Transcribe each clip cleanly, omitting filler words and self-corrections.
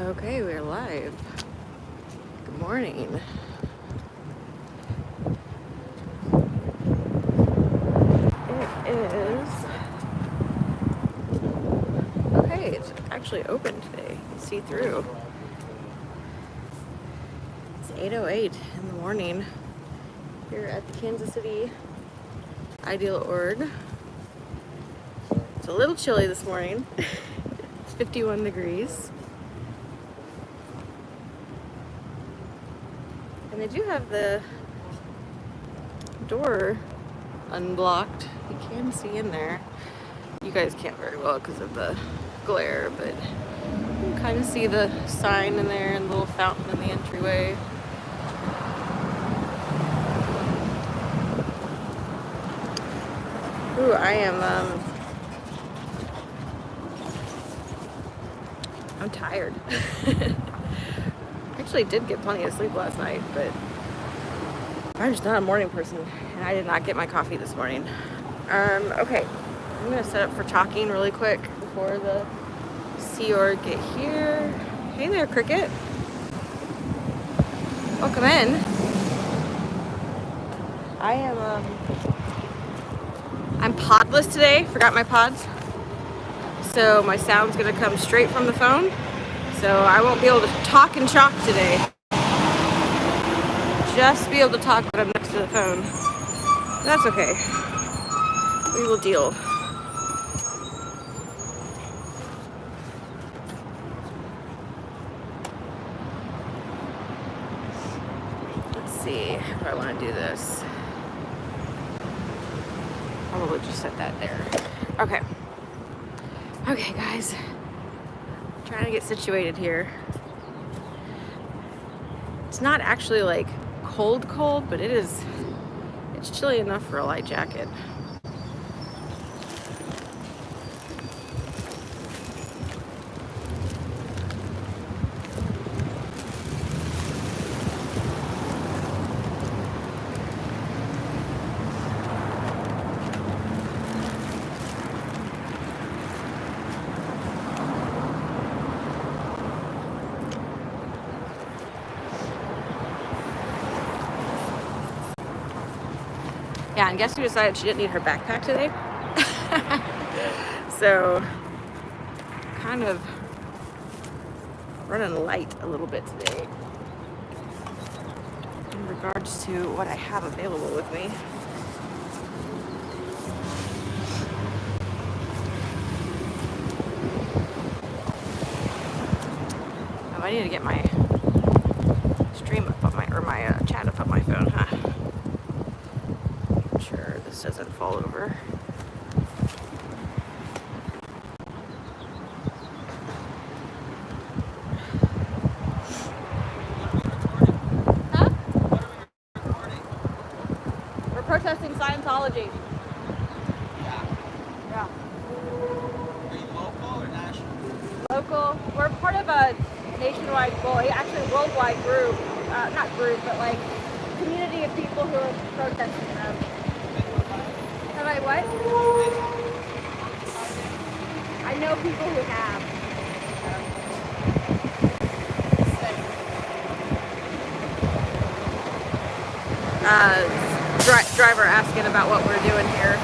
Okay, we're live. Good morning. It is... Okay, it's actually open today. You can see through. It's 8:08 in the morning here at the Kansas City Ideal Org. It's a little chilly this morning. It's 51 degrees. And they do have the door unblocked. You can see in there. You guys can't very well because of the glare, but you can kind of see the sign in there and the little fountain in the entryway. Ooh, I'm tired. Actually did get plenty of sleep last night, but I'm just not a morning person, and I did not get my coffee this morning. Okay, I'm gonna set up for talking really quick before the Sea Org get here. Hey there, Cricket. Welcome in. I'm podless today. Forgot my pods, so my sound's gonna come straight from the phone. So I won't be able to talk and chalk today. Just be able to talk when I'm next to the phone. That's okay. We will deal. Let's see how I want to do this. Probably just set that there. Okay. Okay, guys. Trying to get situated here. It's not actually like cold, but it's chilly enough for a light jacket. Yeah, and guess who decided she didn't need her backpack today? So, kind of running light a little bit today in regards to what I have available with me. Oh, I need to get my stream up on my chat up on my phone, huh? Sure this doesn't fall over. Huh? We're protesting Scientology. Yeah. Are you local or national? Local. We're part of a nationwide, well, actually worldwide group. Not group, but like community of people who are protesting them. Have I what? I know people who have. Driver asking about what we're doing here.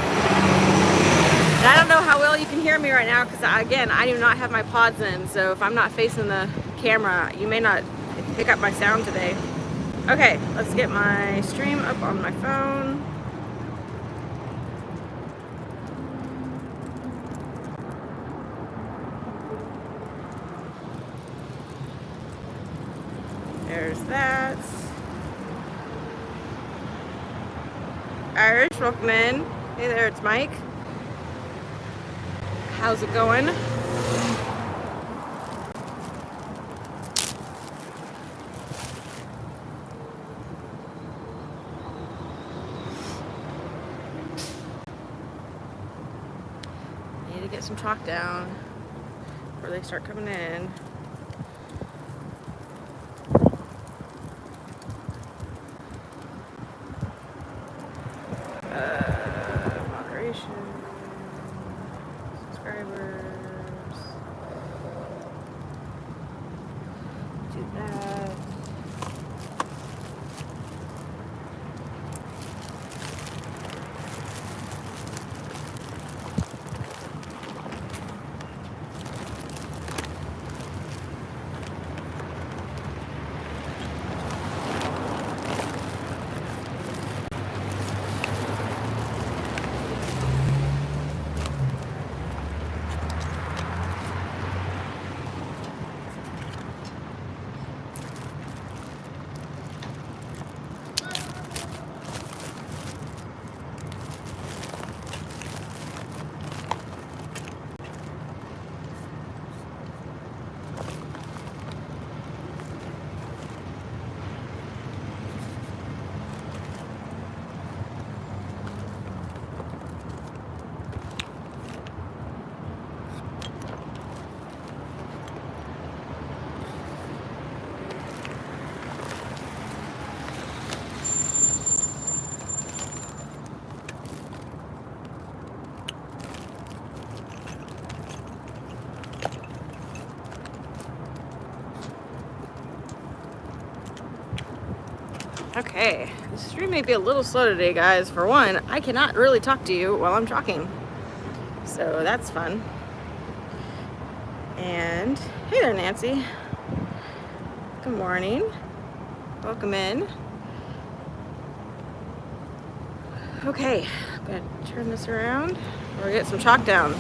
And I don't know how well you can hear me right now because, again, I do not have my pods in. So if I'm not facing the camera, you may not pick up my sound today. Okay, let's get my stream up on my phone. There's that. Irish, welcome in. Hey there, it's Mike. How's it going? Need to get some chalk down before they start coming in. Moderation, subscribers. do that. Okay, the stream may be a little slow today, guys. For one, I cannot really talk to you while I'm talking, so that's fun. And hey there, Nancy. Good morning. Welcome in. Okay, I'm gonna turn this around or get some chalk down.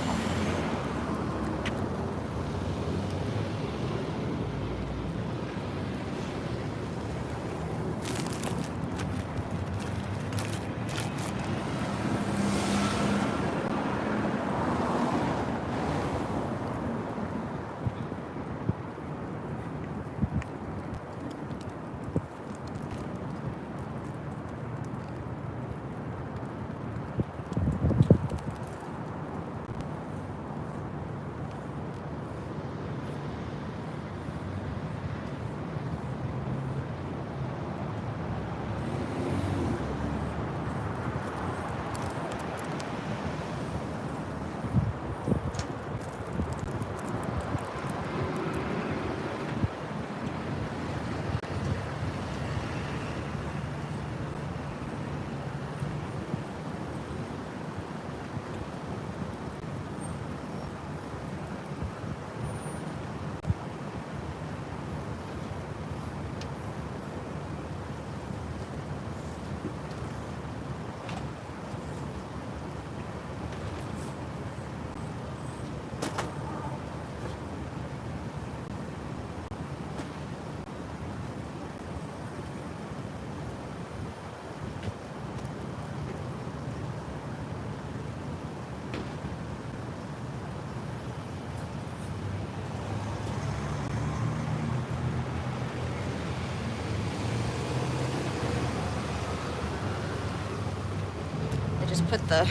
Just put the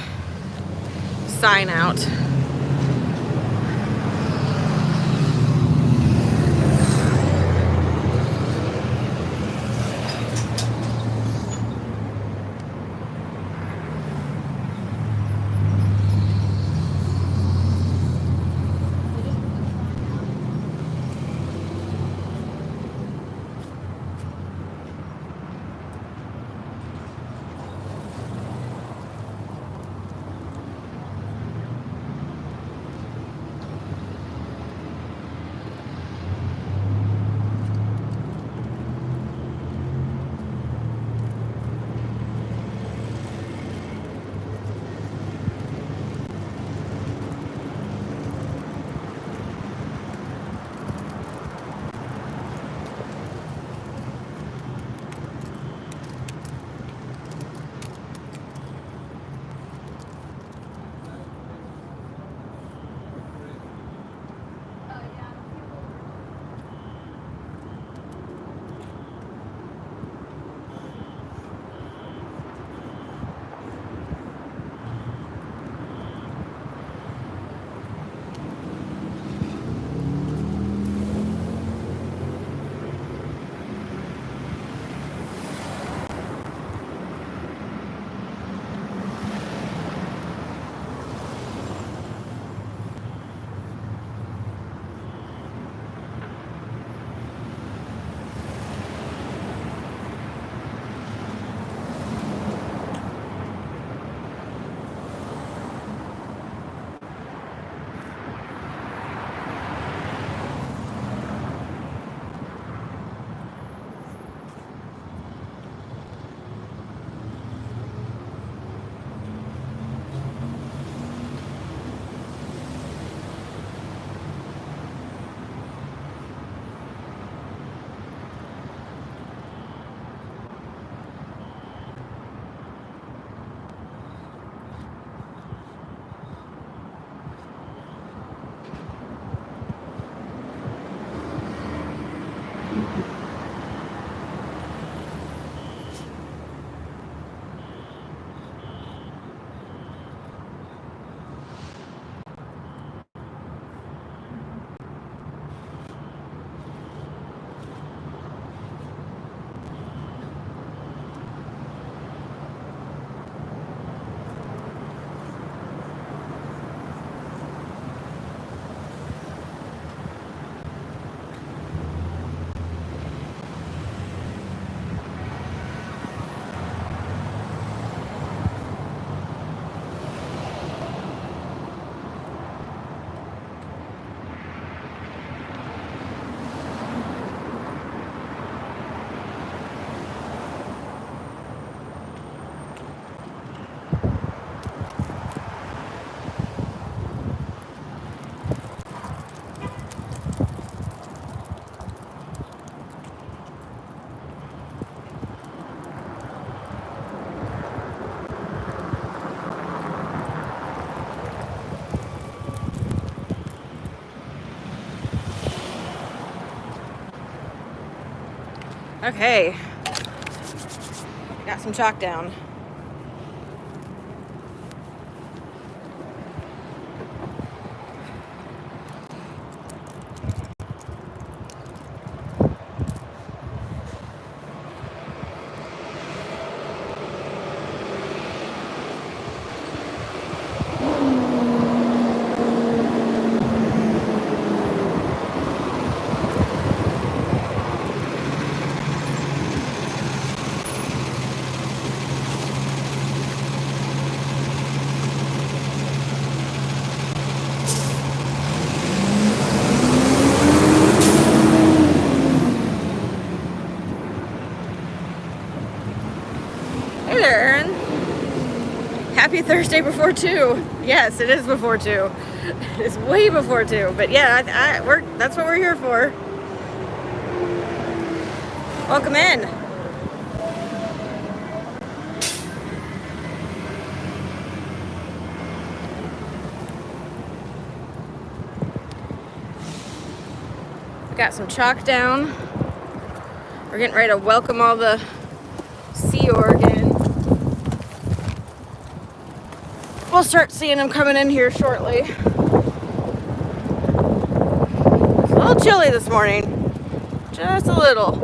sign out. Okay, got some chalk down. Hey there, Aaron. Happy Thursday before 2. Yes, it is before 2. It's way before 2. But yeah, that's what we're here for. Welcome in. We got some chalk down. We're getting ready to welcome all the Sea Organ. We'll start seeing them coming in here shortly. It's a little chilly this morning. Just a little.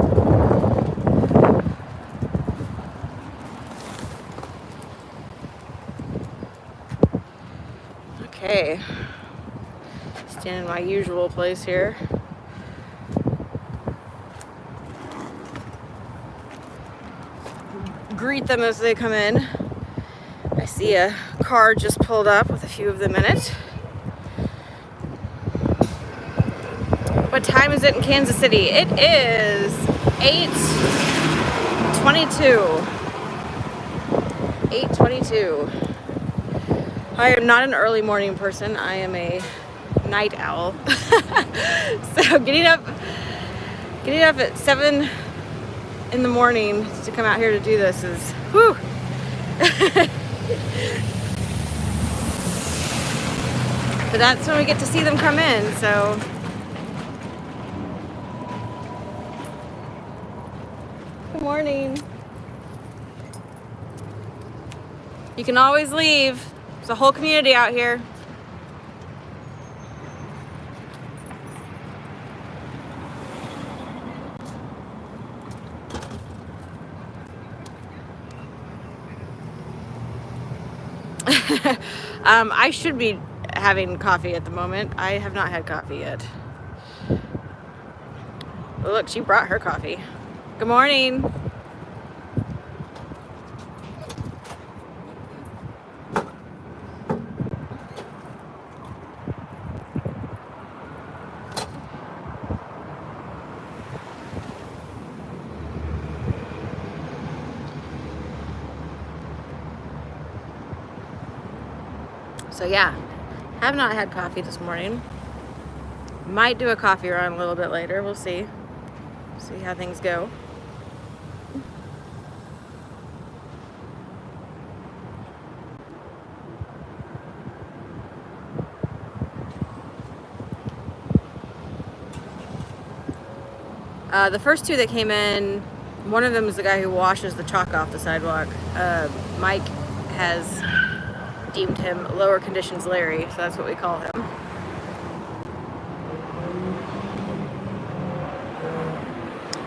Okay. Stand in my usual place here. Greet them as they come in. I see a car just pulled up with a few of them in it. What time is it in Kansas City? It is 8:22. 8:22. I am not an early morning person. I am a night owl. So getting up at 7 in the morning to come out here to do this is whew. But that's when we get to see them come in, so good morning. You can always leave. There's a whole community out here. I should be having coffee at the moment. I have not had coffee yet. Oh, look, she brought her coffee. Good morning. So yeah, have not had coffee this morning. Might do a coffee run a little bit later. We'll see. See how things go. The first two that came in, one of them is the guy who washes the chalk off the sidewalk. Mike has deemed him lower conditions Larry, so that's what we call him.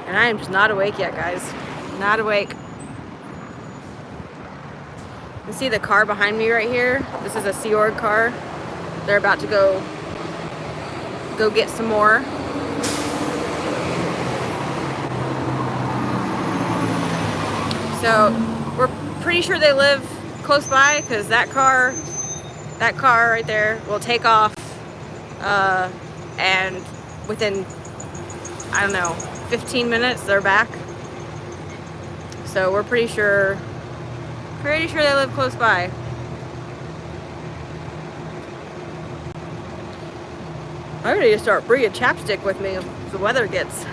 And I am just not awake yet, guys. Not awake. You see the car behind me right here? This is a Sea Org car. They're about to go get some more. So we're pretty sure they live close by, because that car right there will take off and within, I don't know, 15 minutes they're back. So we're pretty sure they live close by. I need to start bringing chapstick with me if the weather gets.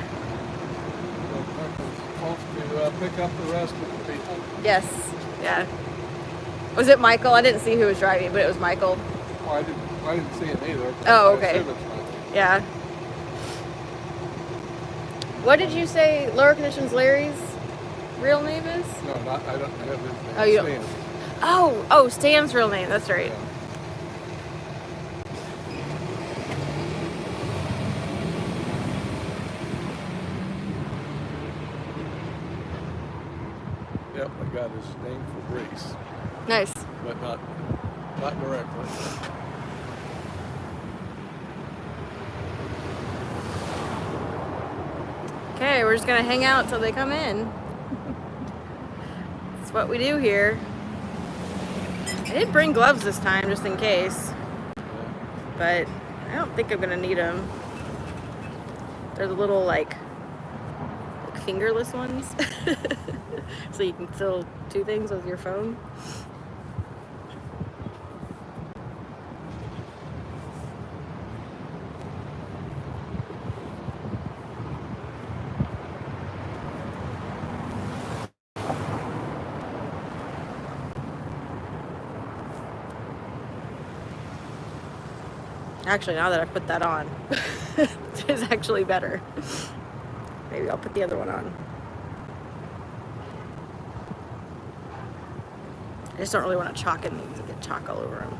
To pick up the rest of the people. Yes, yeah. Was it Michael? I didn't see who was driving, but it was Michael. Well, I didn't see it either. Oh, okay. I assume it's Michael. Yeah. What did you say lower conditions Larry's real name is? No, I don't have his name. Oh, you don't. Stan. Oh, Stan's real name. That's right. Yeah. Yep, I got his name for Grace, Nice. but not directly. Okay, we're just gonna hang out till they come in. That's what we do here. I did bring gloves this time, just in case, but I don't think I'm gonna need them. They're the little like fingerless ones, so you can still do things with your phone. Actually, now that I've put that on, it's actually better. Maybe I'll put the other one on. I just don't really want to chalk in these and get chalk all over them.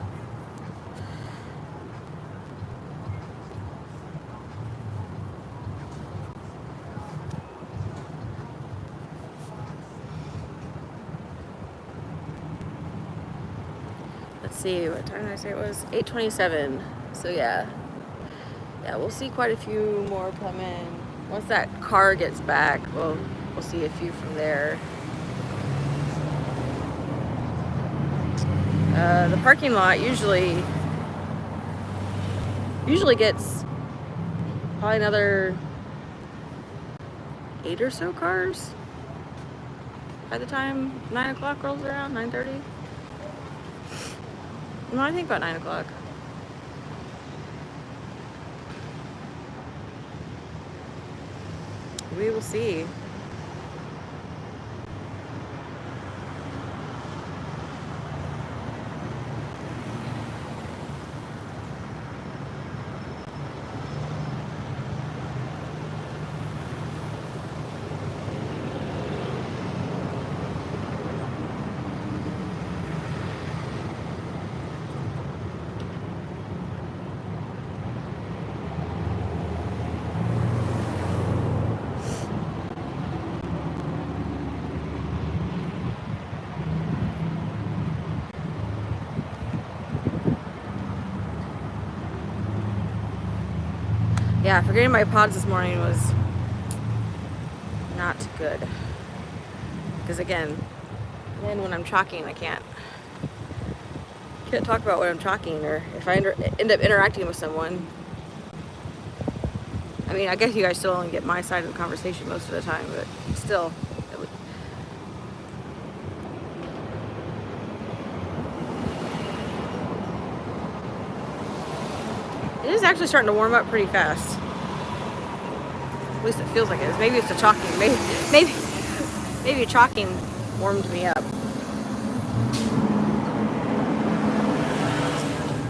Let's see, what time did I say it was? 8:27. So yeah, we'll see quite a few more come in. Once that car gets back, we'll see a few from there. The parking lot usually gets probably another 8 or so cars by the time 9 o'clock rolls around, 9:30. No, I think about 9 o'clock. We will see. Yeah, forgetting my pods this morning was not good. Because again, then when I'm chalking, I can't talk about what I'm chalking, or if I end up interacting with someone. I mean, I guess you guys still only get my side of the conversation most of the time, but still. It is actually starting to warm up pretty fast. At least it feels like it is. Maybe it's the chalking. Maybe chalking warmed me up.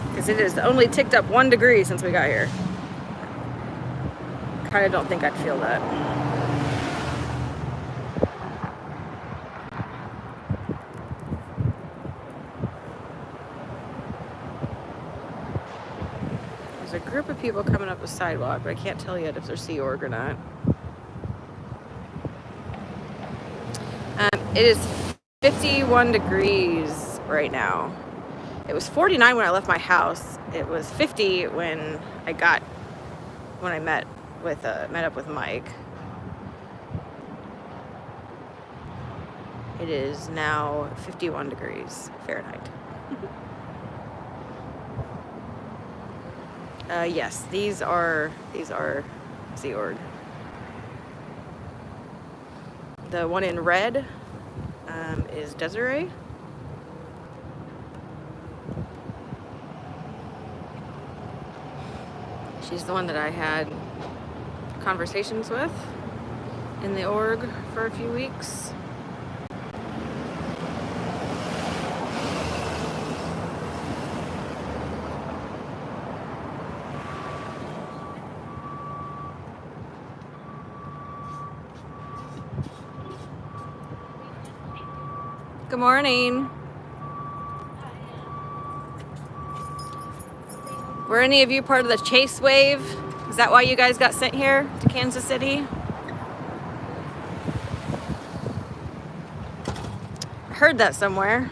Because it has only ticked up 1 degree since we got here. Kind of don't think I'd feel that. of people coming up the sidewalk, but I can't tell yet if they're Sea Org or not. It is 51 degrees right now. It was 49 when I left my house. It was 50 when I met up with Mike. It is now 51 degrees Fahrenheit. Yes, these are Sea Org. The one in red is Desiree. She's the one that I had conversations with in the org for a few weeks. Good morning. Were any of you part of the chase wave? Is that why you guys got sent here to Kansas City? I heard that somewhere.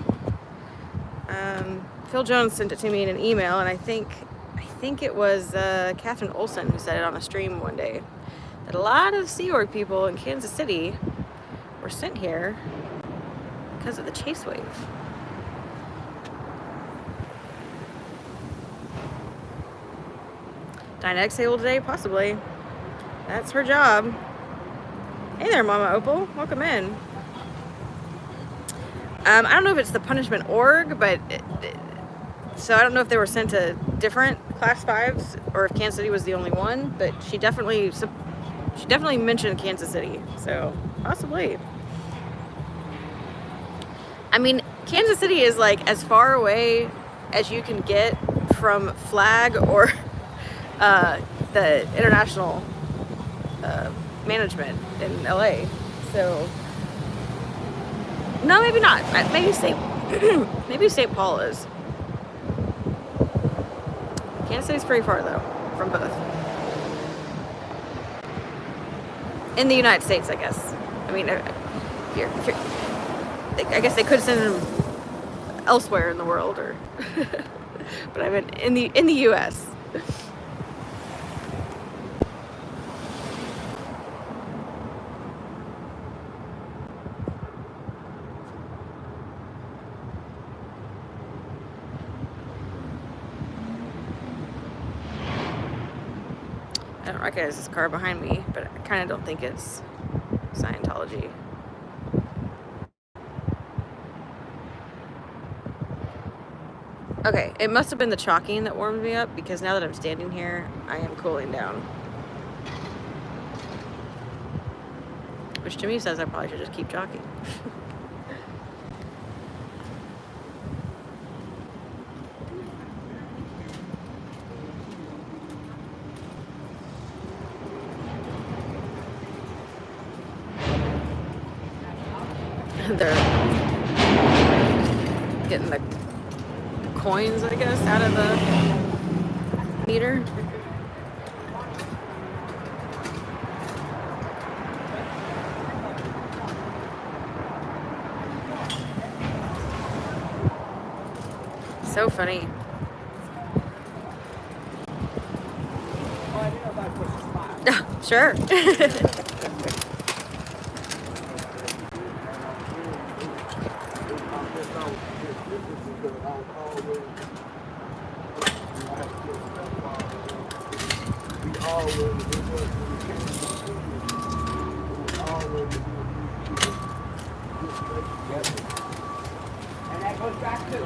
Phil Jones sent it to me in an email, and I think it was Catherine Olson who said it on a stream one day, that a lot of Sea Org people in Kansas City were sent here because of the chase wave. Dinah exhaled today? Possibly. That's her job. Hey there, Mama Opal. Welcome in. I don't know if it's the punishment org, but so I don't know if they were sent to different class 5s or if Kansas City was the only one, but she definitely mentioned Kansas City, so possibly. I mean, Kansas City is like as far away as you can get from Flag or the international management in LA. So, no, maybe not. Maybe St. Paul is. Kansas City's pretty far though from both. In the United States, I guess. I mean, I guess they could send them elsewhere in the world, or but I mean in the U.S. I don't recognize this car behind me, but I kind of don't think it's Scientology. Okay, it must have been the chalking that warmed me up, because now that I'm standing here, I am cooling down. Which to me says I probably should just keep chalking. They're getting the coins, I guess, out of the meter. So funny. Sure. And that goes back to the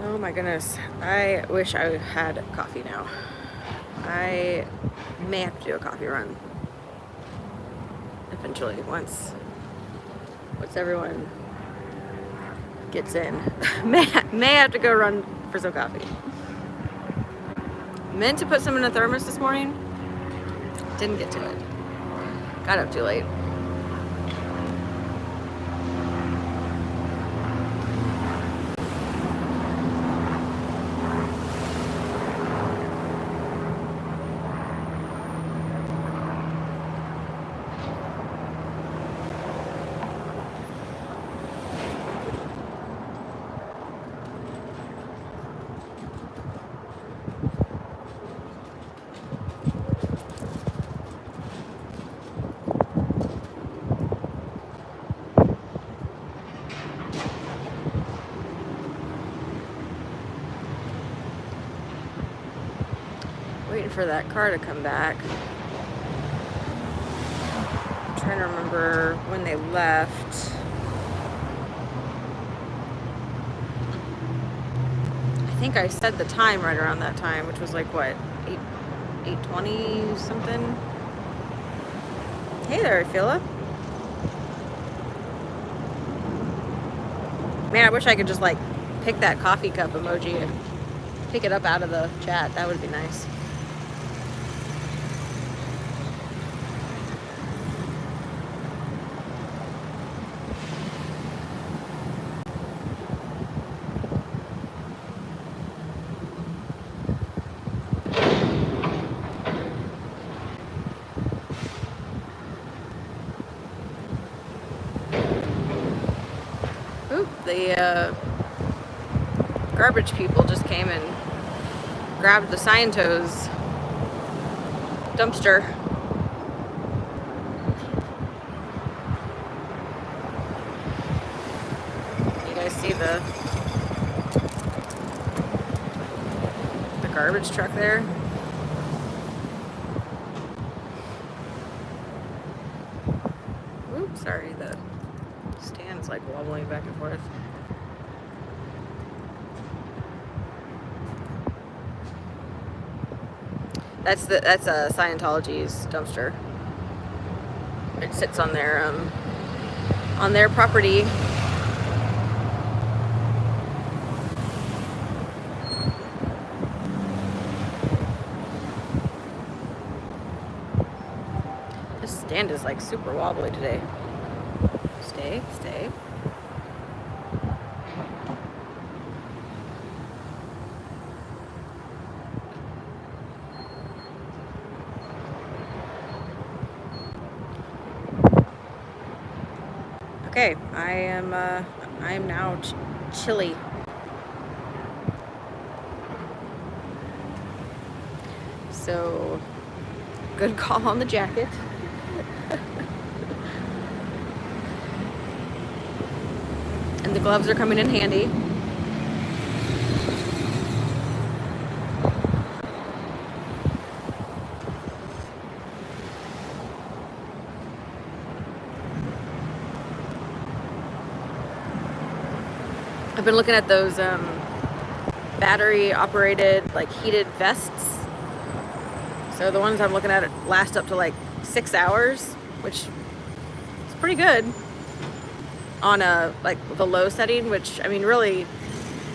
Oh my goodness. I wish I had coffee now. I may have to do a coffee run eventually once everyone gets in. may have to go run for some coffee. Meant to put some in a thermos this morning. Didn't get to it. Got up too late. Waiting for that car to come back. I'm trying to remember when they left. I think I said the time right around that time, which was like what, 8:20 something. Hey there, Phila. Man, I wish I could just like pick that coffee cup emoji and pick it up out of the chat. That would be nice. The garbage people just came and grabbed the Sciento's dumpster. You guys see the garbage truck there? Oops, sorry, the stand's like wobbling back and forth. That's Scientology's dumpster. It sits on their property. This stand is like super wobbly today. Stay. Okay, I am now chilly. So, good call on the jacket. And the gloves are coming in handy. I've been looking at those battery operated like heated vests. So the ones I'm looking at last up to like 6 hours, which is pretty good on a like the low setting, which I mean really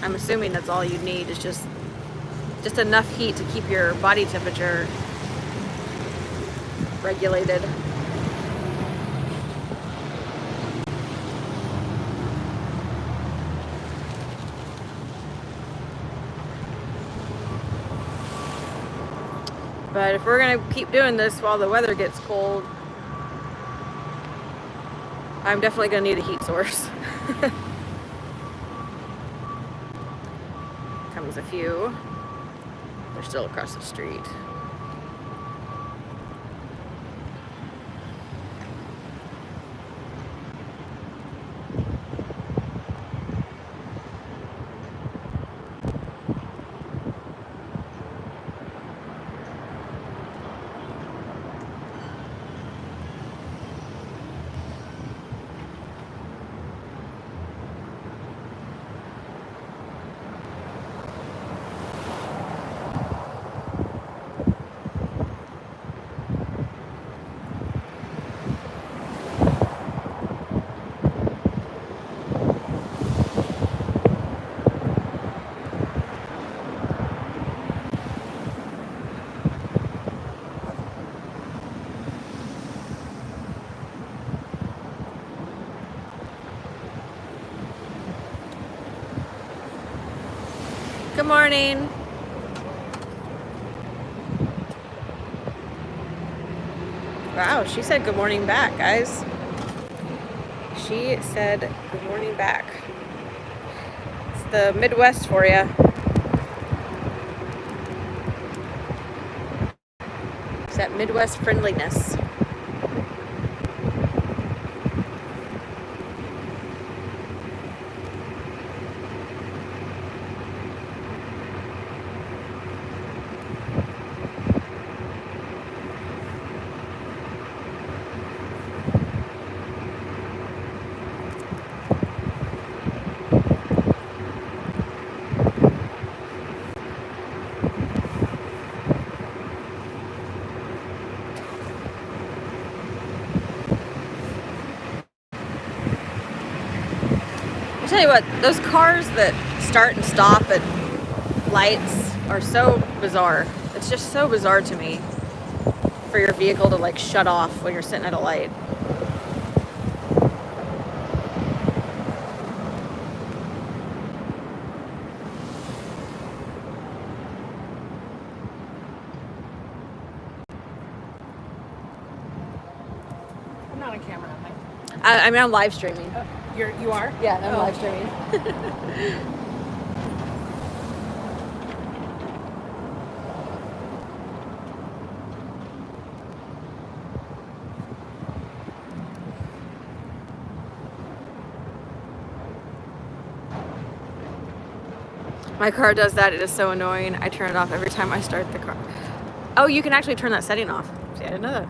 I'm assuming that's all you need is just enough heat to keep your body temperature regulated. But if we're gonna keep doing this while the weather gets cold, I'm definitely gonna need a heat source. Comes a few. They're still across the street. Good morning. Wow, she said good morning back, guys. She said good morning back. It's the Midwest for you. It's that Midwest friendliness. I tell you what, those cars that start and stop at lights are so bizarre. It's just so bizarre to me for your vehicle to like shut off when you're sitting at a light. I'm not on camera, am I mean, I'm live streaming. I? You are? Yeah, I'm Oh. live streaming. My car does that. It is so annoying. I turn it off every time I start the car. Oh, you can actually turn that setting off. See, I didn't know that.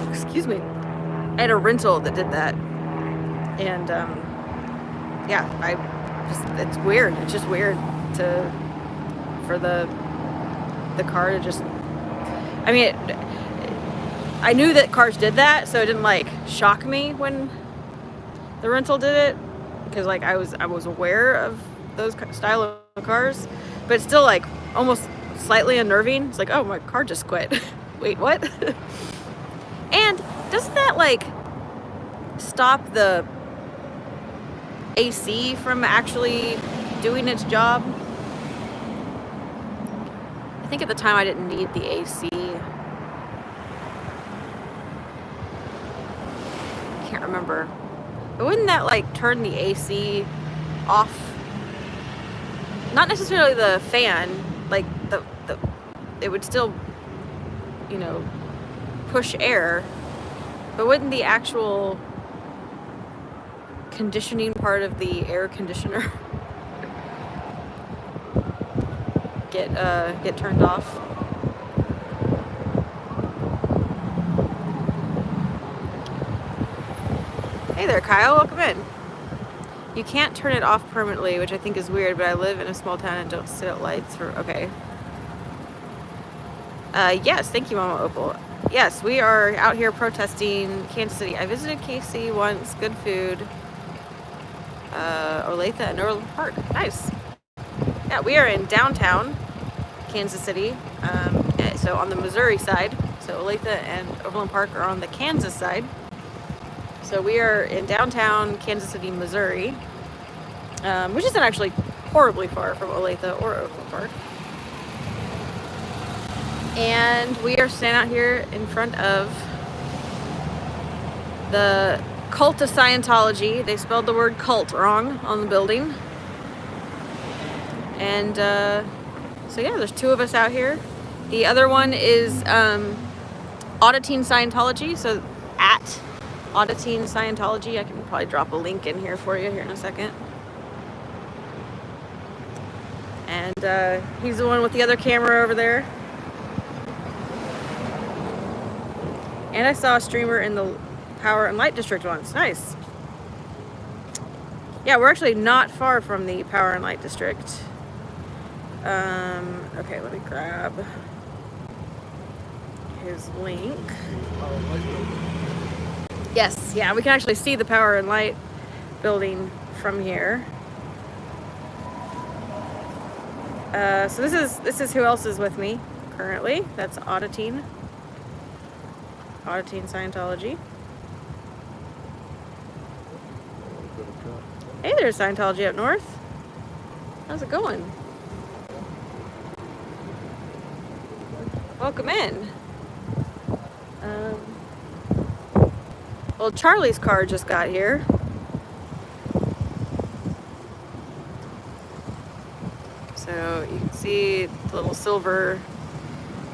Excuse me. I had a rental that did that. And, yeah, it's weird. It's just weird for the car to just, I mean, I knew that cars did that, so it didn't like shock me when the rental did it, because like I was aware of those style of cars, but it's still like almost slightly unnerving. It's like, oh, my car just quit. Wait, what? And doesn't that like stop the AC from actually doing its job? I think at the time I didn't need the AC. Can't remember. But wouldn't that like turn the AC off? Not necessarily the fan, like the it would still, you know, push air, but wouldn't the actual conditioning part of the air conditioner get turned off? Hey there, Kyle, welcome in. You can't turn it off permanently, which I think is weird, but I live in a small town and don't sit at lights for, okay. Yes, thank you, Mama Opal. Yes, we are out here protesting Kansas City. I visited KC once, good food. Olathe and Overland Park, nice. Yeah, we are in downtown Kansas City, so on the Missouri side. So Olathe and Overland Park are on the Kansas side. So we are in downtown Kansas City, Missouri, which isn't actually horribly far from Olathe or Overland Park. And we are standing out here in front of the cult of Scientology. They spelled the word cult wrong on the building. And so yeah, there's two of us out here. The other one is auditing Scientology. So at auditing Scientology, I can probably drop a link in here for you here in a second. And he's the one with the other camera over there. And I saw a streamer in the Power and Light District once. Nice. Yeah, we're actually not far from the Power and Light District. Okay, let me grab his link. Yes, yeah, we can actually see the Power and Light building from here. So this is who else is with me currently. That's auditing Scientology. Hey there, Scientology up north. How's it going? Welcome in. Well, Charlie's car just got here. So you can see the little silver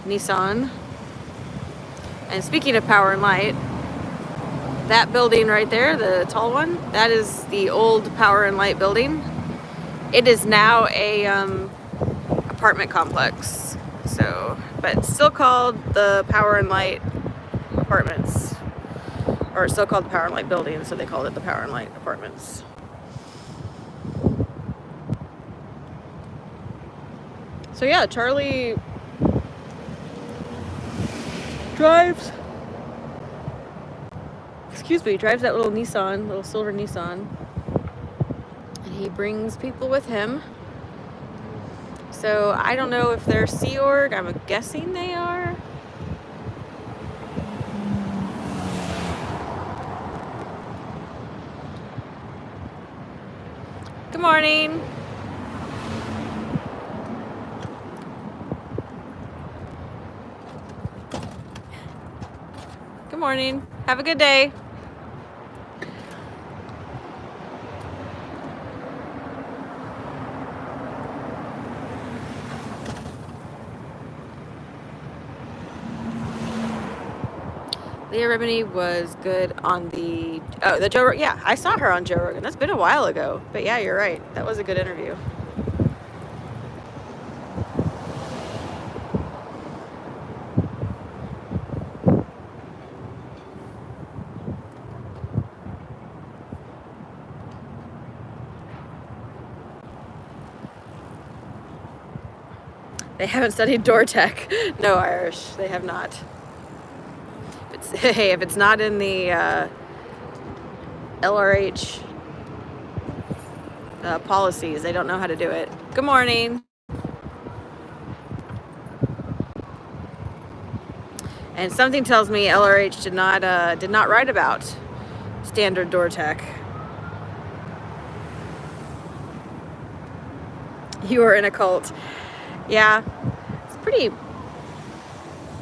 Nissan. And speaking of power and light, that building right there, the tall one, that is the old power and light building. It is now a apartment complex. So, but it's still called the Power and Light Apartments. Or it's still called the Power and Light Building, so they called it the Power and Light Apartments. So yeah, Charlie drives that little Nissan, little silver Nissan. And he brings people with him. So I don't know if they're Sea Org. I'm guessing they are. Good morning. Good morning. Have a good day. Leah Remini was good on the Joe Rogan. Yeah, I saw her on Joe Rogan. That's been a while ago. But yeah, you're right. That was a good interview. They haven't studied door tech. No, Irish. They have not. Hey, if it's not in the LRH policies, they don't know how to do it. Good morning. And something tells me LRH did not write about standard door tech. You are in a cult. Yeah, it's pretty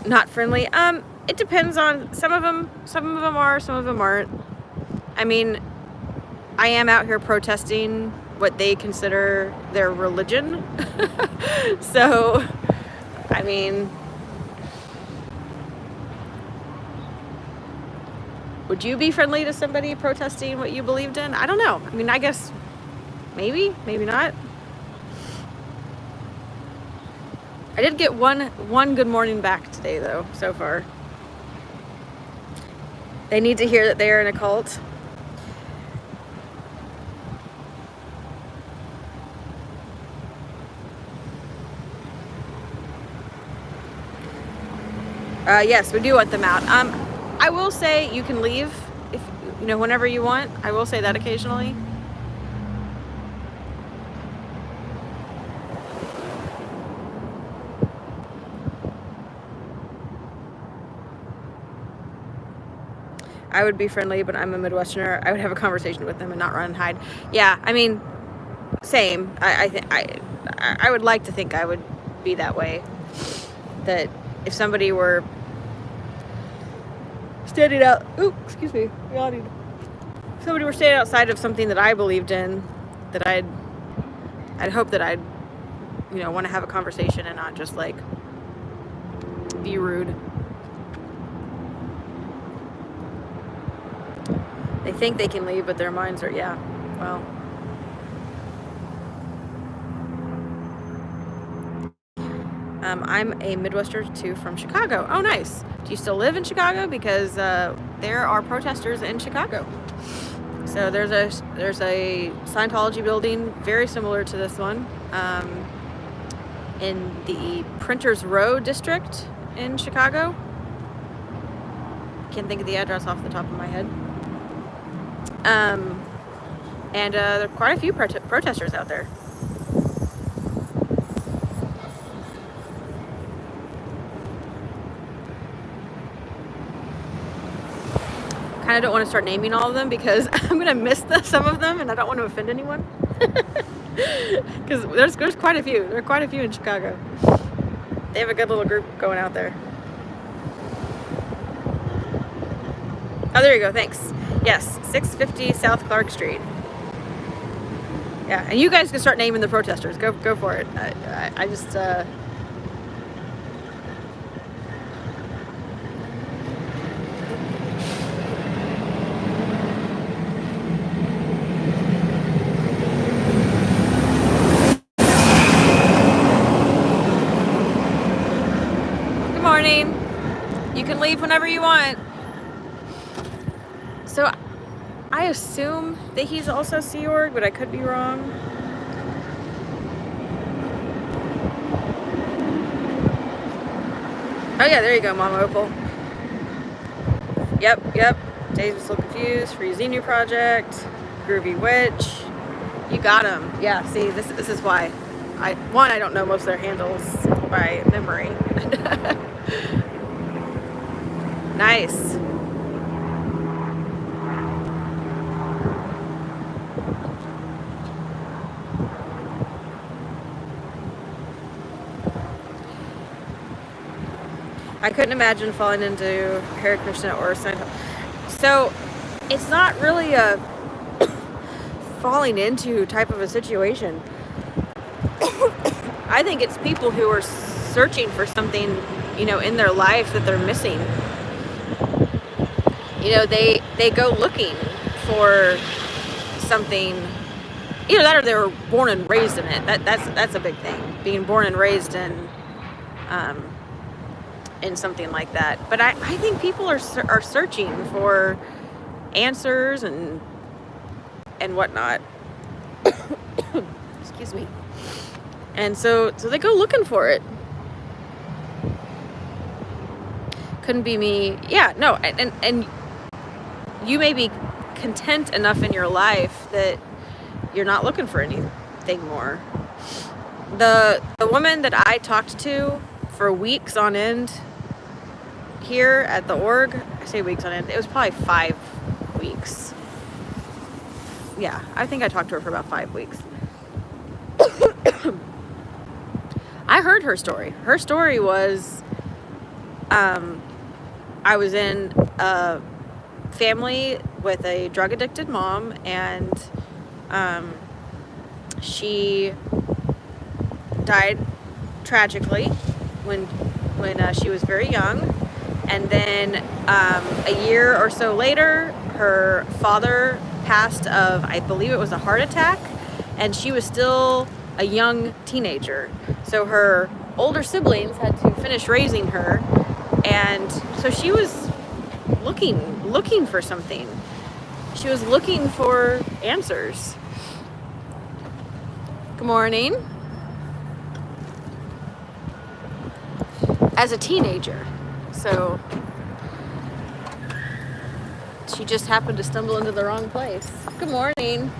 not friendly. It depends on some of them are, some of them aren't. I mean, I am out here protesting what they consider their religion. So, I mean, would you be friendly to somebody protesting what you believed in? I don't know. I mean, I guess maybe not. I did get one good morning back today, though, so far. They need to hear that they are in a cult. Yes, we do want them out. I will say you can leave if whenever you want. I will say that occasionally. I would be friendly, but I'm a Midwesterner. I would have a conversation with them and not run and hide. Yeah, I mean, same. I would like to think I would be that way. That if somebody were standing out, excuse me, yawning. If somebody were standing outside of something that I believed in, that I'd hope that I'd, want to have a conversation and not just like be rude. They think they can leave, but their minds are, yeah, well. I'm a Midwesterner too from Chicago. Oh, nice. Do you still live in Chicago? Because there are protesters in Chicago. So there's a Scientology building very similar to this one in the Printers Row district in Chicago. Can't think of the address off the top of my head. And there are quite a few protesters out there. kind of don't want to start naming all of them because I'm going to miss some of them and I don't want to offend anyone. Because there's quite a few. There are quite a few in Chicago. They have a good little group going out there. Oh, there you go. Thanks. Yes, 650 South Clark Street. Yeah, and you guys can start naming the protesters. Go for it. I just... Good morning. You can leave whenever you want. So, I assume that he's also Sea Org, but I could be wrong. Oh yeah, there you go, Mama Opal. Yep. Dave's so confused. Free Xenu Project. Groovy Witch. You got him. Yeah, see, this is why. I don't know most of their handles by memory. Nice. I couldn't imagine falling into Hare Krishna or Scientology. So it's not really a falling into type of a situation. I think it's people who are searching for something, in their life that they're missing. They go looking for something, either that or they were born and raised in it. That's a big thing. Being born and raised in something like that. But I think people are searching for answers and whatnot. Excuse me. And so they go looking for it. Couldn't be me. Yeah, no, and you may be content enough in your life that you're not looking for anything more. The woman that I talked to for weeks on end here at the org, I say weeks on end, it was probably 5 weeks. Yeah, I think I talked to her for about 5 weeks. I heard her story. Her story was, I was in a family with a drug addicted mom, and she died tragically when she was very young. And then a year or so later, her father passed of, I believe it was a heart attack, and she was still a young teenager. So her older siblings had to finish raising her, and so she was looking for something. She was looking for answers. Good morning. As a teenager. So she just happened to stumble into the wrong place. Good morning.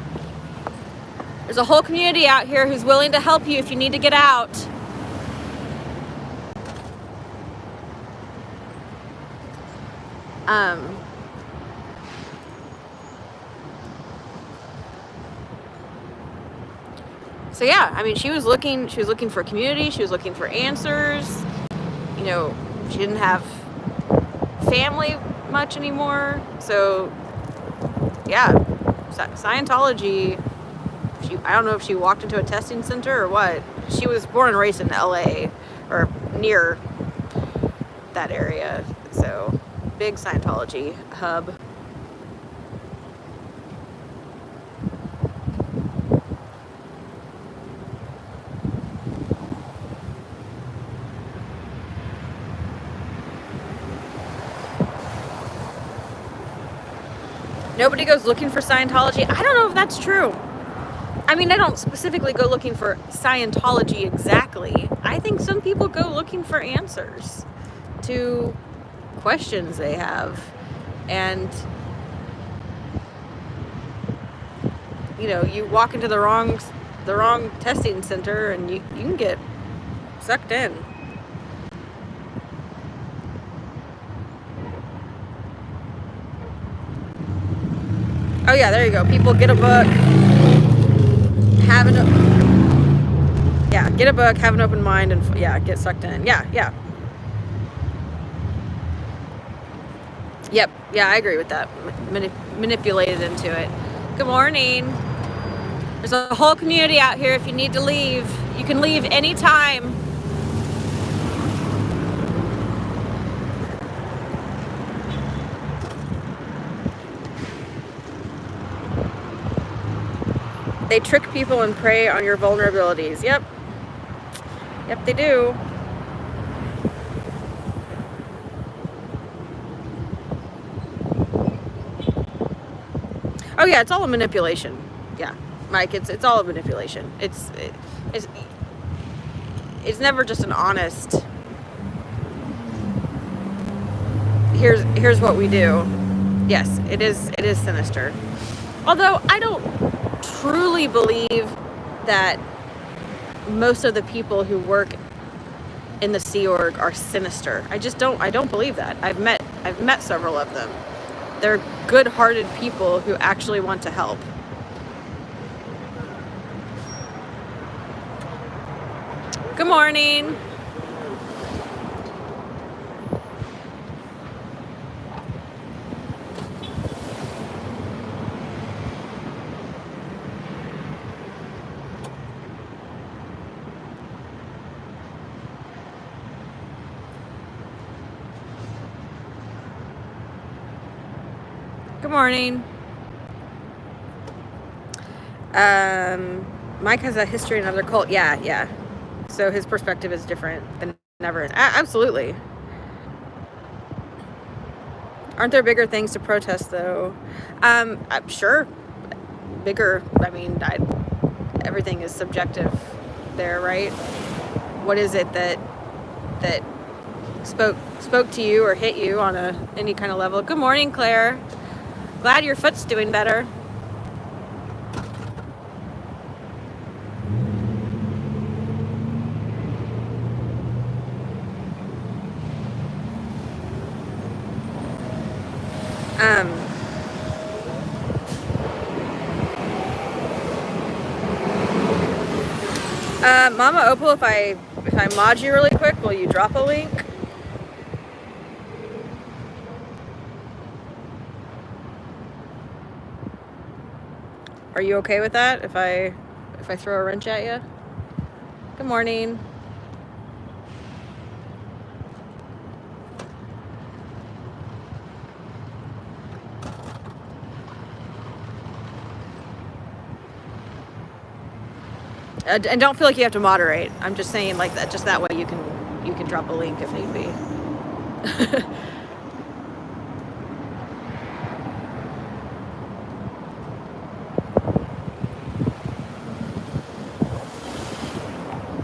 There's a whole community out here who's willing to help you if you need to get out. So yeah, I mean, she was looking for community, she was looking for answers. She didn't have family much anymore. So yeah, Scientology, I don't know if she walked into a testing center or what. She was born and raised in LA or near that area. So big Scientology hub. Nobody goes looking for Scientology. I don't know if that's true. I mean, I don't specifically go looking for Scientology exactly. I think some people go looking for answers to questions they have. And, you walk into the wrong testing center and you can get sucked in. Oh yeah, there you go. People, get a book, get a book, have an open mind, and get sucked in. Yeah. Yep. Yeah, I agree with that. Manipulated into it. Good morning. There's a whole community out here. If you need to leave, you can leave anytime. They trick people and prey on your vulnerabilities. Yep, they do. Oh yeah, it's all a manipulation. Yeah, Mike, it's all a manipulation. It's never just an honest. Here's what we do. Yes, it is sinister. Although I don't truly believe that most of the people who work in the Sea Org are sinister. I don't believe that. I've met several of them. They're good-hearted people who actually want to help. Good morning. Good morning. Mike has a history in another cult. Yeah. So his perspective is different than ever. Absolutely. Aren't there bigger things to protest, though? I'm sure. Bigger. I mean, everything is subjective there, right? What is it that spoke to you or hit you on any kind of level? Good morning, Claire. Glad your foot's doing better. Mama Opal, if I mod you really quick, will you drop a link? Are you okay with that if I throw a wrench at you? Good morning. And don't feel like you have to moderate. I'm just saying like that, just that way you can drop a link if need be.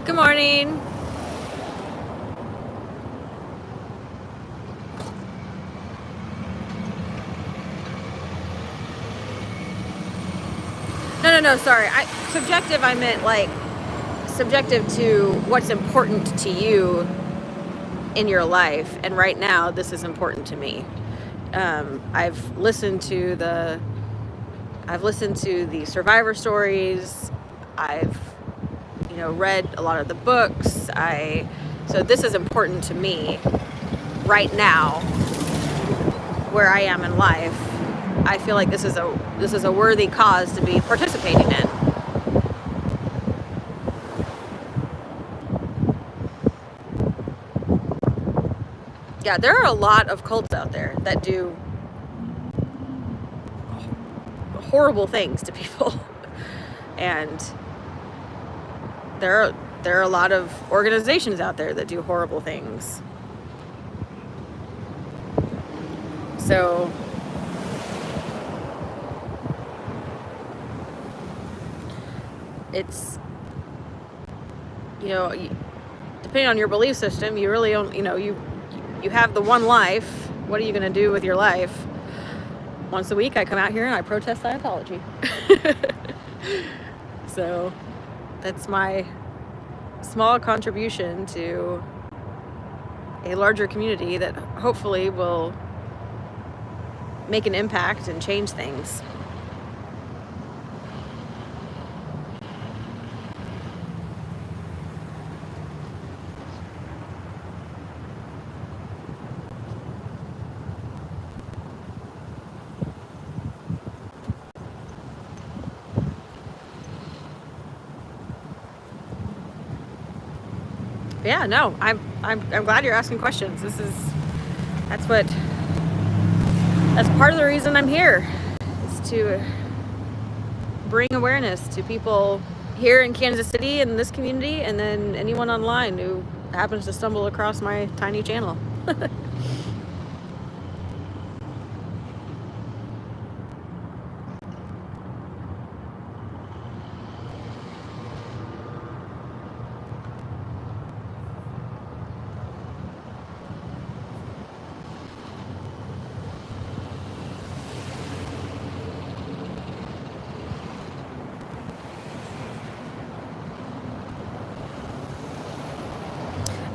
Good morning. No, sorry. Subjective, I meant like subjective to what's important to you in your life. And right now, this is important to me. I've listened to the survivor stories. I've read a lot of the books. So this is important to me right now, where I am in life. I feel like this is a worthy cause to be participating in. Yeah, there are a lot of cults out there that do horrible things to people. And there are a lot of organizations out there that do horrible things. So it's, depending on your belief system, you really don't, you have the one life. What are you going to do with your life? Once a week I come out here and I protest Scientology. So that's my small contribution to a larger community that hopefully will make an impact and change things. Yeah, no, I'm glad you're asking questions. That's part of the reason I'm here, is to bring awareness to people here in Kansas City and this community, and then anyone online who happens to stumble across my tiny channel.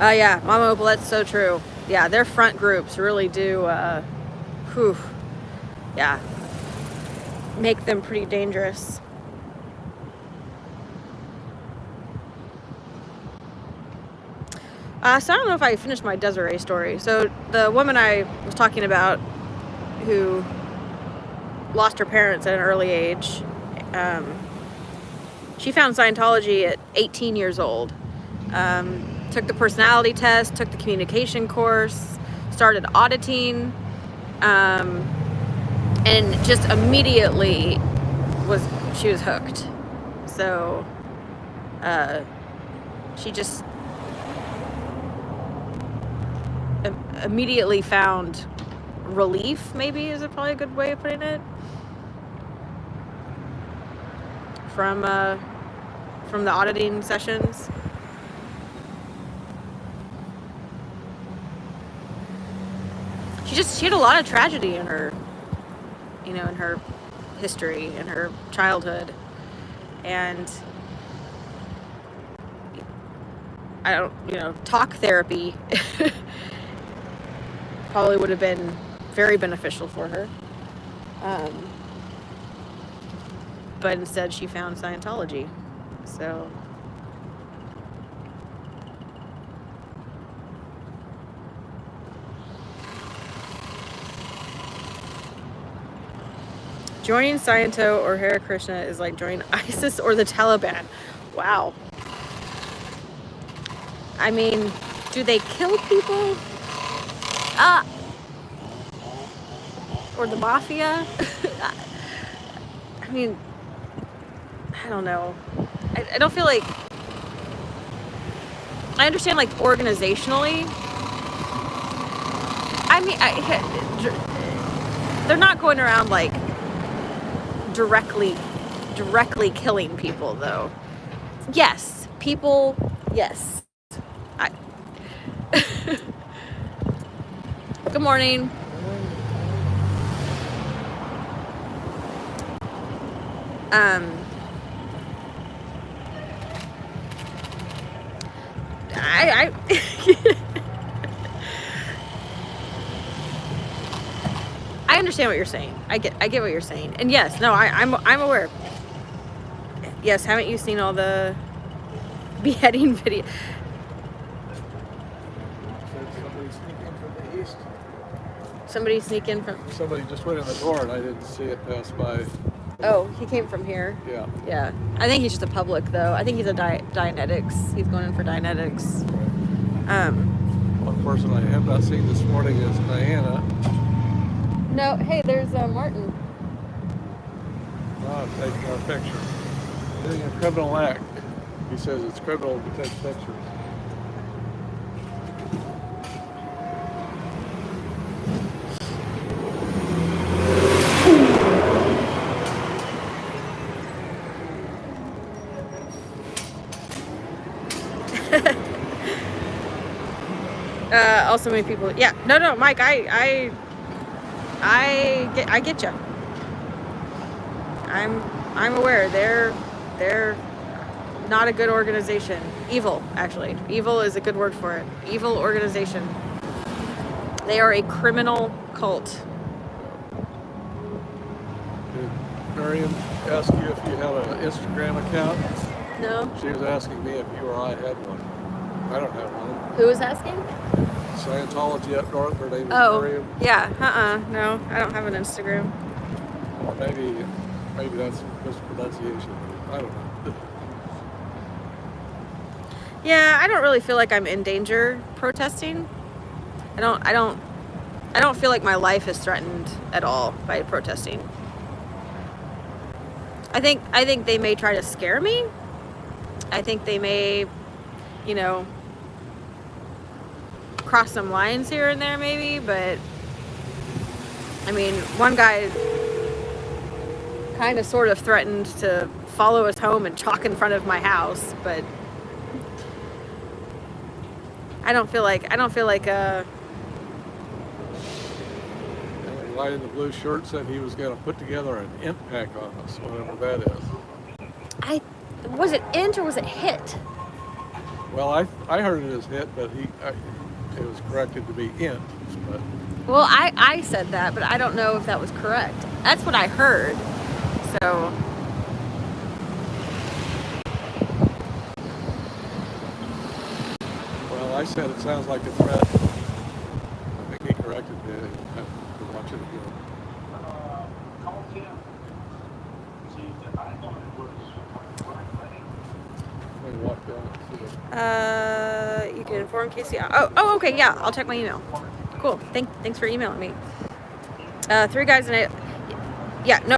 Yeah, Mama Opal, that's so true. Yeah, their front groups really do, yeah, make them pretty dangerous. So I don't know if I finished my Desiree story. So the woman I was talking about who lost her parents at an early age, she found Scientology at 18 years old. Took the personality test, took the communication course, started auditing, and just immediately she was hooked. So she just immediately found relief, maybe is probably a good way of putting it, from the auditing sessions. She had a lot of tragedy in her, in her history, in her childhood, and I don't, talk therapy probably would have been very beneficial for her. But instead she found Scientology. So joining Sciento or Hare Krishna is like joining ISIS or the Taliban. Wow. I mean, do they kill people? Or the mafia? I mean, I don't know. I don't feel like... I understand, like, organizationally. I mean, they're not going around, like, directly killing people, though. Yes, people, yes. Good morning. I understand what you're saying. I get what you're saying. And yes, no, I'm aware. Yes, haven't you seen all the beheading video? Somebody sneak in from... Somebody just went in the door and I didn't see it pass by. Oh, he came from here. Yeah. Yeah. I think he's just a public, though. I think he's a Dianetics. He's going in for Dianetics. One person I have not seen this morning is Diana. No, hey, there's Martin. Taking our picture. Doing a criminal act. He says it's criminal to take pictures. Also many people. Yeah, no, Mike. I get you. I'm aware they're not a good organization. Evil, actually. Evil is a good word for it. Evil organization. They are a criminal cult. Did Miriam ask you if you had an Instagram account? No. She was asking me if you or I had one. I don't have one. Who was asking? Scientology up north, her name is Miriam. Yeah, no, I don't have an Instagram. Well, maybe that's mispronunciation. I don't know. Yeah, I don't really feel like I'm in danger protesting. I don't feel like my life is threatened at all by protesting. I think they may try to scare me. I think they may, you know, cross some lines here and there maybe, but I mean, one guy kind of sort of threatened to follow us home and chalk in front of my house, but I don't feel like And the guy in the blue shirt said he was going to put together an impact on us, whatever that is. Was it int or was it hit? Well, I heard it as hit, but it was corrected to be int. But Well, I said that, but I don't know if that was correct. That's what I heard. So well, I said it sounds like a threat. I think he corrected it. I have to watch it again. Let me walk down and see it. you can inform Casey. Oh, okay, yeah. I'll check my email. Cool. Thanks for emailing me. 3 guys and yeah, no,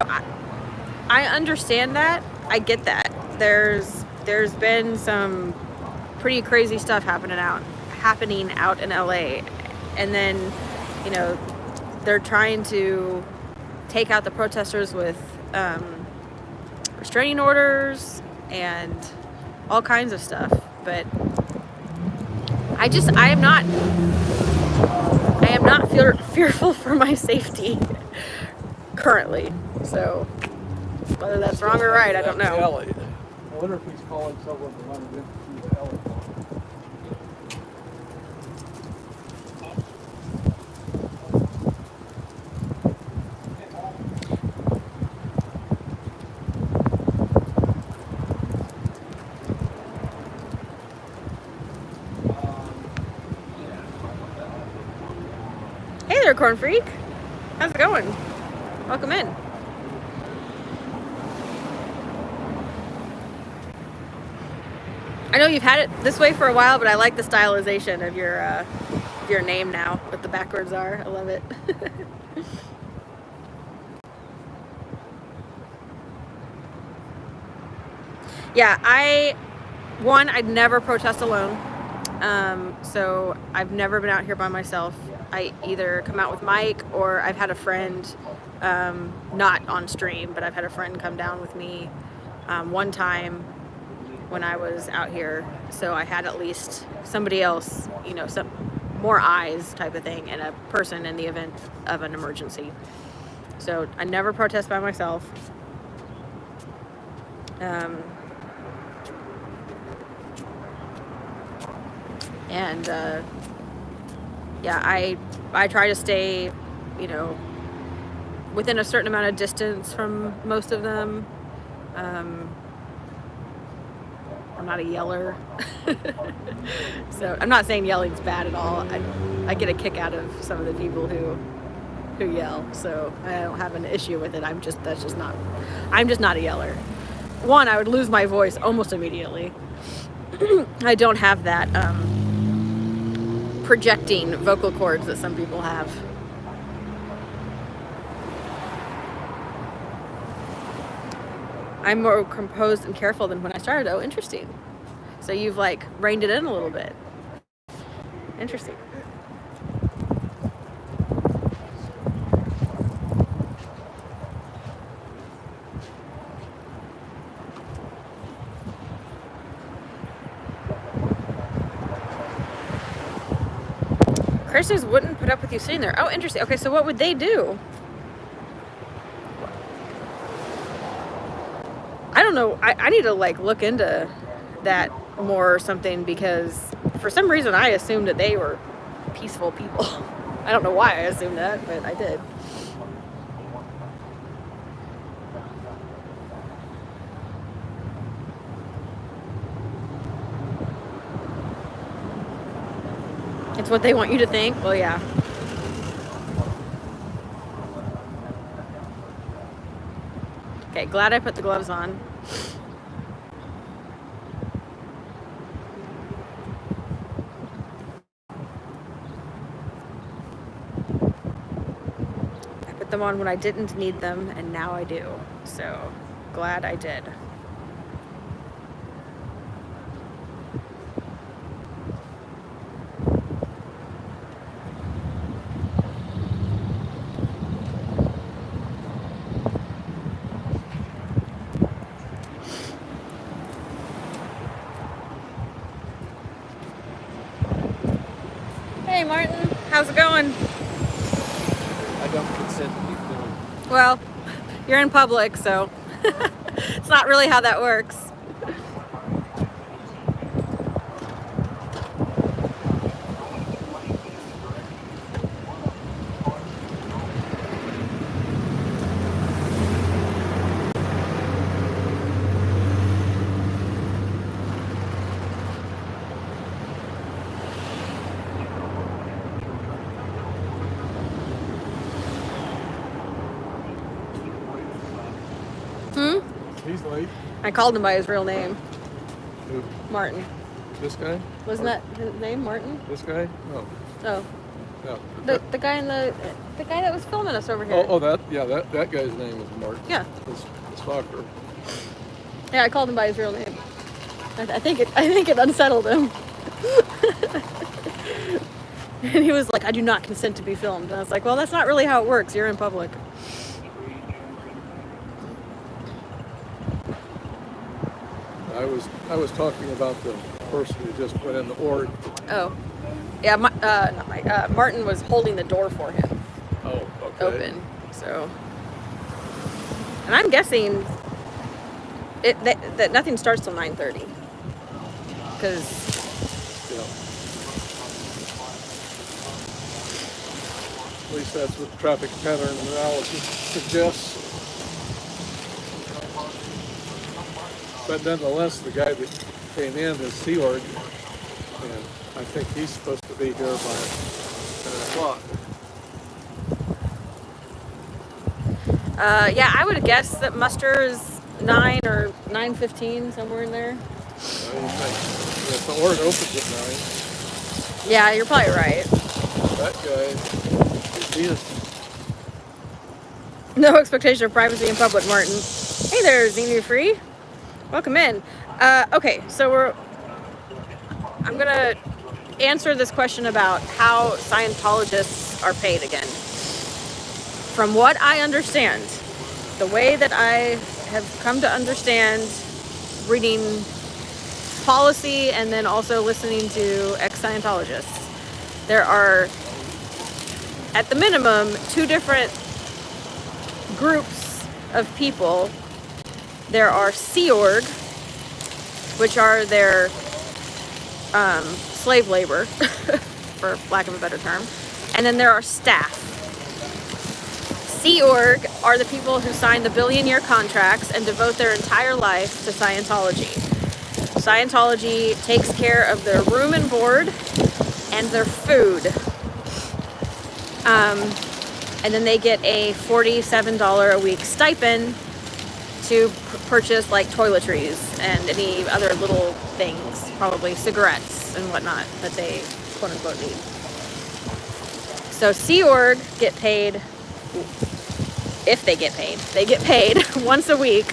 I understand that. I get that. There's been some pretty crazy stuff happening out in LA, and then, you know, they're trying to take out the protesters with restraining orders and all kinds of stuff. But I am not fearful for my safety currently. So whether that's wrong or right, I don't know. Ellie. I wonder if he's calling someone to run it through the Ellie. Hey there, Corn Freak. How's it going? Welcome in. I know you've had it this way for a while, but I like the stylization of your name now, what the backwards are. I love it. Yeah, I'd never protest alone. So I've never been out here by myself. I either come out with Mike, or I've had a friend, not on stream, but I've had a friend come down with me one time when I was out here. So I had at least somebody else, you know, some more eyes type of thing, and a person in the event of an emergency. So I never protest by myself. Yeah, I try to stay, you know, within a certain amount of distance from most of them. I'm not a yeller. So I'm not saying yelling's bad at all. I get a kick out of some of the people who yell, so I don't have an issue with it. I'm just not a yeller. One, I would lose my voice almost immediately. I don't have that projecting vocal cords that some people have. I'm more composed and careful than when I started. Oh, interesting. So you've like reined it in a little bit. Interesting. Christians wouldn't put up with you sitting there. Oh, interesting. Okay, so what would they do? I don't know. I need to like look into that more or something, because for some reason I assumed that they were peaceful people. I don't know why I assumed that, but I did. It's what they want you to think. Well, yeah. Okay, glad I put the gloves on. them on when I didn't need them, and now I do. So glad I did. Hey Martin, how's it going? I don't consent to be filmed. Well, you're in public, so it's not really how that works. He's late. I called him by his real name, Who? Martin. This guy? Wasn't that his name, Martin? This guy? No. Oh, No. the guy in the guy that was filming us over here. That guy's name is Mark. Yeah. The stalker. Yeah, I called him by his real name. I think it unsettled him. And he was like, "I do not consent to be filmed." And I was like, "Well, that's not really how it works. You're in public." I was talking about the person who just went in the org. Oh, yeah. Martin was holding the door for him Oh, okay. open. So, and I'm guessing that nothing starts till 9:30. Because Yeah. At least that's what traffic pattern analysis suggests. But nonetheless, the guy that came in is Sea Org, and I think he's supposed to be here by 10 o'clock. yeah, I would guess that muster is 9 or 9:15, somewhere in there. What do you think? If the org opens at 9, Yeah, you're probably right. that guy, he is. No expectation of privacy in public, Martin. Hey there, Xenu Free. Welcome in. Okay, so I'm gonna answer this question about how Scientologists are paid again. From what I understand, the way that I have come to understand reading policy and then also listening to ex-Scientologists, there are, at the minimum, 2 different groups of people. There are Sea Org, which are their slave labor, for lack of a better term, and then there are staff. Sea Org are the people who sign the billion-year contracts and devote their entire life to Scientology. Scientology takes care of their room and board and their food. And then they get a $47 a week stipend to purchase like toiletries and any other little things, probably cigarettes and whatnot that they quote unquote need. So Sea Org get paid, if they get paid once a week,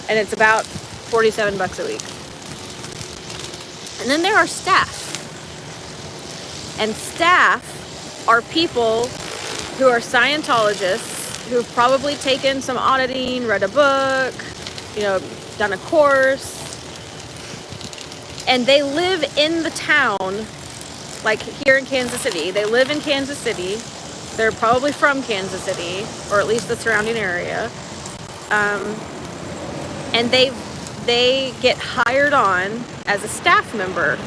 and it's about $47 a week. And then there are staff. And staff are people who are Scientologists who've probably taken some auditing, read a book, done a course, and they live in the town, like here in Kansas City. They live in Kansas City. They're probably from Kansas City, or at least the surrounding area. And they get hired on as a staff member.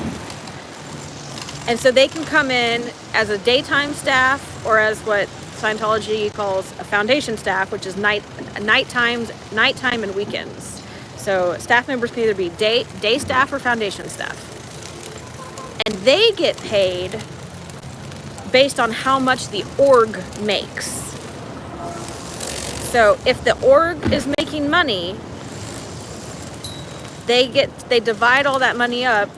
And so they can come in as a daytime staff or as what Scientology calls a foundation staff, which is nighttime and weekends. So staff members can either be day staff or foundation staff. And they get paid based on how much the org makes. So if the org is making money, they divide all that money up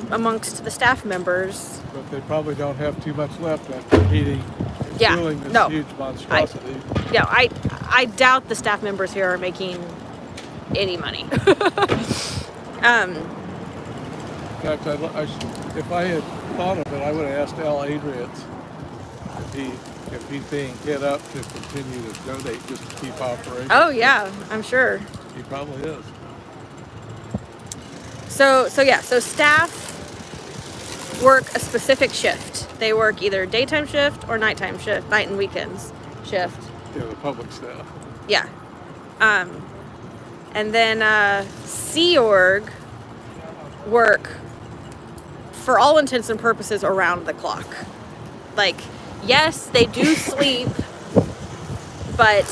amongst the staff members. But they probably don't have too much left after heating and Yeah, doing this no. huge monstrosity. Yeah, I doubt the staff members here are making any money. In fact, if I had thought of it, I would have asked Al Adrians if he's being hit up to continue to donate just to keep operating. Oh yeah, I'm sure. He probably is. So staff work a specific shift. They work either daytime shift or nighttime shift, night and weekends shift. Yeah, the public staff. Yeah. And then Sea Org work, for all intents and purposes, around the clock. Like, yes, they do sleep, but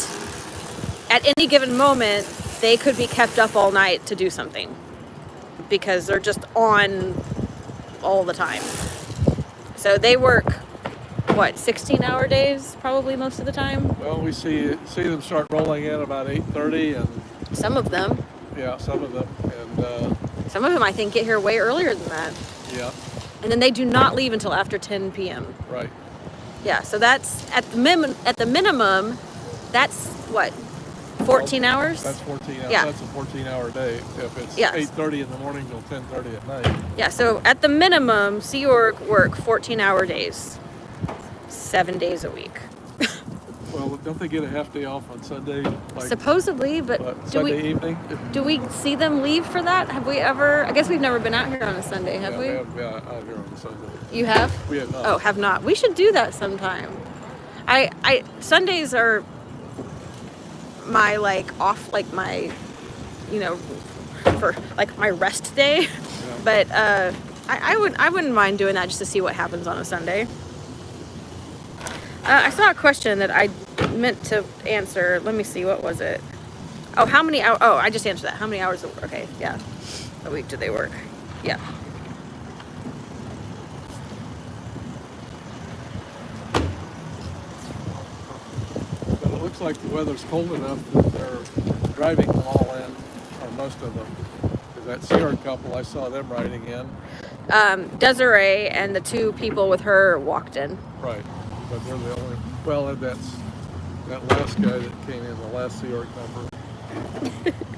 at any given moment, they could be kept up all night to do something because they're just on all the time. So they work, 16-hour days probably most of the time? Well, we see them start rolling in about 8:30, and Some of them. yeah, some of them, and Some of them, I think, get here way earlier than that. yeah, And then they do not leave until after 10 p.m. right. Yeah, so that's at the minimum, that's what, 14 hours? That's 14 hours. Yeah. That's a 14-hour day. If it's Yes. 8:30 in the morning till 10:30 at night. Yeah, so at the minimum, Sea Org work 14-hour days, 7 days a week. Well, don't they get a half day off on Sunday? Like, Supposedly, but do Sunday we evening? do we see them leave for that? Have we ever? I guess we've never been out here on a Sunday, have Yeah, we? we haven't been out here on Sunday. You have? We have not. Oh, have not. We should do that sometime. I Sundays are my off, my, for my rest day. Yeah. But I wouldn't mind doing that just to see what happens on a Sunday. I saw a question that I meant to answer. Let me see, what was it? Oh, how many hours? Oh, I just answered that. How many hours? Okay, yeah. A week do they work? Yeah. But it looks like the weather's cold enough that they're driving them all in, or most of them. Because that Sierra couple, I saw them riding in. Desiree and the two people with her walked in. Right. But they're the only, well, and that last guy that came in, the last Sierra member,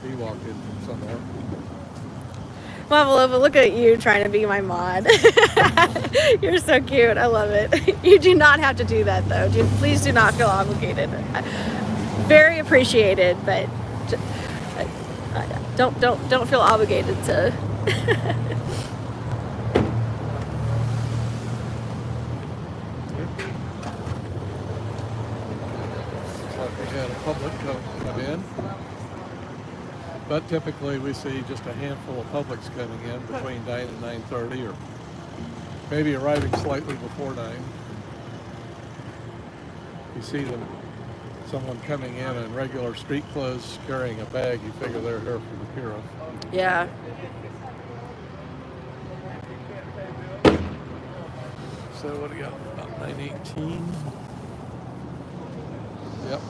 he walked in from somewhere. Pavlova, look at you trying to be my mod. You're so cute. I love it. You do not have to do that, though. Please do not feel obligated. Very appreciated, but don't feel obligated to. We had a public come in, but typically we see just a handful of publics coming in between 9 and 9:30, or maybe arriving slightly before 9. You see someone coming in regular street clothes carrying a bag, you figure they're here from the Bureau. Yeah. So what do you got? About 9:18. Yep.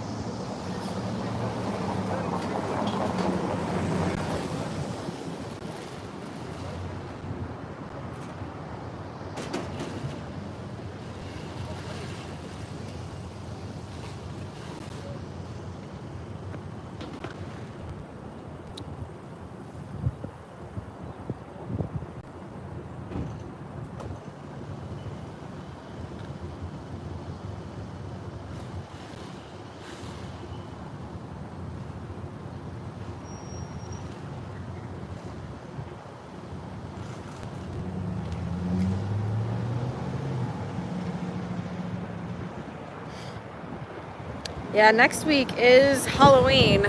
Yeah, next week is Halloween.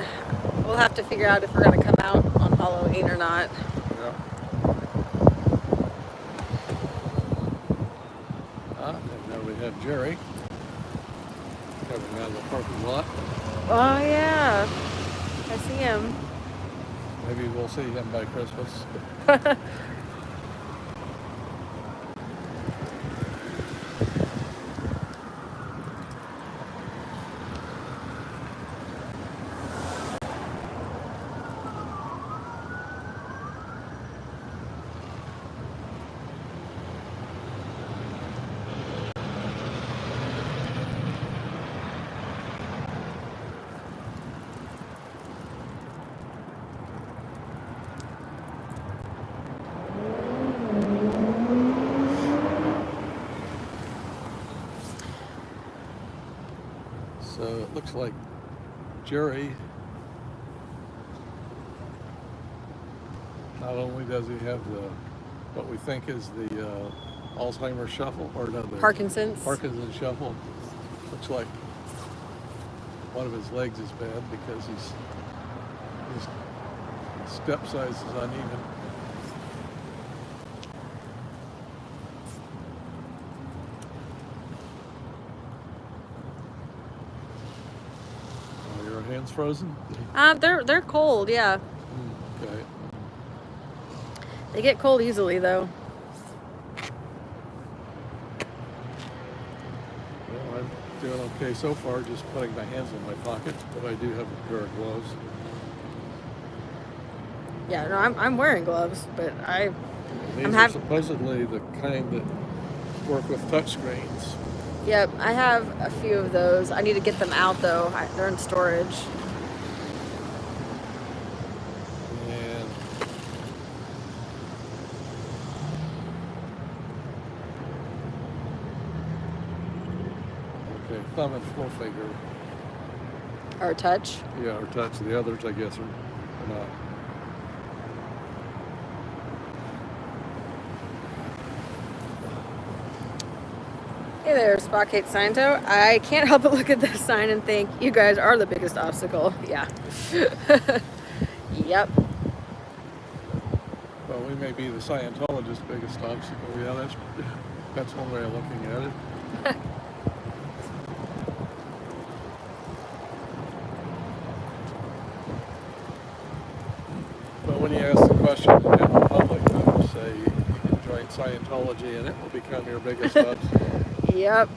We'll have to figure out if we're going to come out on Halloween or not. Yeah. And there we have Jerry coming out of the parking lot. Oh, yeah. I see him. Maybe we'll see him by Christmas. So it looks like Jerry, not only does he have what we think is the Alzheimer's shuffle, or no, the Parkinson's. Parkinson's shuffle. Looks like one of his legs is bad because his step size is uneven. Are your hands frozen? They're cold, yeah. Okay. They get cold easily though. Well, I'm doing okay so far, just putting my hands in my pocket, but I do have a pair of gloves. Yeah, no, I'm wearing gloves, but These are supposedly the kind that work with touch screens. Yep, I have a few of those. I need to get them out though. They're in storage. And okay, thumb and forefinger. Or touch. Yeah, or touch. The others, I guess, are not. Hey there, Spot Kate Sciento. I can't help but look at this sign and think, you guys are the biggest obstacle. Yeah. Yep. Well, we may be the Scientologist's biggest obstacle. Yeah, that's one way of looking at it. But when you ask the question to the general public, they will say you can join Scientology and it will become your biggest obstacle. Yep.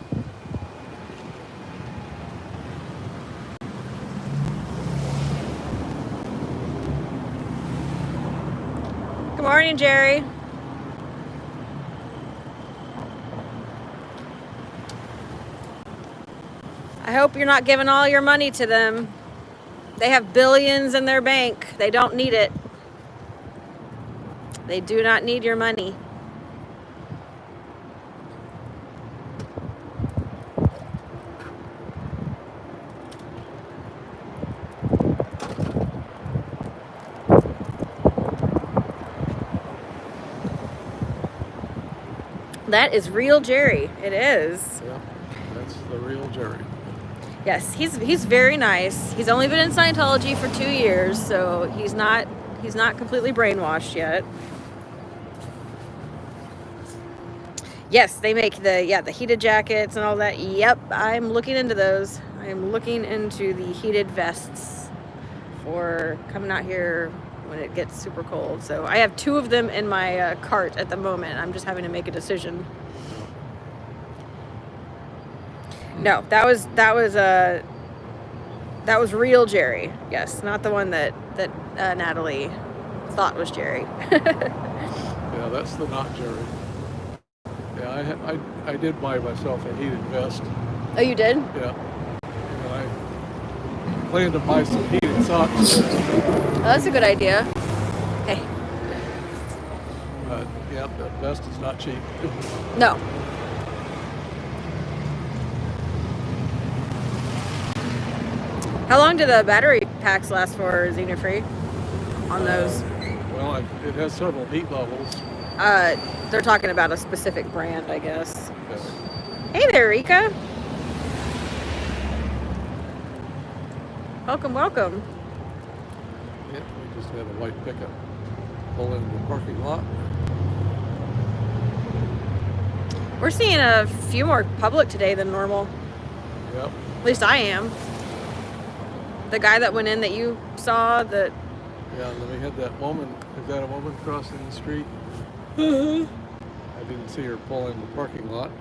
Good morning, Jerry. I hope you're not giving all your money to them. They have billions in their bank. They don't need it. They do not need your money. That is real Jerry. It is. Yeah, that's the real Jerry. Yes, he's very nice. He's only been in Scientology for 2 years, so he's not completely brainwashed yet. Yes, they make the heated jackets and all that. Yep, I'm looking into those. I'm looking into the heated vests for coming out here when it gets super cold. So I have 2 of them in my cart at the moment. I'm just having to make a decision. No, that was real Jerry. Yes, not the one that Natalie thought was Jerry. Yeah, that's the not Jerry. Yeah, I did buy myself a heated vest. Oh, you did? Yeah. And I plan to buy some heated socks. Oh, that's a good idea. Hey. But yeah, that vest is not cheap. No. How long do the battery packs last for, Xenofree, on those? Well, it has several heat levels. They're talking about a specific brand, I guess. Okay. Hey there, Rika. Welcome, welcome. Yeah, we just had a white pickup pull into the parking lot. We're seeing a few more public today than normal. Yep. At least I am. The guy that went in that you saw, that... Yeah, and then we had that woman. Is that a woman crossing the street? Uh-huh. I didn't see her pull in the parking lot.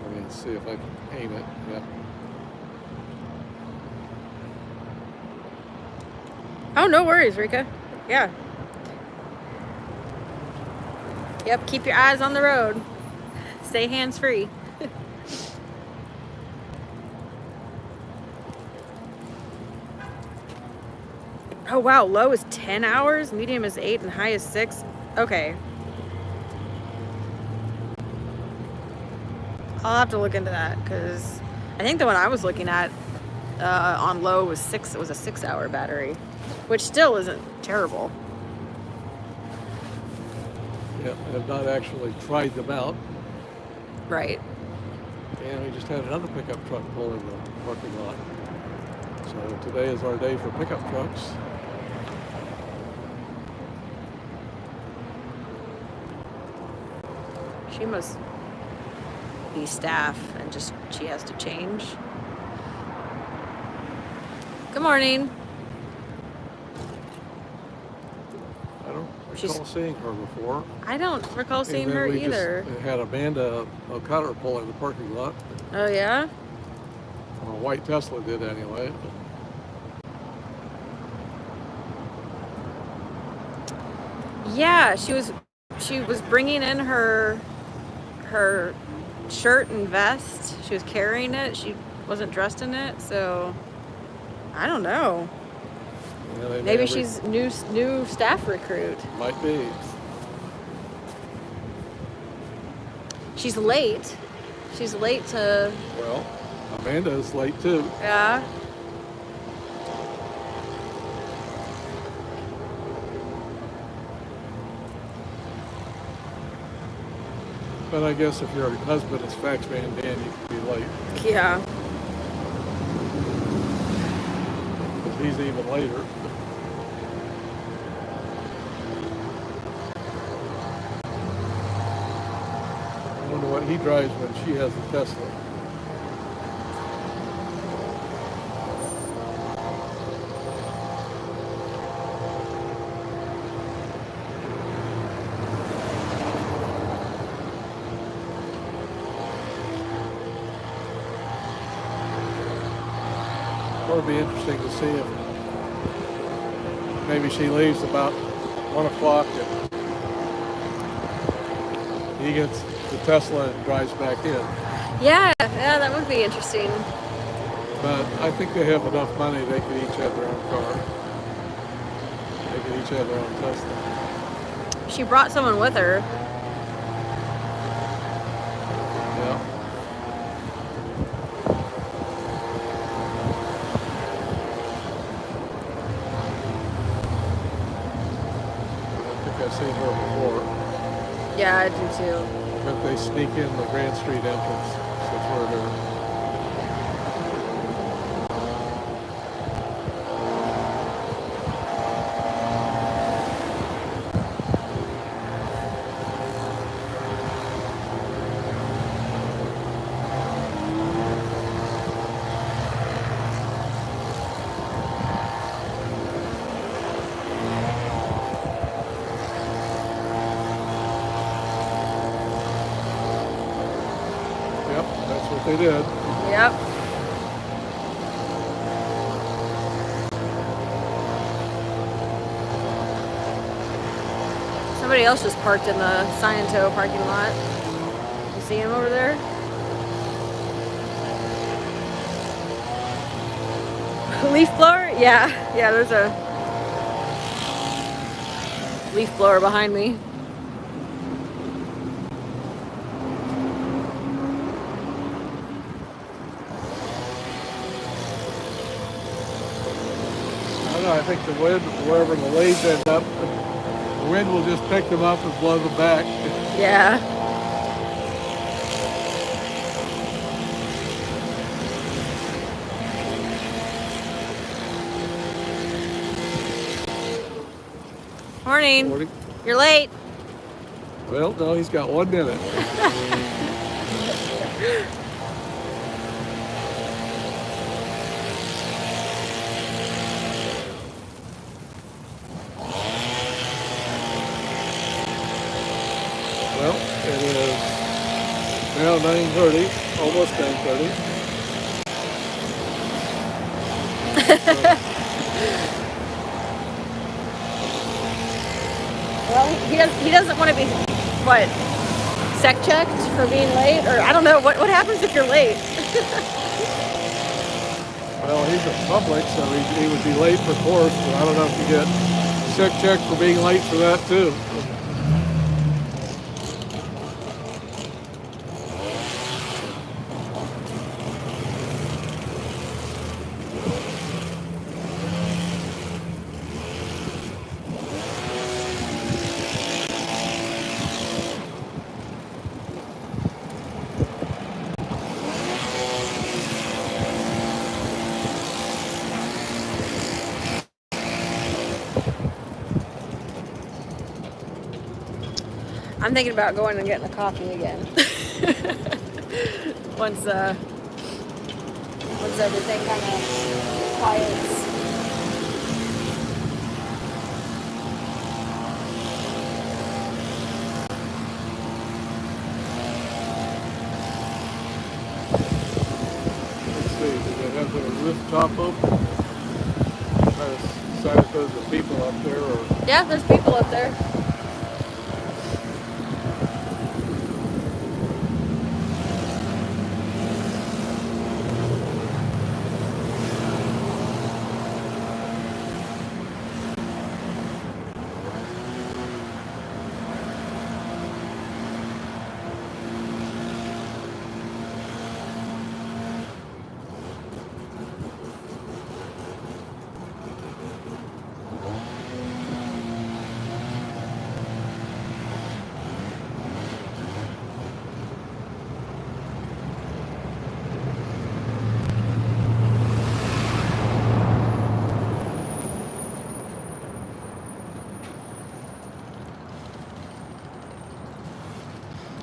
Let me see if I can aim it. Yep. Oh, no worries, Rika. Yeah. Yep, keep your eyes on the road. Stay hands-free. Oh, wow. Low is 10 hours, medium is 8, and high is 6. Okay. I'll have to look into that, because I think the one I was looking at on low was 6. It was a 6-hour battery, which still isn't terrible. Yeah, I have not actually tried them out. Right. And we just had another pickup truck pulling the parking lot. So today is our day for pickup trucks. She must be staff and just she has to change. Good morning. I don't recall seeing her before. I don't recall seeing And then her we either. just had Amanda O'Connor pulling the parking lot. Oh yeah? Well, white Tesla did anyway. Yeah, she was bringing in her shirt and vest. She was carrying it. She wasn't dressed in it, so I don't know. Yeah, Maybe she's new staff recruit. Might be. She's late. She's late to. Well, Amanda is late too. Yeah. But I guess if your husband is fax man Dan, you can be late. Yeah. Because he's even later. I wonder what he drives when she has the Tesla. It'll be interesting to see if maybe she leaves about 1 o'clock and he gets the Tesla and drives back in. Yeah, that would be interesting. But I think they have enough money they could each have their own car. They could each have their own Tesla. She brought someone with her. Yeah. I've seen her before. Yeah, I do too. But they sneak in the Grand Street entrance. That's where they're. They did. Yep. Somebody else just parked in the Sciento parking lot. You see him over there? Leaf blower? Yeah. Yeah, there's a leaf blower behind me. I think the wind, wherever the leaves end up, the wind will just pick them up and blow them back. Yeah. Morning. Morning. You're late. Well, no, he's got 1 minute. Well, it is now 9:30, almost 9:30. Well, he doesn't want to be, what, sec checked for being late? Or I don't know, what happens if you're late? Well, he's a public, so he would be late for course, but I don't know if you get sec checked for being late for that too. I'm thinking about going and getting a coffee again. once everything kind of quiets. Let's see, do they have their rooftop open? Trying to decide if those are people up there or... Yeah, there's people up there.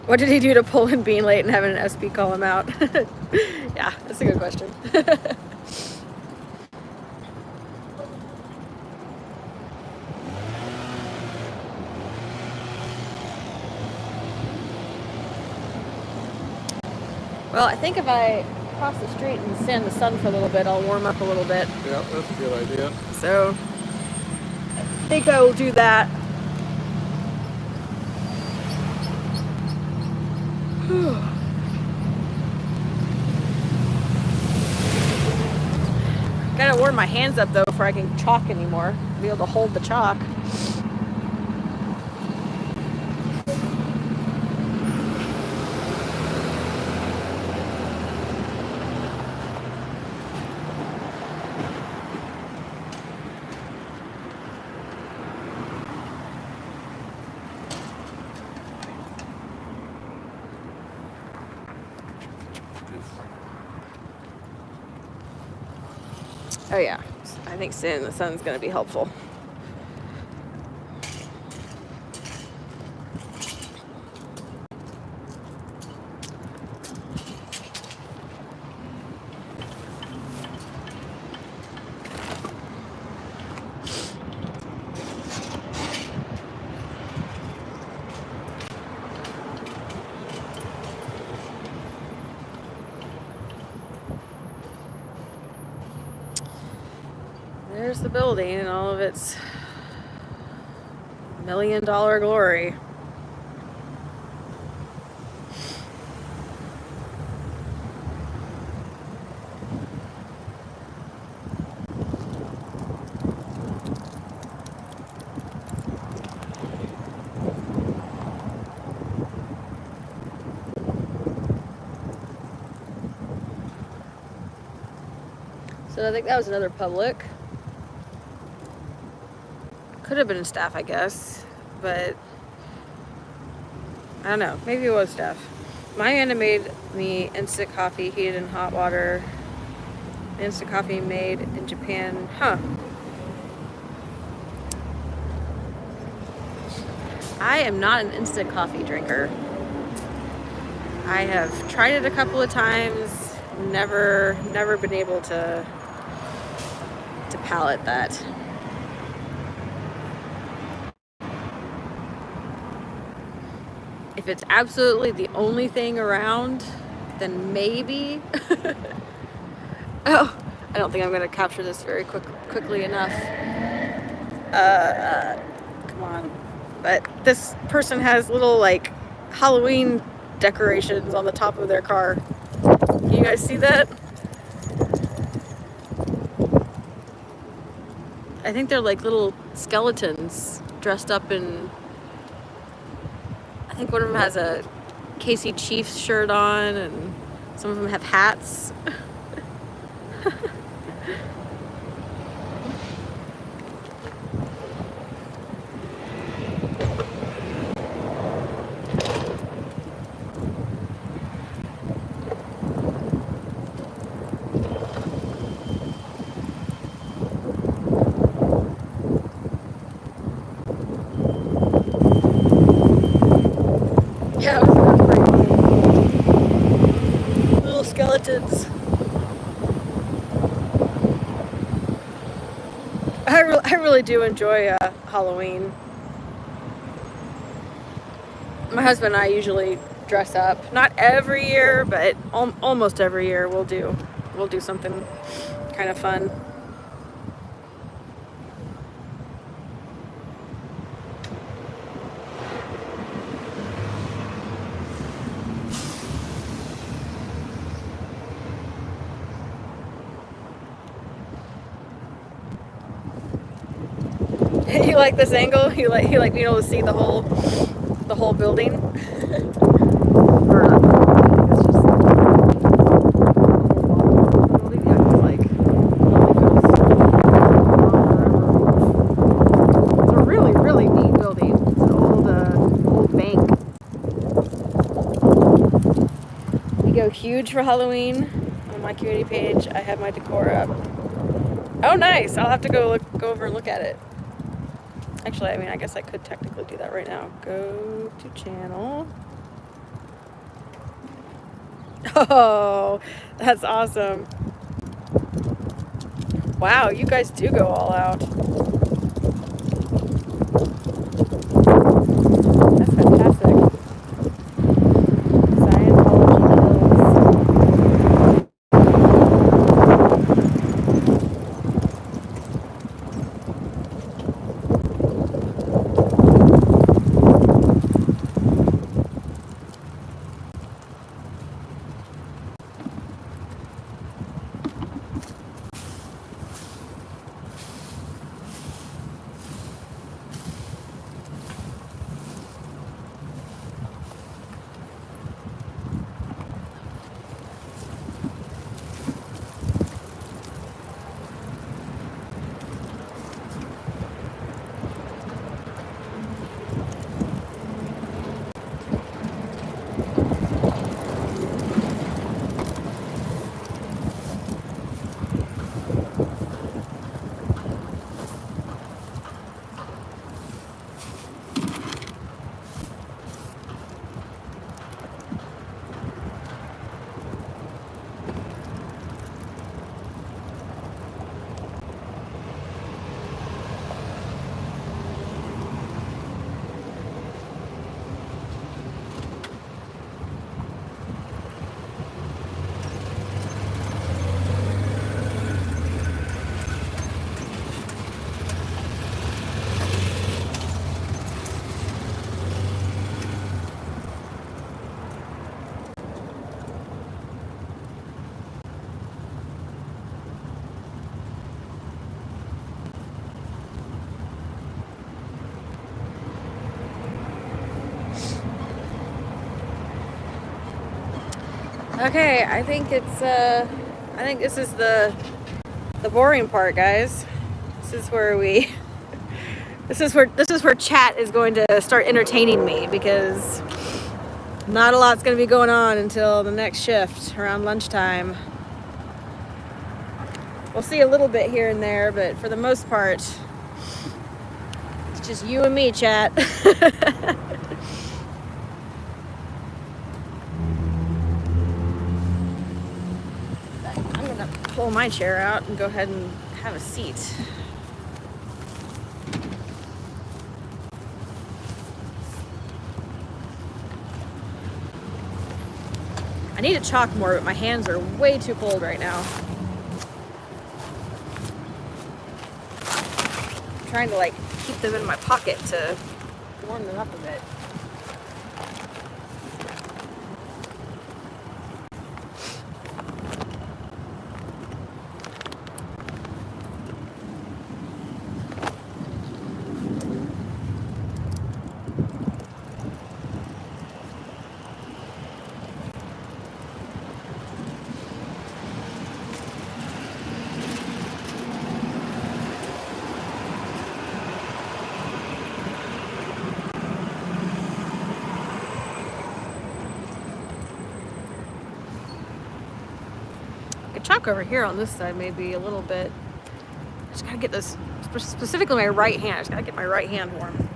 What did he do to pull in being late and having an SP call him out? Yeah, that's a good question. Well, I think if I cross the street and stand in the sun for a little bit, I'll warm up a little bit. Yeah, that's a good idea. So, I think I will do that. Gotta warm my hands up though before I can chalk anymore. Be able to hold the chalk. Oh yeah, I think sitting in the sun's gonna be helpful. There's the building in all of its $1 million glory. So I think that was another public. Could have been staff, I guess, but I don't know. Maybe it was staff. My Amanda made me instant coffee, heated in hot water. Instant coffee made in Japan. Huh. I am not an instant coffee drinker. I have tried it a couple of times. Never been able to palate that. If it's absolutely the only thing around, then maybe. Oh, I don't think I'm going to capture this very quickly enough. Come on. But this person has little like Halloween decorations on the top of their car. Can you guys see that? I think they're like little skeletons dressed up in... I think one of them has a KC Chiefs shirt on, and some of them have hats. relatives. I really do enjoy Halloween. My husband and I usually dress up. Not every year, but almost every year we'll do something kind of fun. You like this angle? You like being able to see the whole building? Or not, it's just building. Yeah, it's like it's a really neat building. It's an old bank. We go huge for Halloween. On my community page, I have my decor up. Oh, nice! I'll have to go over and look at it. Actually, I mean, I guess I could technically do that right now. Go to channel. Oh, that's awesome. Wow, you guys do go all out. That's fantastic. Scientology Okay, I think this is the boring part, guys. This is where chat is going to start entertaining me, because not a lot's going to be going on until the next shift around lunchtime. We'll see a little bit here and there, but for the most part, it's just you and me, chat. Pull my chair out and go ahead and have a seat. I need to chalk more, but my hands are way too cold right now. I'm trying to keep them in my pocket to warm them up a bit. Chalk over here on this side maybe a little bit. Just gotta get this, specifically my right hand. I just gotta get my right hand warm.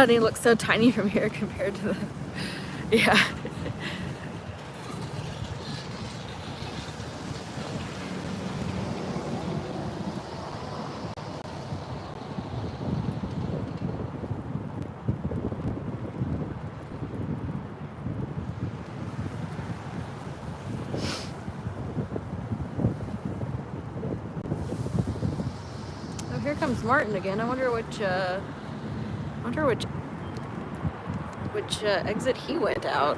God, he looks so tiny from here compared to the, yeah. Oh, here comes Martin again. I wonder which exit he went out.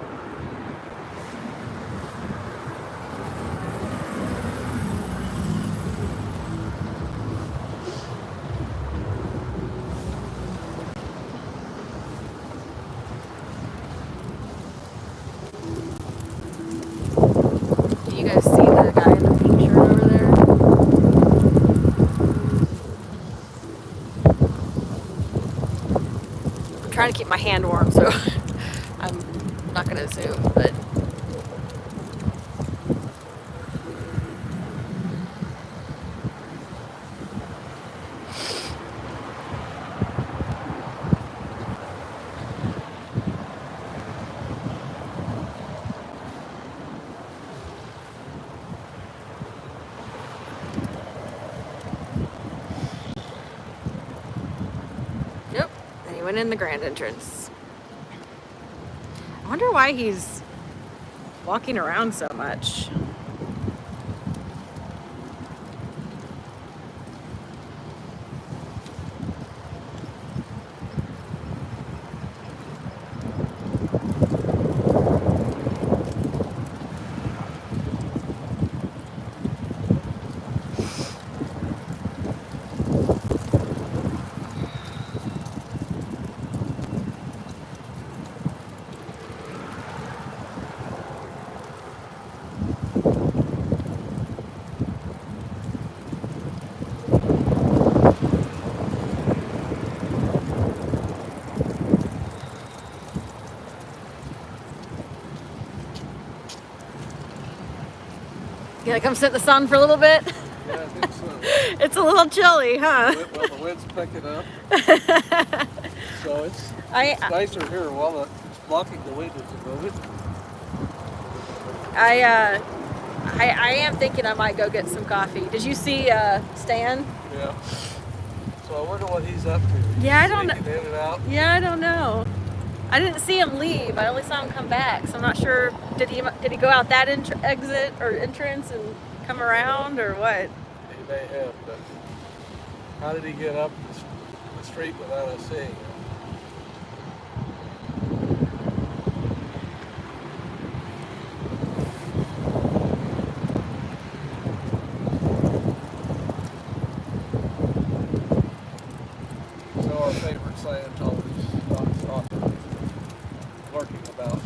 Do you guys see the guy in the pink shirt over there? I'm trying to keep my hand warm, so I'm not gonna zoom, but nope. And he went in the grand entrance. I wonder why he's walking around so much. You gonna come sit in the sun for a little bit? Yeah, I think so. It's a little chilly, huh? Well, the wind's picking up, so it's nicer here while it's blocking the wind at the moment. I am thinking I might go get some coffee. Did you see Stan? Yeah. So I wonder what he's up to. Yeah, I don't know. Sneaking in and out. Yeah, I don't know. I didn't see him leave. I only saw him come back, so I'm not sure. Did he go out that exit or entrance and come around, or what? He may have, but how did he get up the street without us seeing him? So our favorite Scientologist talking, lurking about.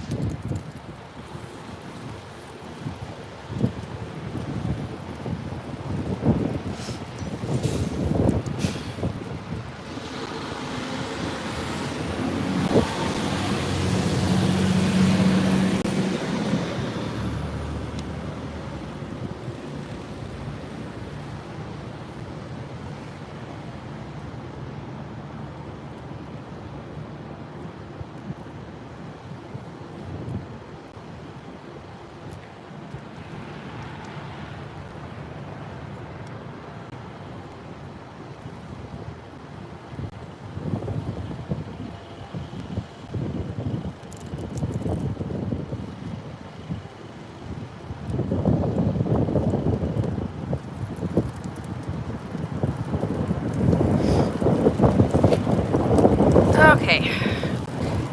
Okay.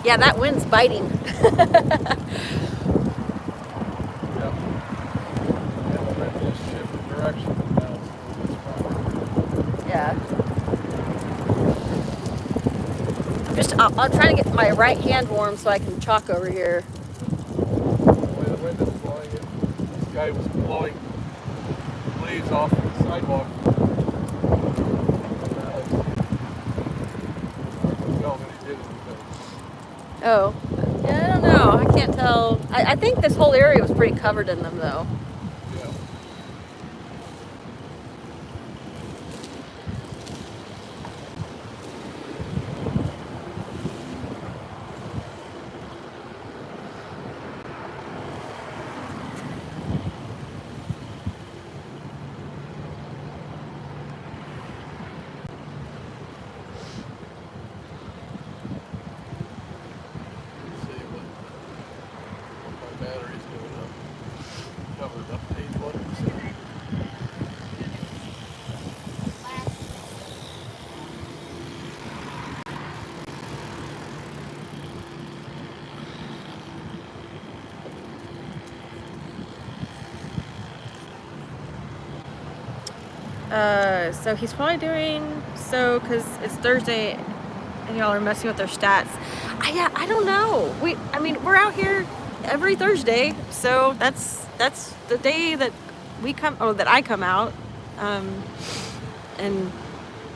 Yeah, that wind's biting. Yep. And the wind just shifted direction now. Yeah. I'll try to get my right hand warm so I can chalk over here. The way the wind is blowing it, this guy was blowing leaves off the sidewalk. Oh, yeah, I don't know. I can't tell. I think this whole area was pretty covered in them, though. Yeah. So he's probably doing so because it's Thursday and y'all are messing with their stats. I don't know. We're out here every Thursday, so that's the day that that I come out. And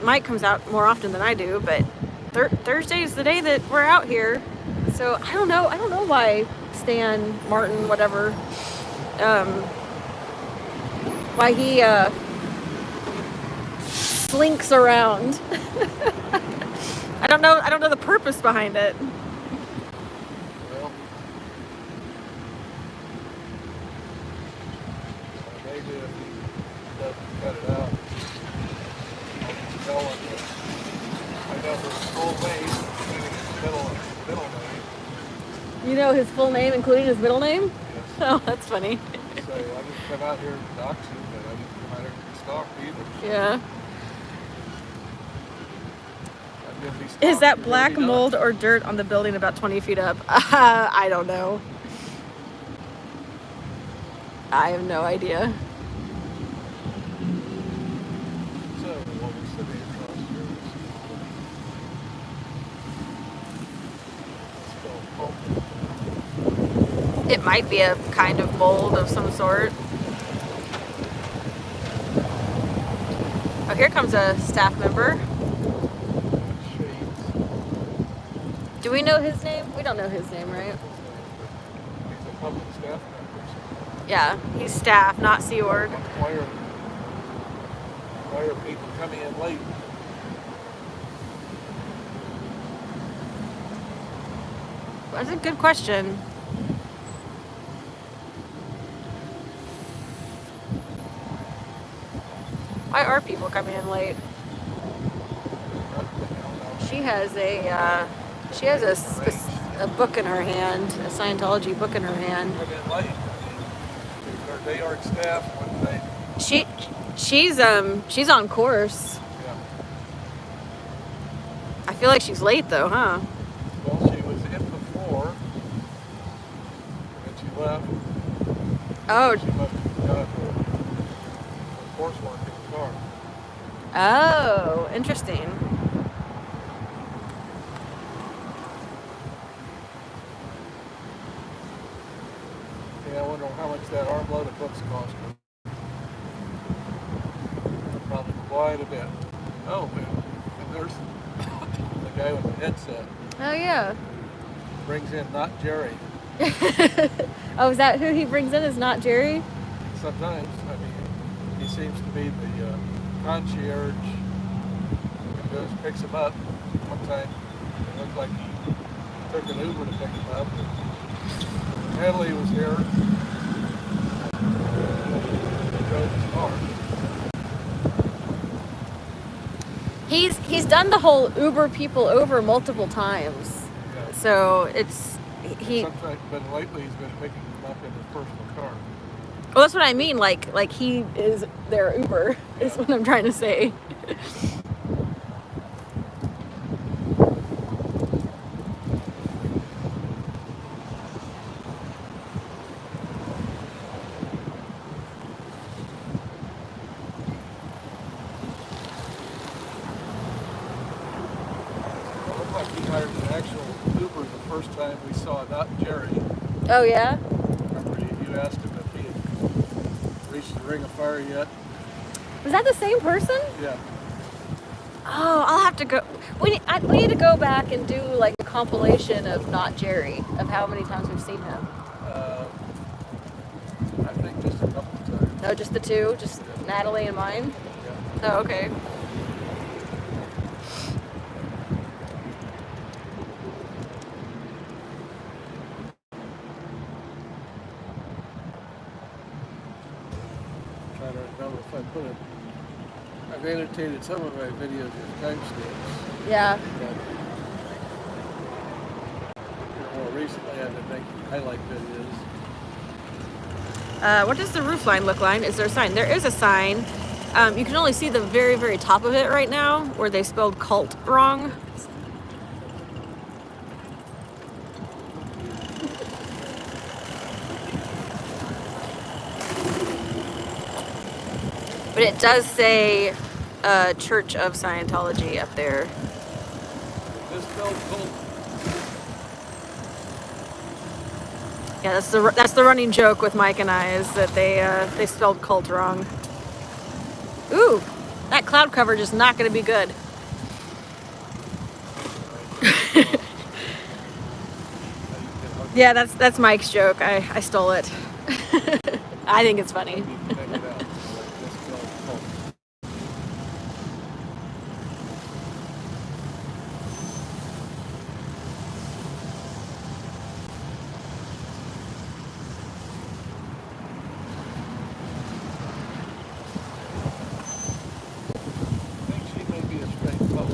Mike comes out more often than I do, but Thursday is the day that we're out here. So I don't know why Stan, Martin, whatever, why he slinks around. I don't know the purpose behind it. Well, maybe if he doesn't cut it out, I'll just tell him that I know his full name, including his middle name. You know his full name, including his middle name? Yes. Oh, that's funny. So I didn't come out here to dox you, but I didn't come out here to stalk either. Yeah. I'm gonna be Is stalked, that you're black gonna be mold doxed. or dirt on the building about 20 feet up? I don't know. I have no idea. So, what was sitting across here was It might be a kind of mold of some sort. Oh, here comes a staff member. shades. Do we know his name? We don't know his name, right? He's a public staff member. Yeah, he's staff, not Sea Org. Why are people coming in late? That's a good question. Why are people coming in late? She has a book in her hand, a Scientology book in her hand. Come in late. Their day art staff when they. She's on course. Yeah. I feel like she's late though, huh? Well, she was in before, and she left. Oh, She must have forgot the coursework in the car. oh, interesting. Yeah, I wonder how much that armload of books cost her. Probably quite a bit. Oh, man. And there's the guy with the headset. Oh yeah. Brings in not Jerry. Oh, is that who he brings in? Is not Jerry? Sometimes, I mean, he seems to be the concierge who goes, picks him up. One time, it looked like he took an Uber to pick him up. Hadley was here. He drove his car. He's done the whole Uber people over multiple times. Yeah. So it's he. Sometimes, but lately he's been picking them up in his personal car. Well, that's what I mean. Like he is their Uber. Is what I'm trying to say. It looked like he hired an actual Uber the first time we saw not Jerry. Oh yeah. Remember you asked him if he had reached the ring of fire yet? Was that the same person? Yeah. Oh, I'll have to go. We need to go back and do like a compilation of not Jerry, of how many times we've seen him. I think just a couple of times. No, just the two, just Natalie and mine. Yeah. Oh, okay. Trying to remember if I put it. I've annotated some of my videos with timestamps. Yeah. But more recently, I've been making highlight videos. What does the roof line look like? Is there a sign? There is a sign. You can only see the very, very top of it right now, where they spelled cult wrong. But it does say Church of Scientology up there. Misspelled cult. Yeah, that's the running joke with Mike and I, is that they spelled cult wrong. Ooh, that cloud coverage is not going to be good. Yeah, that's Mike's joke. I stole it. I think it's funny. Check it out. Misspelled cult. I think she may be a straight cult.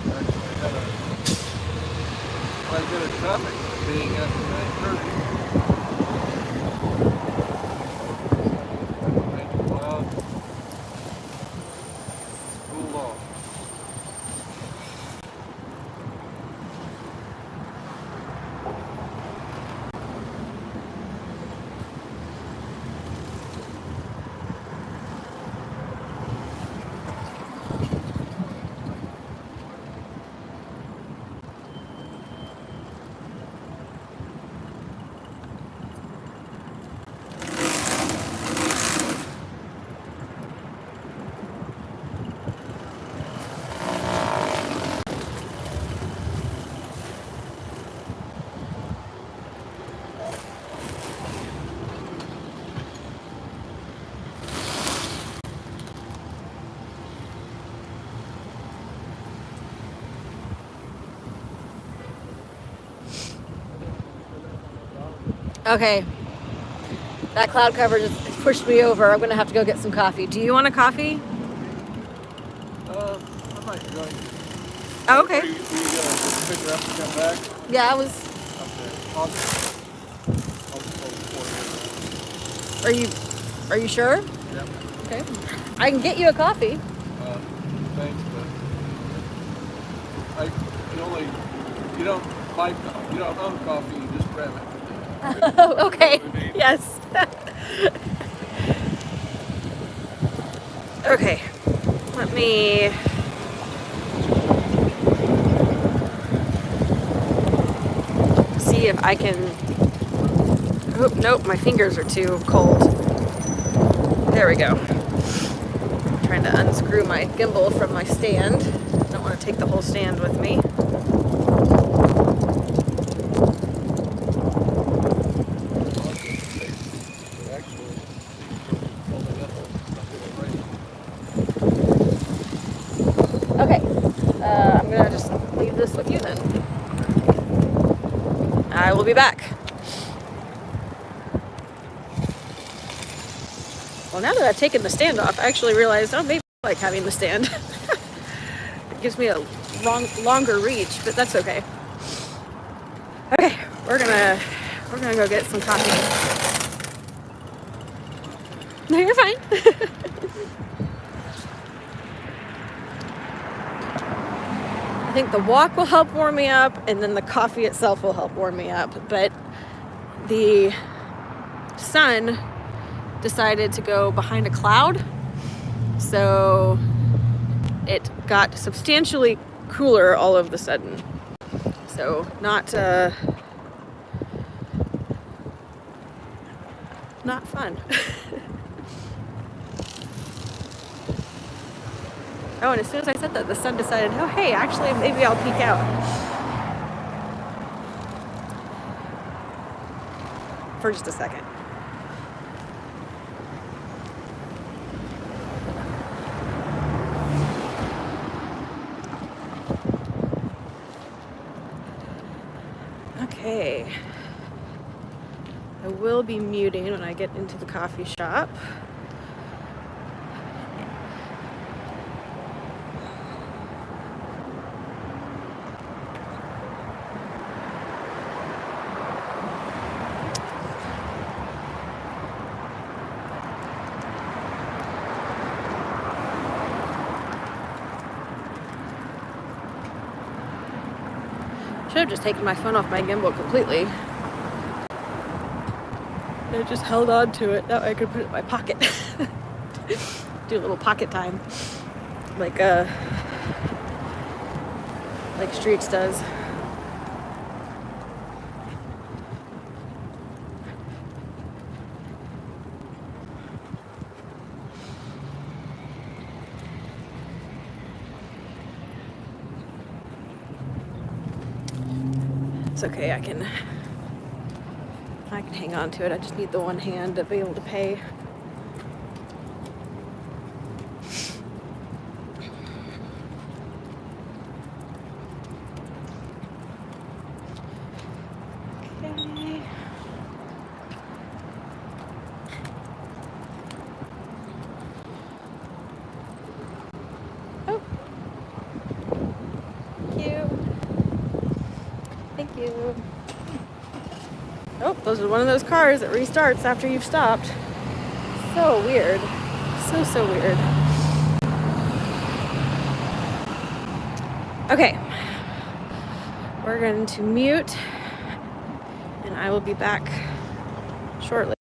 Actually had quite a bit of traffic being after 9:30. Rain cloud, cool off. Okay, that cloud cover just pushed me over. I'm gonna have to go get some coffee. Do you want a coffee? I might join you. Oh, okay. Were you gonna pick her up and come back? Yeah, I was. Okay. I'll just hold it for Are you sure? you. Yep. Okay. I can get you a coffee. Thanks, but you don't own coffee, you just grab it. Okay. Yes. Okay. Let me. See if I can. Oh, nope, my fingers are too cold. There we go. Trying to unscrew my gimbal from my stand. Don't want to take the whole stand with me. Okay, I'm gonna just leave this with you then. I will be back. Well, now that I've taken the stand off, I actually realized, oh, maybe I like having the stand. It gives me a longer reach, but that's okay. Okay, we're gonna go get some coffee. No, you're fine. I think the walk will help warm me up, and then the coffee itself will help warm me up. But the sun decided to go behind a cloud, so it got substantially cooler all of a sudden. So not fun. Oh, and as soon as I said that, the sun decided, oh, hey, actually, maybe I'll peek out. For just a second. Okay. I will be muting when I get into the coffee shop. Should have just taken my phone off my gimbal completely. I just held on to it. That way I could put it in my pocket. Do a little pocket time. Like Streets does. It's okay, I can hang on to it. I just need the one hand to be able to pay. Okay. Oh. Thank you. Thank you. Oh, those are one of those cars that restarts after you've stopped. So weird. So weird. Okay. We're going to mute, and I will be back shortly.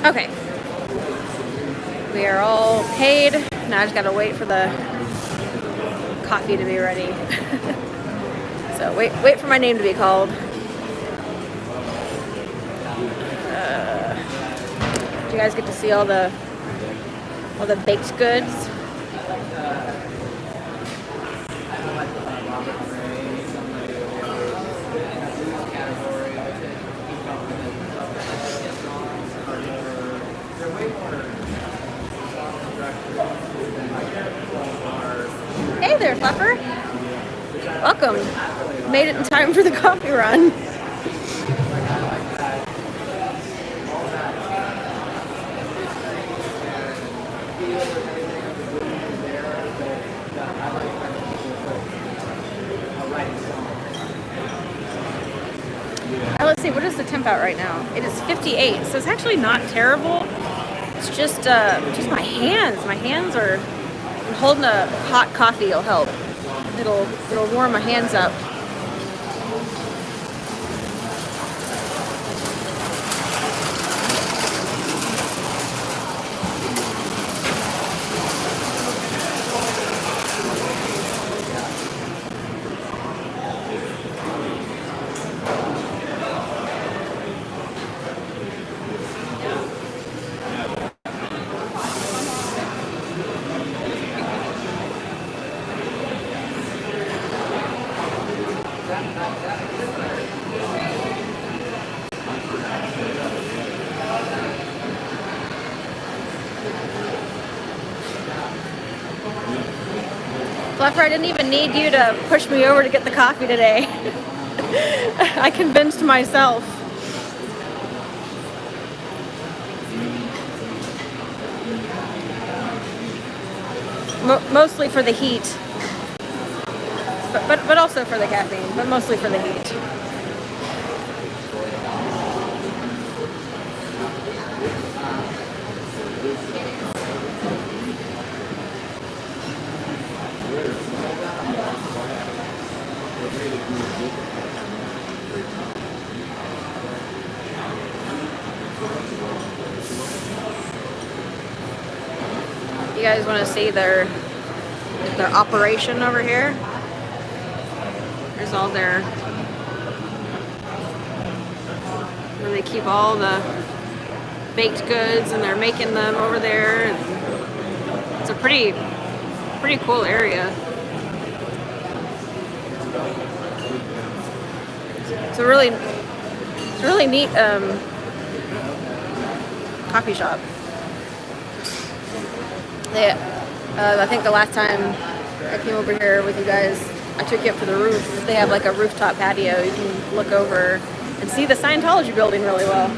Okay. We are all paid. Now I just gotta wait for the coffee to be ready. So wait for my name to be called. Do you guys get to see all the baked goods? Hey there, Fluffer. Welcome. Made it in time for the coffee run. Let's see, what is the temp out right now? It is 58, so it's actually not terrible. It's just my hands. My hands are holding a hot coffee will help. It'll warm my hands up. Fluffer, I didn't even need you to push me over to get the coffee today. I convinced myself. Mostly for the heat. But also for the caffeine, but mostly for the heat. You guys want to see their operation over here? There's all their, where they keep all the baked goods, and they're making them over there. And it's a pretty cool area. It's a really neat coffee shop. I think the last time I came over here with you guys, I took you up to the roof. They have like a rooftop patio. You can look over and see the Scientology building really well.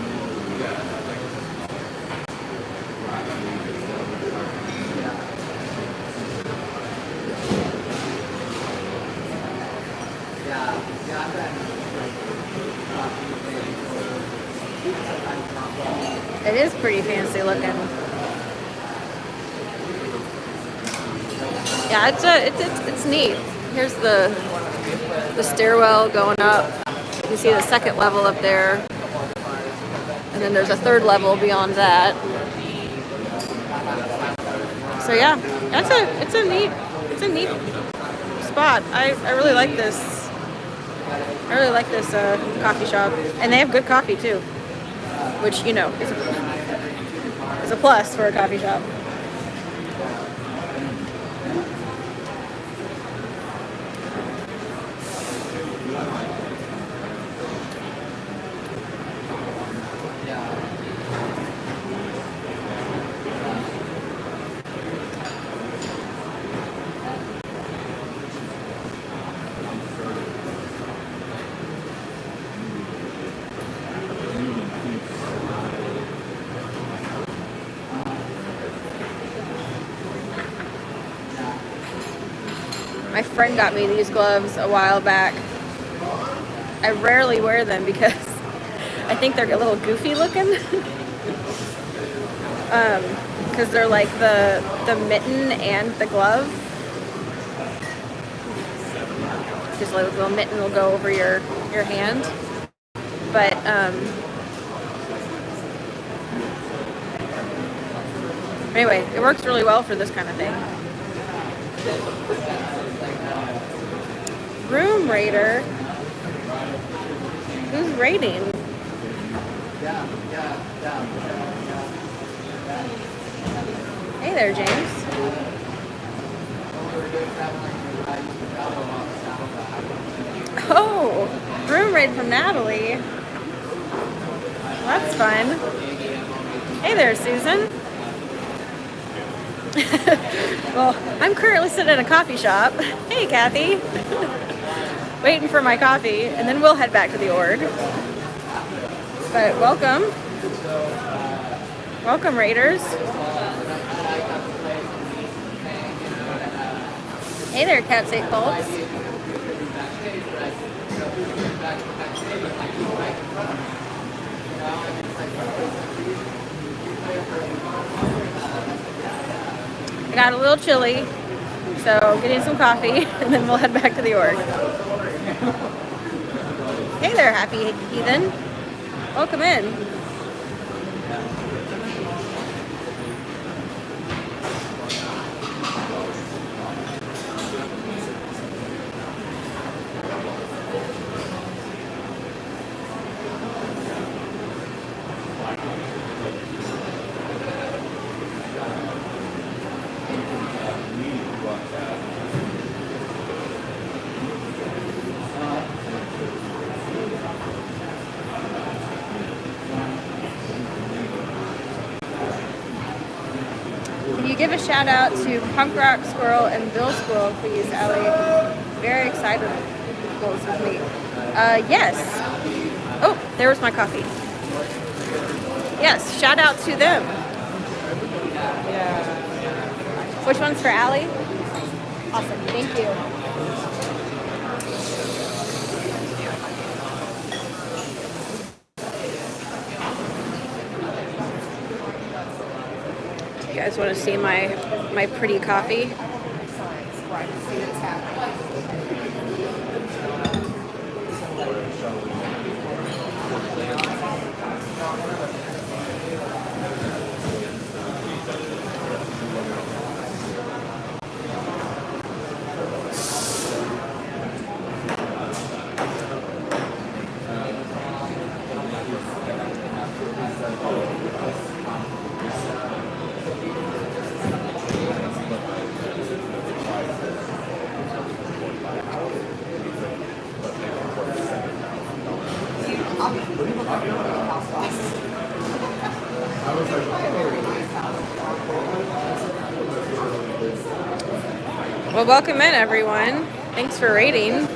It is pretty fancy looking. Yeah, it's neat. Here's the stairwell going up. You can see the second level up there, and then there's a third level beyond that. So yeah, it's a neat spot. I really like this. I really like this coffee shop, and they have good coffee too, which is a plus for a coffee shop. My friend got me these gloves a while back. I rarely wear them because I think they're a little goofy looking. Because they're like the mitten and the glove. Just like a little mitten will go over your hand. But anyway, it works really well for this kind of thing. Room raider? Who's raiding? Hey there, James. Oh, room raid from Natalie. Well, that's fun. Hey there, Susan. Well, I'm currently sitting in a coffee shop. Hey, Kathy. Waiting for my coffee, and then we'll head back to the org. But welcome. Welcome, Raiders. Hey there, Cat Safe Pulse. I got a little chilly, so getting some coffee, and then we'll head back to the org. Hey there, happy heathen. Welcome in. Can you give a shout out to Punk Rock Squirrel and Bill Squirrel, please, Ellie? Very excited with me. Yes. Oh, there was my coffee. Yes, shout out to them. Which one's for Allie? Awesome, thank you. You guys want to see my pretty coffee? Well, welcome in, everyone. Thanks for raiding.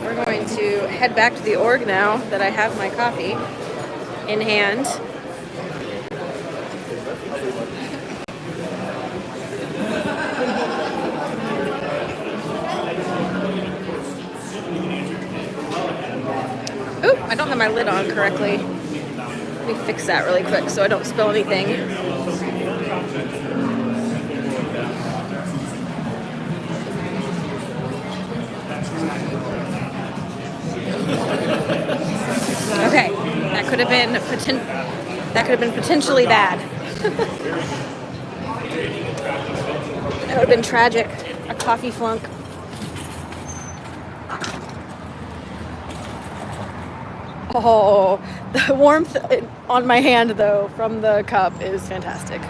We're going to head back to the org now that I have my coffee in hand. Oop, I don't have my lid on correctly. Let me fix that really quick so I don't spill anything. Okay, that could have been potentially bad. That would have been tragic. A coffee flunk. Oh, the warmth on my hand though from the cup is fantastic.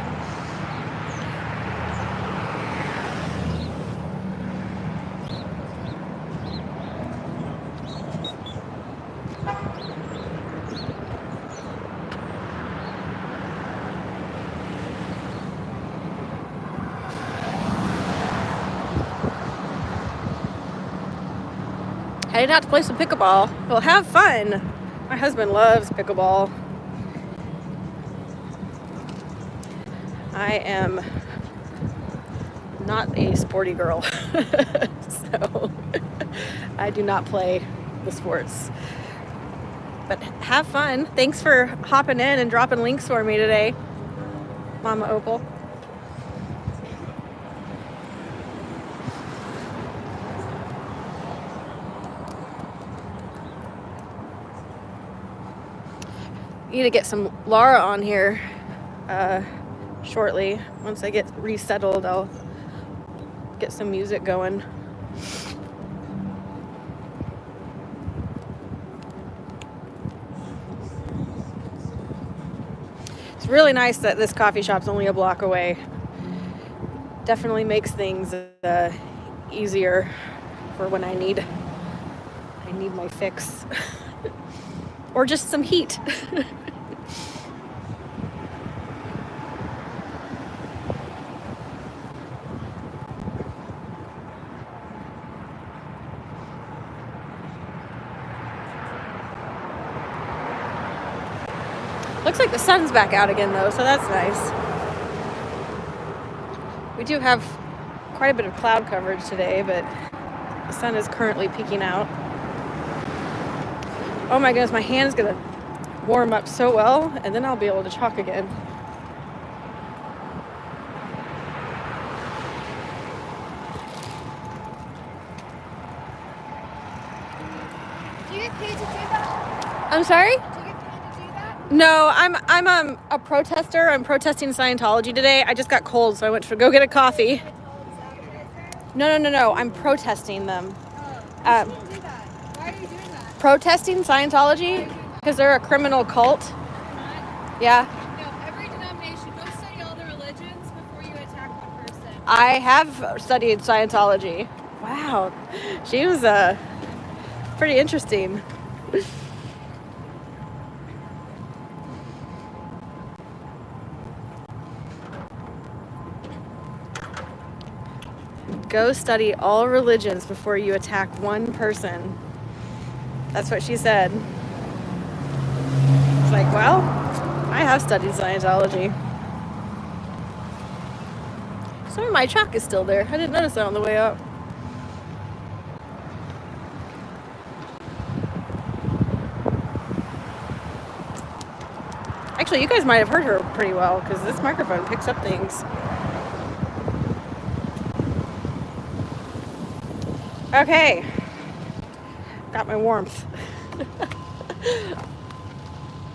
Headed out to play some pickleball. Well, have fun. My husband loves pickleball. I am not a sporty girl, so I do not play the sports. But have fun. Thanks for hopping in and dropping links for me today, Mama Opal. Need to get some Laura on here shortly. Once I get resettled, I'll get some music going. It's really nice that this coffee shop's only a block away. Definitely makes things easier for when I need my fix. Or just some heat. Looks like the sun's back out again though, so that's nice. We do have quite a bit of cloud coverage today, but the sun is currently peeking out. Oh my goodness, my hand's gonna warm up so well, and then I'll be able to talk again. Do you get paid to do that? I'm sorry? Do you get paid to do that? No, I'm a protester. I'm protesting Scientology today. I just got cold, so I went to go get a coffee. No. I'm protesting them. Oh, you shouldn't do that. Why are you doing that? Protesting Scientology because they're a criminal cult. Yeah. No, every denomination, go study all the religions before you attack one person. I have studied Scientology. Wow. She was pretty interesting. Go study all religions before you attack one person. That's what she said. It's like, well, I have studied Scientology. Some of my chalk is still there. I didn't notice that on the way up. Actually, you guys might have heard her pretty well because this microphone picks up things. Okay. Got my warmth.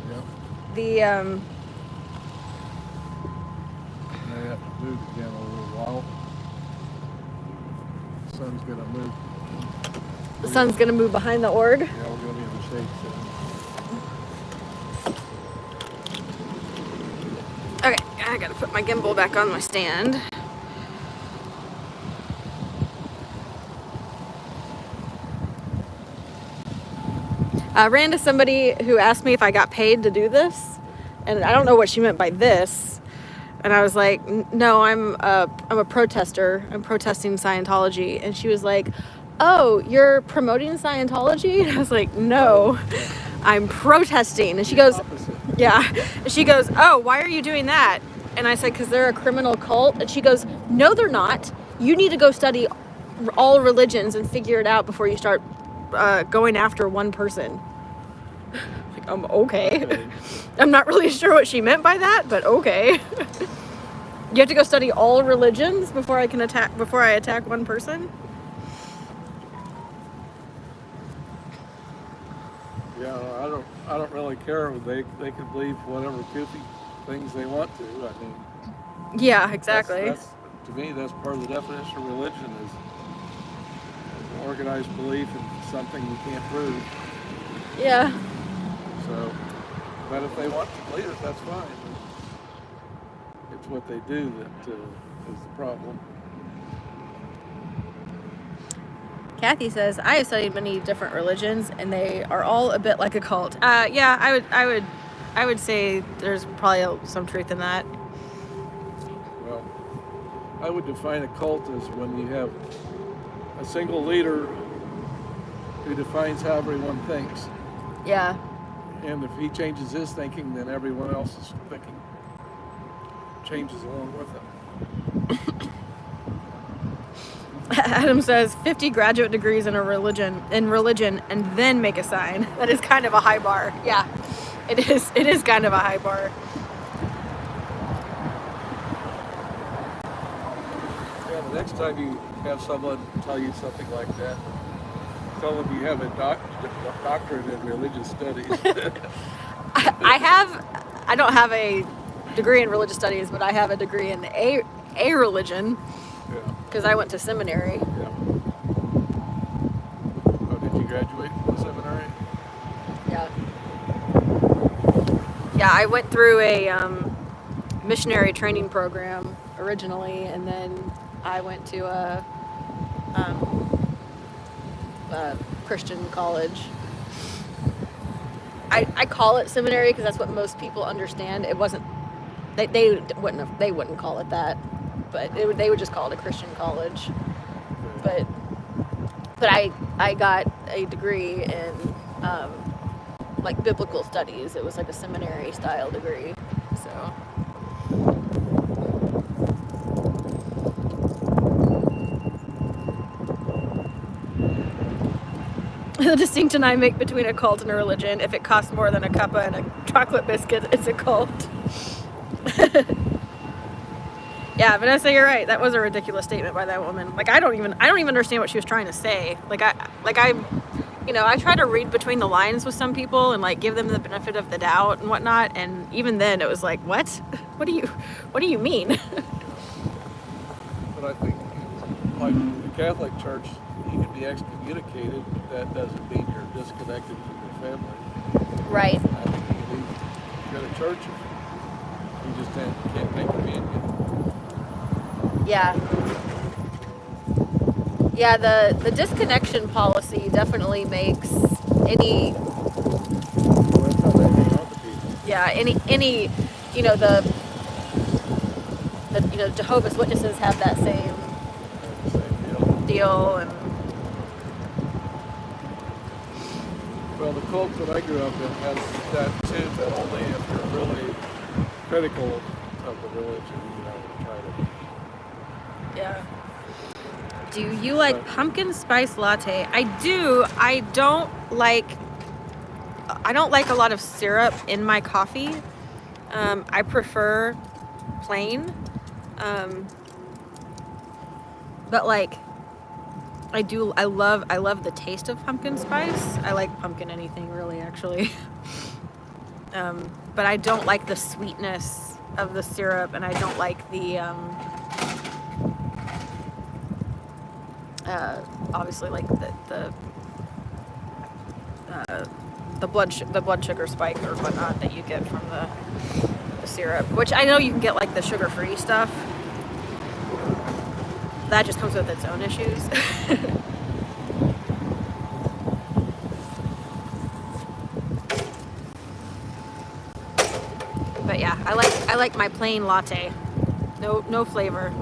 Yep. The, May have to move again a little while. The sun's gonna move. the sun's gonna move behind the org. Yeah, we're gonna be in the shade soon. Okay, I gotta put my gimbal back on my stand. I ran to somebody who asked me if I got paid to do this, and I don't know what she meant by this. And I was like, no, I'm a protester. I'm protesting Scientology. And she was like, oh, you're promoting Scientology? And I was like, no, I'm protesting. And she goes, Opposite. yeah. And she goes, oh, why are you doing that? And I said, because they're a criminal cult. And she goes, no, they're not. You need to go study all religions and figure it out before you start going after one person. Like, okay. I'm not really sure what she meant by that, but okay. You have to go study all religions before I attack one person? Yeah, I don't really care. They can believe whatever goofy things they want to. I mean, Yeah, exactly. That's, to me, that's part of the definition of religion is an organized belief in something you can't prove. Yeah. So, but if they want to believe it, that's fine. It's what they do that is the problem. Kathy says, I have studied many different religions and they are all a bit like a cult. Yeah, I would say there's probably some truth in that. Well, I would define a cult as when you have a single leader who defines how everyone thinks. Yeah. And if he changes his thinking, then everyone else's thinking changes along with him. Adam says 50 graduate degrees in religion and then make a sign. That is kind of a high bar. Yeah. It is kind of a high bar. Yeah, the next time you have someone tell you something like that, tell them you have a doctorate in religious studies. I don't have a degree in religious studies, but I have a degree in a religion because I went to seminary. Yeah. Oh, did you graduate from the seminary? Yeah. Yeah, I went through a missionary training program originally, and then I went to a Christian college. I call it seminary because that's what most people understand. It wasn't. They wouldn't call it that, but they would just call it a Christian college. But I got a degree in like biblical studies. It was like a seminary style degree. So. The distinction I make between a cult and a religion: if it costs more than a cuppa and a chocolate biscuit, it's a cult. Yeah, Vanessa, you're right. That was a ridiculous statement by that woman. Like, I don't even understand what she was trying to say. I try to read between the lines with some people and like give them the benefit of the doubt and whatnot. And even then, it was like, what? What do you mean? But I think, like the Catholic Church, you can be excommunicated, but that doesn't mean you're disconnected from your family. Right. I think you can go to church if you just can't make communion. Yeah. Yeah, the disconnection policy definitely makes any Well, that's how they hang on to people. yeah, any the Jehovah's Witnesses have that same deal. And Well, the cult that I grew up in has that too, but only if you're really critical of the religion, try to. yeah. Do you like pumpkin spice latte? I do. I don't like a lot of syrup in my coffee. I prefer plain. But like, I love the taste of pumpkin spice. I like pumpkin anything really, actually. But I don't like the sweetness of the syrup, and I don't like the, obviously like the blood sugar spike or whatnot that you get from the syrup, which I know you can get like the sugar-free stuff. That just comes with its own issues. But yeah, I like my plain latte. No flavor.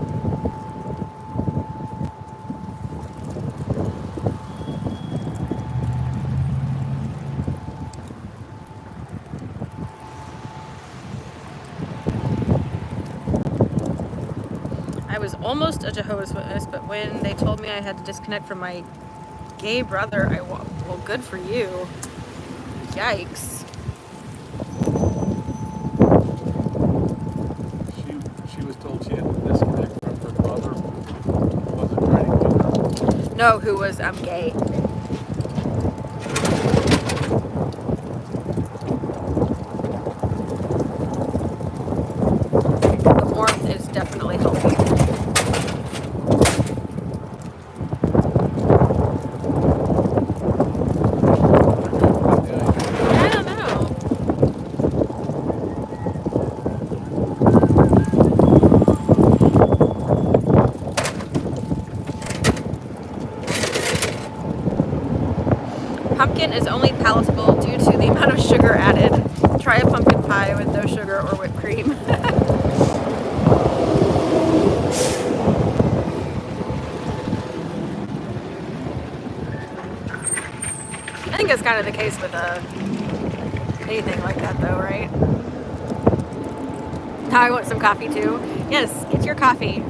I was almost a Jehovah's Witness, but when they told me I had to disconnect from my gay brother, well, good for you. Yikes. She was told she had to disconnect from her brother who wasn't writing with her. No, who was gay. The warmth is definitely healthy. I don't know. Pumpkin is only palatable due to the amount of sugar added. Try a pumpkin pie with no sugar or whipped cream. I think it's kind of the case with anything like that though, right? Now I want some coffee too. Yes, get your coffee.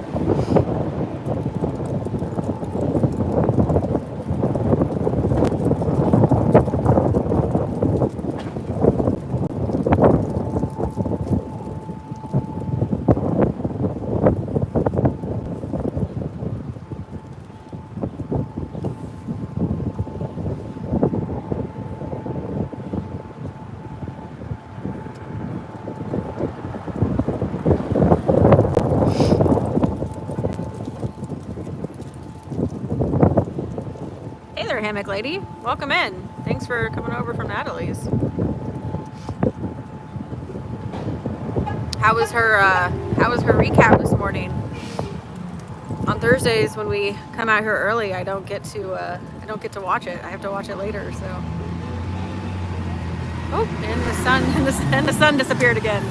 Hammock lady, welcome in. Thanks for coming over from Natalie's. How was her recap this morning? On Thursdays when we come out here early, I don't get to watch it. I have to watch it later. So, oh, and the sun disappeared again.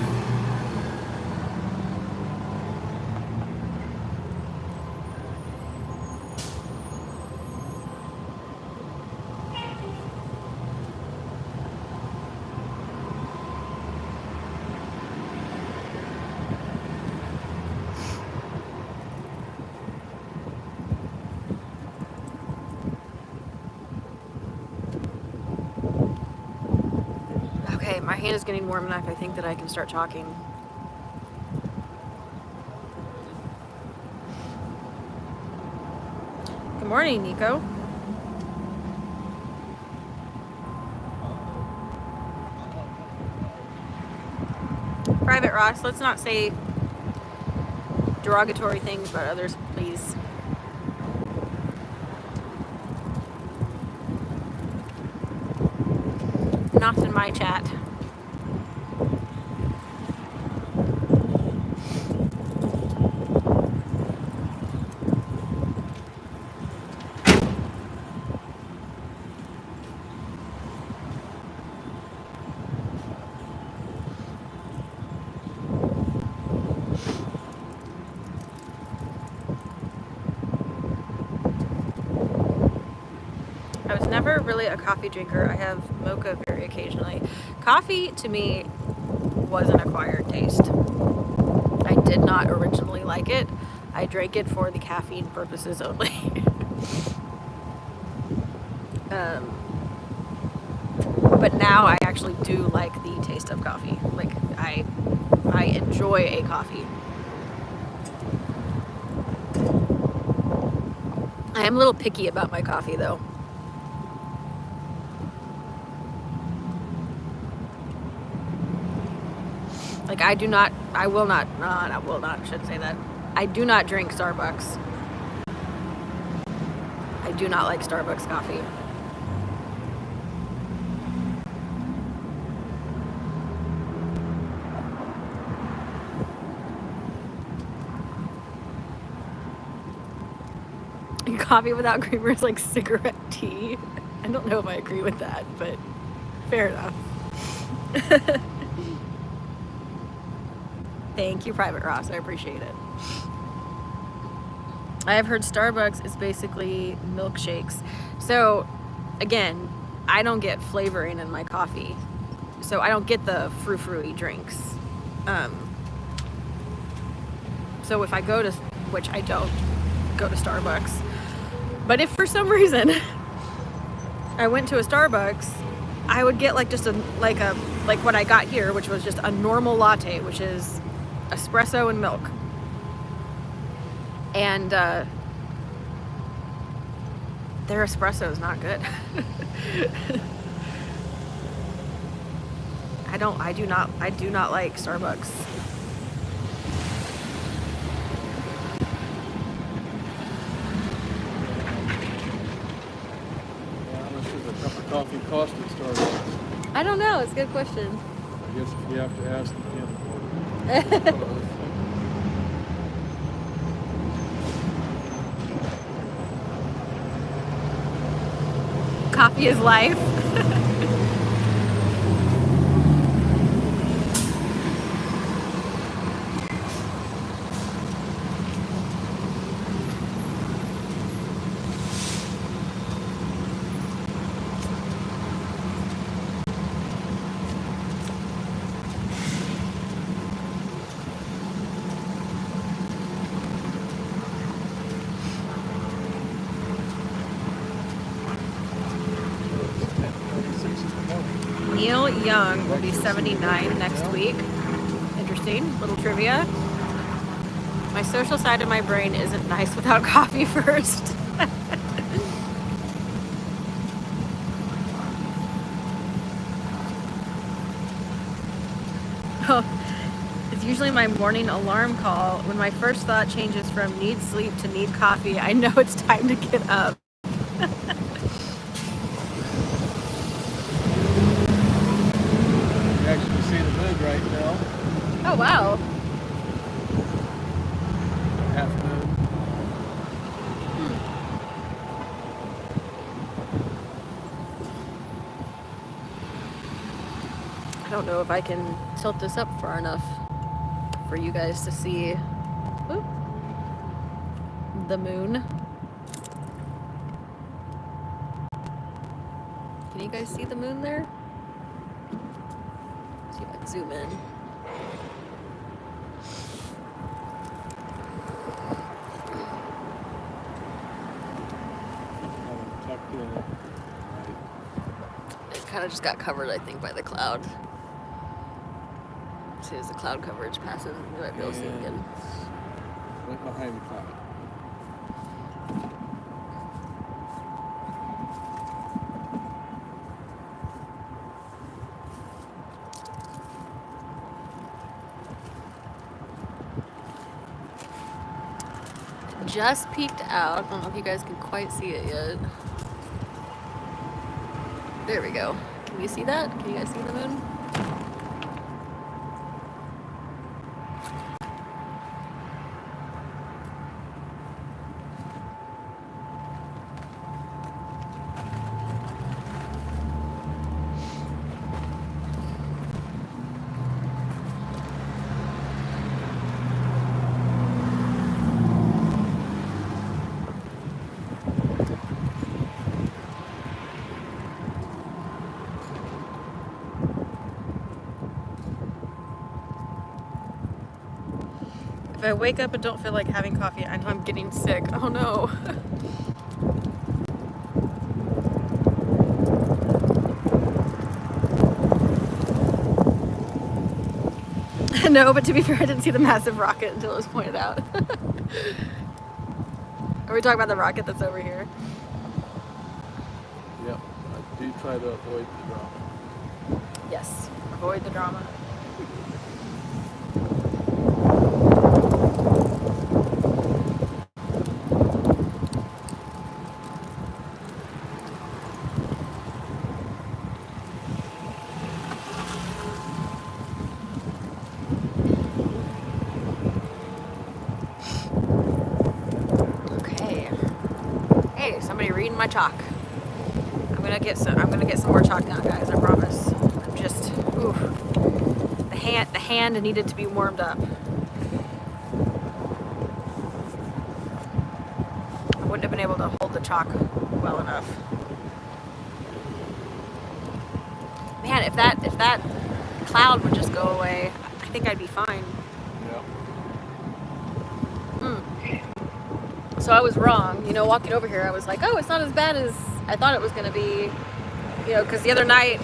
Okay, my hand is getting warm enough, I think, that I can start talking. Good morning, Nico. Private Ross, let's not say derogatory things about others, please. Not in my chat. never really a coffee drinker. I have mocha very occasionally. Coffee, to me, was an acquired taste. I did not originally like it. I drank it for the caffeine purposes only. But now I actually do like the taste of coffee. Like, I enjoy a coffee. I am a little picky about my coffee though. Like, I shouldn't say that. I do not drink Starbucks. I do not like Starbucks coffee. Coffee without creamer is like cigarette tea. I don't know if I agree with that, but fair enough. Thank you, Private Ross. I appreciate it. I have heard Starbucks is basically milkshakes. So, again, I don't get flavoring in my coffee. So I don't get the frou-frou-y drinks. So if I go to, which I don't go to Starbucks, but if for some reason I went to a Starbucks, I would get like just like what I got here, which was just a normal latte, which is espresso and milk. And their espresso is not good. I do not like Starbucks. How much does a cup of coffee cost at Starbucks? I don't know. It's a good question. I guess if you have to ask, you can't afford it. Coffee is life. Neil Young will be 79 next week. Interesting. Little trivia. My social side of my brain isn't nice without coffee first. Oh, it's usually my morning alarm call. When my first thought changes from need sleep to need coffee, I know it's time to get up. Actually see the moon right now. Oh, wow. Half moon. I don't know if I can tilt this up far enough for you guys to see the moon. Can you guys see the moon there? See if I can zoom in. Tucked in. Right. It kind of just got covered, I think, by the cloud. As soon as the cloud coverage passes, you might be able to see it again. Right behind the cloud. Just peeked out. I don't know if you guys can quite see it yet. There we go. Can you see that? Can you guys see the moon? If I wake up and don't feel like having coffee, I know I'm getting sick. Oh no. No, but to be fair, I didn't see the massive rocket until it was pointed out. Are we talking about the rocket that's over here? Yep. I do try to avoid the drama. Yes. Avoid the drama. Somebody reading my chalk. I'm gonna get some more chalk now, guys. I promise. I'm just, oof. The hand needed to be warmed up. I wouldn't have been able to hold the chalk well enough. Man, if that cloud would just go away, I think I'd be fine. So I was wrong, you know, walking over here, I was like, oh, it's not as bad as I thought it was going to be, you know, because the other night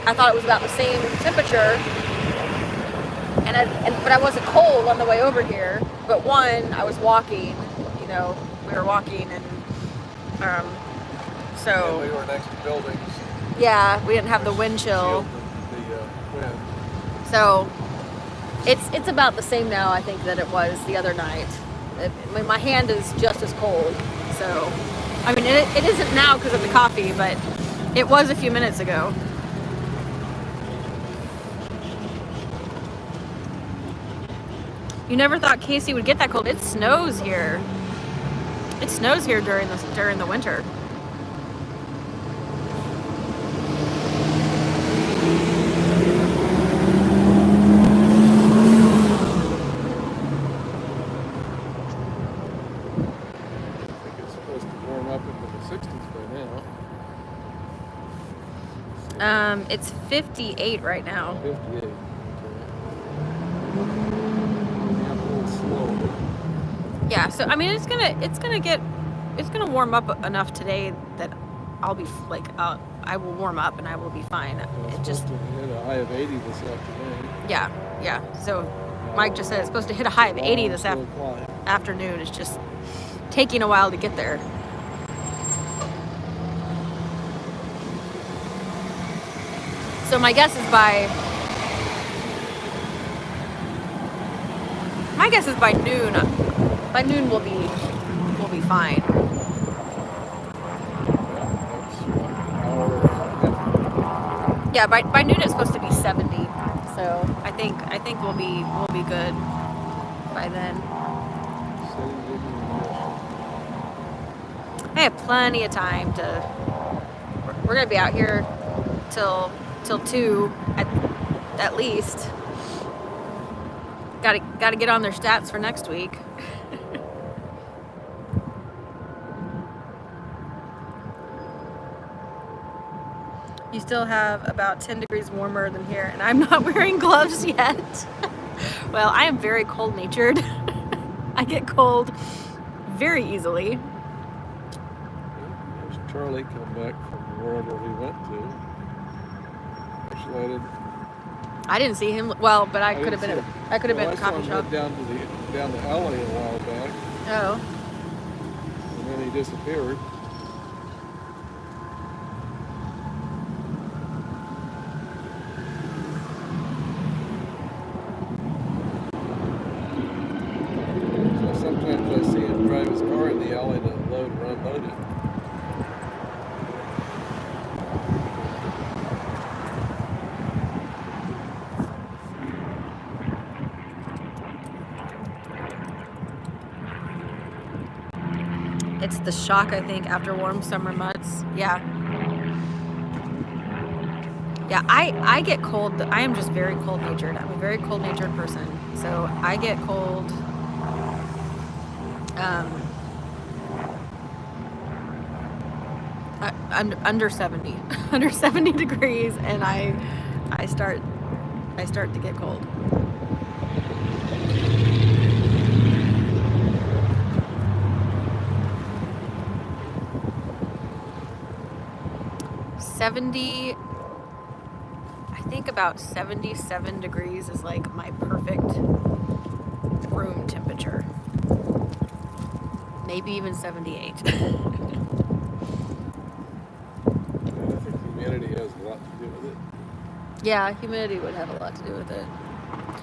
I thought it was about the same temperature, but I wasn't cold on the way over here. But one, I was walking, you know, we were walking, and so. And we were next to buildings. Yeah, we didn't have the wind chill. The wind. So it's about the same now, I think, that it was the other night. My hand is just as cold, so I mean it isn't now because of the coffee, but it was a few minutes ago. You never thought Casey would get that cold. It snows here. It snows here during the winter. It's 58 right now. 58. Okay. A little slow. Yeah, so I mean it's gonna warm up enough today that I'll be like I will warm up and I will be fine. It just hit a high of 80 this afternoon. Yeah. So Mike just said it's supposed to hit a high of 80 this afternoon. It's just taking a while to get there. So my guess is by noon. By noon we'll be fine. Yeah, by noon it's supposed to be 70. So I think we'll be good by then. I have plenty of time we're gonna be out here till 2 at least. Gotta get on their stats for next week. You still have about 10 degrees warmer than here, and I'm not wearing gloves yet. Well, I am very cold-natured. I get cold very easily. There's Charlie come back from wherever he went to. Actually, I didn't see him. Well, but I could have been at a coffee shop. Down the alley a while back. Oh. And then he disappeared. So sometimes I see him drive his car in the alley to load or unload it. It's the shock, I think, after warm summer months. Yeah. Yeah, I get cold. I am just very cold-natured. I'm a very cold-natured person. So I get cold under 70. Under 70 degrees, and I start to get cold. 70, I think about 77 degrees is like my perfect room temperature. Maybe even 78. I think humidity has a lot to do with it. Yeah, humidity would have a lot to do with it.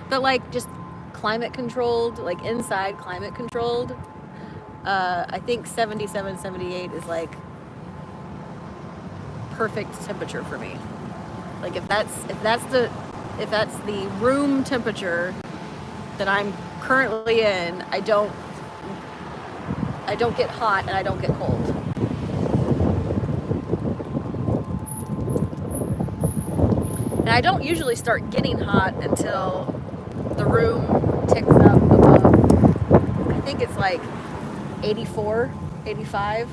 But like just climate controlled, like inside climate controlled, I think 77, 78 is like perfect temperature for me. Like if that's the room temperature that I'm currently in, I don't get hot and I don't get cold. And I don't usually start getting hot until the room ticks up above, I think it's like 84, 85.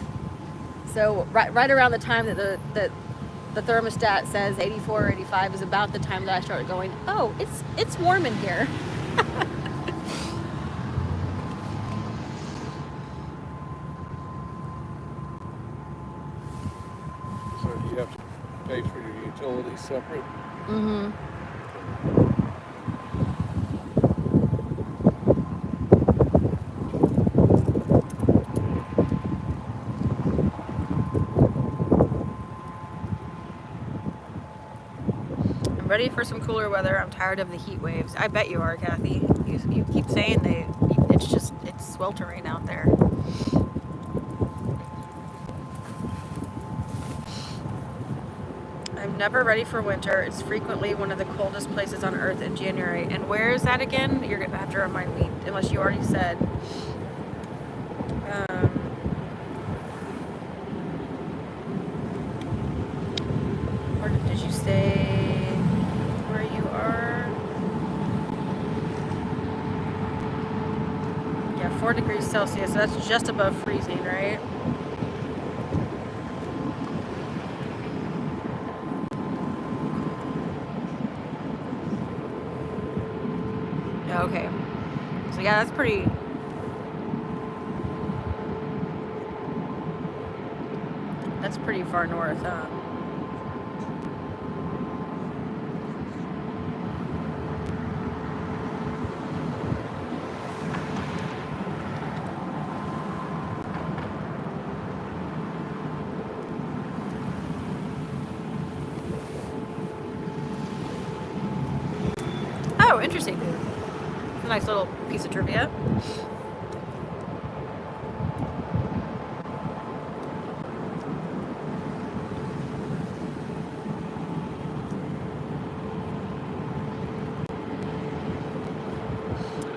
So right around the time that the thermostat says 84 or 85 is about the time that I started going, oh, it's warm in here. So you have to pay for your utilities separate. Mm-hmm. I'm ready for some cooler weather. I'm tired of the heat waves. I bet you are, Kathy. You keep saying it's sweltering out there. I'm never ready for winter. It's frequently one of the coldest places on earth in January. And where is that again? You're gonna have to remind me, unless you already said. Or did you say where you are? Yeah, 4 degrees Celsius. So that's just above freezing, right? Okay. So yeah, that's pretty. That's pretty far north, huh? Oh, interesting. A nice little piece of trivia.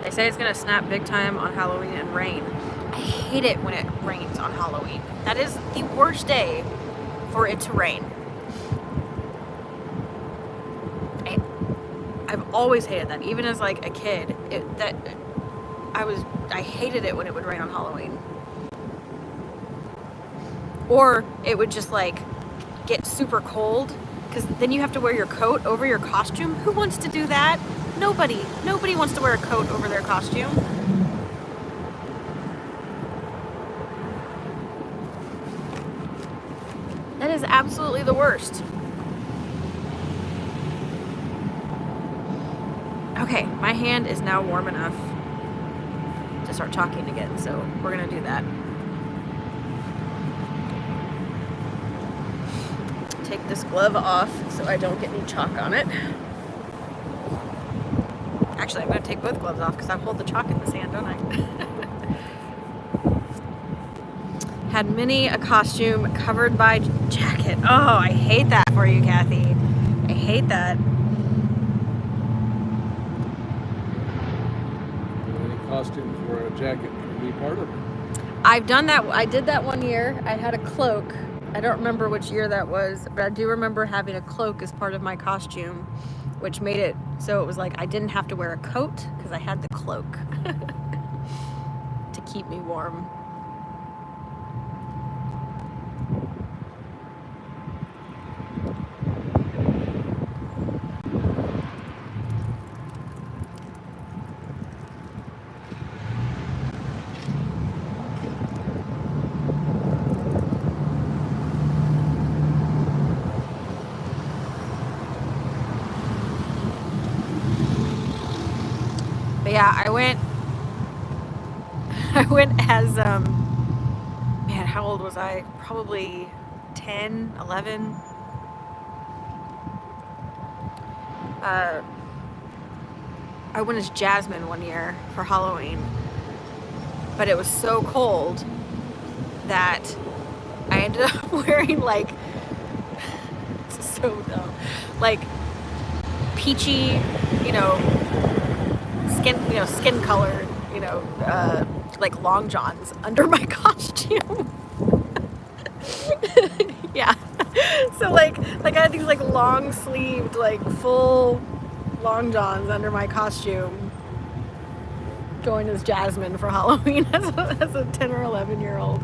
They say it's gonna snap big time on Halloween and rain. I hate it when it rains on Halloween. That is the worst day for it to rain. I've always hated that. Even as like a kid, I hated it when it would rain on Halloween. Or it would just like get super cold because then you have to wear your coat over your costume. Who wants to do that? Nobody wants to wear a coat over their costume. That is absolutely the worst. Okay, my hand is now warm enough to start talking again, so we're gonna do that. Take this glove off so I don't get any chalk on it. Actually, I'm gonna take both gloves off because I hold the chalk in this hand, don't I? Had many a costume covered by jacket. Oh, I hate that for you, Kathy. I hate that. Costumes where a jacket can be part of it. I've done that. I did that one year. I had a cloak. I don't remember which year that was, but I do remember having a cloak as part of my costume, which made it so it was like I didn't have to wear a coat because I had the cloak to keep me warm. But yeah, I went as, man, how old was I? Probably 10, 11. I went as Jasmine one year for Halloween, but it was so cold that I ended up wearing like, it's so dumb, like peachy, skin color, like long johns under my costume. Yeah. So like I had these like long sleeved, like full long johns under my costume, going as Jasmine for Halloween as a 10 or 11-year-old.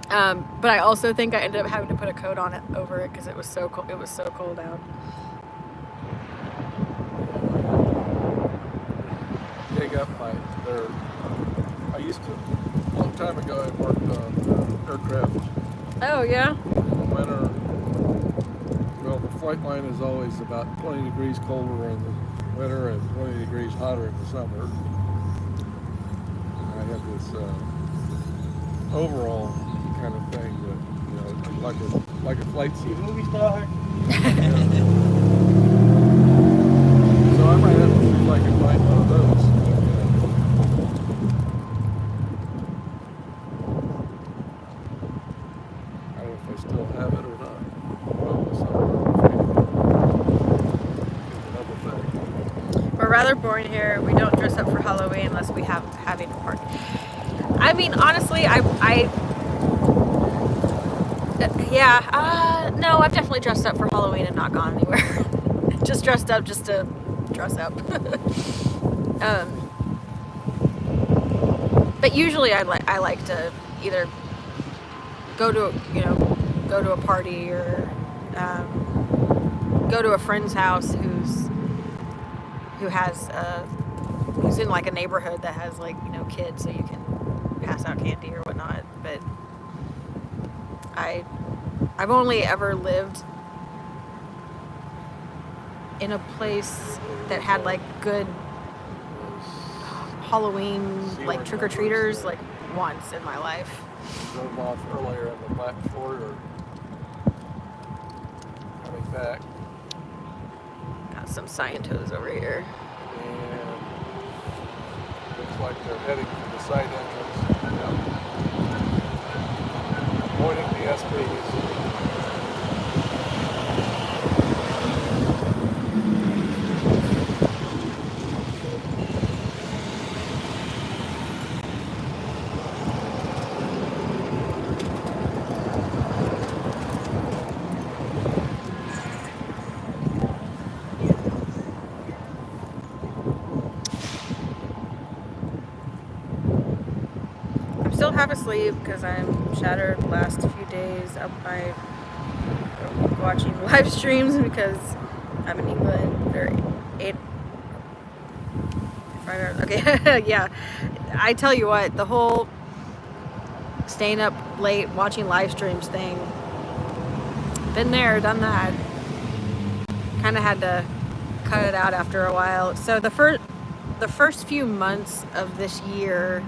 But I also think I ended up having to put a coat on it over it because it was so cold. It was so cold out. Dig up I used to, a long time ago, I worked on aircraft. Oh yeah. In the winter, well, the flight line is always about 20 degrees colder in the winter and 20 degrees hotter in the summer. And I had this overall kind of thing that, like a flight suit. Movie star. So I might have to see if I can find one of those. I don't know if I still have it or not. We're rather boring here. We don't dress up for Halloween unless we having a party. I mean, honestly, no, I've definitely dressed up for Halloween and not gone anywhere. Just dressed up just to dress up. But usually I like to either go to a party or go to a friend's house who's in like a neighborhood that has like kids, so you can pass out candy or whatnot. But I've only ever lived in a place that had like good Halloween like trick-or-treaters like once in my life. Drove off earlier in the Black Fort or coming back. Got some Scientos over here. And looks like they're heading for the side entrance. Avoiding the SPs. Still half asleep because I'm shattered the last few days up by watching live streams because I'm in England. They're 8 hours. Okay, yeah. I tell you what, the whole staying up late watching live streams thing, been there, done that. Kind of had to cut it out after a while. So the first few months of this year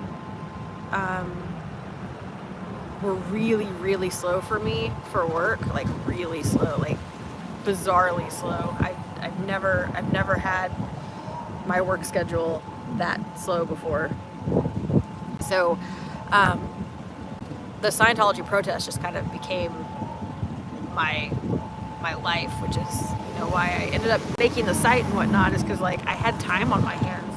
were really, really slow for me for work, like really slow, like bizarrely slow. I've never had my work schedule that slow before. So the Scientology protest just kind of became my life, which is why I ended up making the site and whatnot, is because like I had time on my hands.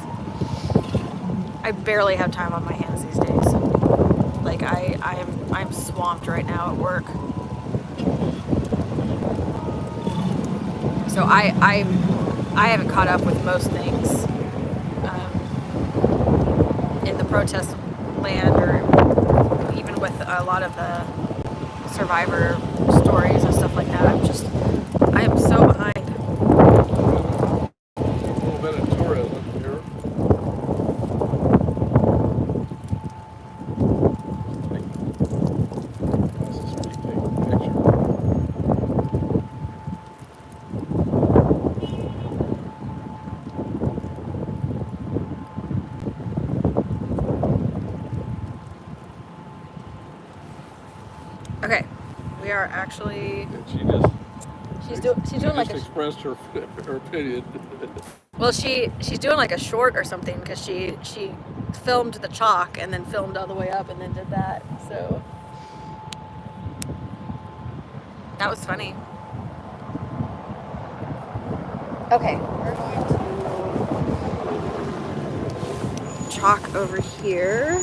I barely have time on my hands these days. Like I'm swamped right now at work. So I haven't caught up with most things in the protest land, or even with a lot of the survivor stories and stuff like that. I am so behind. A little bit of tourism here. Across the street taking a picture. we are actually. And she just She's doing like just expressed her opinion. well, she's doing like a short or something because she filmed the chalk and then filmed all the way up and then did that. So that was funny. Okay, we're going to chalk over here.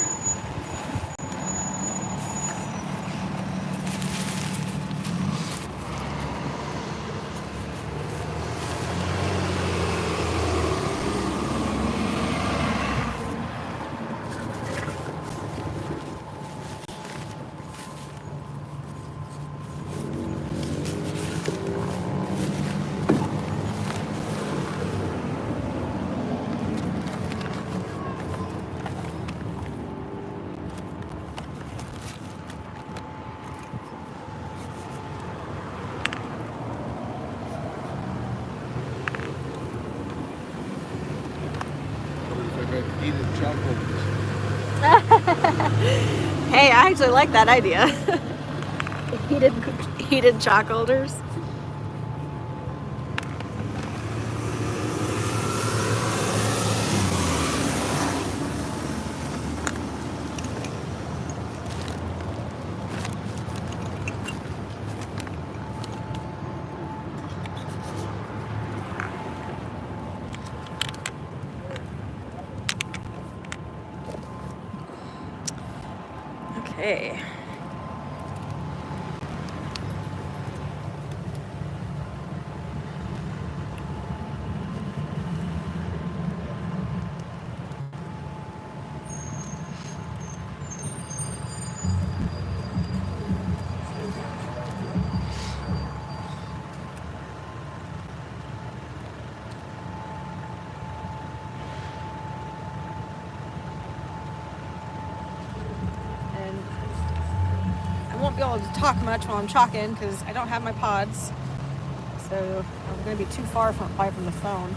Heated chocolate. Hey, I actually like that idea. heated chalk holders. Okay. I won't be able to talk much while I'm chalking because I don't have my pods. So I'm going to be too far away from the phone.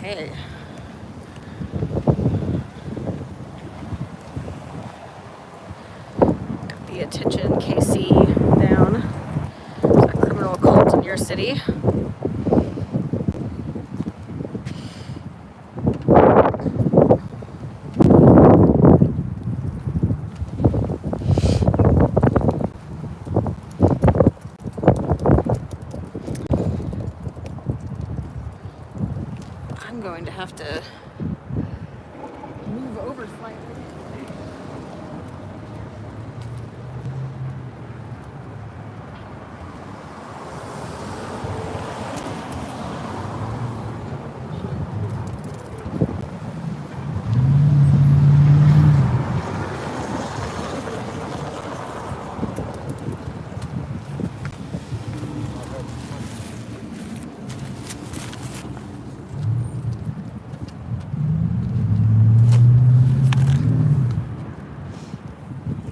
Okay. Got the attention KC down. It's a criminal cult in your city. I'm going to have to move over slightly.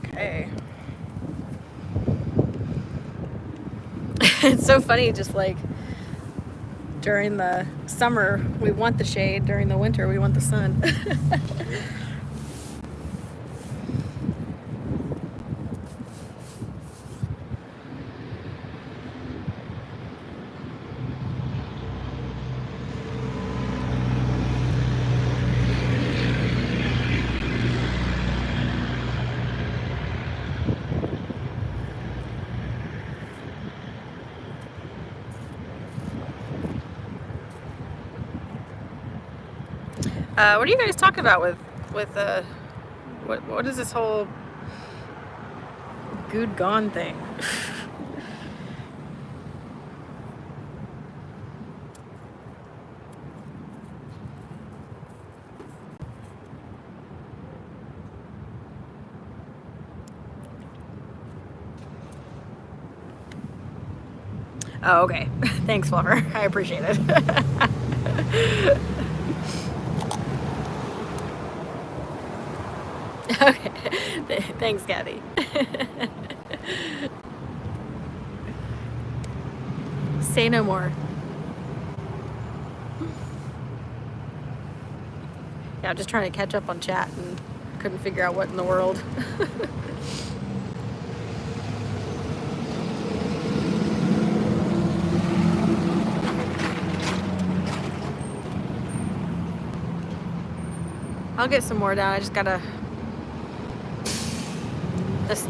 Okay. It's so funny, just like during the summer we want the shade, during the winter we want the sun. What are you guys talking about with what is this whole good gone thing? Oh, okay. Thanks, Fluffer. I appreciate it. Okay. Thanks, Kathy. Say no more. Yeah, I'm just trying to catch up on chat and couldn't figure out what in the world. I'll get some more down. I just gotta.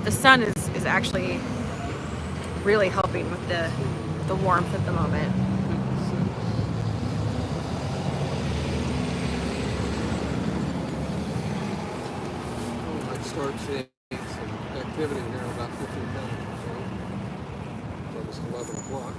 The sun is actually really helping with the warmth at the moment. I might start seeing some activity here in about 15 minutes or so. So it's 11 o'clock.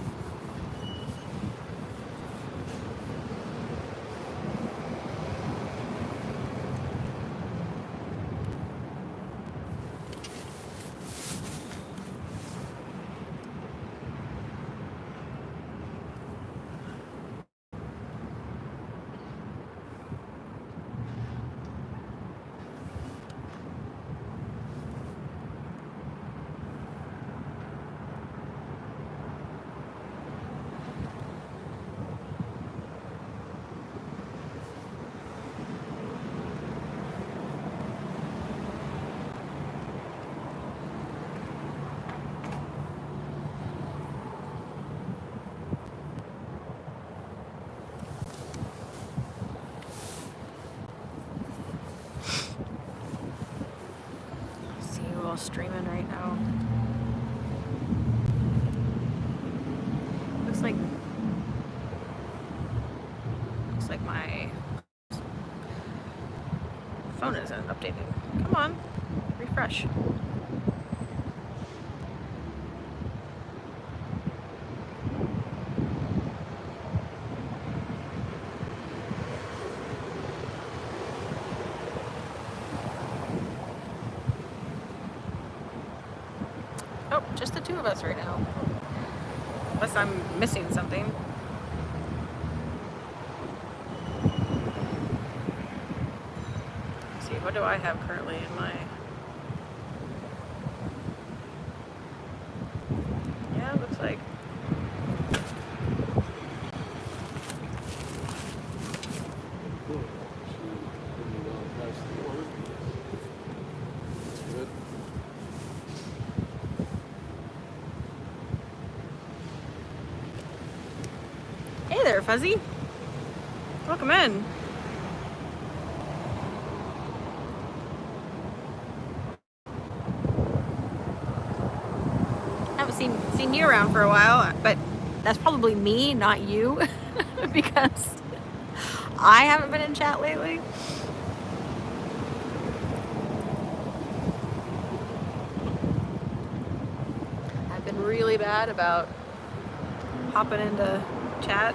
Streaming right now. Looks like my phone isn't updated. Come on, refresh. Oh, just the two of us right now. Unless I'm missing something. Let's see, what do I have currently in my... Yeah, it looks like... it, Fuzzy? Welcome in. Haven't seen you around for a while, but that's probably me, not you, because I haven't been in chat lately. I've been really bad about hopping into chat.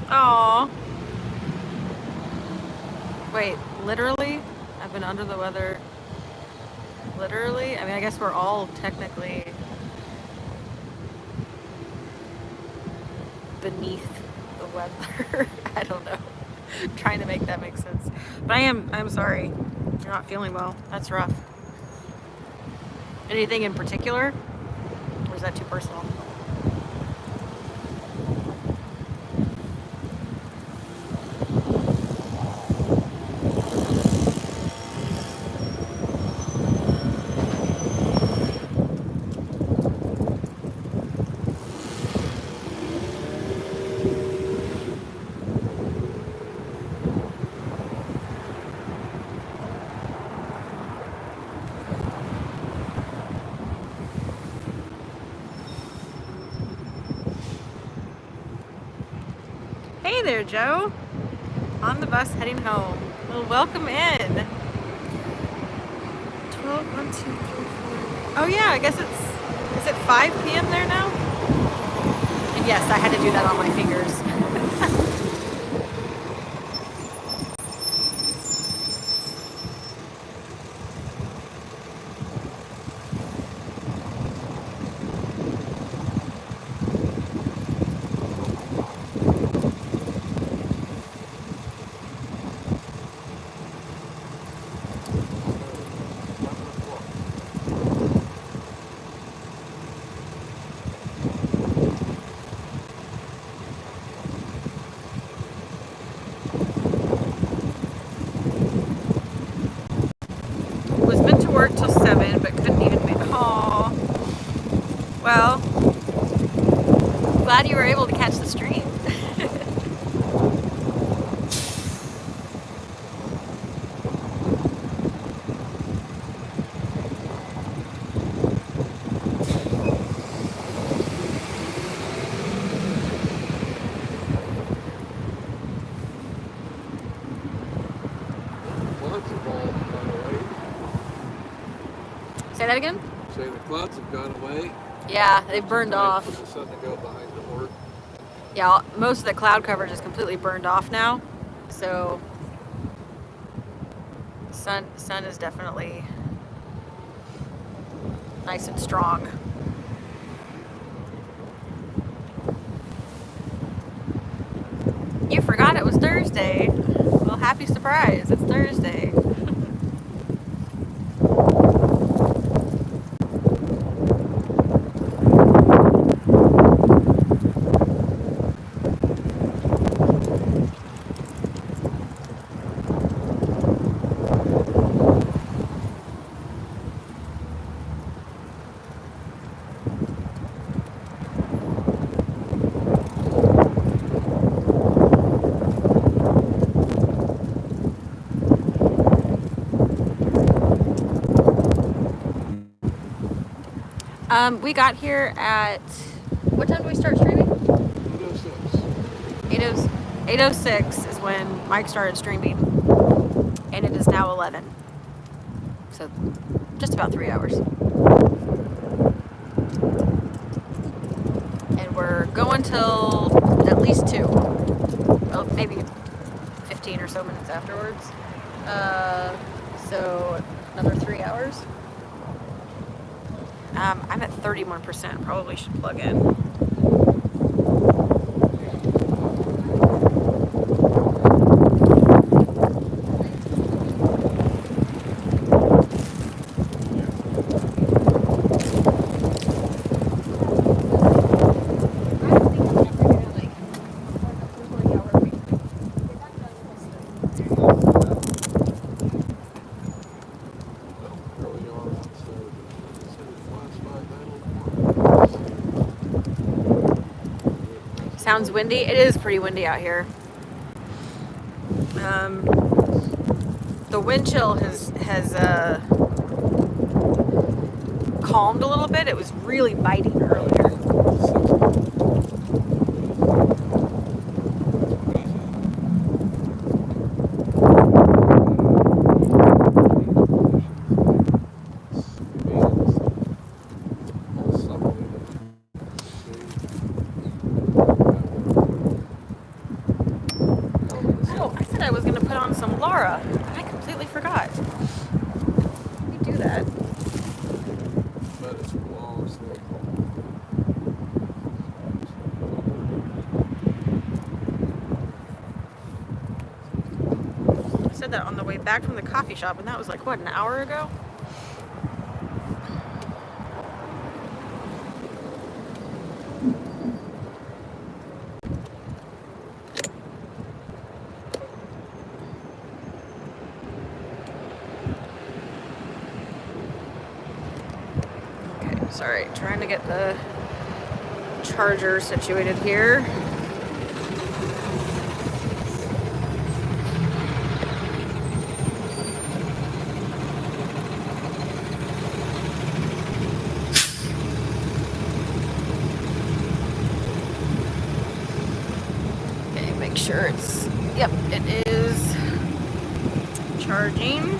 Aww. Wait, literally? I've been under the weather. Literally? I mean, I guess we're all technically beneath the weather. I don't know. I'm trying to make that make sense. But I'm sorry. You're not feeling well. That's rough. Anything in particular? Or is that too personal? Hey there, Joe. On the bus heading home. Well, welcome in. 12, 1, 2, 3, 4. Oh yeah, I guess is it 5 p.m. there now? And yes, I had to do that on my fingers. Was meant to work till 7, but couldn't even make. Aw. Well, glad you were able to catch the stream. Clouds have all gone away. Say that again? Say the clouds have gone away. Yeah, they burned Time off. for the sun to go behind the board. Yeah, most of the cloud coverage is completely burned off now. So sun is definitely nice and strong. You forgot it was Thursday. Well, happy surprise. It's Thursday. We got here at, what time do we start streaming? 8:06. 8:06 is when Mike started streaming, and it is now 11. So just about 3 hours. And we're going till at least 2. Well, maybe 15 or so minutes afterwards. So another 3 hours. I'm at 31%. Probably should plug in. sounds windy. It is pretty windy out here. The wind chill has calmed a little bit. It was really biting earlier. Oh, I said I was going to put on some Laura. I completely forgot. Let me do that. But it's close. I said that on the way back from the coffee shop, and that was like, what, an hour ago? Okay, sorry, trying to get the charger situated here. Make sure it's, yep, it is charging.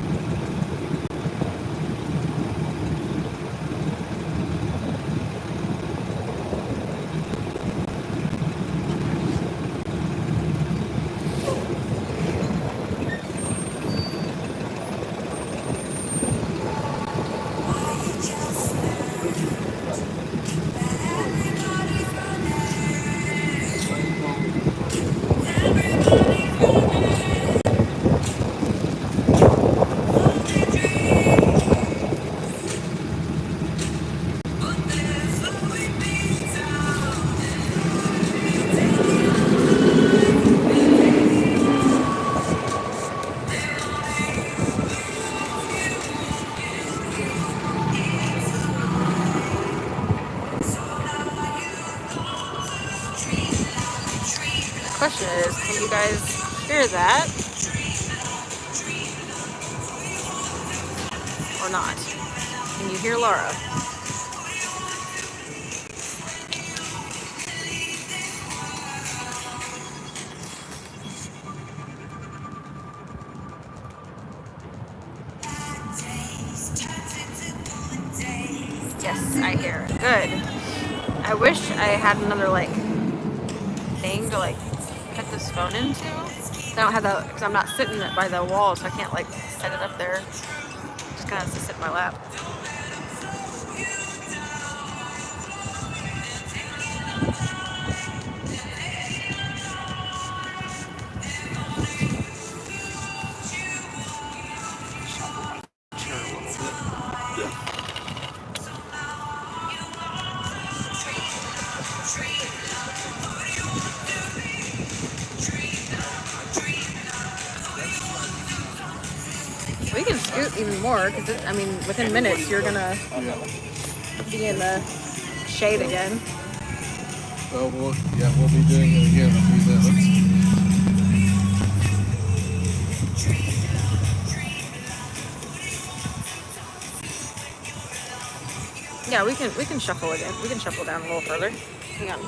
Question is, can you guys hear that or not? Can you hear Laura? Yes, I hear. Good. I wish I had another like thing to like put this phone into. I don't have the, because I'm not sitting by the wall, so I can't like set it up there. Just kind of has to sit in my lap. We can scoot even more because, I mean, within minutes you're gonna be in the shade again. Well, we'll be doing it again in a few minutes. Yeah, we can shuffle again. We can shuffle down a little further. Hang on.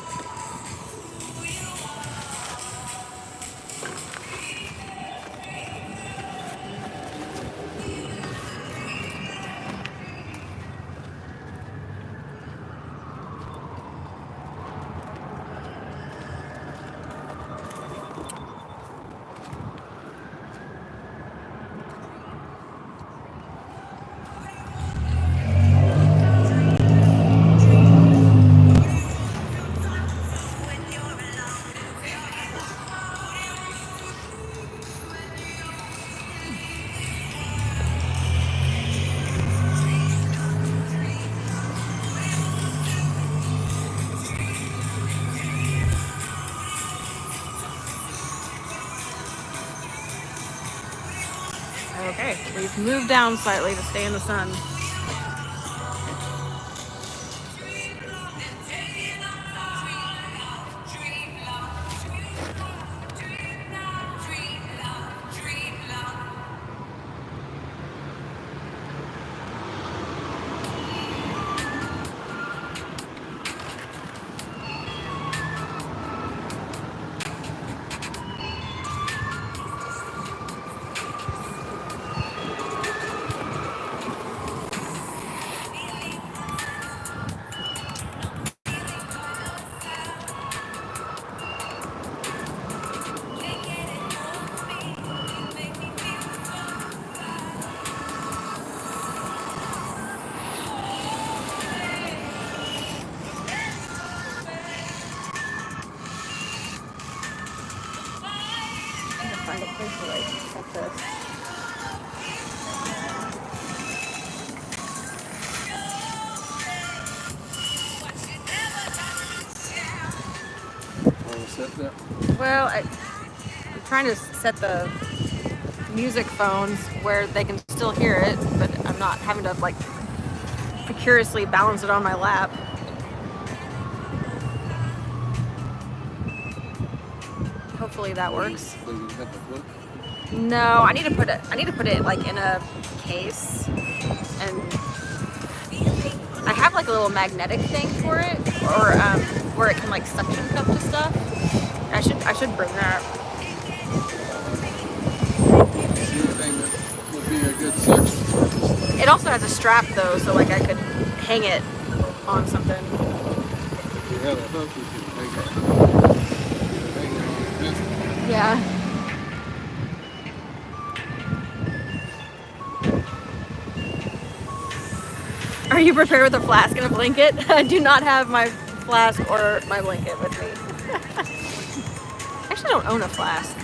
Okay, we've moved down slightly to stay in the sun. set this. Want to set that? Well, I'm trying to set the music phones where they can still hear it, but I'm not having to like precariously balance it on my lap. Hopefully that works. So you have a book? No, I need to put it like in a case, and I have like a little magnetic thing for it, or where it can like suction cup to stuff. I should bring that. Anything that would be a good section surface. It also has a strap though, so like I could hang it on something. If you had a hook, you could hang it on a fence. Yeah. Are you prepared with a flask and a blanket? I do not have my flask or my blanket with me. I actually don't own a flask.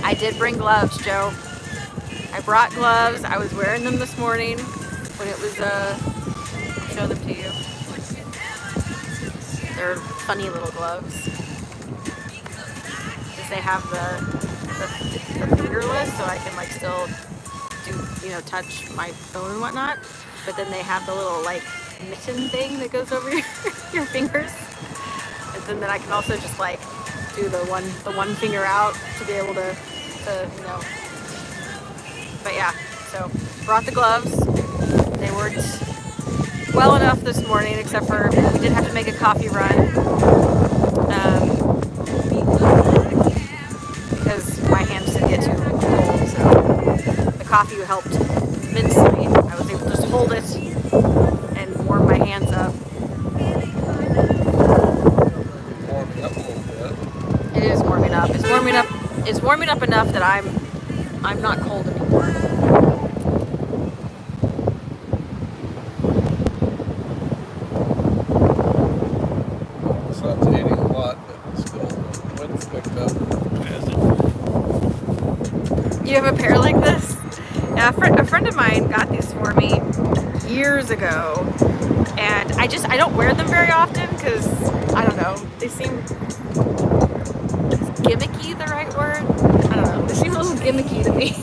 I did bring gloves, Joe. I brought gloves. I was wearing them this morning when it was, I'll show them to you. They're funny little gloves. Because they have the fingerless, so I can like still do, touch my phone and whatnot. But then they have the little like mitten thing that goes over your fingers. And then I can also just like do the one finger out to be able to. But yeah, so brought the gloves. They worked well enough this morning, except for we did have to make a coffee run because my hands did get too cold. So the coffee helped immensely. I was able to just hold it and warm my hands up. Warming up a little bit. It is warming up. It's warming up. It's warming up enough that I'm not cold anymore. The sun's hitting a lot, but still the wind's picked up. You have a pair like this? Yeah, a friend of mine got these for me years ago, and I don't wear them very often because I don't know. They seem, is gimmicky the right word? I don't know. They seem a little gimmicky to me.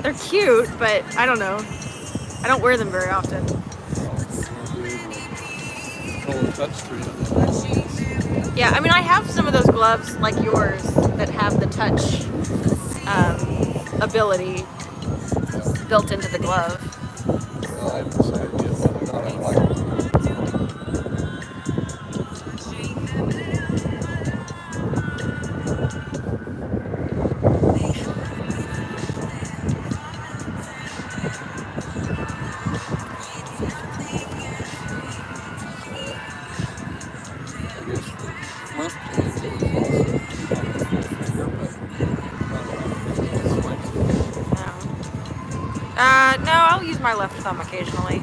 They're cute, but I don't know. I don't wear them very often. Yeah, I mean, I have some of those gloves like yours that have the touch ability built into the glove. Well, I have this idea whether or not I like it. No, I'll use my left thumb occasionally.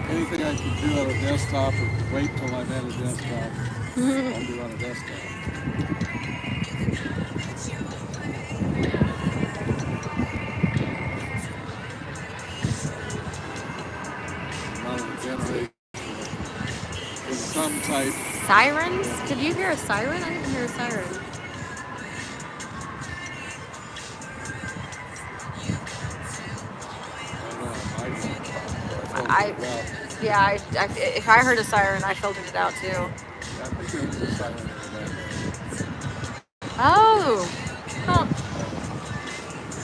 Anything I can do on a desktop or wait till I'm at a desktop, I'll do on a desktop. Not on a generator. With some type. Sirens? Did you hear a siren? I didn't hear a siren. If I heard a siren, I filtered it out too. Yeah, I think there was a siren in that. Oh, huh.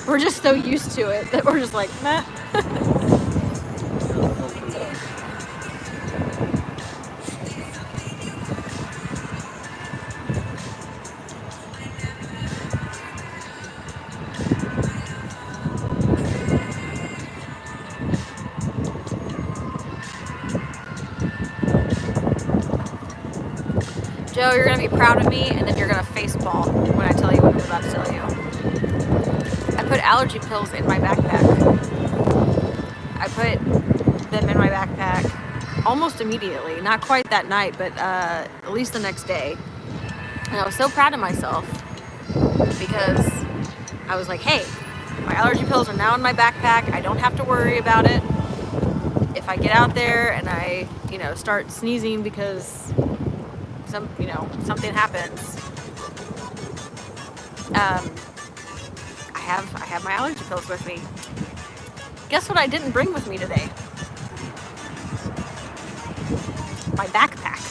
We're just so used to it that we're just like, meh. Joe, you're gonna be proud of me, and then you're gonna facepalm when I tell you what I'm about to tell you. I put allergy pills in my backpack. I put them in my backpack almost immediately. Not quite that night, but at least the next day. And I was so proud of myself because I was like, hey, my allergy pills are now in my backpack. I don't have to worry about it. If I get out there and I, start sneezing because something happens, I have my allergy pills with me. Guess what I didn't bring with me today? My backpack.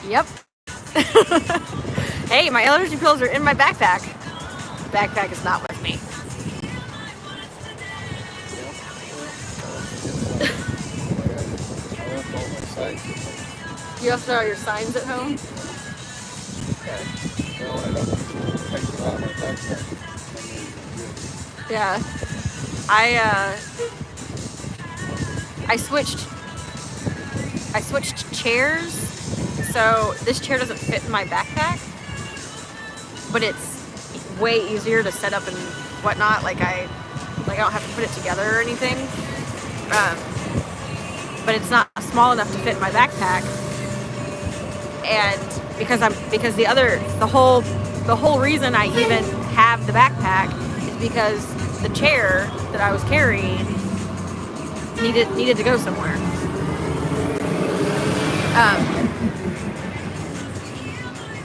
Yep. Hey, my allergy pills are in my backpack. The backpack is not with me. I left all my signs. You left all your signs at home? Well, I don't take them out of my backpack. Yeah. I switched chairs, so this chair doesn't fit in my backpack, but it's way easier to set up and whatnot. Like I don't have to put it together or anything. But it's not small enough to fit in my backpack. And because the whole reason I even have the backpack is because the chair that I was carrying needed to go somewhere.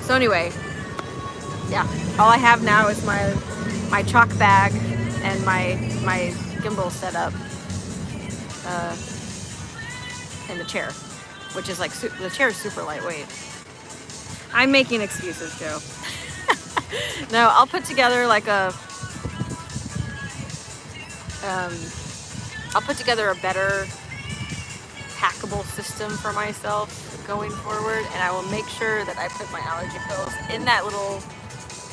So anyway, yeah, all I have now is my chalk bag and my gimbal setup, and the chair, which is the chair is super lightweight. I'm making excuses, Joe. No, I'll put together I'll put together a better packable system for myself going forward, and I will make sure that I put my allergy pills in that little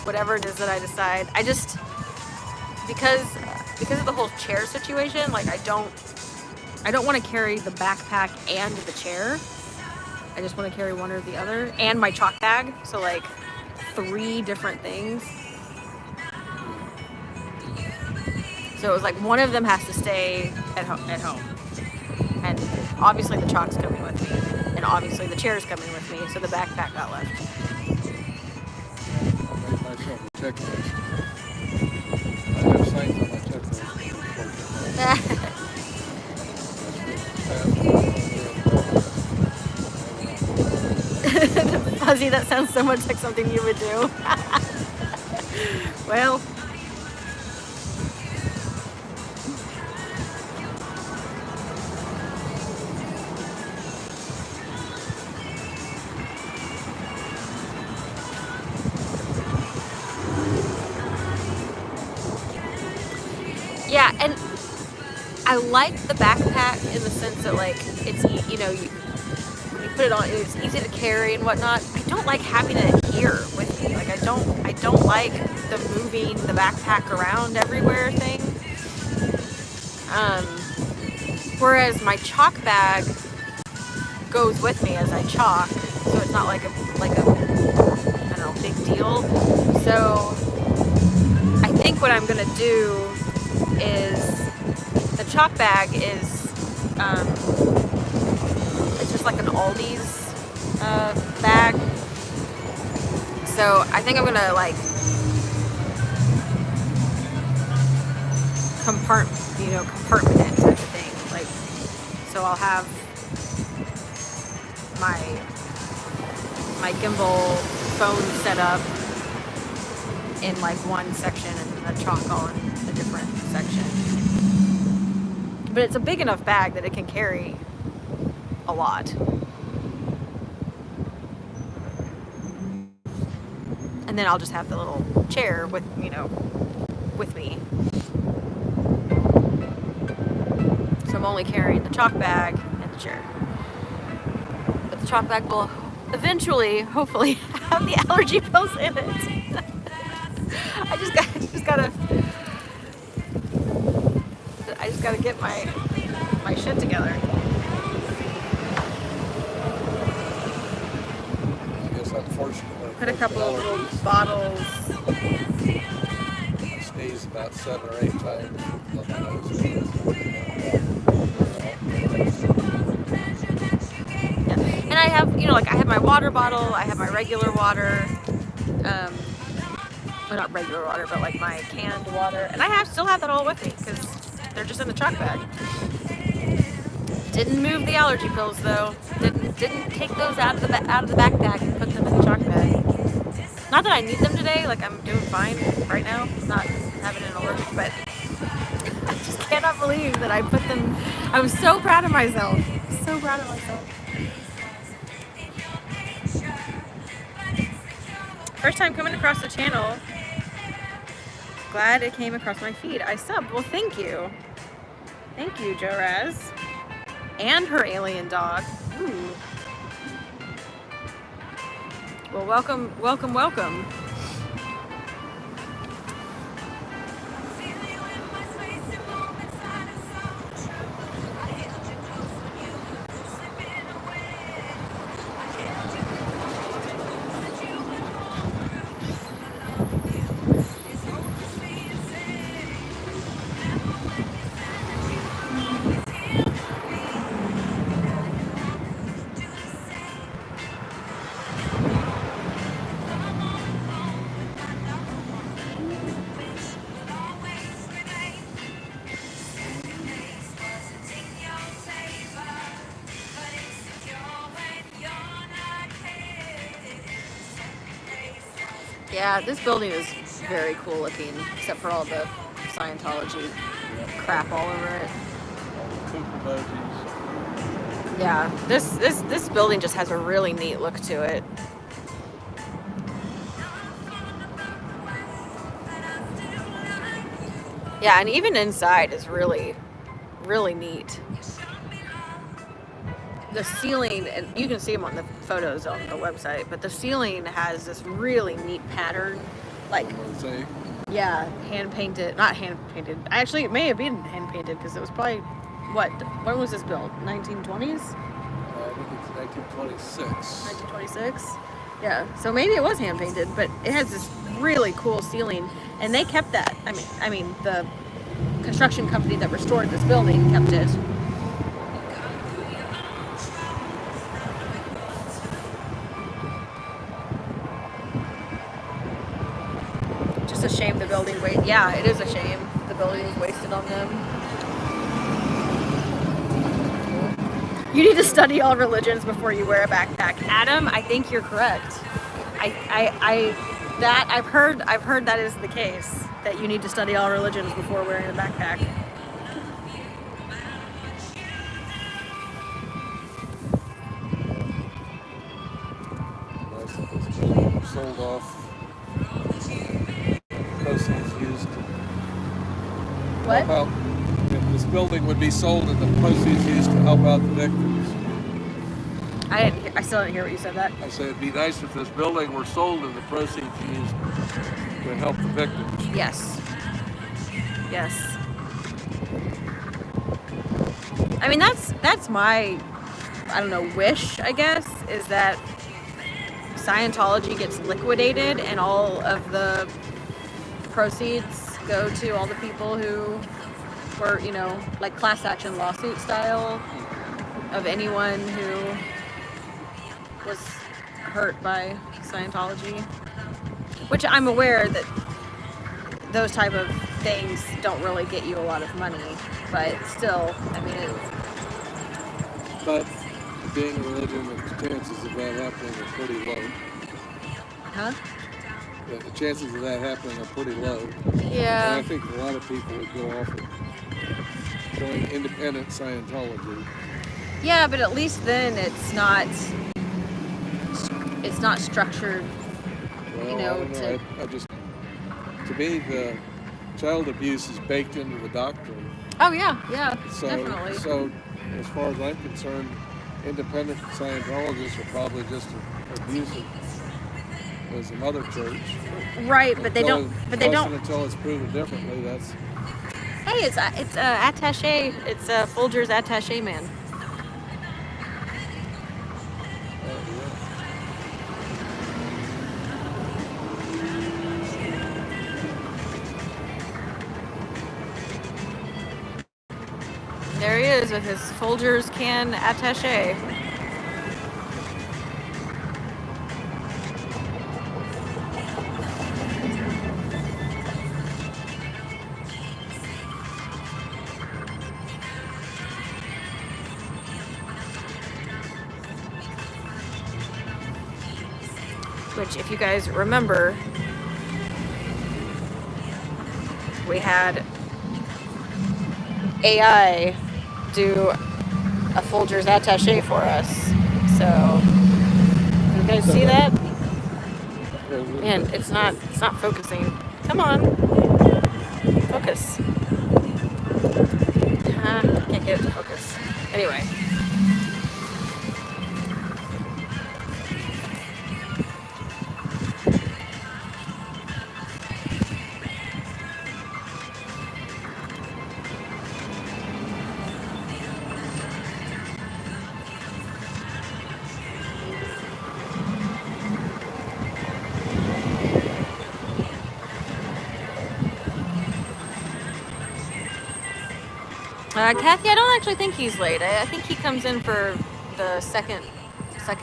whatever it is that I decide. I just because of the whole chair situation, I don't want to carry the backpack and the chair. I just want to carry one or the other, and my chalk bag. So 3 different things. So it was one of them has to stay at home. And obviously the chalk's coming with me. And obviously the chair's coming with me. So the backpack got left. I made myself a checklist. I have signs on my checklist. Fuzzy, that sounds so much like something you would do. Well, yeah, and I like the backpack in the sense that it's when you put it on, it's easy to carry and whatnot. I don't like having it here with me. I don't like the moving the backpack around everywhere thing. Whereas my chalk bag goes with me as I chalk, so it's not like a I don't know, big deal. So I think what I'm gonna do is the chalk bag is it's just like an Aldi's bag. So I think I'm gonna compartment it type of thing. So I'll have my gimbal phone set up in one section and then the chalk all in a different section. But it's a big enough bag that it can carry a lot. And then I'll just have the little chair with me. So I'm only carrying the chalk bag and the chair. But the chalk bag will eventually, hopefully, have the allergy pills in it. I just gotta get my shit together. I guess unfortunately, Put a couple of little bottles. sneeze about 7 or 8 times. Up my nose. Yeah. And I have, like I have my water bottle, I have my regular water, well, not regular water, but like my canned water, and I still have that all with me because they're just in the truck bag. Didn't move the allergy pills though. Didn't take those out of the backpack and put them in the truck bag. Not that I need them today. Like I'm doing fine right now. Not having an allergic, but I just cannot believe that I put them. I was so proud of myself. So proud of myself. First time coming across the channel. Glad it came across my feed. I subbed. Well, thank you. Thank you, Joraz. And her alien dog. Ooh. Well, welcome, welcome, welcome. Yeah, this building is very cool looking, except for all the Scientology crap all over it. Poop emojis. Yeah, this building just has a really neat look to it. Yeah, and even inside is really, really neat. The ceiling, and you can see them on the photos on the website, but the ceiling has this really neat pattern, like, Mosaic. yeah, hand painted, not hand painted. Actually, it may have been hand painted because it was probably, when was this built? 1920s? I think it's 1926. 1926? Yeah, so maybe it was hand painted, but it has this really cool ceiling, and they kept that. I mean, the construction company that restored this building kept it. Just a shame the building yeah, it is a shame the building was wasted on them. You need to study all religions before you wear a backpack. Adam, I think you're correct. I've heard that is the case, that you need to study all religions before wearing a backpack. Nice that this building was sold off. Proceeds used to What? help out. If this building would be sold and the proceeds used to help out the victims. I still didn't hear what you said that. I said it'd be nice if this building were sold and the proceeds used to help the victims. Yes. Yes. I mean, that's my, I don't know, wish, I guess, is that Scientology gets liquidated and all of the proceeds go to all the people who were, like class action lawsuit style, of anyone who was hurt by Scientology. Which I'm aware that those type of things don't really get you a lot of money, but still, I mean, But being a religion, the chances of that happening are pretty low. huh? Yeah, the chances of that happening are pretty low. Yeah. And I think a lot of people would go off and join independent Scientology. Yeah, but at least then it's not structured, Well, I don't know. To me, the child abuse is baked into the doctrine. Oh yeah, So, definitely. So, as far as I'm concerned, independent Scientologists are probably just as abusive as the mother church. Right, but they don't. But they don't. Until it's proven differently. That's Hey, it's attaché. It's Folger's attaché man. There he is with his Folgers can attaché. Which, if you guys remember, we had AI do a Folgers attaché for us. So, you guys see that? Man, it's not focusing. Come on, focus. Can't get it to focus. Anyway. Kathy, I don't actually think he's late. I think he comes in for the second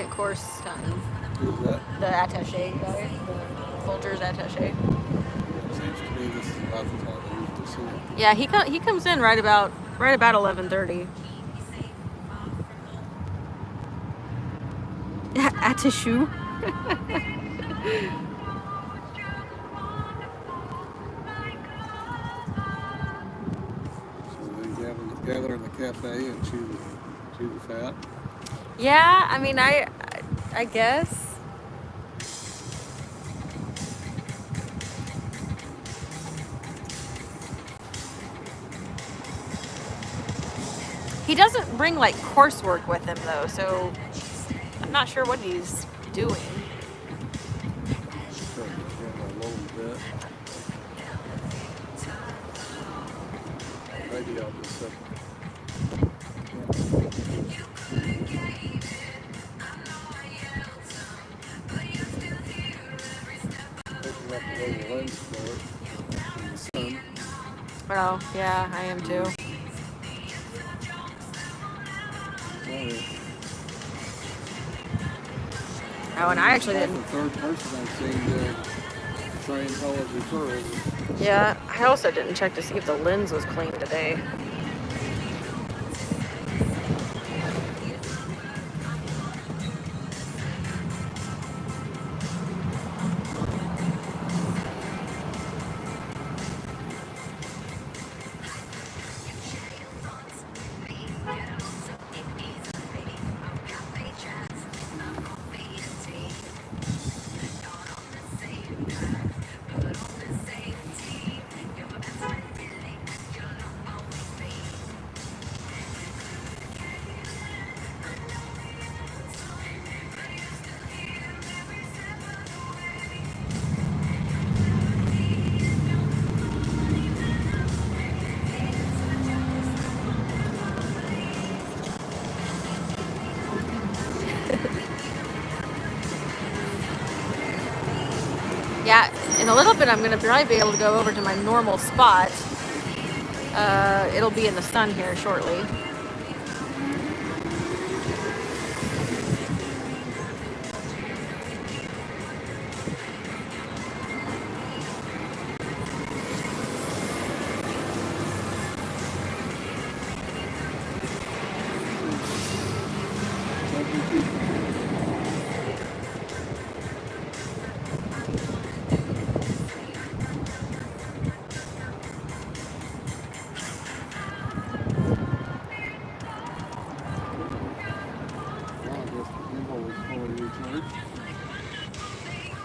course time. Who's that? The attaché guy, the Folgers attaché. Seems to me this is about the time I used to see it. Yeah, he comes in right about 11:30. Attaché. Gather in the cafe and chew the fat. Yeah, I mean, I guess. He doesn't bring like coursework with him though, so I'm not sure what he's doing. A little bit. Maybe I'll just sit. Picking up a little lens flare from the sun. Oh, yeah, I am too. Oh, and I actually The didn't. third person I've seen Scientology tourism. Yeah, I also didn't check to see if the lens was clean today. Yeah, in a little bit I'm going to probably be able to go over to my normal spot. It'll be in the sun here shortly.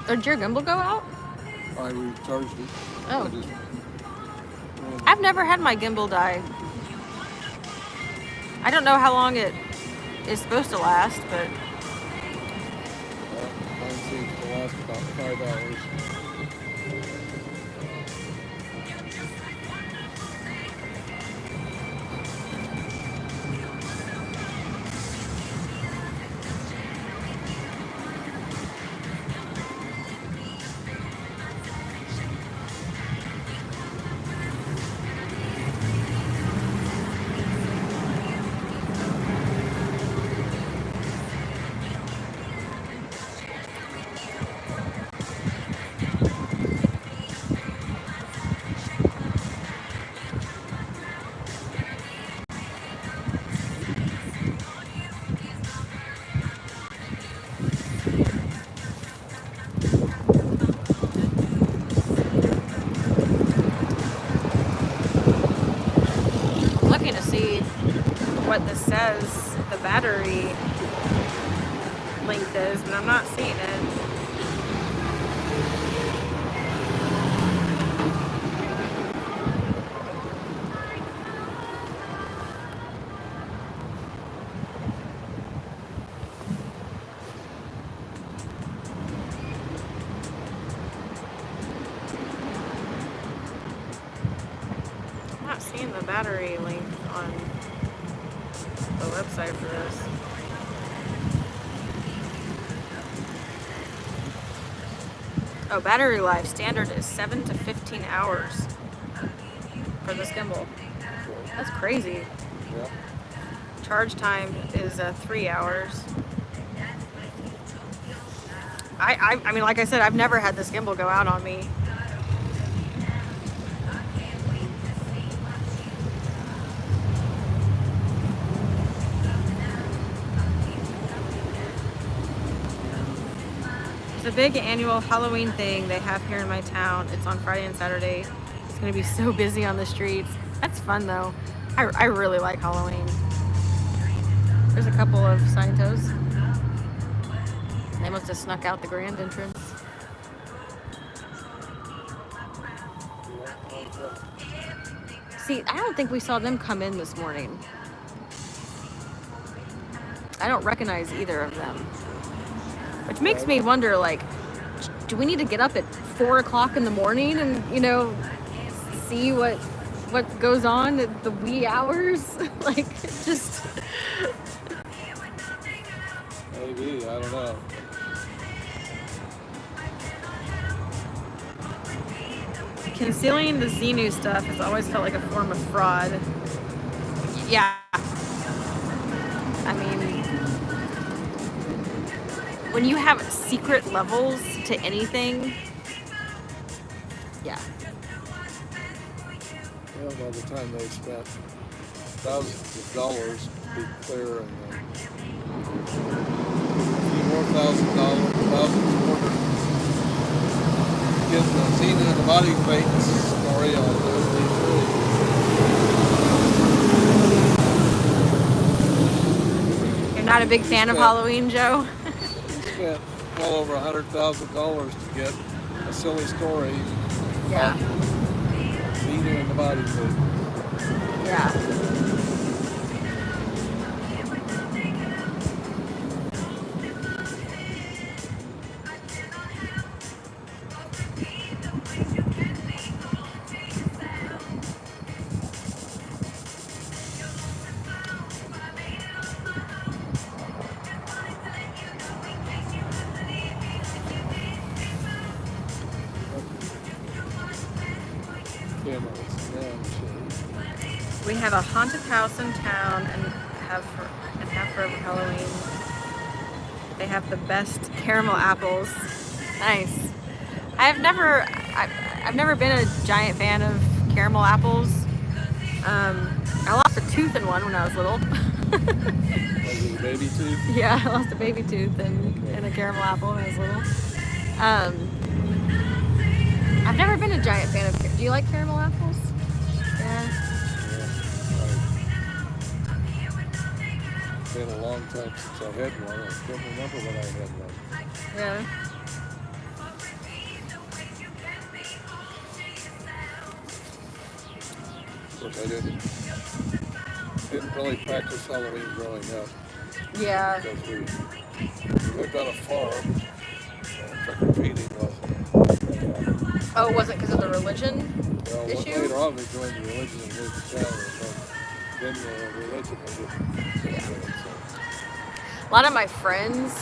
Or did your gimbal go out? I recharged it. Oh. I just, I've never had my gimbal die. I don't know how long it is supposed to last, but Mine seems to last about 5 hours. I'm looking to see what this says the battery length is, but I'm not seeing it. I'm not seeing the battery length on the website for this. Oh, battery life standard is 7 to 15 hours for this gimbal. That's crazy. Yeah. Charge time is 3 hours. I mean, like I said, I've never had this gimbal go out on me. It's a big annual Halloween thing they have here in my town. It's on Friday and Saturday. It's gonna be so busy on the streets. That's fun though. I really like Halloween. There's a couple of Scientos. They must have snuck out the grand entrance. See, I don't think we saw them come in this morning. I don't recognize either of them. Which makes me wonder, like, do we need to get up at 4 o'clock in the morning and, you know, see what goes on at the wee hours? Like, just... Maybe, I don't know. Concealing the Xenu stuff has always felt like a form of fraud. Yeah. I mean, when you have secret levels to anything, yeah. Well, by the time they spent thousands of dollars, to be clear, and a few more thousands more to get the Xena and the body fate story on the You're not a big fan of Halloween, Joe? spent well over $100,000 to get a silly story. Yeah. Xena and the body fate. Yeah. We have a haunted house in town and have for Halloween. They have the best caramel apples. Nice. I've never been a giant fan of caramel apples. I lost a tooth in one when I was little. Was it a baby tooth? Yeah, I lost a baby tooth in a caramel apple when I was little. I've never been a giant fan of. Do you like caramel apples? Yeah. It's been a long time since I had one. I can't remember when I had one. Yeah. Of course, I didn't really practice Halloween growing up. Yeah. Because we lived on a farm, and trick-or-treating wasn't. Oh, it wasn't because of the religion Well, issue? later on we joined the religion and moved to town, and then the religion was just. A lot of my friends,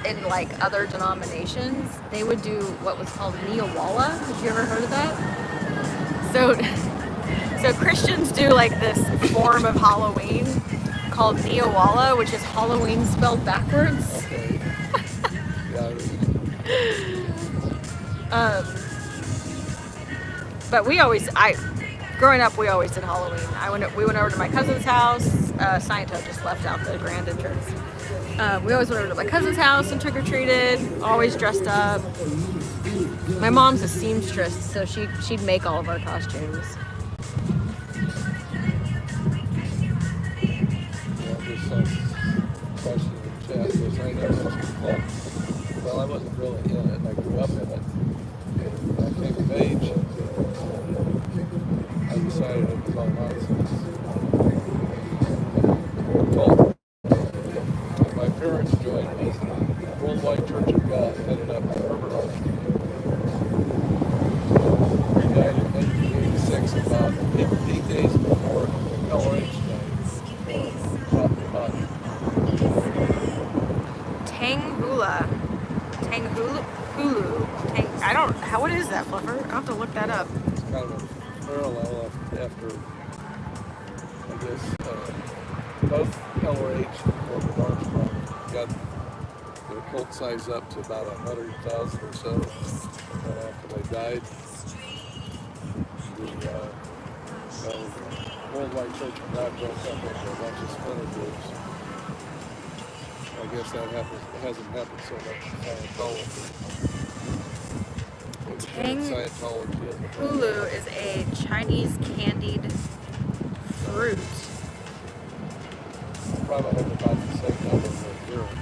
in like other denominations, they would do what was called Neowalla. Have you ever heard of that? So Christians do like this form of Halloween called Neowalla, which is Halloween spelled backwards. Okay. Yeah. But growing up, we always did Halloween. We went over to my cousin's house. Sciento just left out the grand entrance. We always went over to my cousin's house and trick-or-treated, always dressed up. My mom's a seamstress, so she'd make all of our costumes. Yeah, just some question in the chat. Because I know most people, well, I wasn't really in it. I grew up in it. When I came of age, I decided it was all nonsense. Well, my parents joined the Worldwide Church of God, headed up by Herbert Armstrong. He died in 1986, about 8 days before LRH died. Dropped the body. What is that, Fluffer? I'll have to look that up. It's kind of a parallel after, I guess, both LRH and Herbert Armstrong got their cult size up to about 100,000 or so. And then after they died, the Worldwide Church of God broke up into a bunch of splinter groups. I guess that hasn't happened so much in Scientology. Scientology Hulu is a Chinese candied fruit. probably have about the same number of adherents.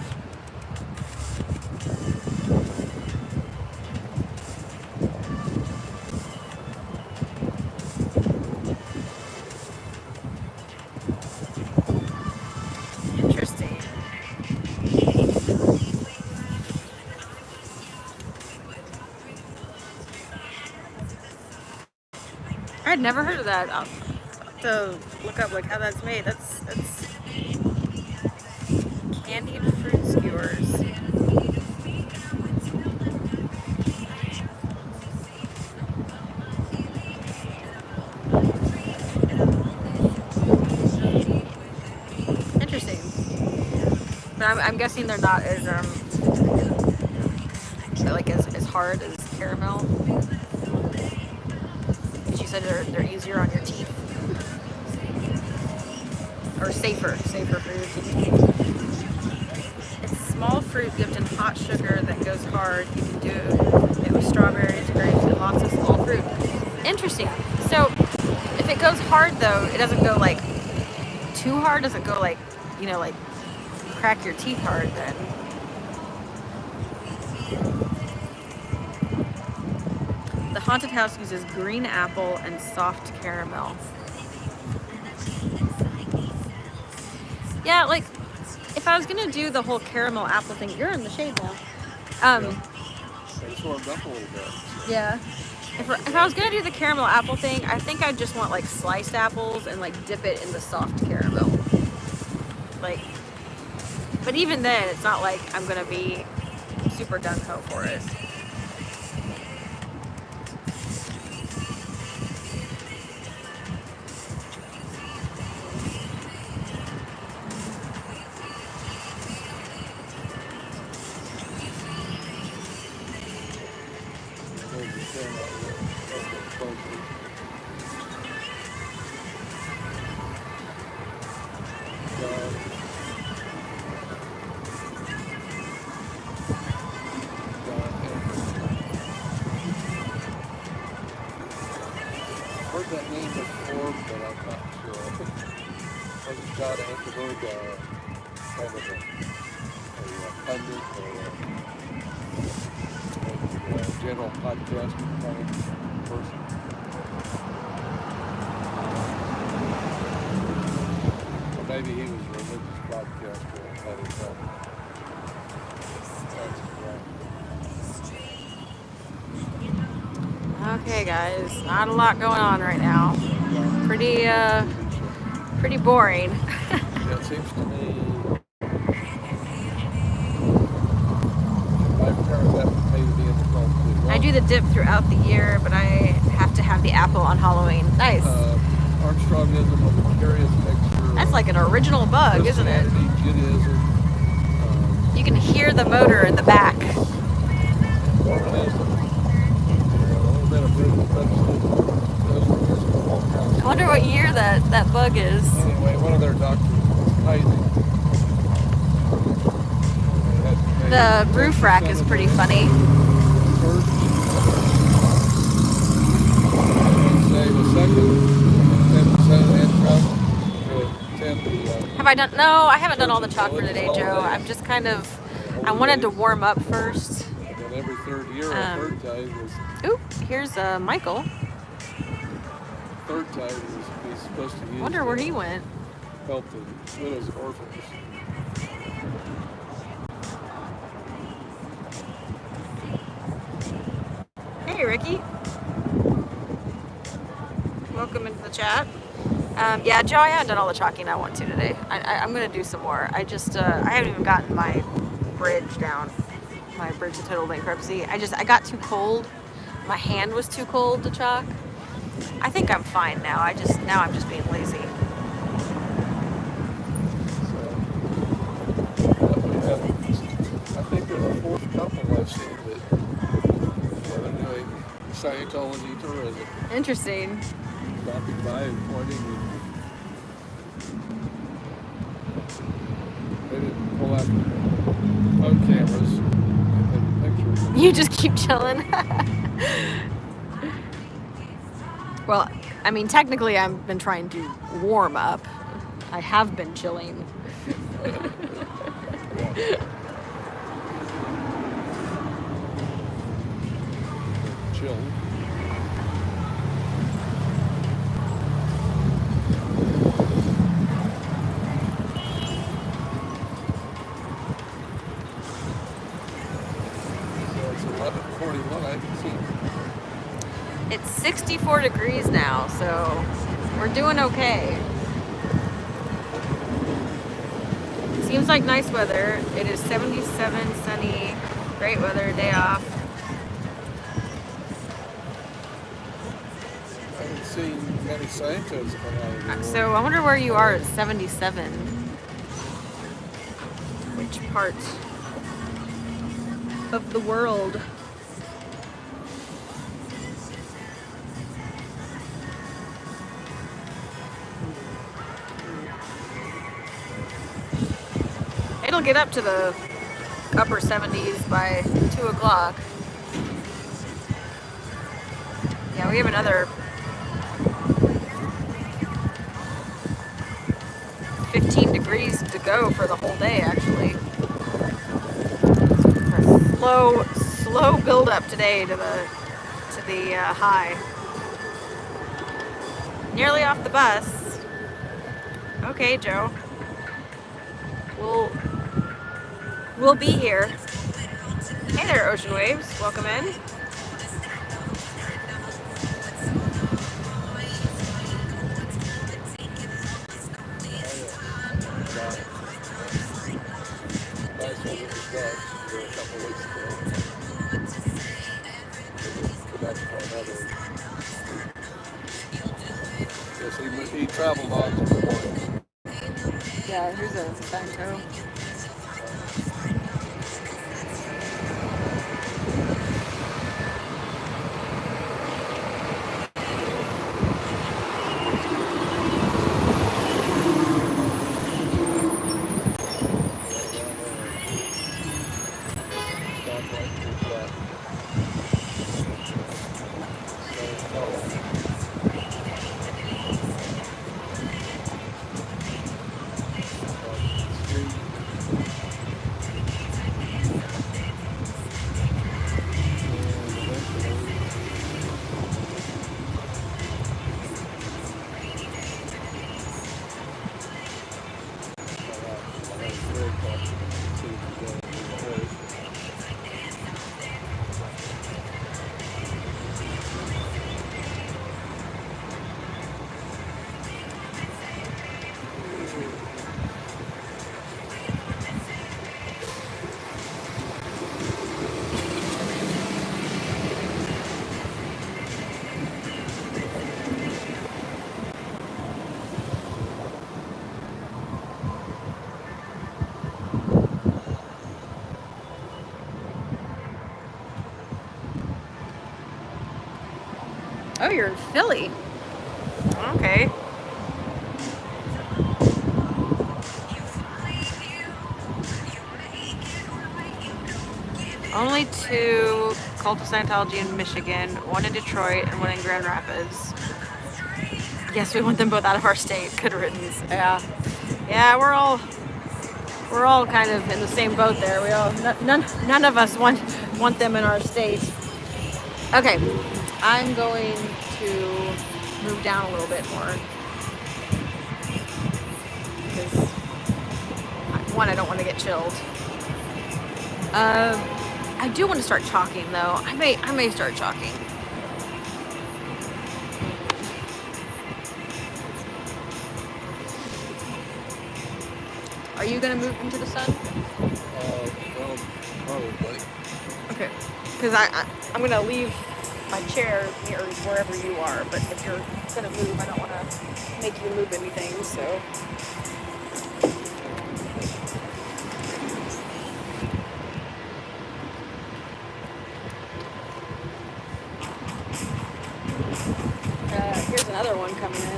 Interesting. I'd never heard of that. I'll have to look up like how that's made. That's candied fruit skewers. Interesting. But I'm guessing they're not as as hard as caramel. You said they're easier on your teeth, or safer for your teeth. It's small fruit dipped in hot sugar that goes hard. You can do it with strawberries, grapes, and lots of small fruit. Interesting. So if it goes hard though, it doesn't go like too hard. Doesn't go like like crack your teeth hard then. The haunted house uses green apple and soft caramel. Yeah, like if I was gonna do the whole caramel apple thing, you're in the shade now. It's warmed up a little bit. Yeah. If I was gonna do the caramel apple thing, I think I'd just want like sliced apples and like dip it in the soft caramel. Like, but even then, it's not like I'm gonna be super gung-ho for it. Heard that name before, but I'm not sure. I think wasn't John Ankerberg kind of a pundit or a general podcaster kind of person? maybe he was a religious broadcaster and had his own. Okay, guys, not a lot going on right now. Pretty boring. Yeah, it seems to me my parents have to pay to be in the club too. I do the dip throughout the year, but I have to have the apple on Halloween. Nice. Armstrongism, a curious mixture. That's like an original bug, isn't it? Judaism, You can hear the motor in the back. Mormonism, a little bit of Buddhism. Those were just all kinds I wonder what year that bug is. Anyway, one of their doctors was tithing. The roof rack is pretty funny. Say the second, 10% income to 10%. Have I done? No, I haven't done all the talk for today, Joe. I'm just kind of. I wanted to warm up first. And then every third year, a third tithe was. Ooh, here's Michael. Third tithe was he's supposed to use. Wonder where he went. Help the widows and orphans. Hey, Ricky. Welcome into the chat. Yeah, Joe, I haven't done all the chalking I want to today. I'm going to do some more. I haven't even gotten my bridge down. My bridge to total bankruptcy. I got too cold. My hand was too cold to chalk. I think I'm fine now. Now I'm just being lazy. I think there's a fourth couple I've seen that are doing Scientology tourism. Interesting. Stopping by and pointing and they didn't pull out phone cameras and take pictures. You just keep chilling. Well, I mean, technically I've been trying to warm up. I have been chilling. Chill. It's 11:41. I can see. It's 64 degrees now, so we're doing okay. Seems like nice weather. It is 77, sunny, great weather, day off. I haven't seen many Scientos come out of the So I wonder where you are at 77. Which part of the world? It'll get up to the upper 70s by 2 o'clock. Yeah, we have another 15 degrees to go for the whole day, actually. A slow build up today to the high. Nearly off the bus. Okay, Joe. We'll be here. Hey there, Ocean Waves. Welcome in. Yes, he traveled on to the morning. Yeah, here's a Sciento. Oh, you're in Philly. Okay. Only 2 Cult of Scientology in Michigan, 1 in Detroit, and 1 in Grand Rapids. Yes, we want them both out of our state. Good riddance. Yeah. Yeah, we're all kind of in the same boat there. We all none of us want them in our state. Okay, I'm going to move down a little bit more because one, I don't want to get chilled. I do want to start chalking though. I may start chalking. Are you gonna move into the sun? Well, probably. Okay, because I'm gonna leave my chair near wherever you are. But if you're gonna move, I don't want to make you move anything. So. Here's another one coming in.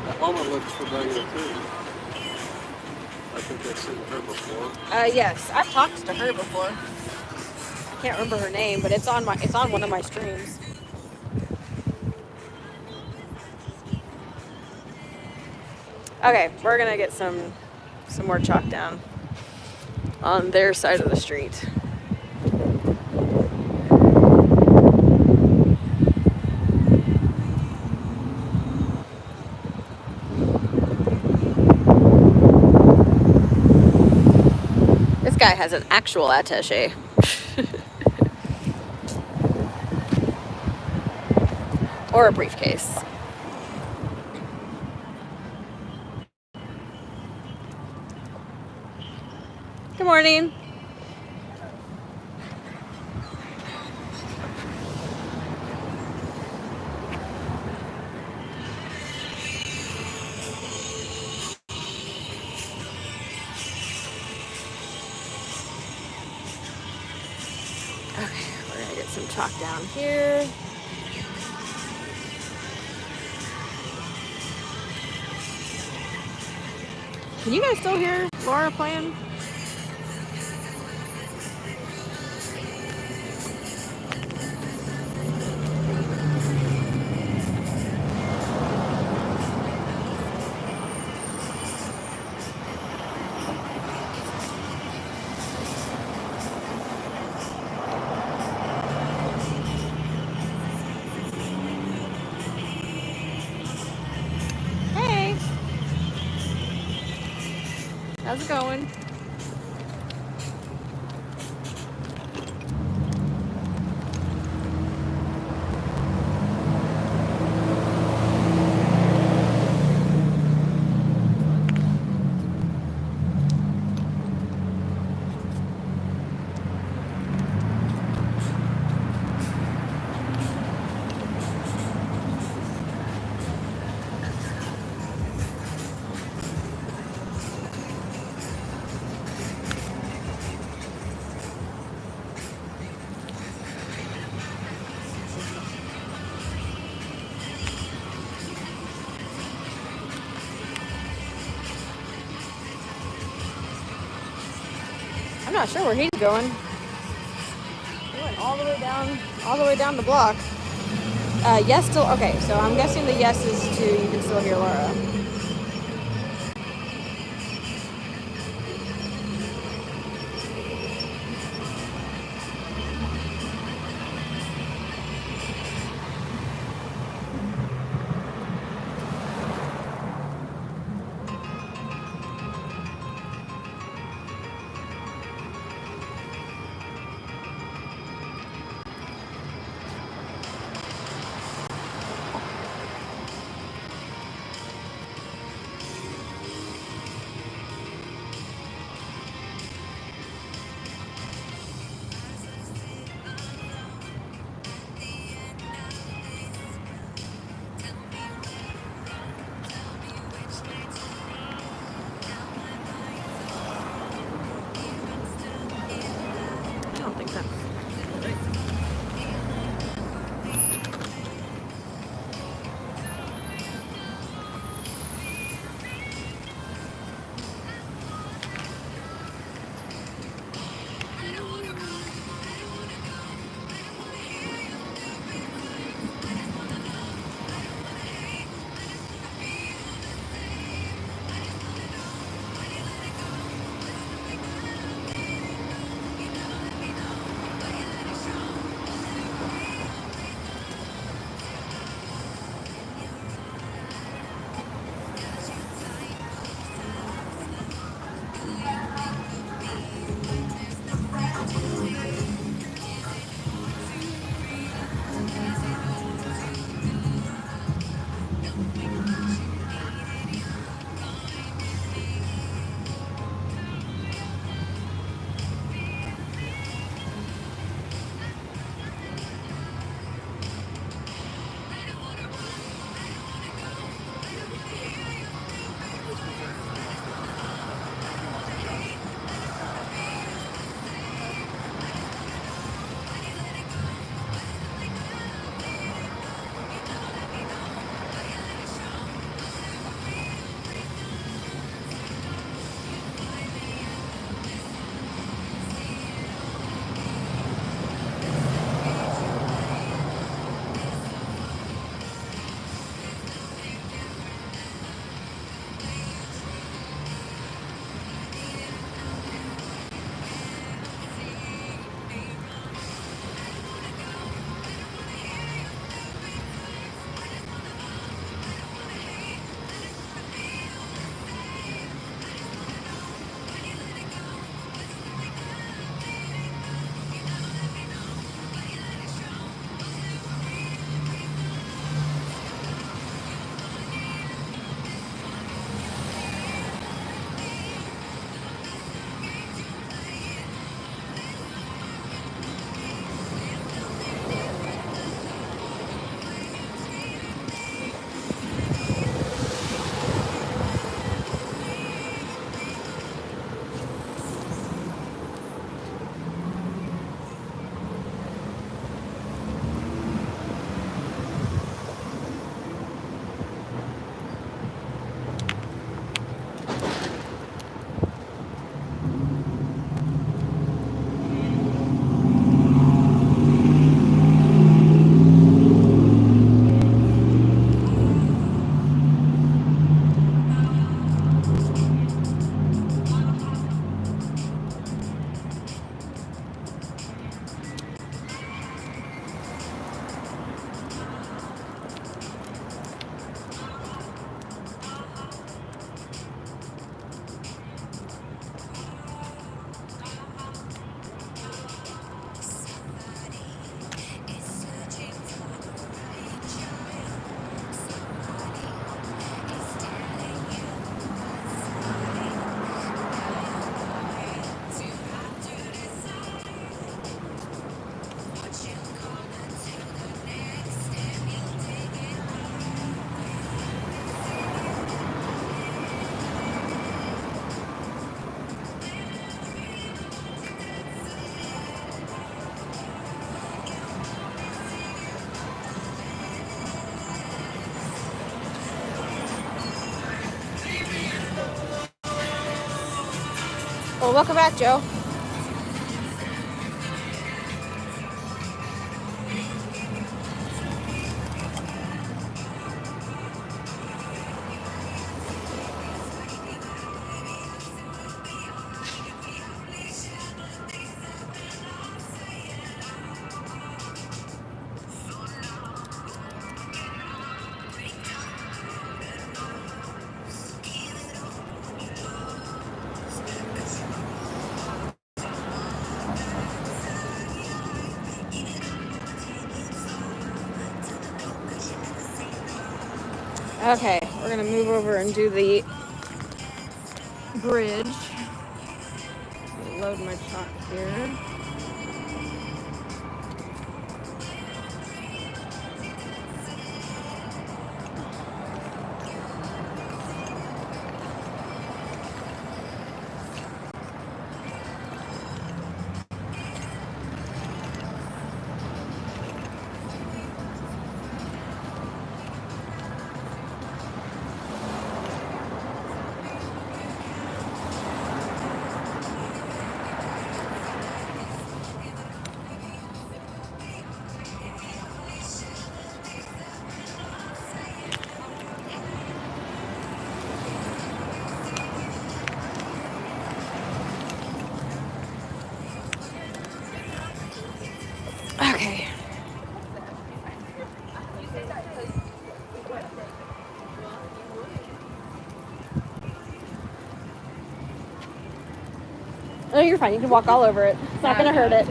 That woman looks familiar too. I think I've seen her before. Yes, I've talked to her before. I can't remember her name, but it's on one of my streams. Okay, we're gonna get some more chalk down on their side of the street. This guy has an actual attaché. Or a briefcase. Good morning. Okay, we're gonna get some chalk down here. Can you guys still hear Laura playing? Hey, how's it going? I'm not sure where he's going. He went all the way down the block. Yes, still okay. So I'm guessing the yes is to you can still hear Laura. Well, welcome back, Joe. Okay, we're gonna move over and do the bridge. Load my chalk here. Okay. Oh, you're fine. You can walk all over it. It's not gonna hurt it.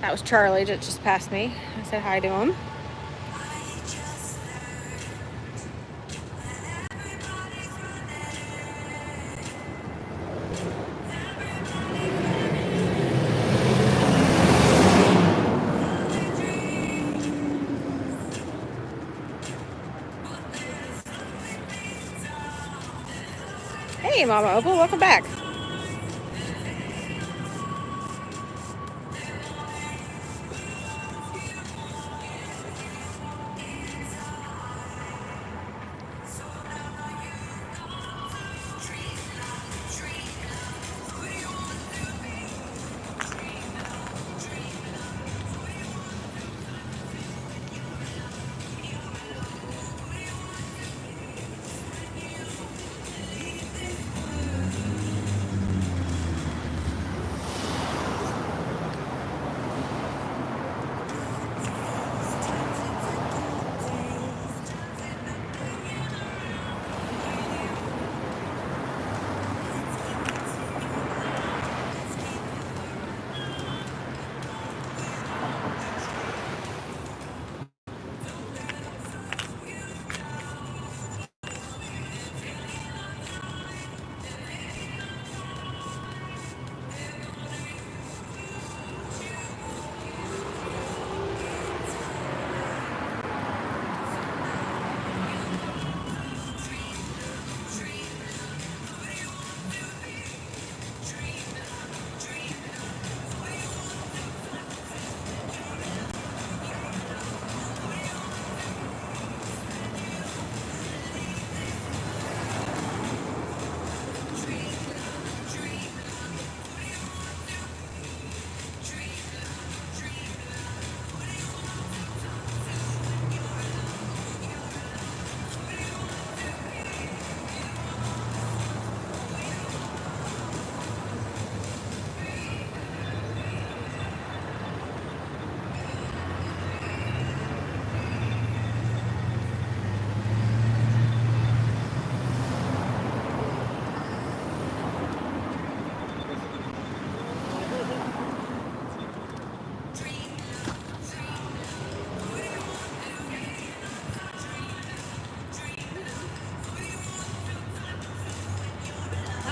That was Charlie that just passed me. I said hi to him. Hey, Mama Opal, welcome back.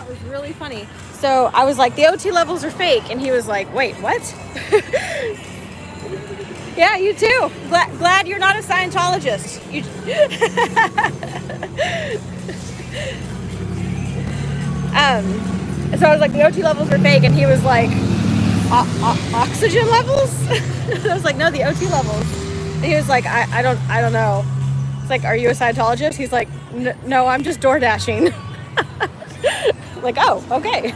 Was really funny. So I was like, the OT levels are fake, and he was like, wait, what? Yeah, you too. Glad you're not a Scientologist. You so I was like, the OT levels are fake, and he was like, oxygen levels? I was like, no, the OT levels. And he was like, I don't know. It's like, are you a Scientologist? He's like, no, I'm just door dashing. Like, oh, okay.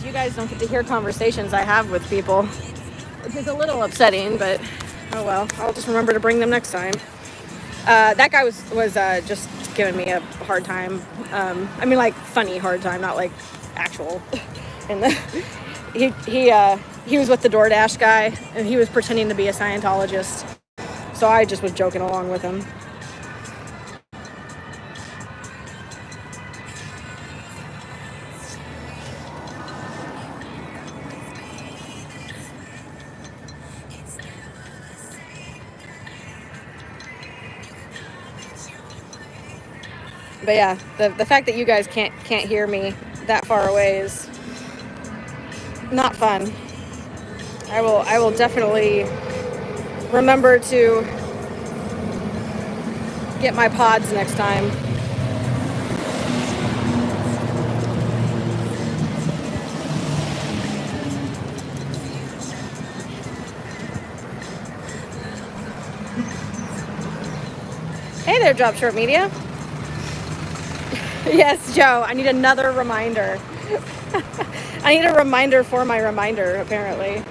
you guys don't get to hear conversations I have with people, which is a little upsetting, but oh well. I'll just remember to bring them next time. That guy was just giving me a hard time. I mean, like funny hard time, not like actual. And he was with the DoorDash guy, and he was pretending to be a Scientologist. So I just was joking along with him. But yeah, the fact that you guys can't hear me that far away is not fun. I will definitely remember to get my pods next time. Hey there, Drop Short Media. Yes, Joe, I need another reminder. I need a reminder for my reminder, apparently.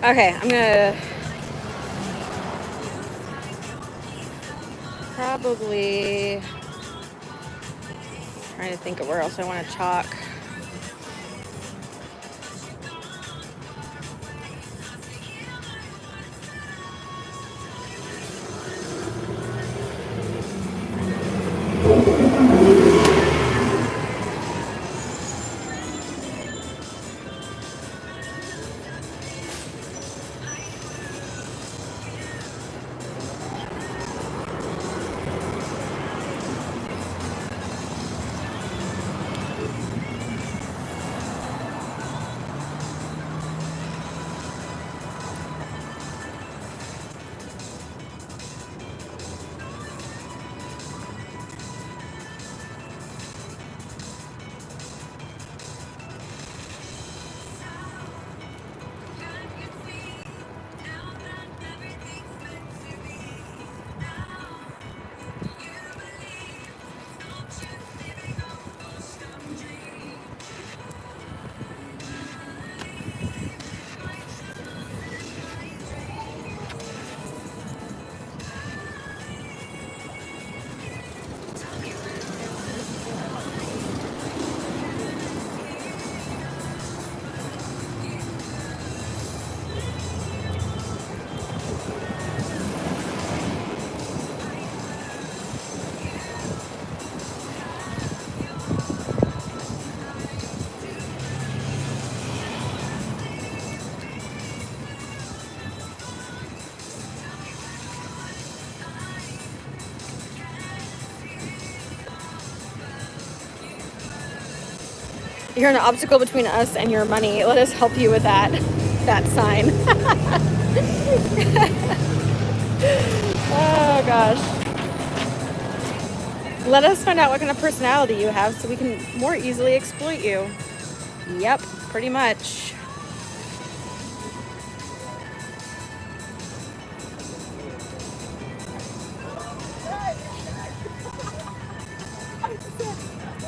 Okay, I'm gonna probably trying to think of where else I want to chalk. You're an obstacle between us and your money. Let us help you with that sign. Oh gosh. Let us find out what kind of personality you have so we can more easily exploit you. Yep, pretty much.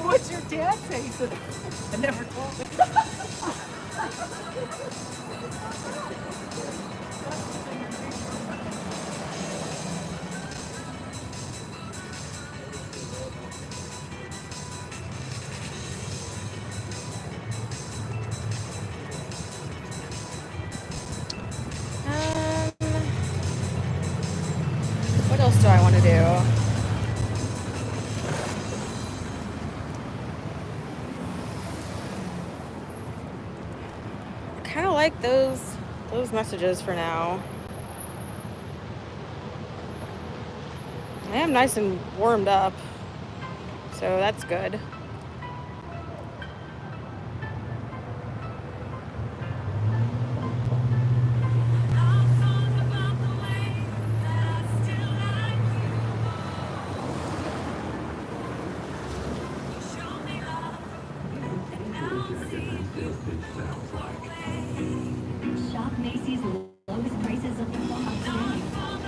What's your dad say? He said, I never told him. What else do I want to do? I kind of like those messages for now. I am nice and warmed up, so that's good. Shop Macy's lowest prices of the fall today.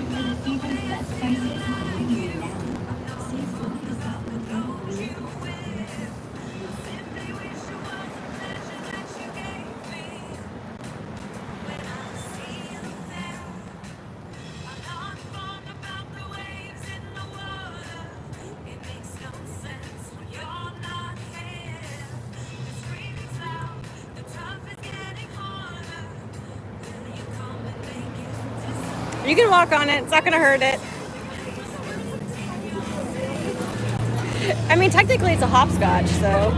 For the season's best prices, bringing it down. Save 40% You can walk on it. It's not going to hurt it. I mean, technically it's a hopscotch, so.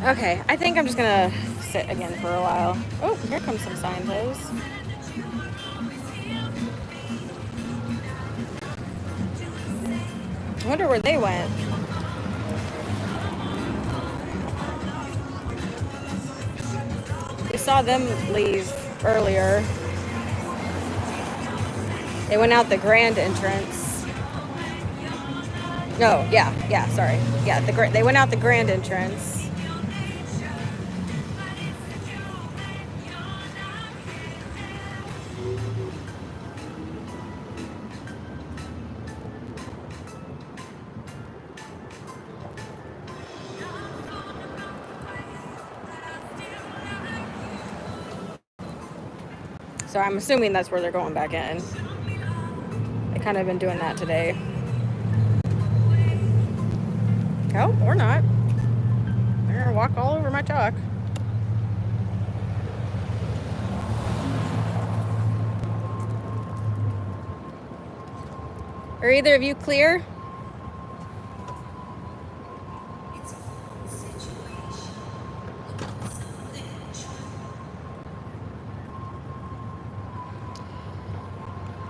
Okay, I think I'm just gonna sit again for a while. Oh, here comes some Scientos. I wonder where they went. We saw them leave earlier. They went out the grand entrance. No, yeah, sorry. Yeah, they went out the grand entrance. So I'm assuming that's where they're going back in. They kind of been doing that today. Oh, or not. They're gonna walk all over my chalk. Are either of you clear?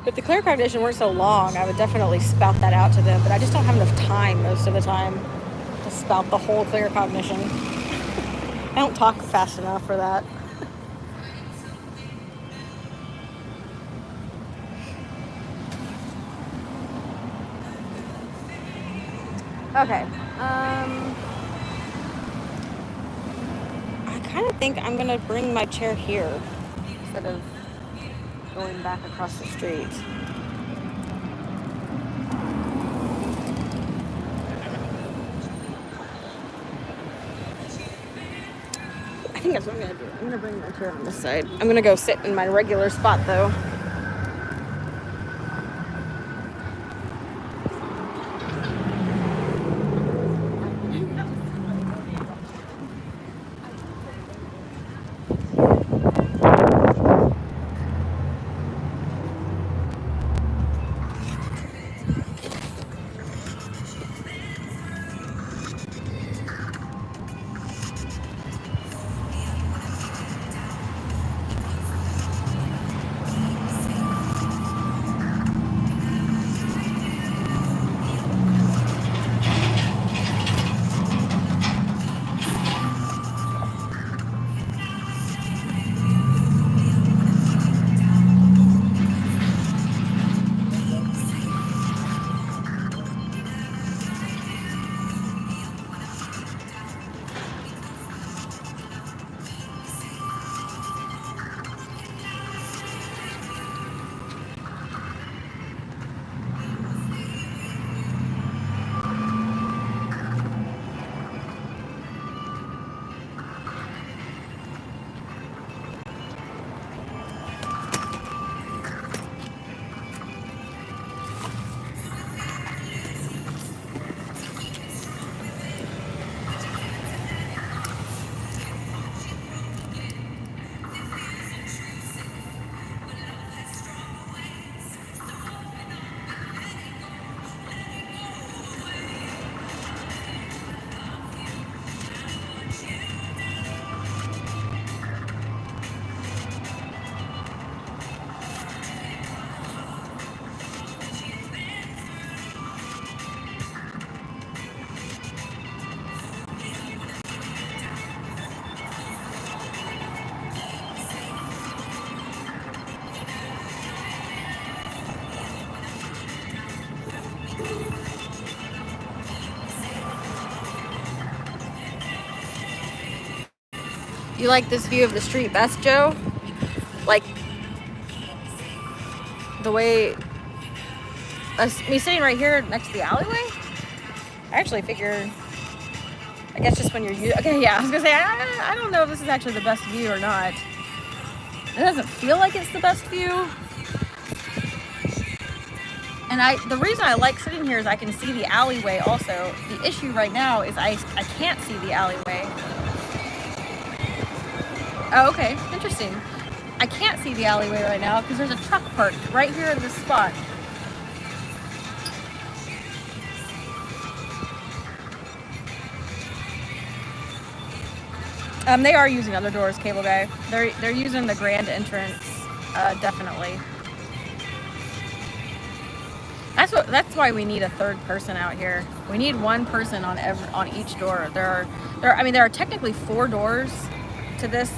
If the clear cognition weren't so long, I would definitely spout that out to them, but I just don't have enough time most of the time to spout the whole clear cognition. I don't talk fast enough for that. Okay. I kind of think I'm gonna bring my chair here instead of going back across the street. I think that's what I'm gonna do. I'm gonna bring my chair on this side. I'm gonna go sit in my regular spot though. You like this view of the street best, Joe? Like the way me sitting right here next to the alleyway? I actually figure, I guess just when you're, okay, yeah, I was gonna say, I don't know if this is actually the best view or not. It doesn't feel like it's the best view. And the reason I like sitting here is I can see the alleyway also. The issue right now is I can't see the alleyway. Oh, okay, interesting. I can't see the alleyway right now because there's a truck parked right here in this spot. They are using other doors, Cable Guy. They're using the grand entrance, definitely. That's why we need a third person out here. We need one person on each door. There are technically 4 doors to this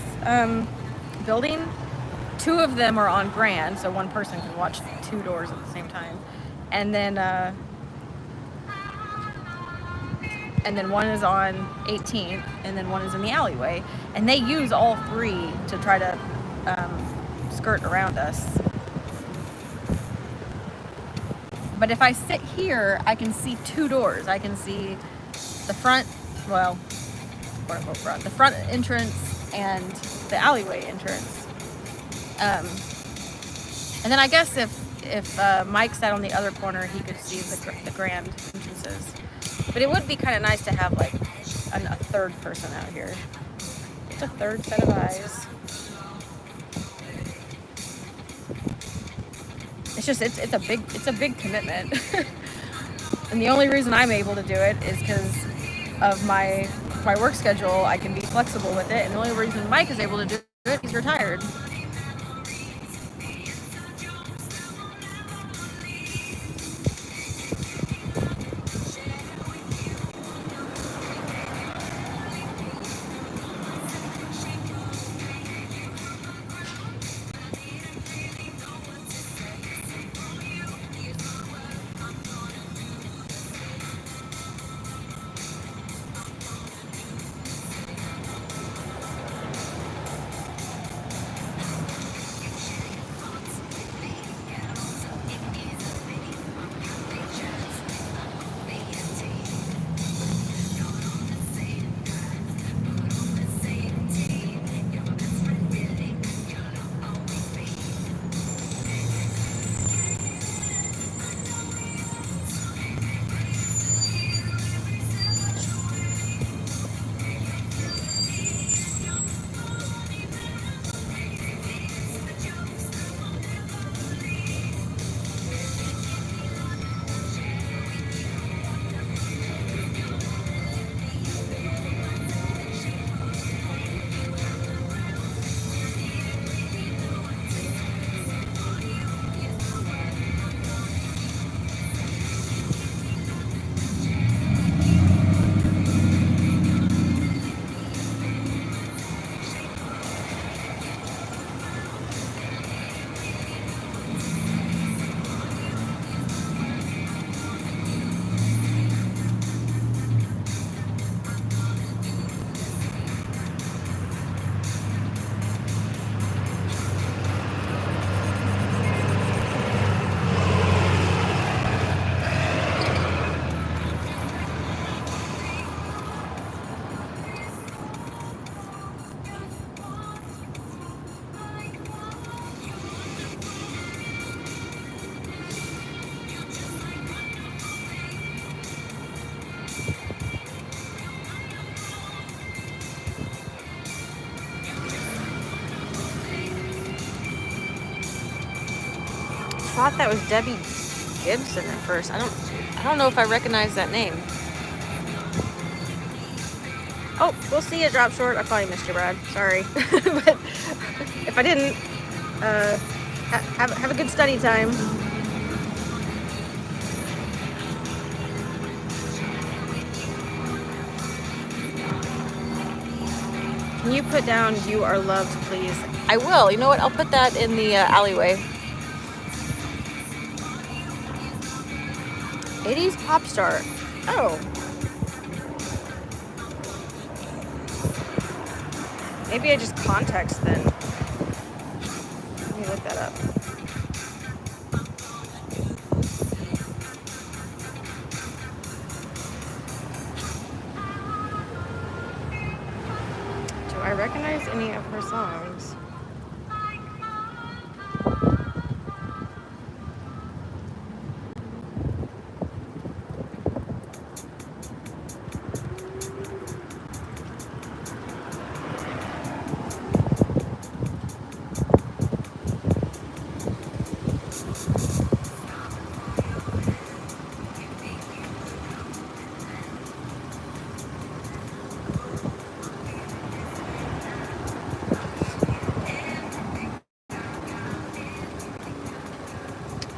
building. 2 of them are on Grand, so one person can watch 2 doors at the same time. And then one is on 18th, and then one is in the alleyway. And they use all 3 to try to skirt around us. But if I sit here, I can see 2 doors. I can see the front, well, quote unquote front, the front entrance and the alleyway entrance. And then I guess if Mike sat on the other corner, he could see the grand entrances. But it would be kind of nice to have like a third person out here. Just a third set of eyes. It's a big commitment. And the only reason I'm able to do it is because of my work schedule. I can be flexible with it, and the only reason Mike is able to do it, he's retired. I thought that was Debbie Gibson at first. I don't know if I recognize that name. Oh, we'll see you drop short. I probably missed you, Brad. Sorry. But if I didn't, have a good study time. Can you put down "You Are Loved," please? I will. You know what? I'll put that in the alleyway. 80s pop star. Oh. Maybe I just context then. Let me look that up. Do I recognize any of her songs?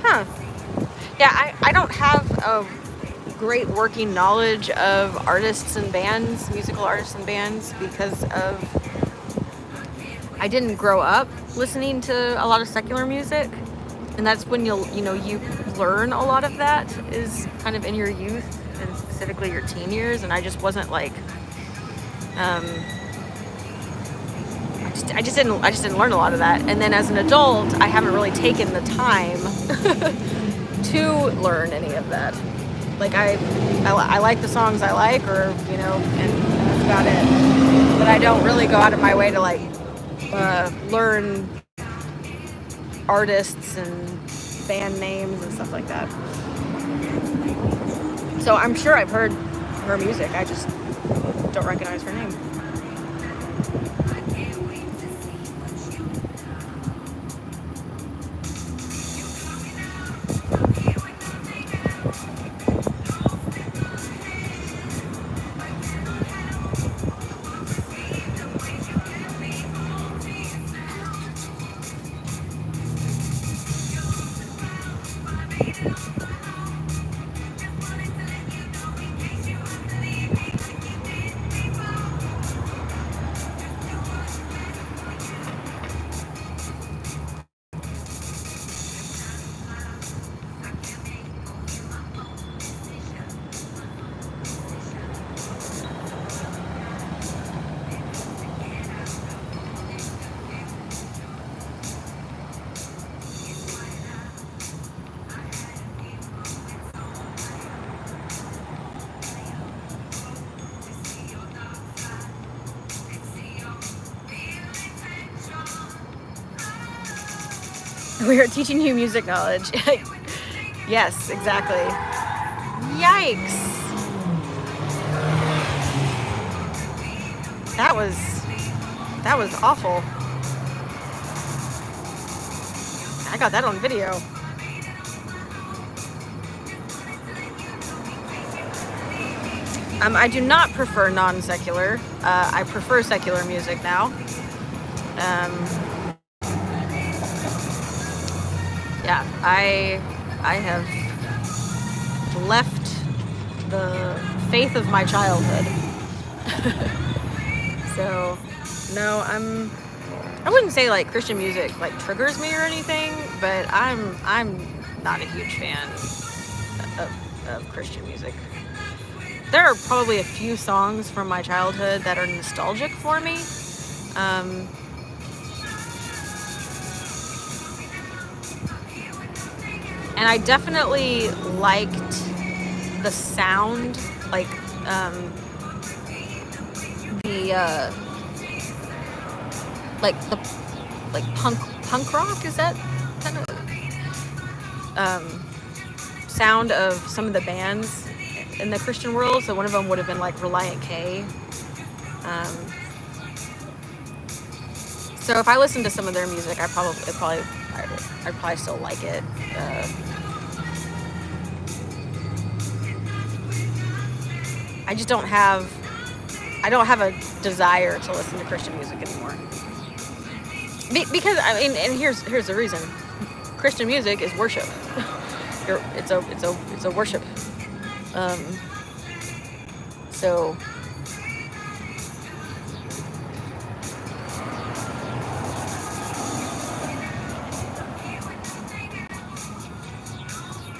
Huh. Yeah, I don't have a great working knowledge of artists and bands, musical artists and bands, because I didn't grow up listening to a lot of secular music, and that's when you learn a lot of that is kind of in your youth and specifically your teen years, and I just wasn't like I just didn't learn a lot of that. And then as an adult, I haven't really taken the time to learn any of that. Like I like the songs I like, or and that's about it. But I don't really go out of my way to like learn artists and band names and stuff like that. So I'm sure I've heard her music. I just don't recognize her name. We are teaching you music knowledge. Yes, exactly. Yikes. That was awful. I got that on video. I do not prefer non-secular. I prefer secular music now. Yeah, I have left the faith of my childhood. So, no, I wouldn't say like Christian music like triggers me or anything, but I'm not a huge fan of Christian music. There are probably a few songs from my childhood that are nostalgic for me. And I definitely liked the sound, like punk rock, is that kind of sound of some of the bands in the Christian world. So one of them would have been like Reliant K. So if I listened to some of their music, I'd probably still like it. I just don't have a desire to listen to Christian music anymore. Because I mean, and here's the reason: Christian music is worship. It's a worship. So.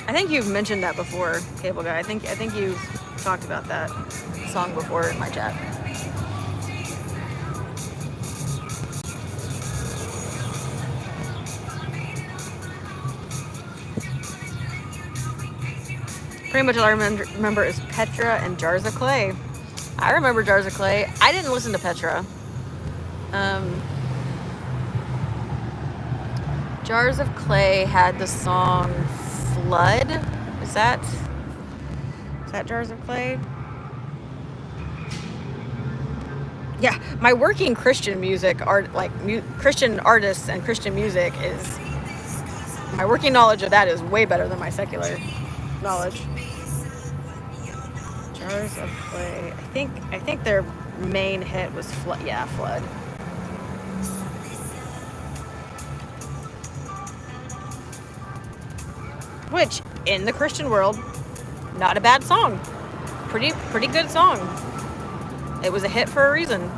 I think you've mentioned that before, Cable Guy. I think you've talked about that song before in my chat. Pretty much all I remember is Petra and Jars of Clay. I remember Jars of Clay. I didn't listen to Petra. Jars of Clay had the song Flood. Is that Jars of Clay? Yeah, my working Christian music Christian artists and Christian music is, my working knowledge of that is way better than my secular knowledge. Jars of Clay. I think their main hit was Flood. Yeah, Flood. Which, in the Christian world, not a bad song. Pretty good song. It was a hit for a reason.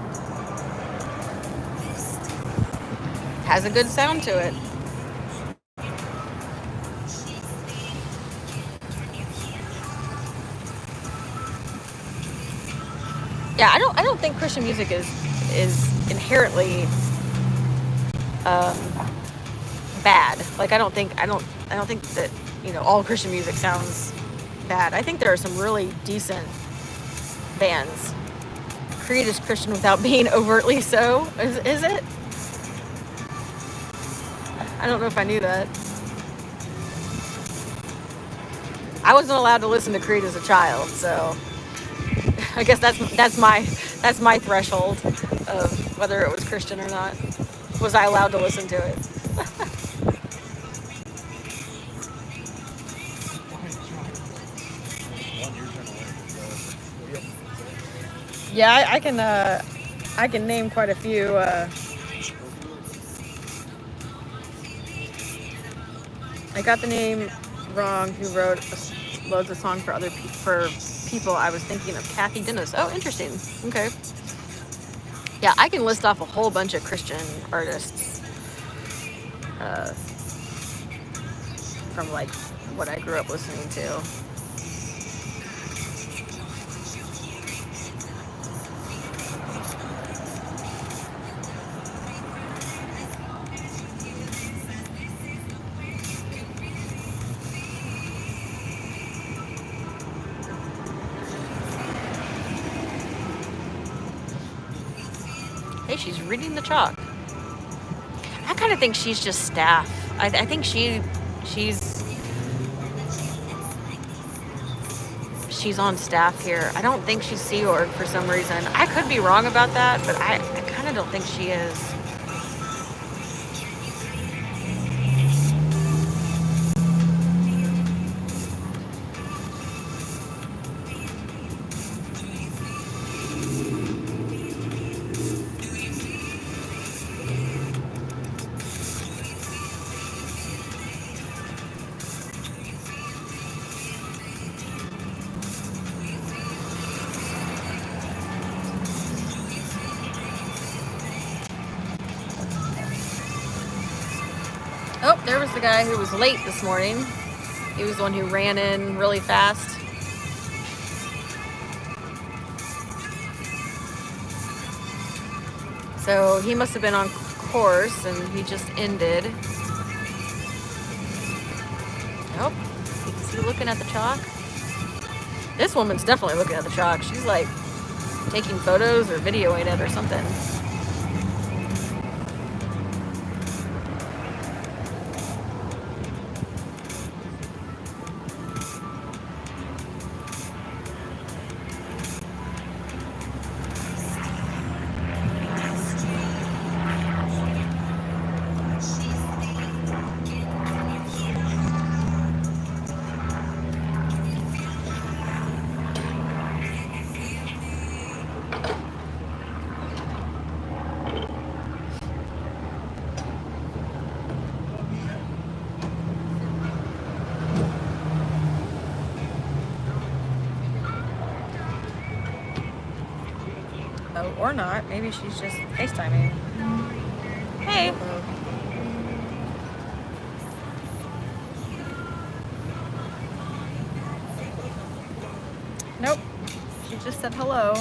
Has a good sound to it. Yeah, I don't think Christian music is inherently bad. Like I don't think that, you know, all Christian music sounds bad. I think there are some really decent bands. Creed is Christian without being overtly so. Is it? I don't know if I knew that. I wasn't allowed to listen to Creed as a child, so I guess that's my threshold of whether it was Christian or not. Was I allowed to listen to it? Yeah, I can name quite a few. I got the name wrong. Who wrote loads of songs for people? I was thinking of Kathy Dennis. Oh, interesting. Okay. Yeah, I can list off a whole bunch of Christian artists from like what I grew up listening to. Hey, she's reading the chalk. I kind of think she's just staff. I think she's on staff here. I don't think she's Sea Org for some reason. I could be wrong about that, but I kind of don't think she is. Oh, there was the guy who was late this morning. He was the one who ran in really fast. So he must have been on course and he just ended. Nope. Is he looking at the chalk? This woman's definitely looking at the chalk. She's like taking photos or videoing it or something. Oh, or not. Maybe she's just FaceTiming. Hey. Nope. She just said hello.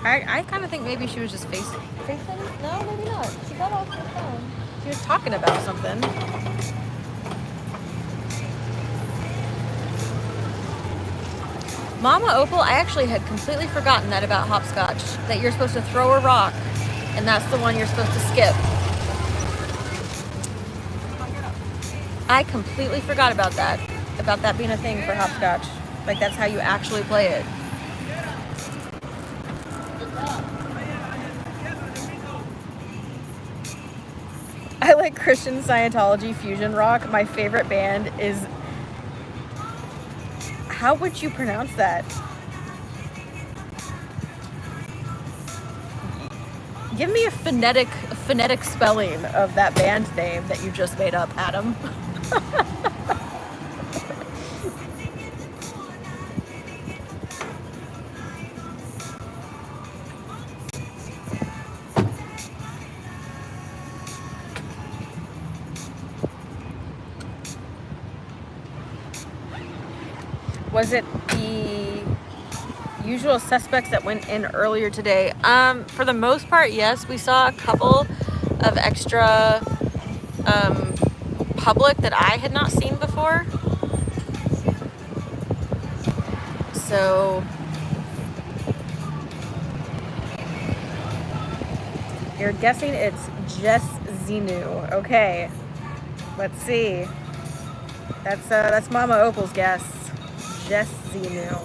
I kind of think maybe she was just FaceTiming. No, maybe not. She got off the phone. He was talking about something. Mama Opal, I actually had completely forgotten that about hopscotch. That you're supposed to throw a rock, and that's the one you're supposed to skip. I completely forgot about that being a thing for hopscotch. Like, that's how you actually play it. I like Christian Scientology fusion rock. My favorite band is... How would you pronounce that? Give me a phonetic spelling of that band name that you just made up, Adam. Was it the usual suspects that went in earlier today? For the most part, yes. We saw a couple of extra public that I had not seen before. So you're guessing it's Jess Zenu. Okay, let's see. That's Mama Opal's guess. Jess Zenu.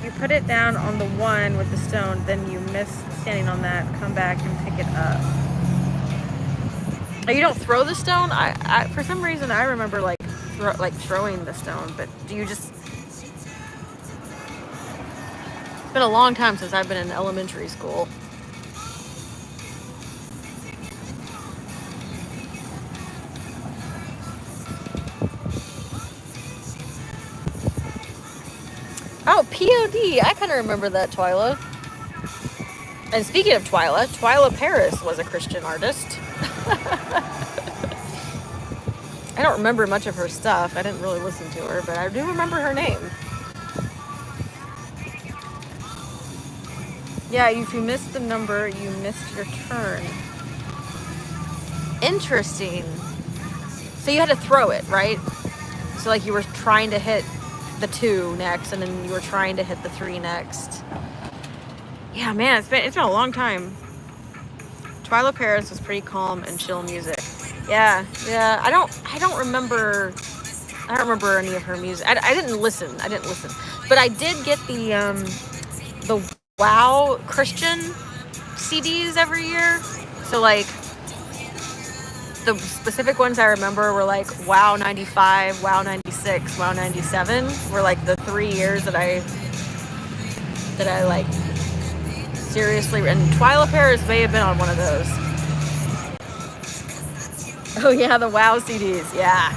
You put it down on the one with the stone, then you miss standing on that. Come back and pick it up. Oh, you don't throw the stone? I for some reason I remember like throwing the stone, but do you just? It's been a long time since I've been in elementary school. Oh, POD. I kind of remember that, Twyla. And speaking of Twyla Paris was a Christian artist. I don't remember much of her stuff. I didn't really listen to her, but I do remember her name. Yeah, if you missed the number, you missed your turn. Interesting. So you had to throw it, right? So like you were trying to hit the 2 next, and then you were trying to hit the 3 next. Yeah, man, it's been a long time. Twyla Paris was pretty calm and chill music. Yeah. I don't remember any of her music. I didn't listen. But I did get the Wow Christian CDs every year. So like the specific ones I remember were like Wow 95, Wow 96, Wow 97 were like the 3 years that I like seriously, and Twyla Paris may have been on one of those. Oh yeah, the Wow CDs, yeah.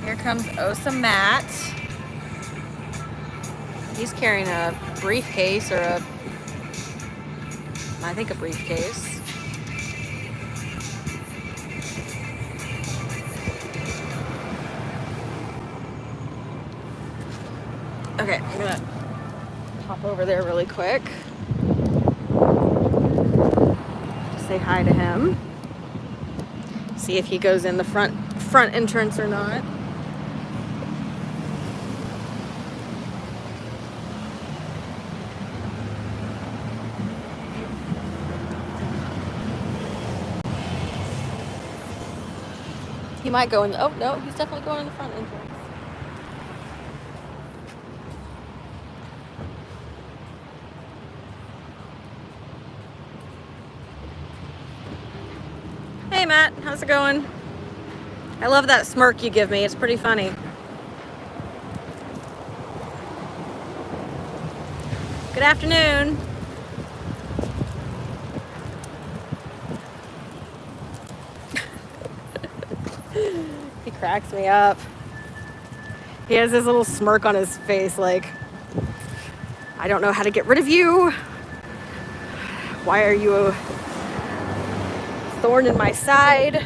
Here comes Osa Matt. He's carrying a briefcase or I think a briefcase. Okay, I'm gonna hop over there really quick. Say hi to him. See if he goes in the front entrance or not. He might go in. Oh no, he's definitely going in the front entrance. Matt. How's it going? I love that smirk you give me. It's pretty funny. Good afternoon. He cracks me up. He has this little smirk on his face like, I don't know how to get rid of you. Why are you a thorn in my side?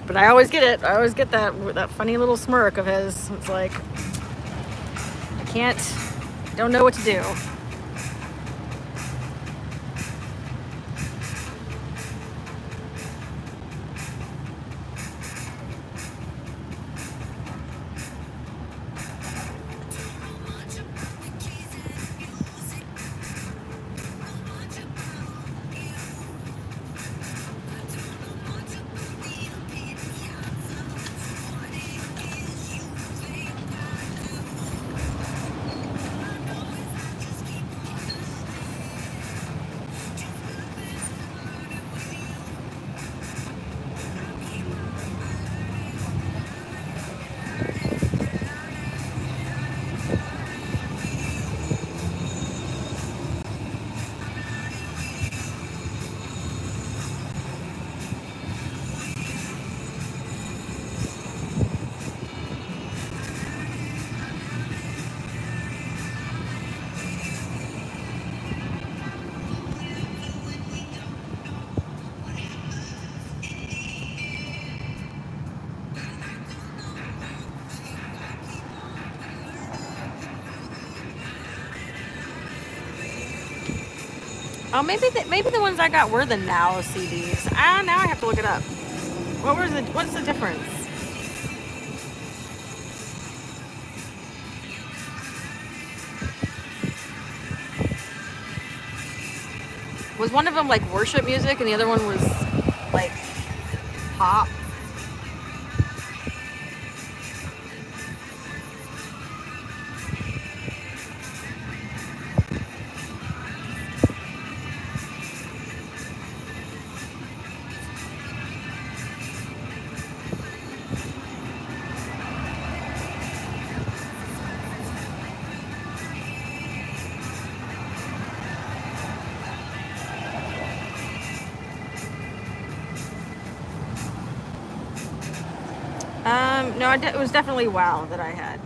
But I always get it. I always get that funny little smirk of his. It's like, I don't know what to do. Oh, maybe the ones I got were the Now CDs. Now I have to look it up. What's the difference? Was one of them like worship music and the other one was like pop? No, it was definitely WoW that I had.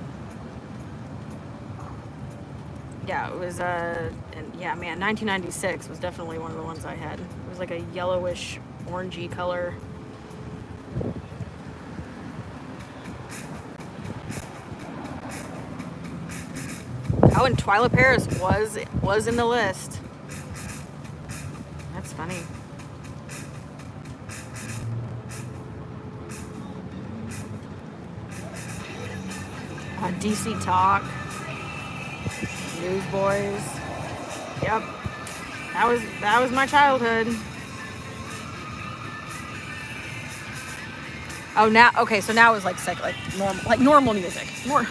Yeah, it was, yeah, man, 1996 was definitely one of the ones I had. It was like a yellowish, orangey color. Oh, and Twyla Paris was in the list. That's funny. DC Talk, Newsboys. Yep, that was my childhood. Oh, now okay, so now it was like normal music. More.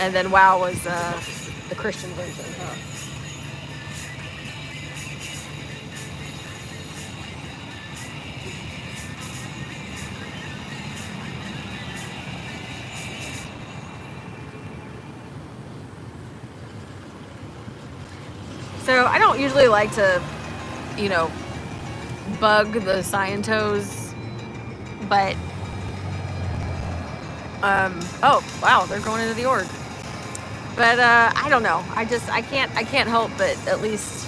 And then WoW was the Christian version. Huh? So I don't usually like to, bug the Scientos, but oh wow, they're going into the org. But I don't know. I can't help but at least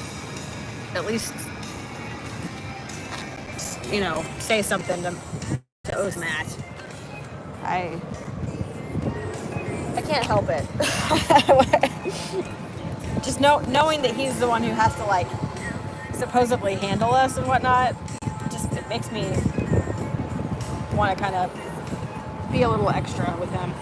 say something to Ozmat. I can't help it. Just knowing that he's the one who has to like supposedly handle us and whatnot, it makes me want to kind of be a little extra with him.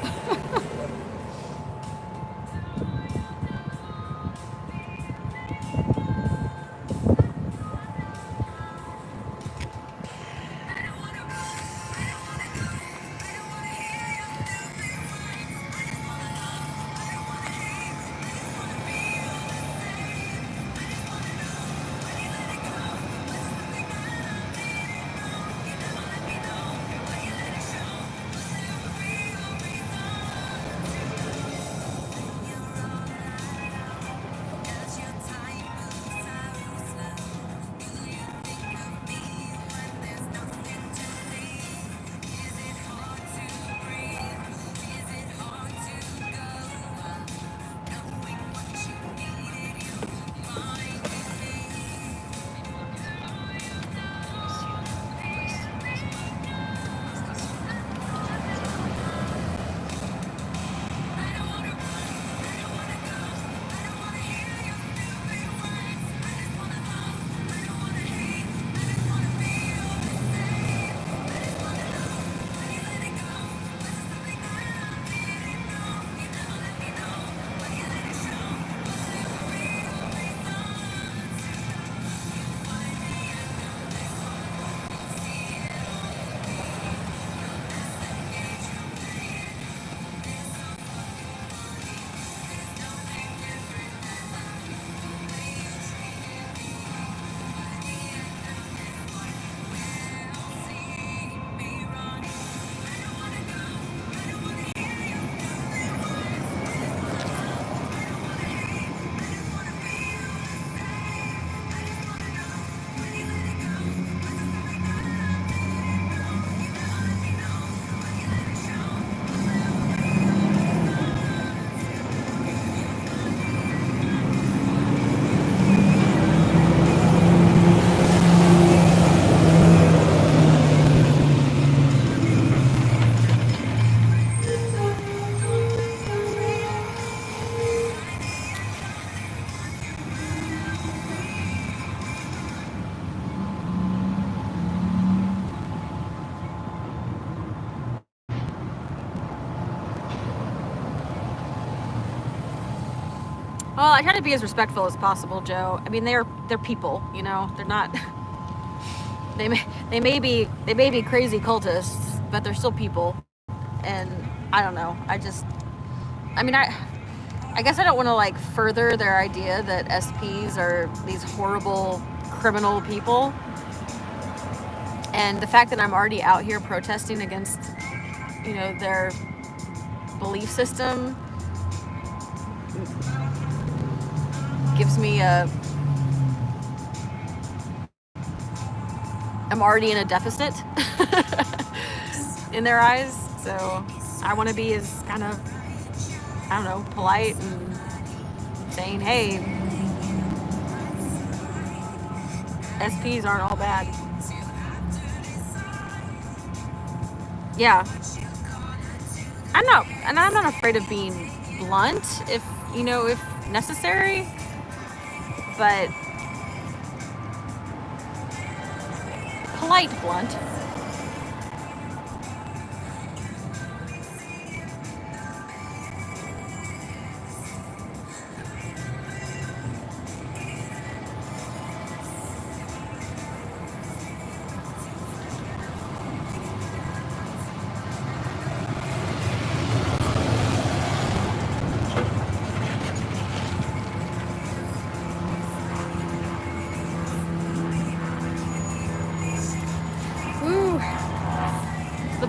Well, I try to be as respectful as possible, Joe. I mean, they're people, you know. They're not. They may be crazy cultists, but they're still people. And I don't know. I guess I don't want to like further their idea that SPs are these horrible criminal people. And the fact that I'm already out here protesting against, you know, their belief system gives me I'm already in a deficit in their eyes. So I want to be as kind of, I don't know, polite and saying, hey, SPs aren't all bad. Yeah. I'm not afraid of being blunt if necessary, but polite blunt.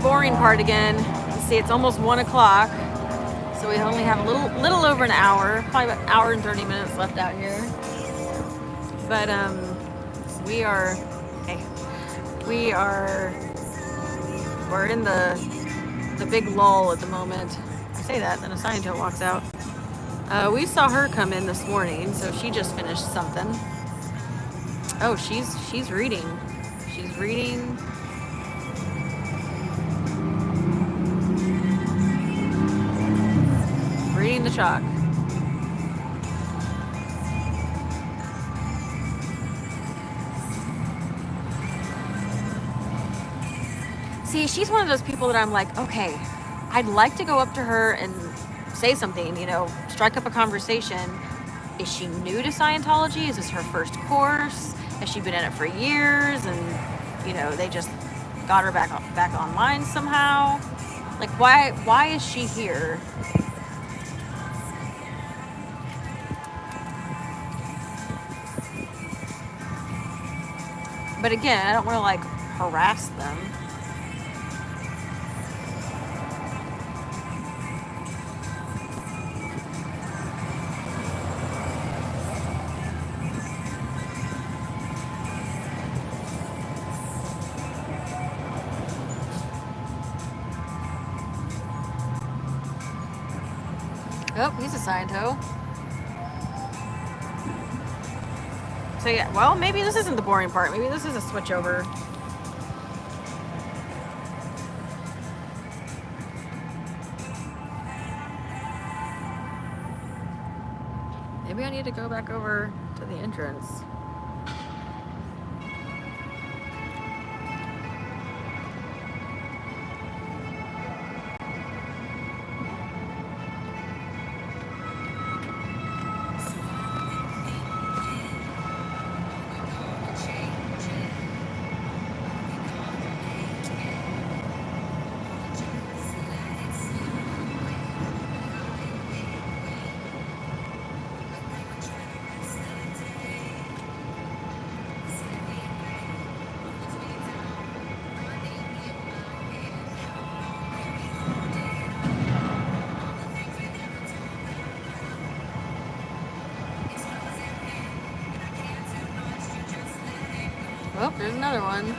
Boring part again. Let's see, it's almost 1 o'clock, so we only have a little over an hour, probably about an hour and 30 minutes left out here. But we're in the big lull at the moment. I say that, then a Sciento walks out. We saw her come in this morning, so she just finished something. Oh, she's reading. She's reading. Reading the chalk. See, she's one of those people that I'm like, okay, I'd like to go up to her and say something, strike up a conversation. Is she new to Scientology? Is this her first course? Has she been in it for years? And, they just got her back online somehow. Like, why is she here? But again, I don't want to like harass them. Oh, he's a Sciento. So yeah, well, maybe this isn't the boring part. Maybe this is a switch over. Maybe I need to go back over to the entrance. Oh, there's another one.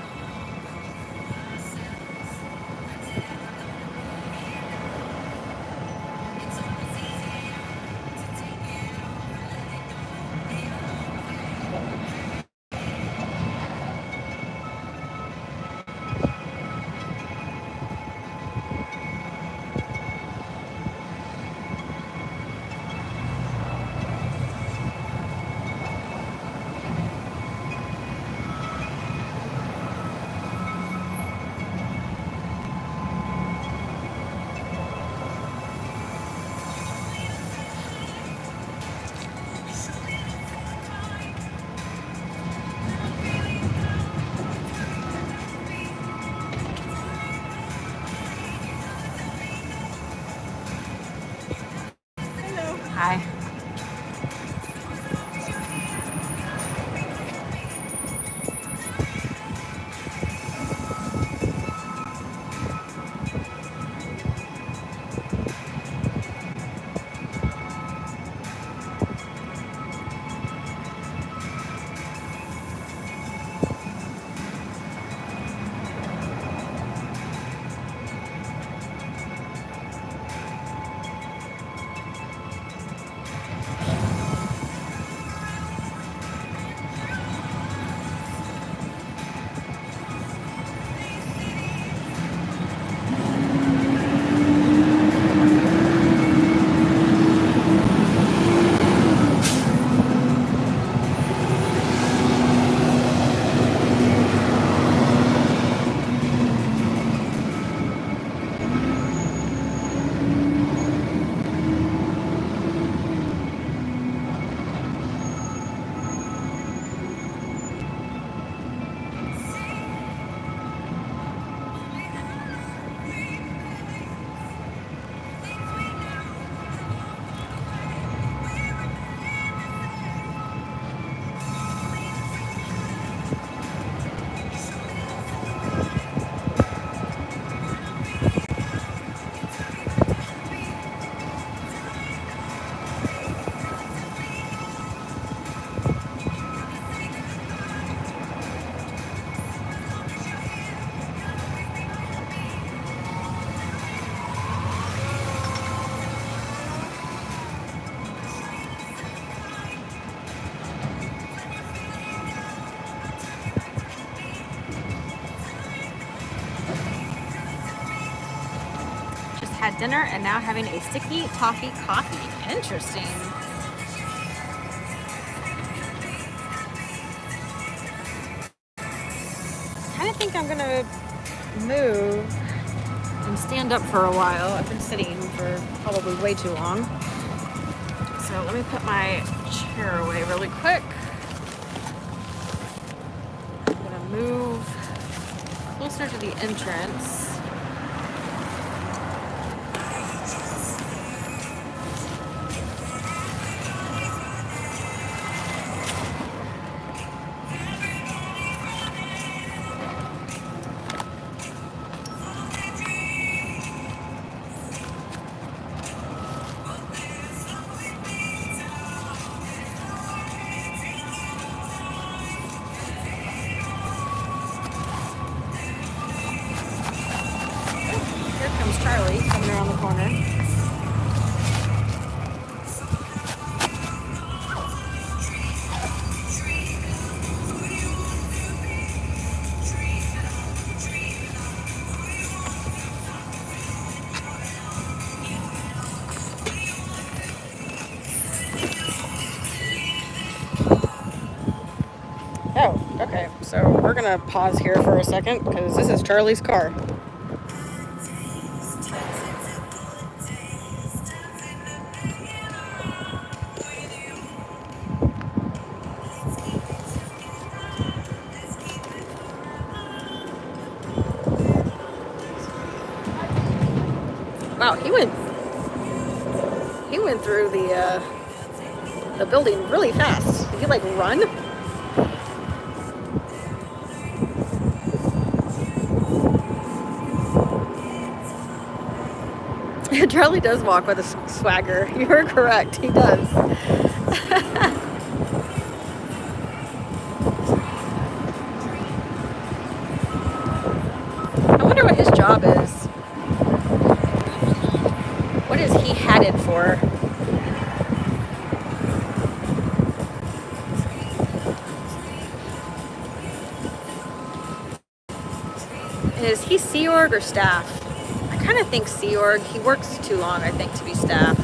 had dinner and now having a sticky toffee coffee. Interesting. I think I'm gonna move and stand up for a while. I've been sitting for probably way too long. So let me put my chair away really quick. I'm gonna move closer to the entrance. Charlie coming around the corner. Oh, okay. So we're gonna pause here for a second because this is Charlie's car. Wow, he went through the building really fast. Did he like run? Charlie does walk with a swagger. You're correct. He does. I wonder what his job is. What is he headed for? Is he Sea Org or staff? I kind of think Sea Org. He works too long, I think, to be staff.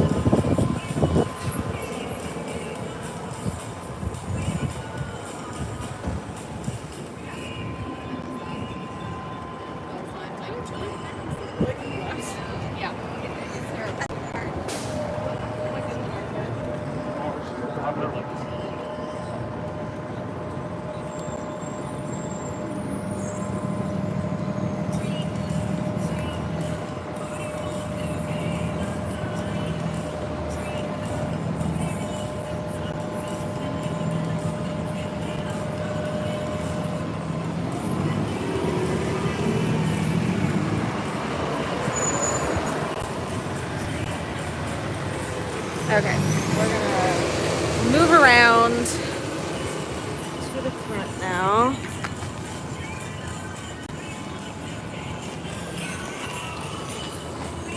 Okay, we're gonna move around to the front now.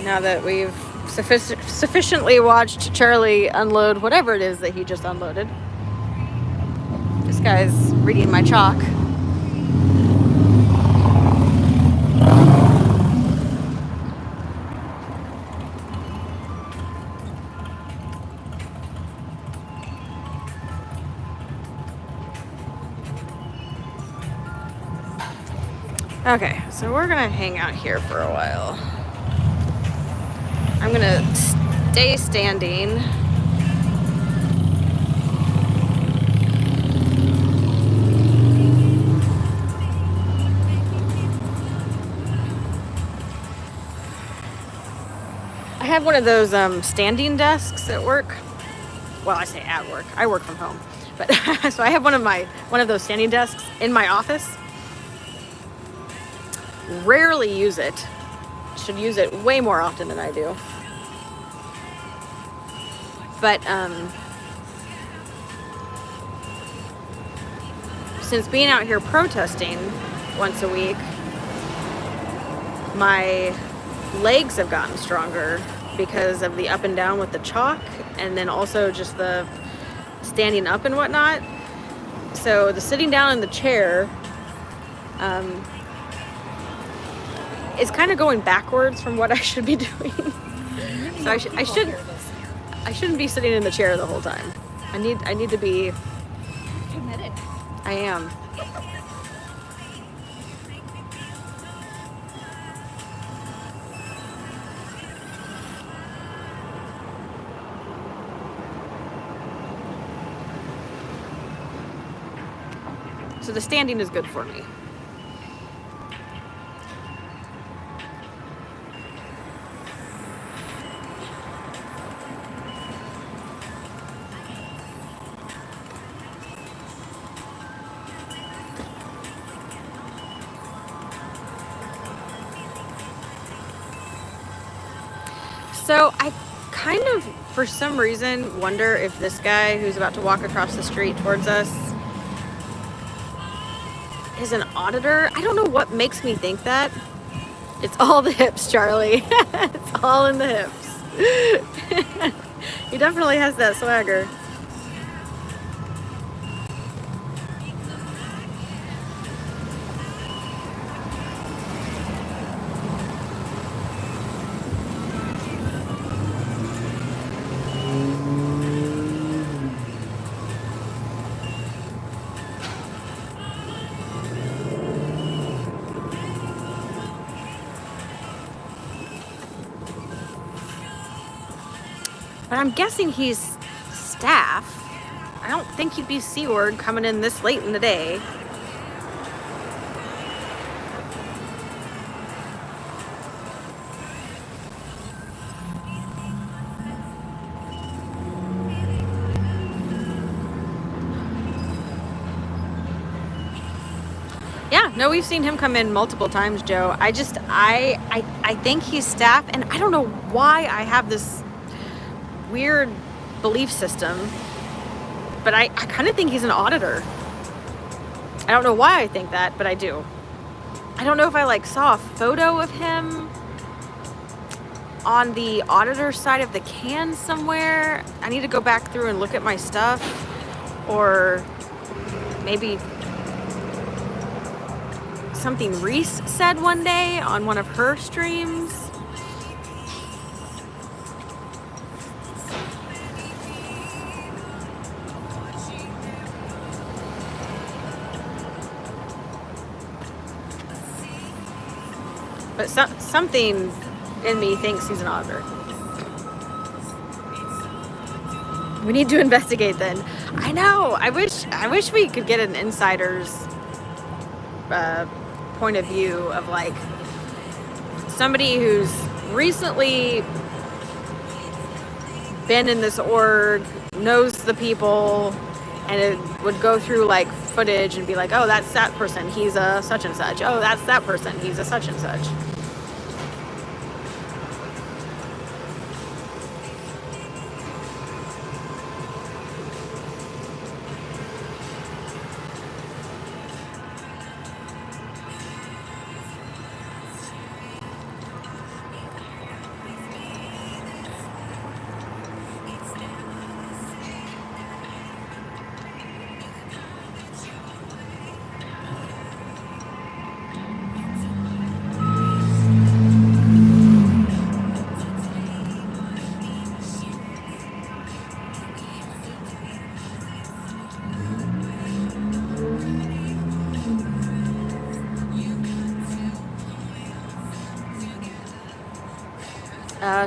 Now that we've sufficiently watched Charlie unload whatever it is that he just unloaded. This guy's reading my chalk. Okay, so we're gonna hang out here for a while. I'm gonna stay standing. I have one of those standing desks at work. Well, I say at work. I work from home, but so I have one of those standing desks in my office. Rarely use it. Should use it way more often than I do. But since being out here protesting once a week, my legs have gotten stronger because of the up and down with the chalk, and then also just the standing up and whatnot. So the sitting down in the chair it's kind of going backwards from what I should be doing. So I shouldn't be sitting in the chair the whole time. I need to be Committed. I am. So the standing is good for me. So I kind of, for some reason, wonder if this guy who's about to walk across the street towards us is an auditor. I don't know what makes me think that. It's all the hips, Charlie. It's all in the hips. He definitely has that swagger. But I'm guessing he's staff. I don't think he'd be Seaward coming in this late in the day. Yeah, no, we've seen him come in multiple times, Joe. I think he's staff, and I don't know why I have this weird belief system, but I kind of think he's an auditor. I don't know why I think that, but I do. I don't know if I saw a photo of him on the auditor side of the can somewhere. I need to go back through and look at my stuff, or maybe something Reese said one day on one of her streams. But something in me thinks he's an auditor. We need to investigate then. I know. I wish we could get an insider's point of view of somebody who's recently been in this org, knows the people, and it would go through footage and be like, oh, that's that person, he's a such and such. Oh, that's that person, he's a such and such.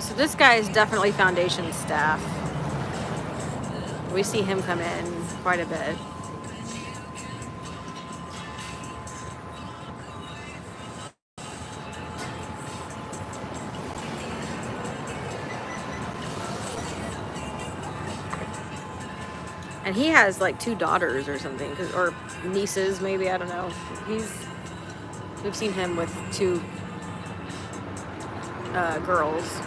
So this guy is definitely Foundation staff. We see him come in quite a bit. And he has 2 daughters or something, or nieces maybe, I don't know. We've seen him with 2 girls.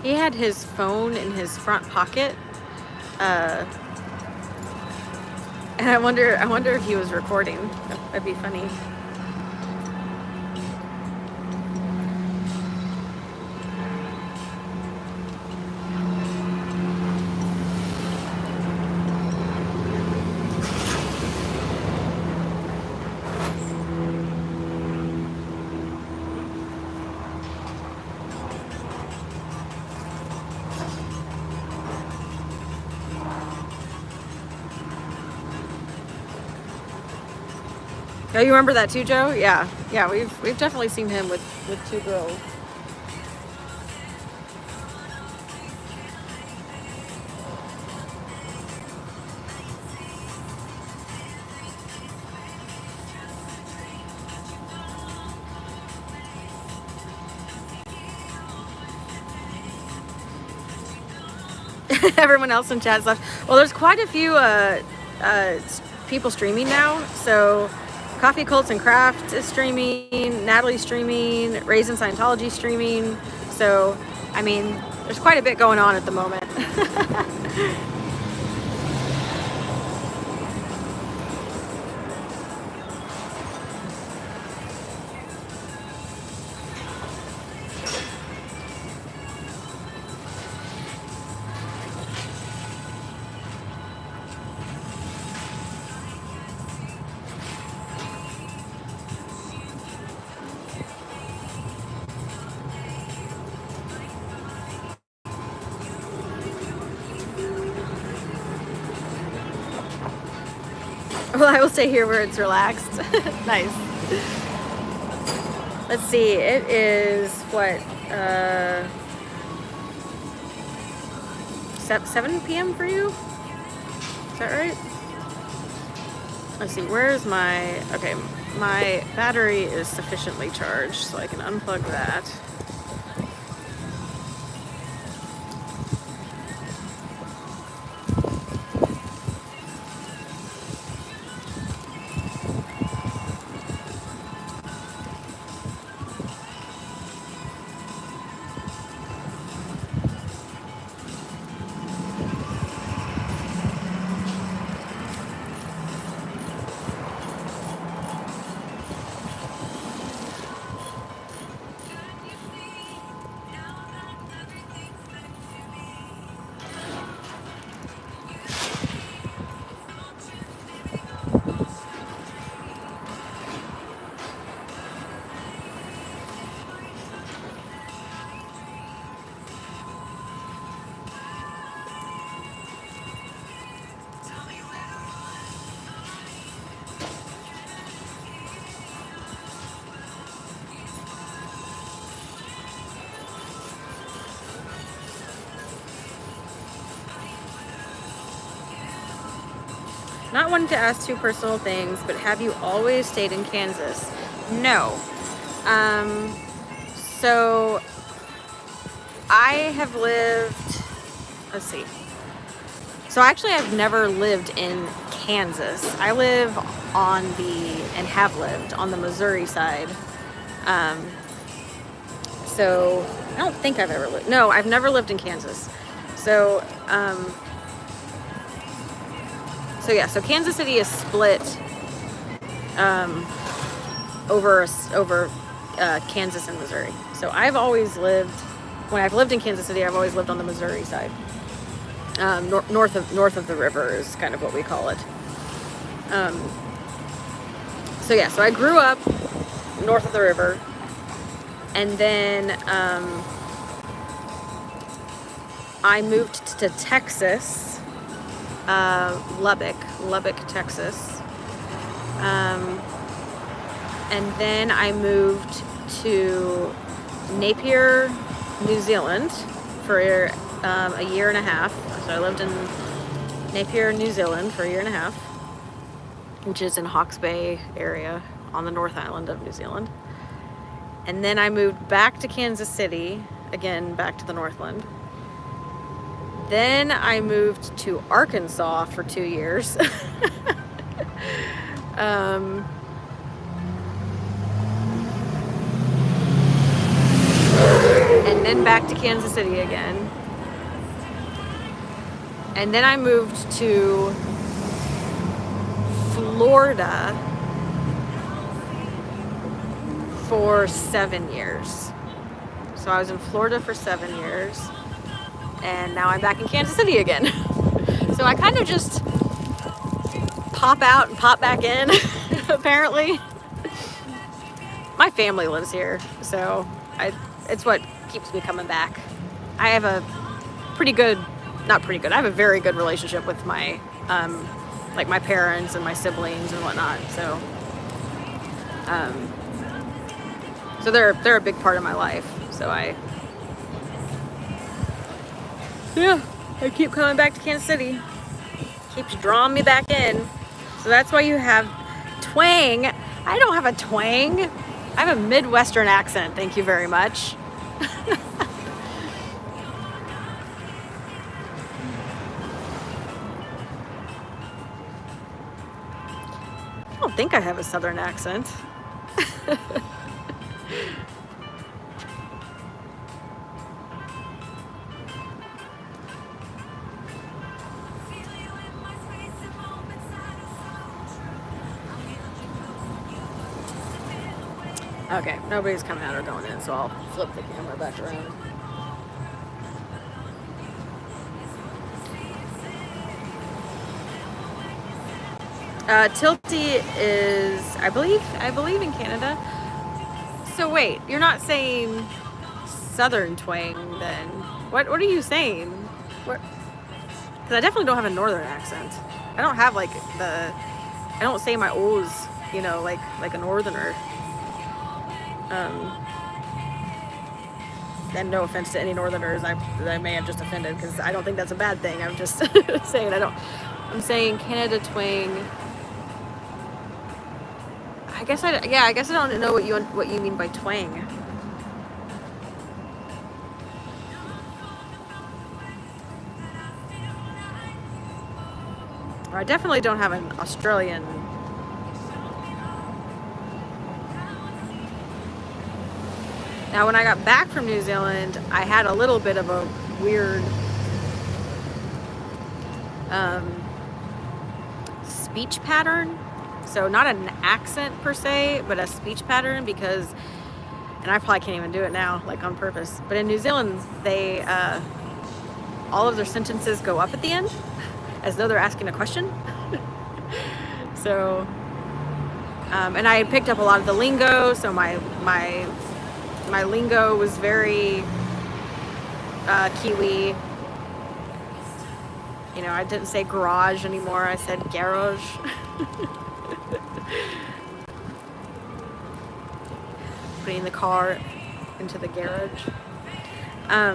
He had his phone in his front pocket, and I wonder if he was recording. That'd be funny. Oh, you remember that too, Joe? Yeah, yeah. We've definitely seen him with two girls. Everyone else in chat's left. Well, there's quite a few people streaming now. So Coffee Cults and Craft is streaming, Natalie's streaming, Raisin Scientology streaming. So, I mean, there's quite a bit going on at the moment. Well, I will stay here where it's relaxed. Nice. Let's see. It is what 7 p.m. for you? Is that right? Let's see. Where's my... Okay, my battery is sufficiently charged, so I can unplug that. Not wanting to ask too personal things, but have you always stayed in Kansas? No. So I have lived, let's see. So actually I've never lived in Kansas. I live on and have lived on the Missouri side. So I don't think I've ever lived, no, I've never lived in Kansas. So, so Kansas City is split over Kansas and Missouri. So I've always lived, when I've lived in Kansas City, I've always lived on the Missouri side. North of the river is kind of what we call it. So I grew up north of the river, and then I moved to Texas. Lubbock, Texas. And then I moved to Napier, New Zealand for a year and a half. So I lived in Napier, New Zealand for a year and a half, which is in Hawke's Bay area on the North Island of New Zealand. And then I moved back to Kansas City, again, back to the Northland. Then I moved to Arkansas for 2 years. And then back to Kansas City again. And then I moved to Florida for 7 years. So I was in Florida for 7 years. And now I'm back in Kansas City again. So I kind of just pop out and pop back in, apparently. My family lives here, so it's what keeps me coming back. I have a I have a very good relationship with my, like my parents and my siblings and whatnot, so So they're a big part of my life. So I keep coming back to Kansas City. Keeps drawing me back in. So that's why you have twang. I don't have a twang. I have a Midwestern accent. Thank you very much. I don't think I have a Southern accent. Okay, nobody's coming out or going in, so I'll flip the camera back around. Tilty is, I believe in Canada. So wait, you're not saying Southern twang then? What are you saying? What? Because I definitely don't have a Northern accent. I don't have like I don't say my O's, you know, like a Northerner. And no offense to any Northerners that I may have just offended, because I don't think that's a bad thing. I'm just saying I'm saying Canada twang. I guess I don't know what you mean by twang. I definitely don't have an Australian. Now, when I got back from New Zealand, I had a little bit of a weird speech pattern. So not an accent per se, but a speech pattern, because, and I probably can't even do it now, like on purpose, but in New Zealand, they, all of their sentences go up at the end, as though they're asking a question. So, and I had picked up a lot of the lingo, so my lingo was very Kiwi. You know, I didn't say garage anymore, I said garage. Putting the car into the garage. I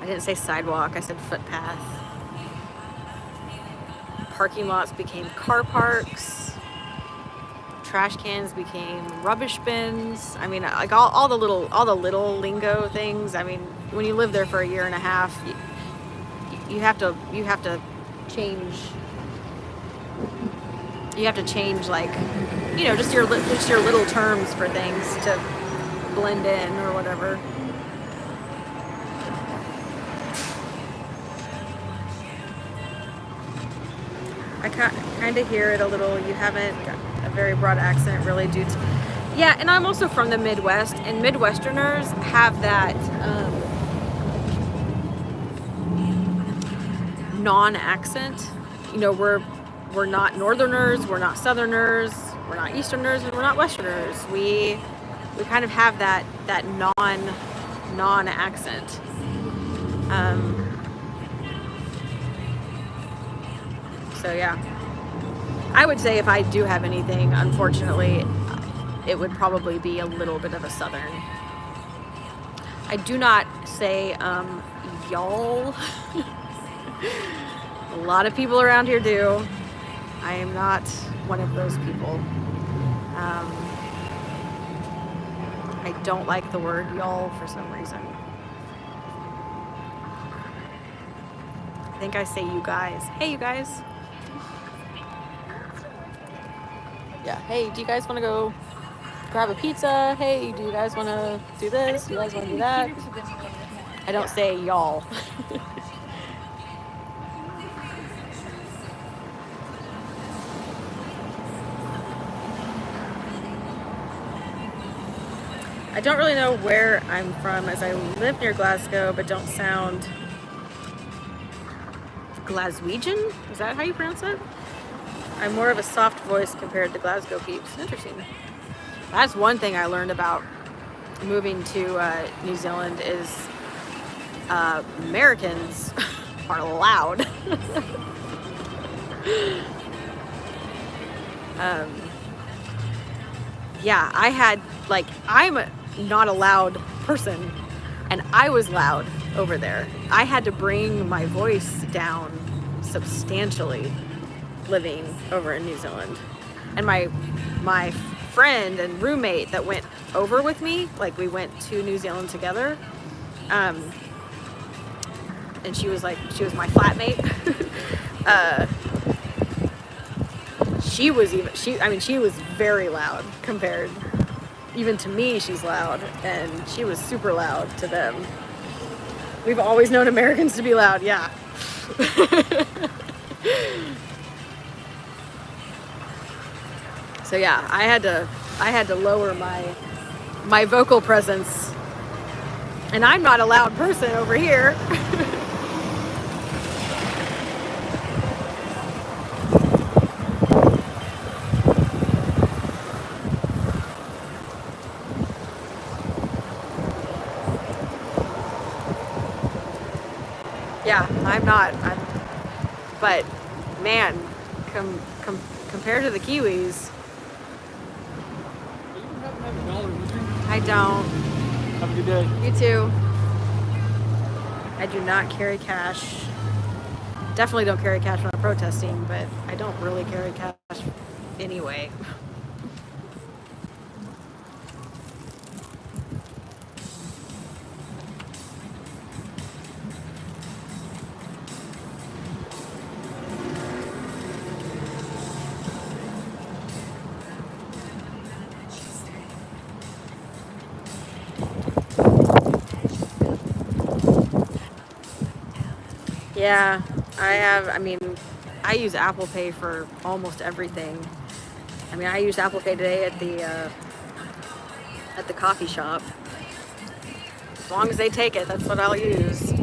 didn't say sidewalk, I said footpath. Parking lots became car parks. Trash cans became rubbish bins. I mean, like all the little lingo things. I mean, when you live there for a year and a half, you have to change. You have to change, like, you know, just your little terms for things to blend in or whatever. I kind of hear it a little. You haven't got a very broad accent, really, due to... Yeah, and I'm also from the Midwest, and Midwesterners have that non-accent. You know, we're not Northerners, we're not Southerners, we're not Easterners, and we're not Westerners. We kind of have that non-accent. So yeah, I would say if I do have anything, unfortunately, it would probably be a little bit of a Southern. I do not say y'all. A lot of people around here do. I am not one of those people. I don't like the word y'all for some reason. I think I say you guys. Hey, you guys. Yeah, hey, do you guys want to go grab a pizza? Hey, do you guys want to do this? Do you guys want to do that? I don't say y'all. I don't really know where I'm from, as I live near Glasgow, but don't sound Glaswegian? Is that how you pronounce it? I'm more of a soft voice compared to Glasgow peeps. Interesting. That's one thing I learned about moving to New Zealand is Americans are loud. yeah, I had, like, I'm not a loud person, and I was loud over there. I had to bring my voice down substantially living over in New Zealand. And my friend and roommate that went over with me, like, we went to New Zealand together, and she was my flatmate. She was very loud compared, even to me, she's loud, and she was super loud to them. We've always known Americans to be loud, yeah. So yeah, I had to lower my vocal presence, and I'm not a loud person over here. Yeah, I'm not. But man, compared to the Kiwis, You happen to have a dollar with you? I don't. Have a good day. You too. I do not carry cash. Definitely don't carry cash when I'm protesting, but I don't really carry cash anyway. Yeah, I use Apple Pay for almost everything. I mean, I used Apple Pay today at the coffee shop. As long as they take it, that's what I'll use.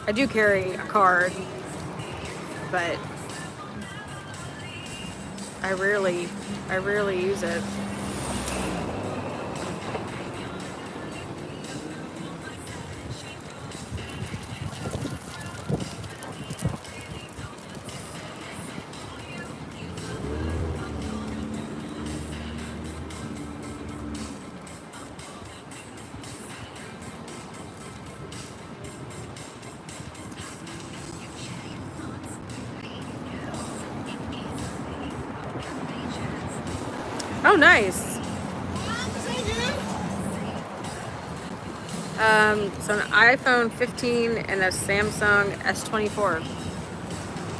I do carry a card, but I rarely use it. Oh, nice. So an iPhone 15 and a Samsung S24.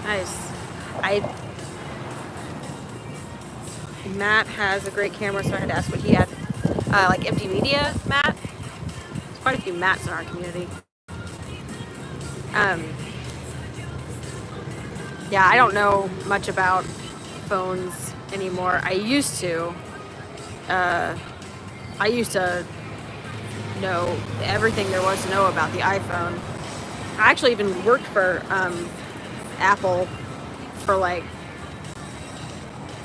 Nice. Matt has a great camera, so I had to ask what he had. Like empty media, Matt. There's quite a few Matts in our community. Yeah, I don't know much about phones anymore. I used to know everything there was to know about the iPhone. I actually even worked for Apple for like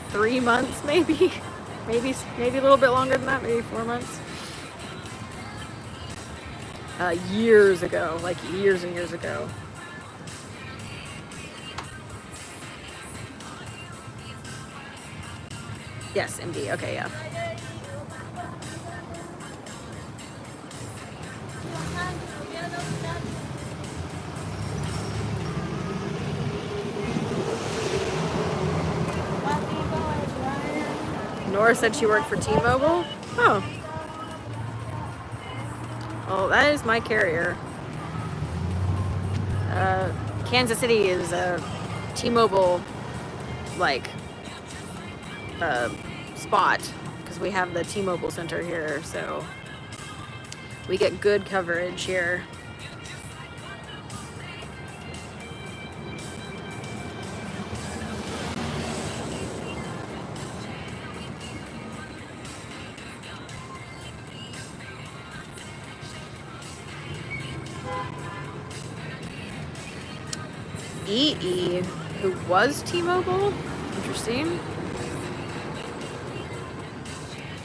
3 months, maybe a little bit longer than that, maybe 4 months. Years ago, like years and years ago. Yes, MD. Okay, yeah. Nora said she worked for T-Mobile. Oh. Well, that is my carrier. Kansas City is a T-Mobile, like, spot, because we have the T-Mobile Center here, so we get good coverage here. EE, who was T-Mobile? Interesting.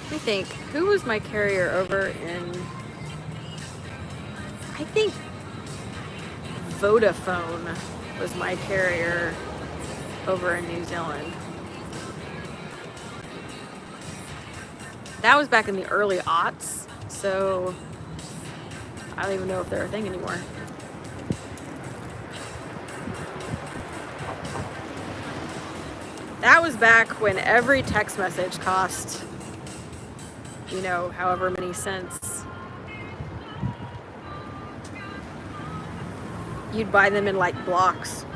Let me think. Who was my carrier over in... I think Vodafone was my carrier over in New Zealand. That was back in the early aughts, so I don't even know if they're a thing anymore. That was back when every text message cost, you know, however many cents. You'd buy them in like blocks.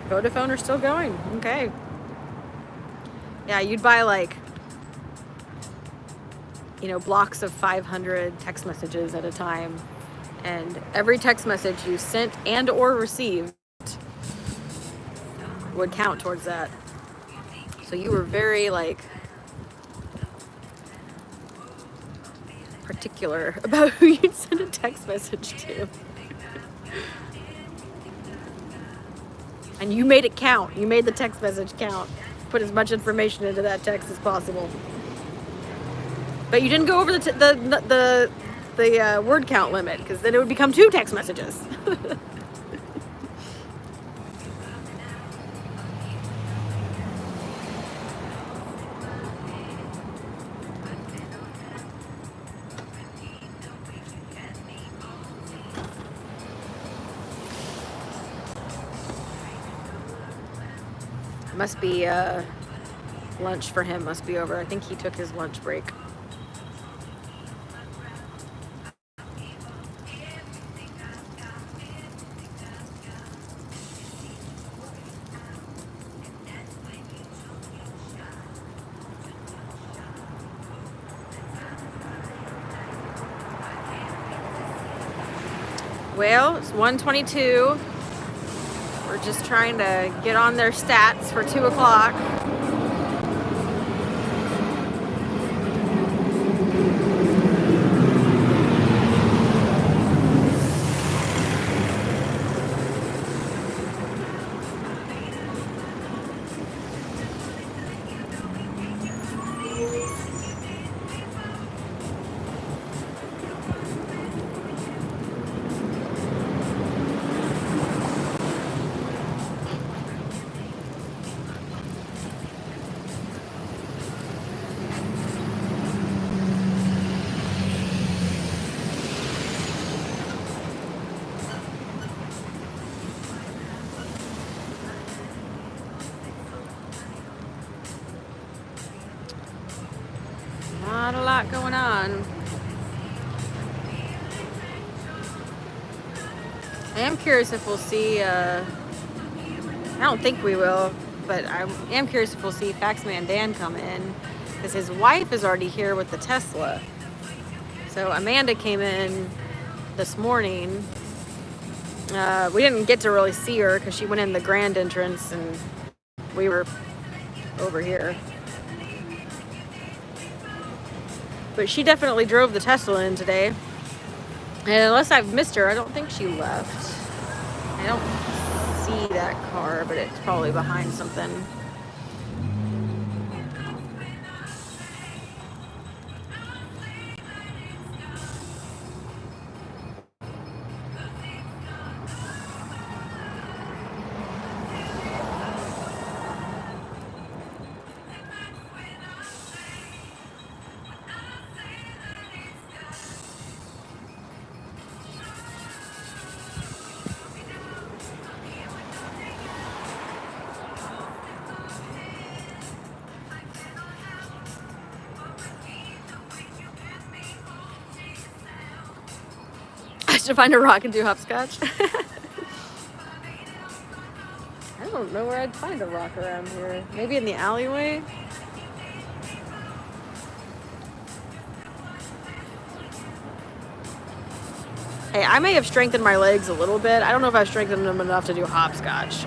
Vodafone are still going. Okay. Yeah, you'd buy like, you know, blocks of 500 text messages at a time. And every text message you sent and or received would count towards that. So you were very like particular about who you'd send a text message to. And you made it count. You made the text message count. Put as much information into that text as possible. But you didn't go over the word count limit, because then it would become 2 text messages. Must be lunch for him must be over. I think he took his lunch break. Well, it's 1:22. We're just trying to get on their stats for 2 o'clock. Not a lot going on. I am curious if we'll see, I don't think we will, but I am curious if we'll see Faxman Dan come in, because his wife is already here with the Tesla. So Amanda came in this morning. We didn't get to really see her because she went in the grand entrance and we were over here. But she definitely drove the Tesla in today. And unless I've missed her, I don't think she left. I don't see that car, but it's probably behind something. To find a rock and do hopscotch. I don't know where I'd find a rock around here. Maybe in the alleyway? Hey, I may have strengthened my legs a little bit. I don't know if I've strengthened them enough to do hopscotch.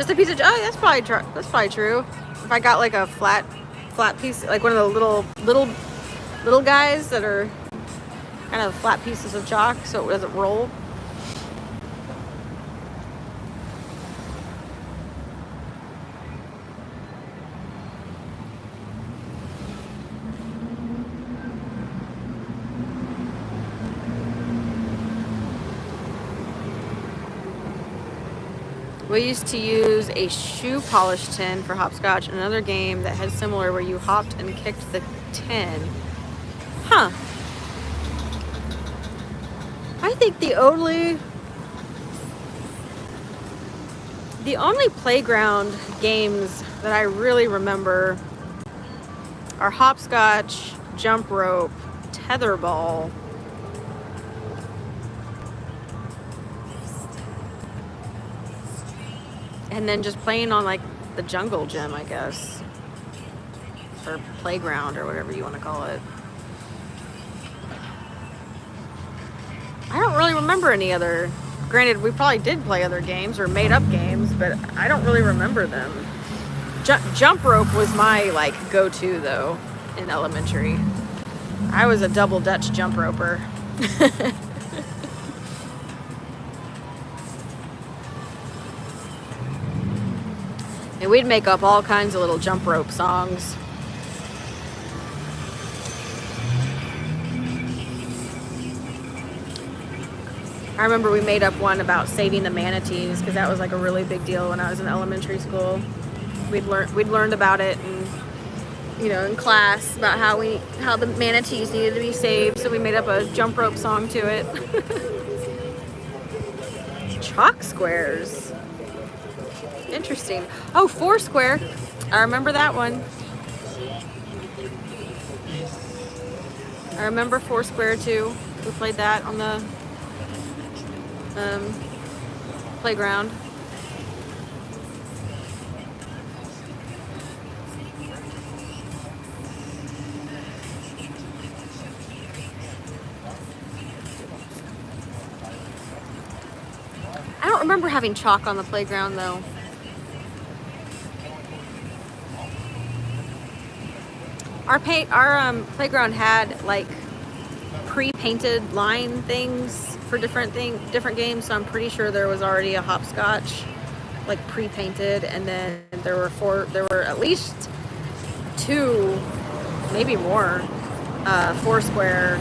Just a piece of, oh, that's probably true. If I got like a flat piece, like one of the little guys that are kind of flat pieces of chalk so it doesn't roll. We used to use a shoe polish tin for hopscotch, another game that had similar where you hopped and kicked the tin. Huh. I think the only playground games that I really remember are hopscotch, jump rope, tetherball, and then just playing on like the jungle gym, I guess, or playground or whatever you want to call it. I don't really remember any other. Granted, we probably did play other games or made up games, but I don't really remember them. Jump rope was my like go-to though in elementary. I was a double Dutch jump roper. And we'd make up all kinds of little jump rope songs. I remember we made up one about saving the manatees because that was like a really big deal when I was in elementary school. We'd learned about it, and in class about how the manatees needed to be saved. So we made up a jump rope song to it. Chalk squares. Interesting. Oh, Foursquare. I remember that one. I remember Foursquare too. We played that on the playground. I don't remember having chalk on the playground though. Our playground had like pre-painted line things for different games, so I'm pretty sure there was already a hopscotch like pre-painted, and then there were at least 2, maybe more, Foursquare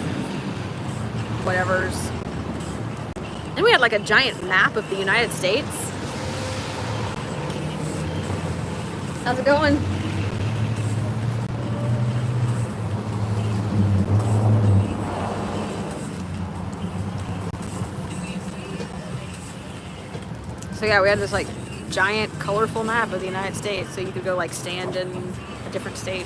whatevers. And we had like a giant map of the United States. How's it going? So yeah, we had this like giant colorful map of the United States, so you could go like stand in a different state.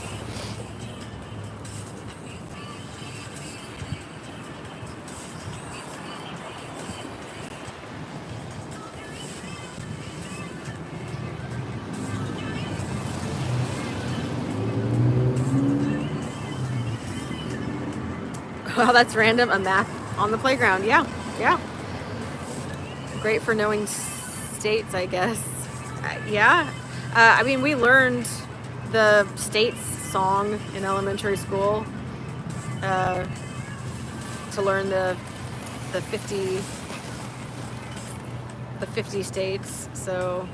Well, that's random. A map on the playground. Yeah. Great for knowing states, I guess. Yeah. I mean, we learned the states song in elementary school to learn the 50 states. So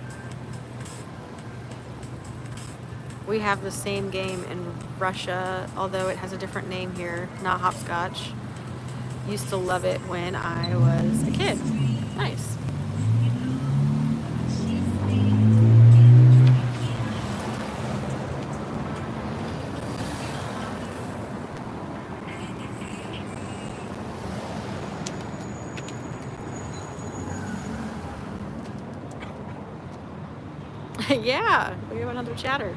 we have the same game in Russia, although it has a different name here, not hopscotch. Used to love it when I was a kid. Nice. Yeah, we have another chatter.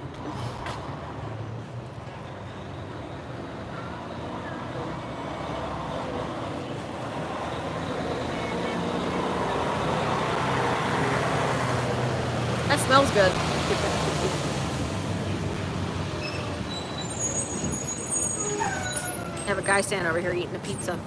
That smells good. I have a guy standing over here eating a pizza.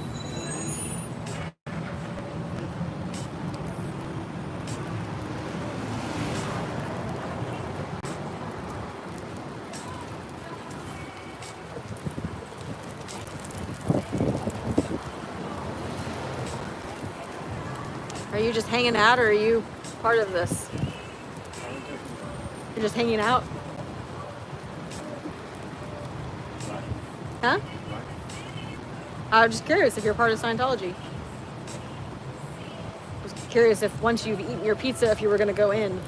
you just hanging out, or are you part of this? You're just hanging out? Huh? I'm just curious if you're part of Scientology. I was curious if once you've eaten your pizza, if you were going to go in.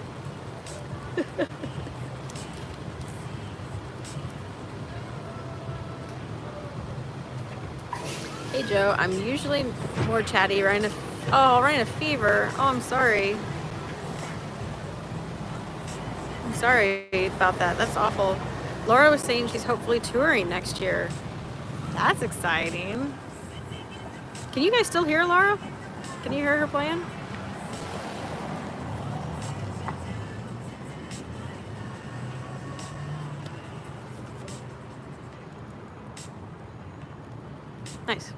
Hey Joe, I'm usually more chatty. Running a fever. Oh, I'm sorry. I'm sorry about that. That's awful. Laura was saying she's hopefully touring next year. That's exciting. Can you guys still hear Laura? Can you hear her playing? Nice.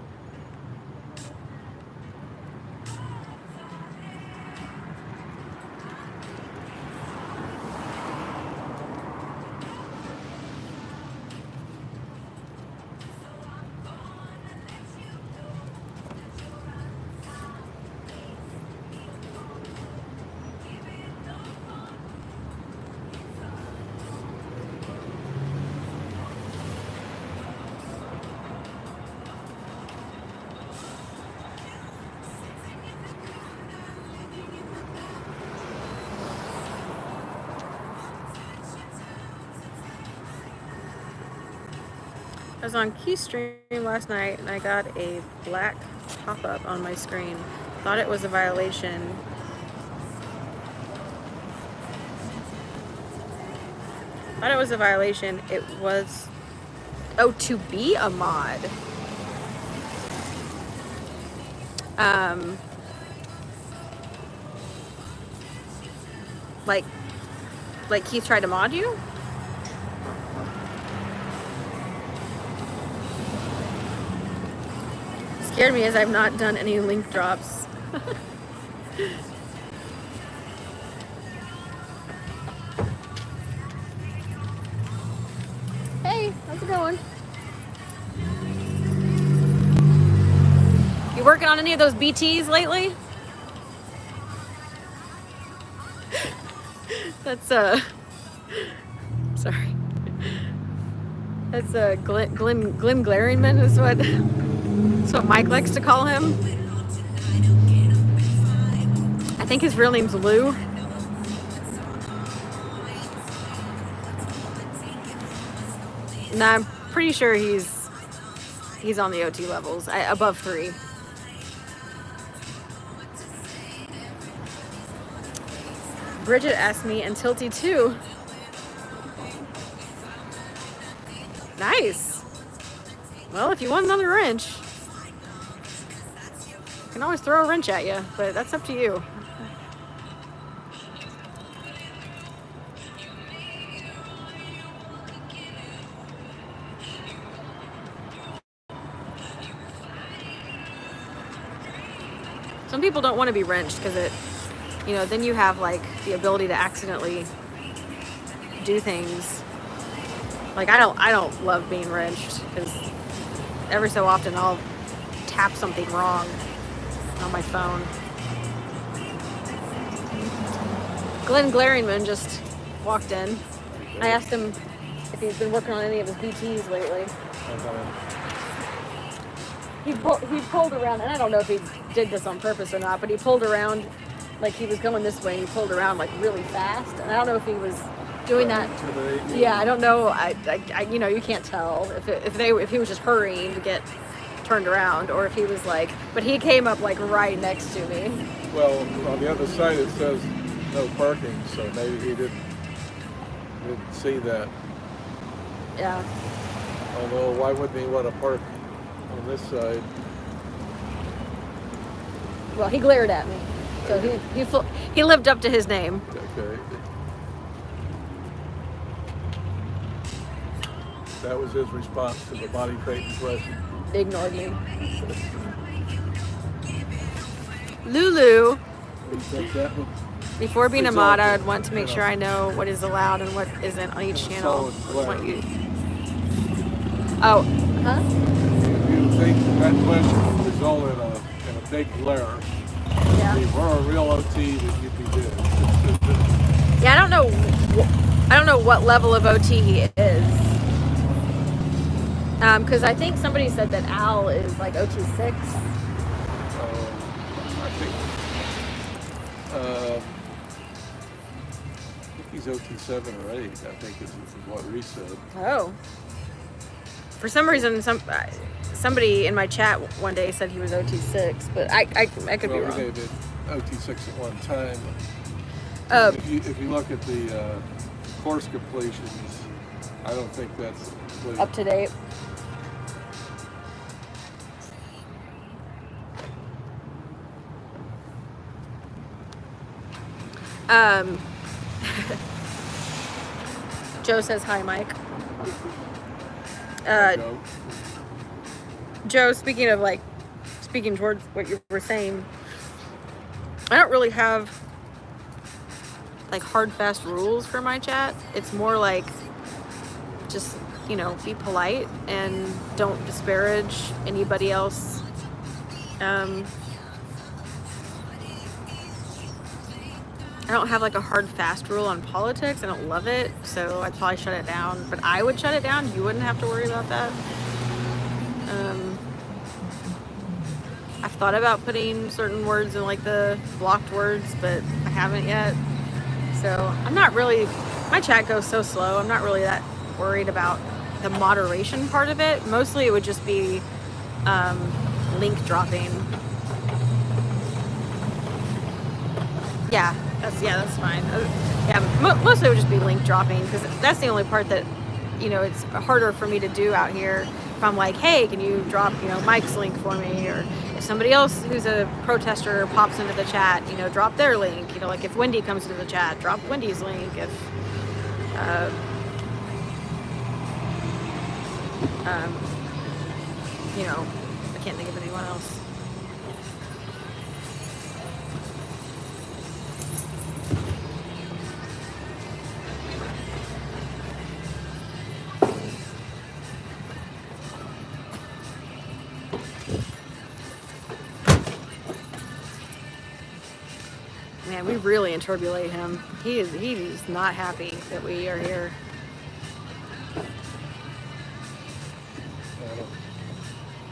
I was on Keystream last night and I got a black pop-up on my screen. Thought it was a violation. Thought it was a violation. It was, oh, to be a mod. Like Keith tried to mod you? Scared me as I've not done any link drops. Hey, how's it going? You working on any of those BTs lately? That's sorry. That's Glenn Glaringman is what. That's what Mike likes to call him. I think his real name's Lou. And I'm pretty sure he's on the OT levels, above 3. Bridget asked me, and Tilty too. Nice. Well, if you want another wrench, I can always throw a wrench at you, but that's up to you. Some people don't want to be wrenched because it, you know, then you have like the ability to accidentally do things. Like I don't love being wrenched because every so often I'll tap something wrong on my phone. Glenn Glaringman just walked in. I asked him if he's been working on any of his BTs lately. He pulled around, and I don't know if he did this on purpose or not, but he pulled around like he was going this way, and he pulled around like really fast. And I don't know if he was doing that. Yeah, I don't know. I you know, you can't tell if he was just hurrying to get turned around, or if he was like, but he came up like right next to me. Well, on the other side it says no parking, so maybe he didn't see that. Yeah. Although, why wouldn't he want to park on this side? Well, he glared at me, so he lived up to his name. Okay. That was his response to the body trait impression. Ignored me. Lulu. Before being a mod, I would want to make sure I know what is allowed and what isn't on each channel. Oh, huh? You think that question would result in a big glare? Yeah. If we're a real OT, then you'd be dead. Yeah, I don't know. I don't know what level of OT he is. Because I think somebody said that Al is like OT 6. I think he's OT 7 or 8. I think is what Reese said. Oh. For some reason, somebody in my chat one day said he was OT 6, but I could be Well, wrong. he may have been OT 6 at one time. If you look at the course completions, I don't think that's complete. Up to date. Joe says hi, Mike. No. Joe, speaking towards what you were saying, I don't really have like hard, fast rules for my chat. It's more like just, be polite and don't disparage anybody else. I don't have like a hard, fast rule on politics. I don't love it, so I'd probably shut it down. But I would shut it down. You wouldn't have to worry about that. I've thought about putting certain words in like the blocked words, but I haven't yet. So I'm not really, my chat goes so slow. I'm not really that worried about the moderation part of it. Mostly it would just be link dropping. Yeah, that's fine. Mostly it would just be link dropping because that's the only part that, it's harder for me to do out here. If I'm like, hey, can you drop, Mike's link for me? Or if somebody else who's a protester pops into the chat, drop their link. Like if Wendy comes into the chat, drop Wendy's link. If, I can't think of anyone else. Man, we really interpolate him. He's not happy that we are here.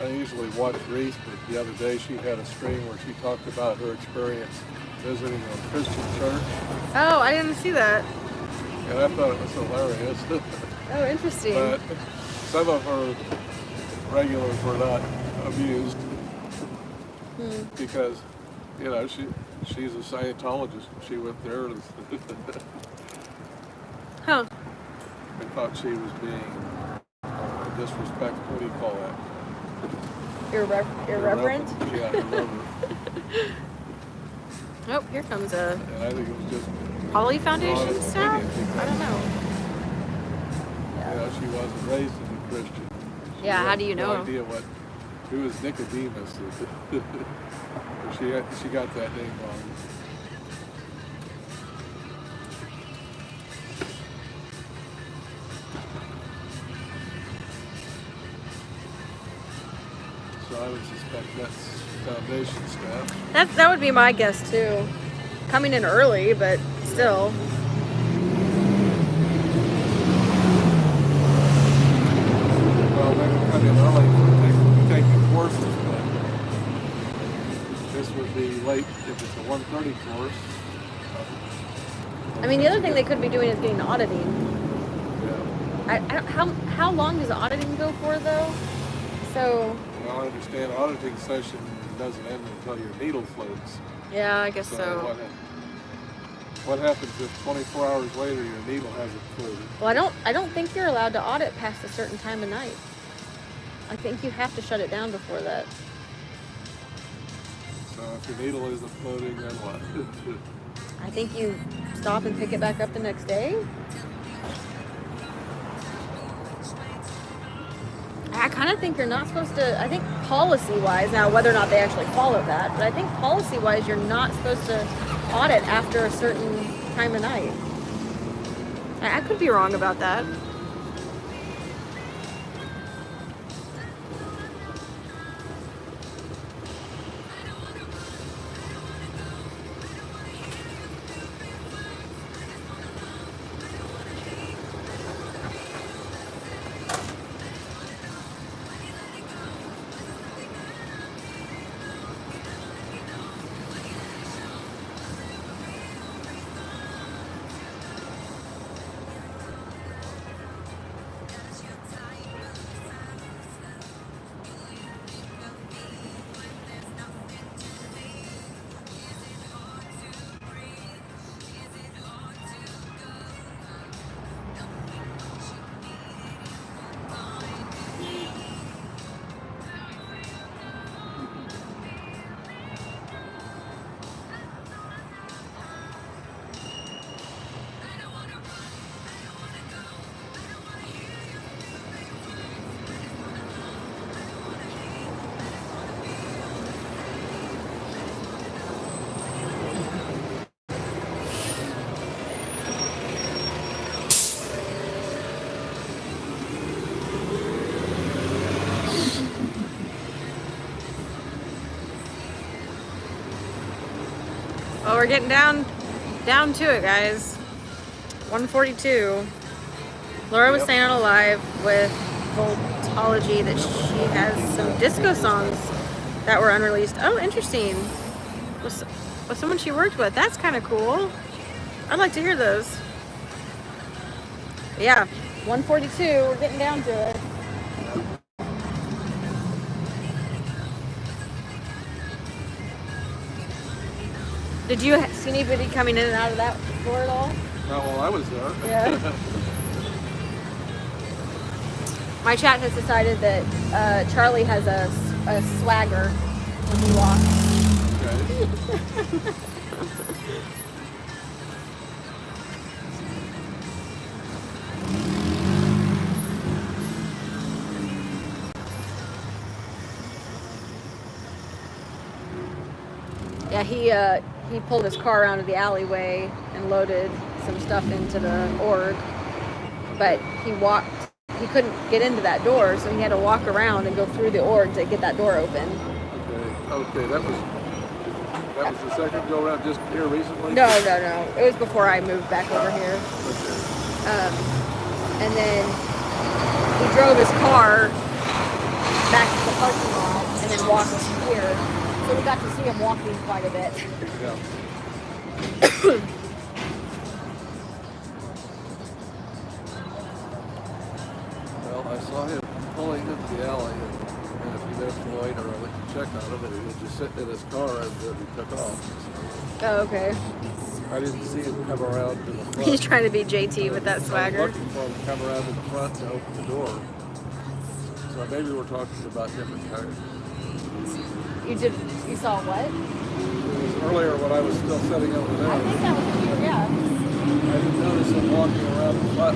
I usually watch Reese, but the other day she had a stream where she talked about her experience visiting a Christian church. Oh, I didn't see that. And I thought it was hilarious. Oh, interesting. But some of her regulars were not amused because, she's a Scientologist. She went there and Huh. thought she was being disrespectful. What do you call that? Irreverent? Yeah, irreverent. Oh, here comes a And I think it was just Poly Foundation honest staff? opinion I don't know. she wasn't raised as a Christian. She Yeah, how had do you no know? idea who was Nicodemus. She got that name wrong. So I would suspect that's foundation staff. That would be my guess too. Coming in early, but still. Well, they would come in early for taking courses, but this would be late if it's a 1:30 course. I mean, the other thing they could be doing is getting auditing. Yeah. How long does auditing go for though? So. Well, I understand auditing session doesn't end until your needle floats. Yeah, I guess so. What happens if 24 hours later your needle hasn't floated? Well, I don't think you're allowed to audit past a certain time of night. I think you have to shut it down before that. So if your needle isn't floating, then what? I think you stop and pick it back up the next day. I kind of think you're not supposed to, I think policy-wise, now whether or not they actually follow that, but I think policy-wise you're not supposed to audit after a certain time of night. I could be wrong about that. getting down to it, guys. 1:42. Laura was saying on a live with Theological that she has some disco songs that were unreleased. Oh, interesting. With someone she worked with. That's kind of cool. I'd like to hear those. But yeah, 1:42. We're getting down to it. Did you see anybody coming in and out of that door at all? Not while I was there. Yeah. My chat has decided that Charlie has a swagger when he walks. Okay. Yeah, he pulled his car around to the alleyway and loaded some stuff into the org, but he couldn't get into that door, so he had to walk around and go through the org to get that door open. Okay, that was the second go around just here recently? No. It was before I moved back over here. Okay. And then he drove his car back to the parking lot and then walked here. So we got to see him walking quite a bit. Yeah. Well, I saw him pulling into the alley, and a few minutes later I went to check on him, and he was just sitting in his car and then he took off. Oh, okay. I didn't see him come around to the front. He's trying to be JT with that I was swagger. looking for him to come around to the front to open the door. So maybe we're talking about different cars. You saw what? Earlier when I was still sitting over there, I think that was you, yeah. I didn't notice him walking around the front.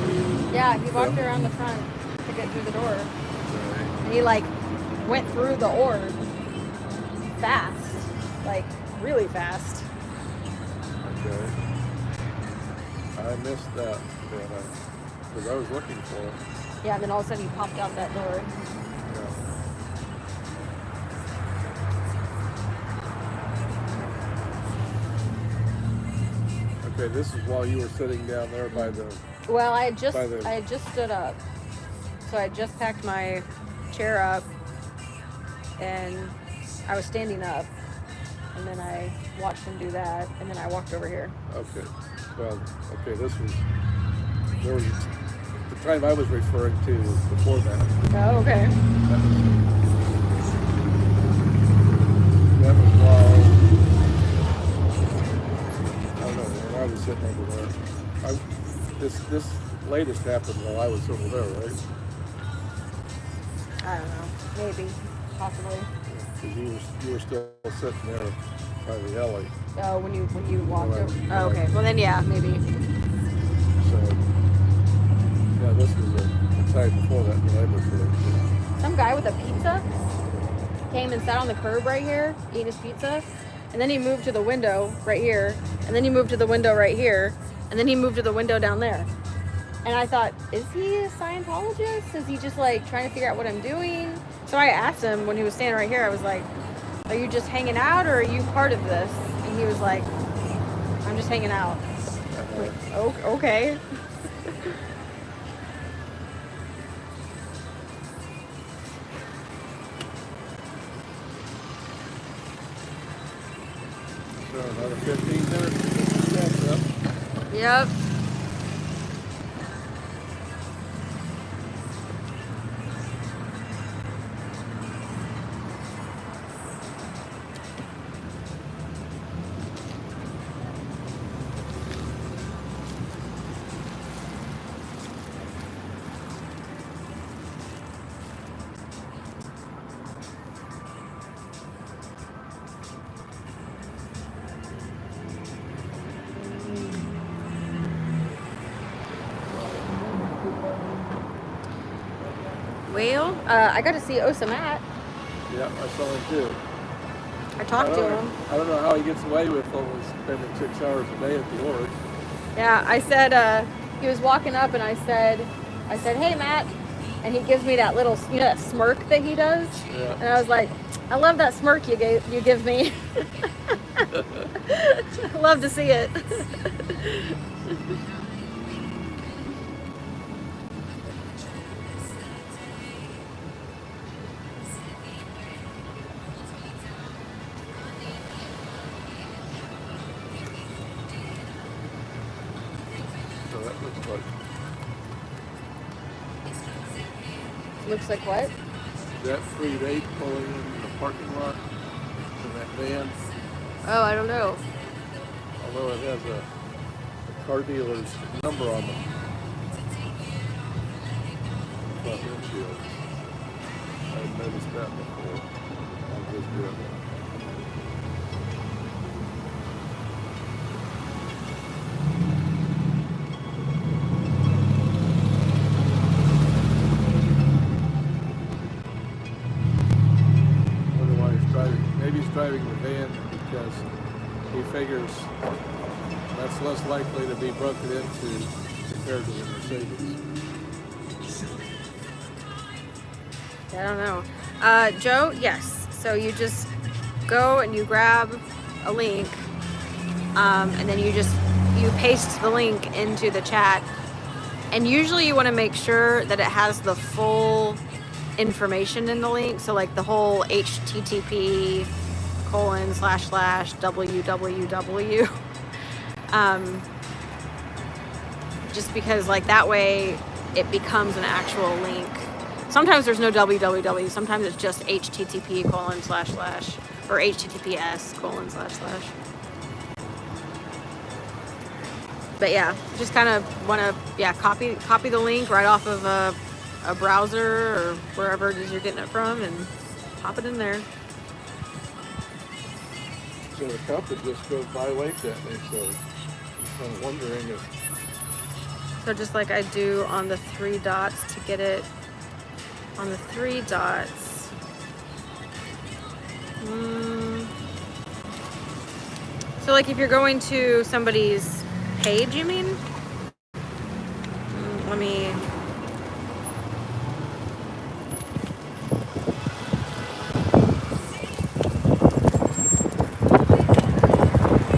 Yeah, he walked around the front to get through the door. Okay. And he went through the org fast. Really fast. Okay. I missed that because I was looking for him. Yeah, and then all of a sudden he popped out that door. Yeah. Okay, this is while you were sitting down there by the... Well, I had just By the- stood up. So I just packed my chair up and I was standing up. And then I watched him do that, and then I walked over here. Okay. Well, okay, there was the time I was referring to was before that. Oh, okay. That was while, I don't know, when I was sitting over there. This latest happened while I was over there, right? I don't know. Maybe. Possibly. Because you were still sitting there by the alley. Oh, when you walked Right. over. Oh, okay. Well, then, yeah, maybe. So, yeah, this was the time before that I referred to. Some guy with a pizza came and sat on the curb right here, eating his pizza, and then he moved to the window right here, and then he moved to the window right here, and then he moved to the window down there. And I thought, is he a Scientologist? Is he just trying to figure out what I'm doing? So I asked him when he was standing right here, I was like, are you just hanging out or are you part of this? And he was like, I'm just hanging out. Like, okay. So another 15 minutes to get the steps up. Yep. Well, I got to see Osa Matt. Yeah, I saw him too. I talked to him. I don't know how he gets away with only spending 6 hours a day at the org. Yeah, I said, he was walking up and I said, hey, Matt. And he gives me that little, that smirk that he does. Yeah. And I was like, I love that smirk you give me. Love to see it. So that looks like Looks like what? that fleet 8 pulling in the parking lot in that van. Oh, I don't know. Although it has a car dealer's number on the front windshield. I hadn't noticed that before on his vehicle. Wonder why he's driving. Maybe he's driving the van because he figures that's less likely to be broken into compared to the Mercedes. I don't know. Joe, yes. So you just go and you grab a link, and then you paste the link into the chat. And usually you want to make sure that it has the full information in the link. So like the whole HTTP ://www. Just because like that way it becomes an actual link. Sometimes there's no www. Sometimes it's just HTTP :/ or HTTPS ://. But yeah, just kind of want to copy the link right off of a browser or wherever it is you're getting it from and pop it in there. So the cup had just goes by waved at me, so I'm wondering if So just like I do on the 3 dots to get it on the 3 dots. So like if you're going to somebody's page, you mean? Let me...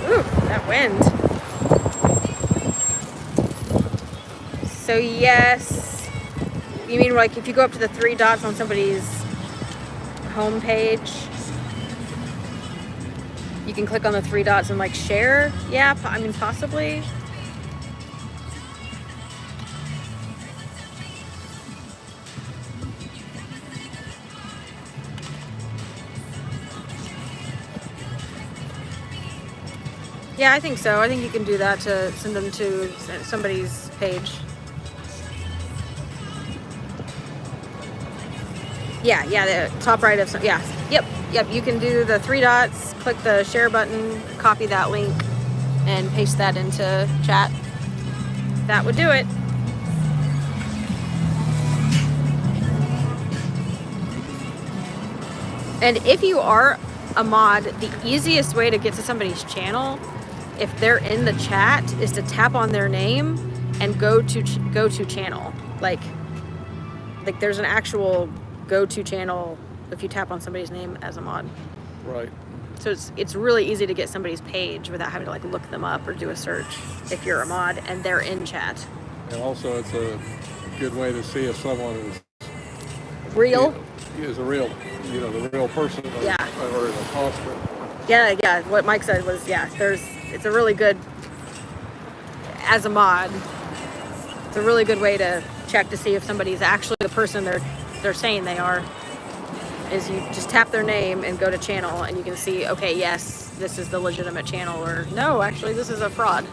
Ooh, that wind. So yes, you mean like if you go up to the 3 dots on somebody's home page, you can click on the 3 dots and like share? Yeah, I mean possibly. Yeah, I think so. I think you can do that to send them to somebody's page. Yeah, the top right of some, yeah. Yep, you can do the 3 dots, click the share button, copy that link, and paste that into chat. That would do it. And if you are a mod, the easiest way to get to somebody's channel, if they're in the chat, is to tap on their name and go to channel. Like there's an actual go to channel if you tap on somebody's name as a mod. right. So it's really easy to get somebody's page without having to like look them up or do a search if you're a mod and they're in chat. And also it's a good way to see if someone Real? is a real, the real person or, Yeah. or an imposter. Yeah. What Mike said was, it's a really good, as a mod, it's a really good way to check to see if somebody's actually the person they're saying they are. Is you just tap their name and go to channel and you can see, okay, yes, this is the legitimate channel, or no, actually this is a fraud.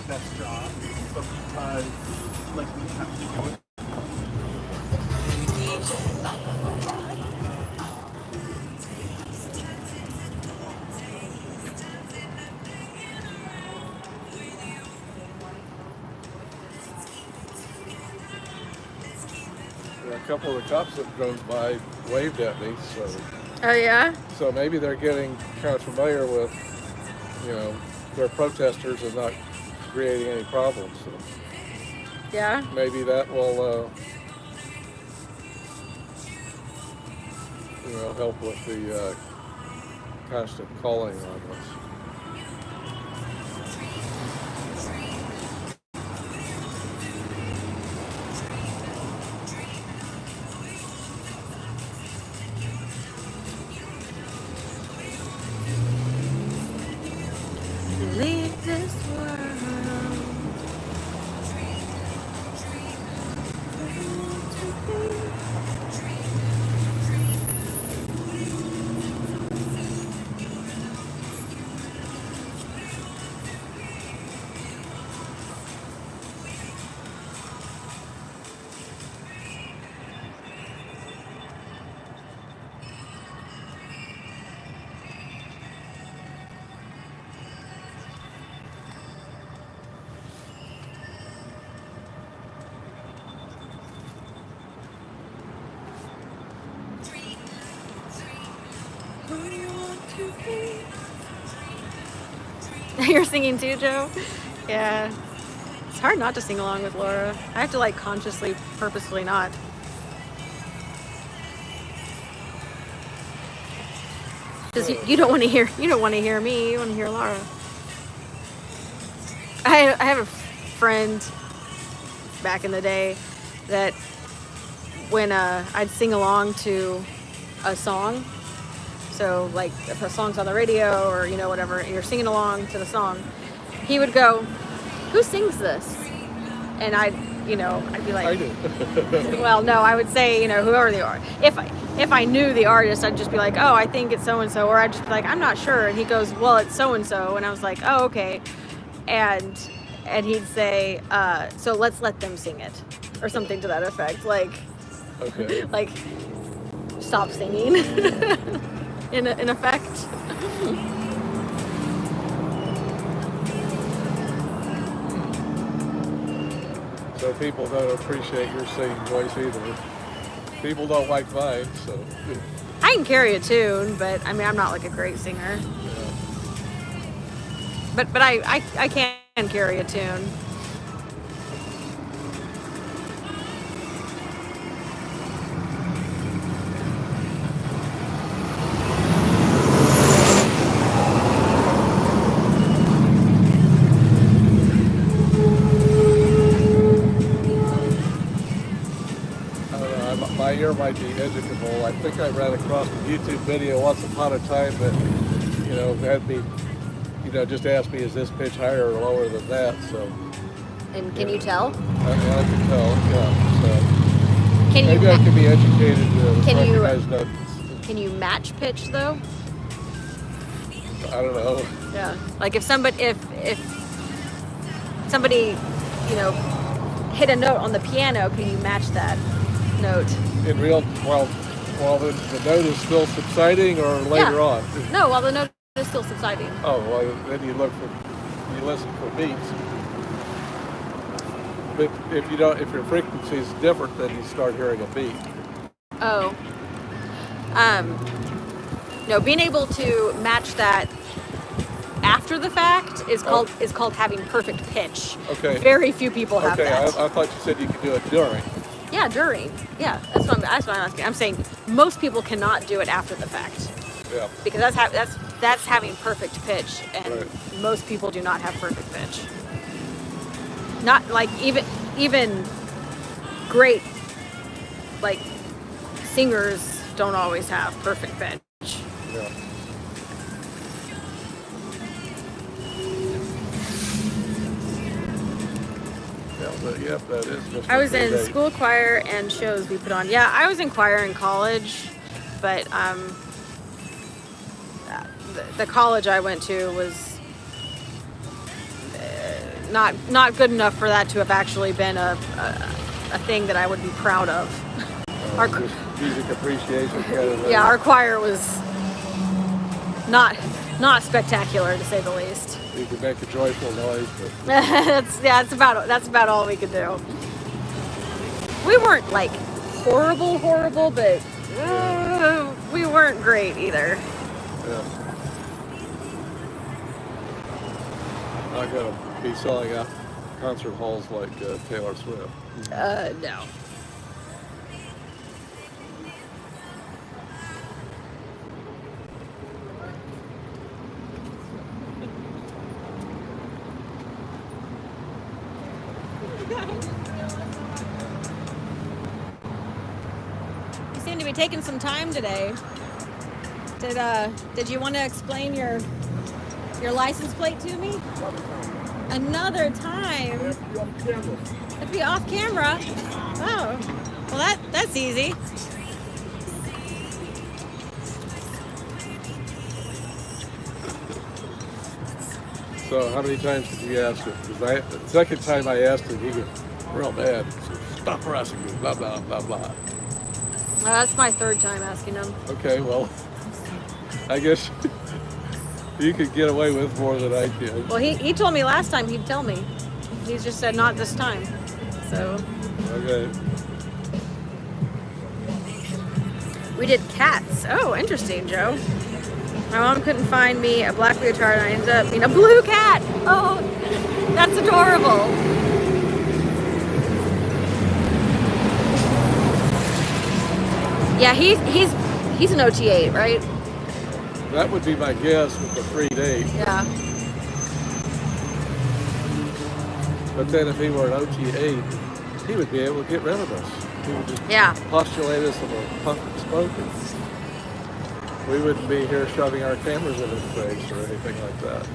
Best job, but because like we have to do it. Yeah, couple of the cops that drove by waved at me, Oh yeah? so maybe they're getting kind of familiar with, you know, their protesters and not creating any problems. So Yeah? maybe that will, you know, help with the constant calling on us. Leave this world. You're singing too, Joe? Yeah. It's hard not to sing along with Laura. I have to like consciously, purposefully not. Because you don't want to hear me, you want to hear Laura. I have a friend back in the day that when I'd sing along to a song, so like if a song's on the radio or you know whatever, and you're singing along to the song, he would go, "Who sings this?" And I'd be like, I do. well, no, I would say, whoever they are. If I knew the artist, I'd just be like, oh, I think it's so and so, or I'd just be like, I'm not sure. And he goes, well, it's so and so, and I was like, oh, okay. And he'd say, so let's let them sing it, or something to that effect, like, Okay. like, stop singing, in effect. So people don't appreciate your singing voice either. People don't like mine, so. I can carry a tune, but I mean, I'm not like a great singer. Yeah. But I can carry a tune. My ear might be educable. I think I ran across a YouTube video once upon a time that, had me, just asked me, is this pitch higher or lower than that? So. And can you tell? I can tell, yeah. So Can maybe you I can be educated to can you- recognize notes. Can you match pitch though? I don't know. Yeah. Like if somebody hit a note on the piano, can you match that note? In real, while the note is still subsiding or later Yeah. on? No, while the note is still subsiding. Oh, well, then you listen for beats. But if your frequency is different, then you start hearing a beat. Oh. No, being able to match that after the fact is called having perfect pitch. Okay. Very few people have Okay, that. I thought you said you could do it during. Yeah, during. Yeah, that's what I'm asking. I'm saying most people cannot do it after the fact Yeah. because that's having perfect pitch, and Right. most people do not have perfect pitch. Not like even great like singers don't always have perfect pitch. Yeah. Yeah, but yep, that is just. I was in school choir and shows we put on. Yeah, I was in choir in college, but the college I went to was not good enough for that to have actually been a thing that I would be proud of. Our Just music appreciation kind of. yeah, our choir was not spectacular to say the least. You could make a joyful noise, but that's about all we could do. We weren't like horrible, but we weren't great either. Yeah. Not gonna be selling out concert halls like Taylor Swift. No. You seem to be taking some time today. Did you want to explain your license plate to me? Another time? Have to be off camera. Oh, well that's easy. So how many times did you ask him? Because the second time I asked him, he got real mad. He said, "Stop harassing me, blah, blah, blah, blah." That's my third time asking him. Okay, well, I guess you could get away with more than I can. Well, he told me last time he'd tell me. He just said not this time. So Okay. we did cats. Oh, interesting, Joe. My mom couldn't find me a black leotard and I ended up being a blue cat. Oh, that's adorable. Yeah, he's an OT8, right? That would be my guess with the free date. Yeah. But then if he were an OT8, he would be able to get rid of us. He would just postulate us in a puff and smoke. We wouldn't be here shoving our cameras in his face or anything like that.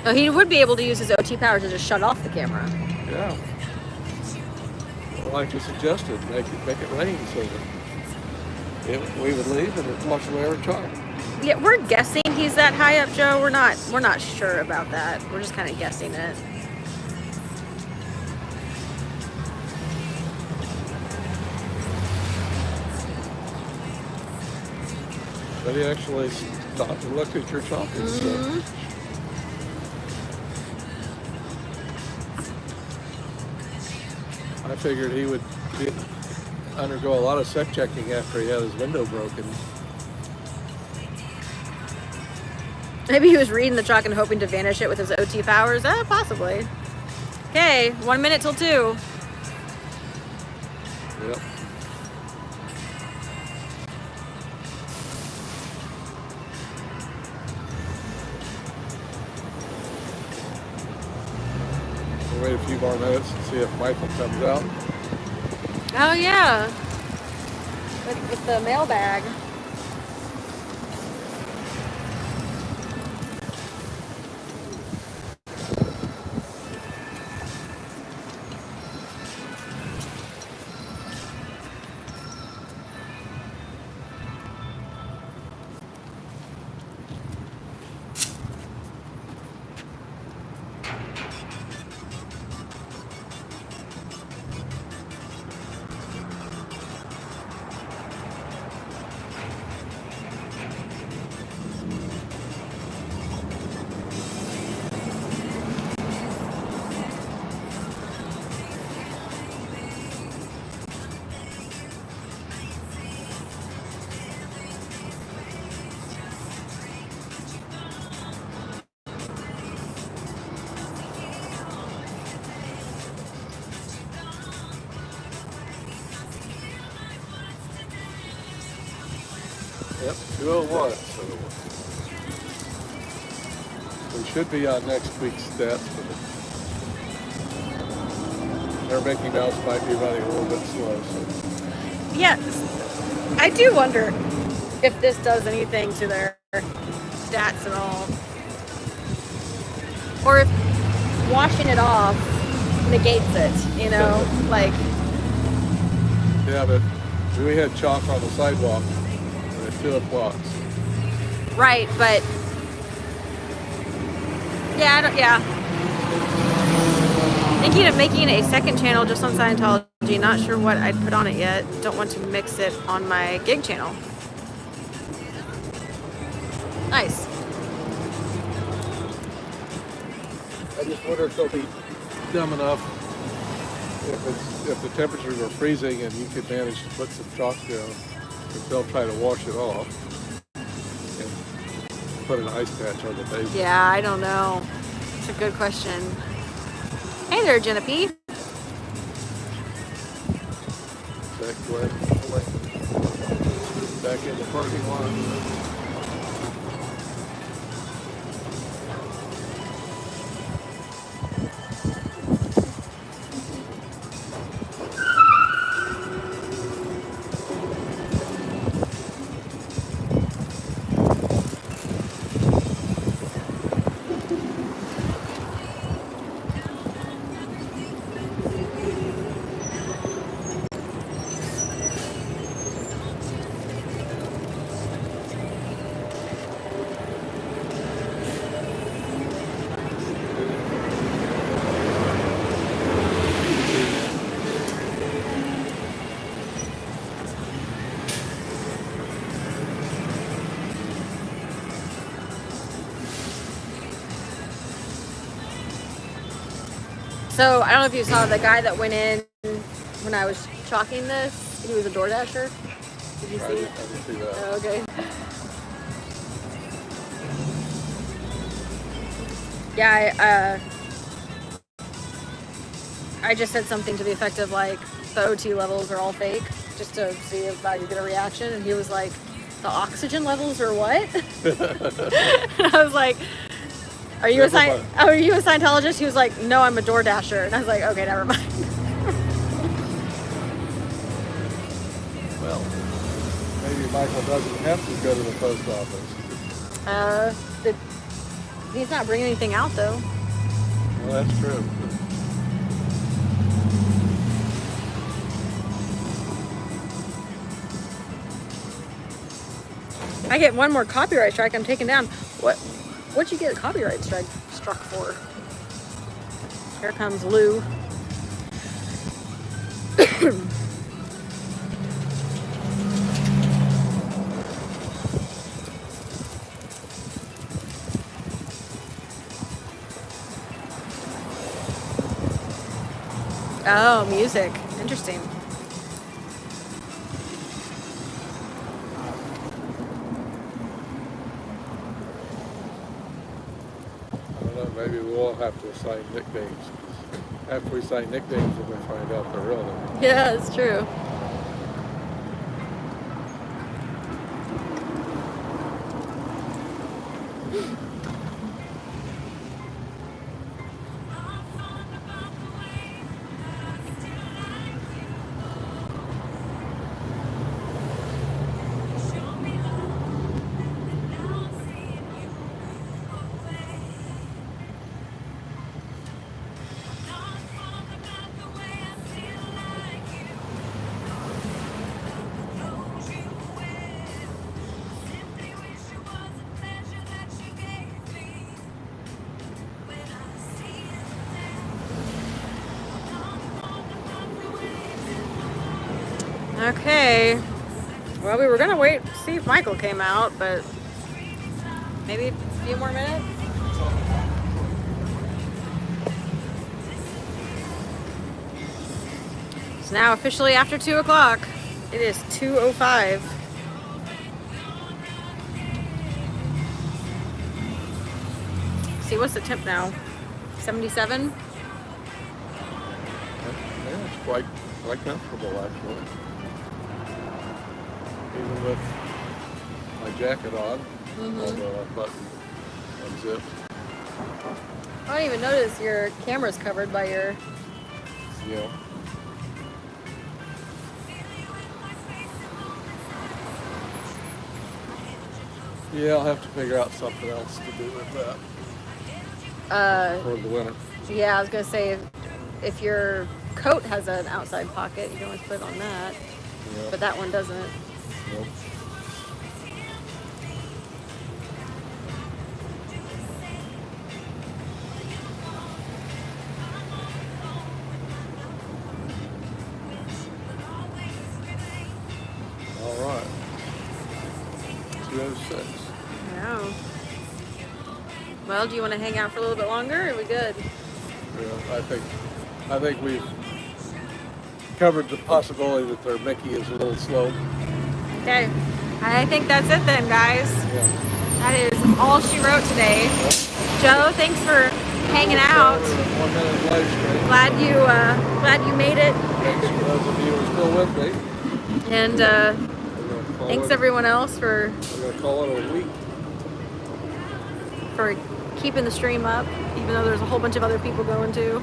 Oh, he would be able to use his OT powers to just shut off the camera. Yeah. Well, like you suggested, make it rain so that we would leave and it'd wash away our chalk. Yeah, we're guessing he's that high up, Joe. We're not sure about that. We're just kind of guessing it. But he actually stopped and looked at your chalk and stuff. I figured he would undergo a lot of set checking after he had his window broken. Maybe he was reading the chalk and hoping to vanish it with his OT powers. Possibly. Okay, 1 minute till 2. Yep. We'll wait a few more minutes and see if Michael comes out. Oh yeah, with the mailbag. Yep, 201. So we should be on next week's stats, but their Mickey Mouse might be running a little bit slow. So. Yes, I do wonder if this does anything to their stats at all, or if washing it off negates it. You know, like. Yeah, but we had chalk on the sidewalk at 2 o'clock. Right, but yeah. Thinking of making a second channel just on Scientology. Not sure what I'd put on it yet. Don't want to mix it on my gig channel. Nice. I just wonder if they'll be dumb enough if the temperatures are freezing and you could manage to put some chalk down, they'll try to wash it off and put an ice patch on the pavement. Yeah, I don't know. It's a good question. Hey there, Genevieve. Back in the parking lot. So I don't know if you saw the guy that went in when I was chalking this. He was a Door Dasher. Did you see it? I didn't see that. Oh, okay. Yeah, I just said something to the effect of like the O2 levels are all fake, just to see if I could get a reaction. And he was like, "The oxygen levels are what?" And I was like, Are you a Scientologist? He was like, "No, I'm a Door Dasher." And I was like, "Okay, never mind." Well, maybe Michael doesn't have to go to the post office. He's not bringing anything out though. Well, that's true. I get one more copyright strike, I'm taken down. What'd you get a copyright struck for? Here comes Lou. Oh, music. Interesting. Maybe we'll have to assign nicknames. After we assign nicknames, then we find out they're real names. Yeah, it's true. Okay. Well, we were gonna wait to see if Michael came out, but maybe a few more minutes. It's now officially after 2 o'clock. It is 2:05. See, what's the temp now? 77? Yeah, it's quite comfortable actually. Even with my jacket on, although that button unzipped. I don't even notice your camera's covered by your... Yeah. Yeah, I'll have to figure out something else to do with that for the winter. Yeah, I was gonna say if your coat has an outside pocket, you can always put it on that. Yeah. But that one doesn't. Nope. All right. 2:06. Yeah. Well, do you want to hang out for a little bit longer? Or are we good? Yeah, I think we've covered the possibility that their Mickey is a little slow. Okay. I think that's it then, guys. Yeah. That is all she wrote today. Joe, thanks for hanging out. 1 minute live stream. Glad you made it. Thanks for those of you who are still with me. And We're gonna call thanks it- everyone else for We're going to call it a week. keeping the stream up, even though there's a whole bunch of other people going too.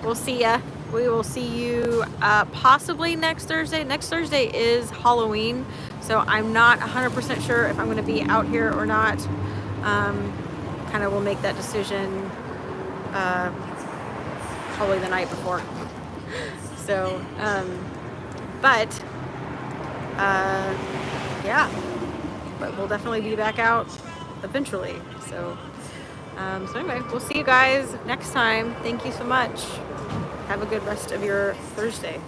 We'll see ya. We will see you possibly next Thursday. Next Thursday is Halloween, so I'm not 100% sure if I'm going to be out here or not. Kind of will make that decision probably the night before. So, yeah, but we'll definitely be back out eventually. So, so anyway, we'll see you guys next time. Thank you so much. Have a good rest of your Thursday.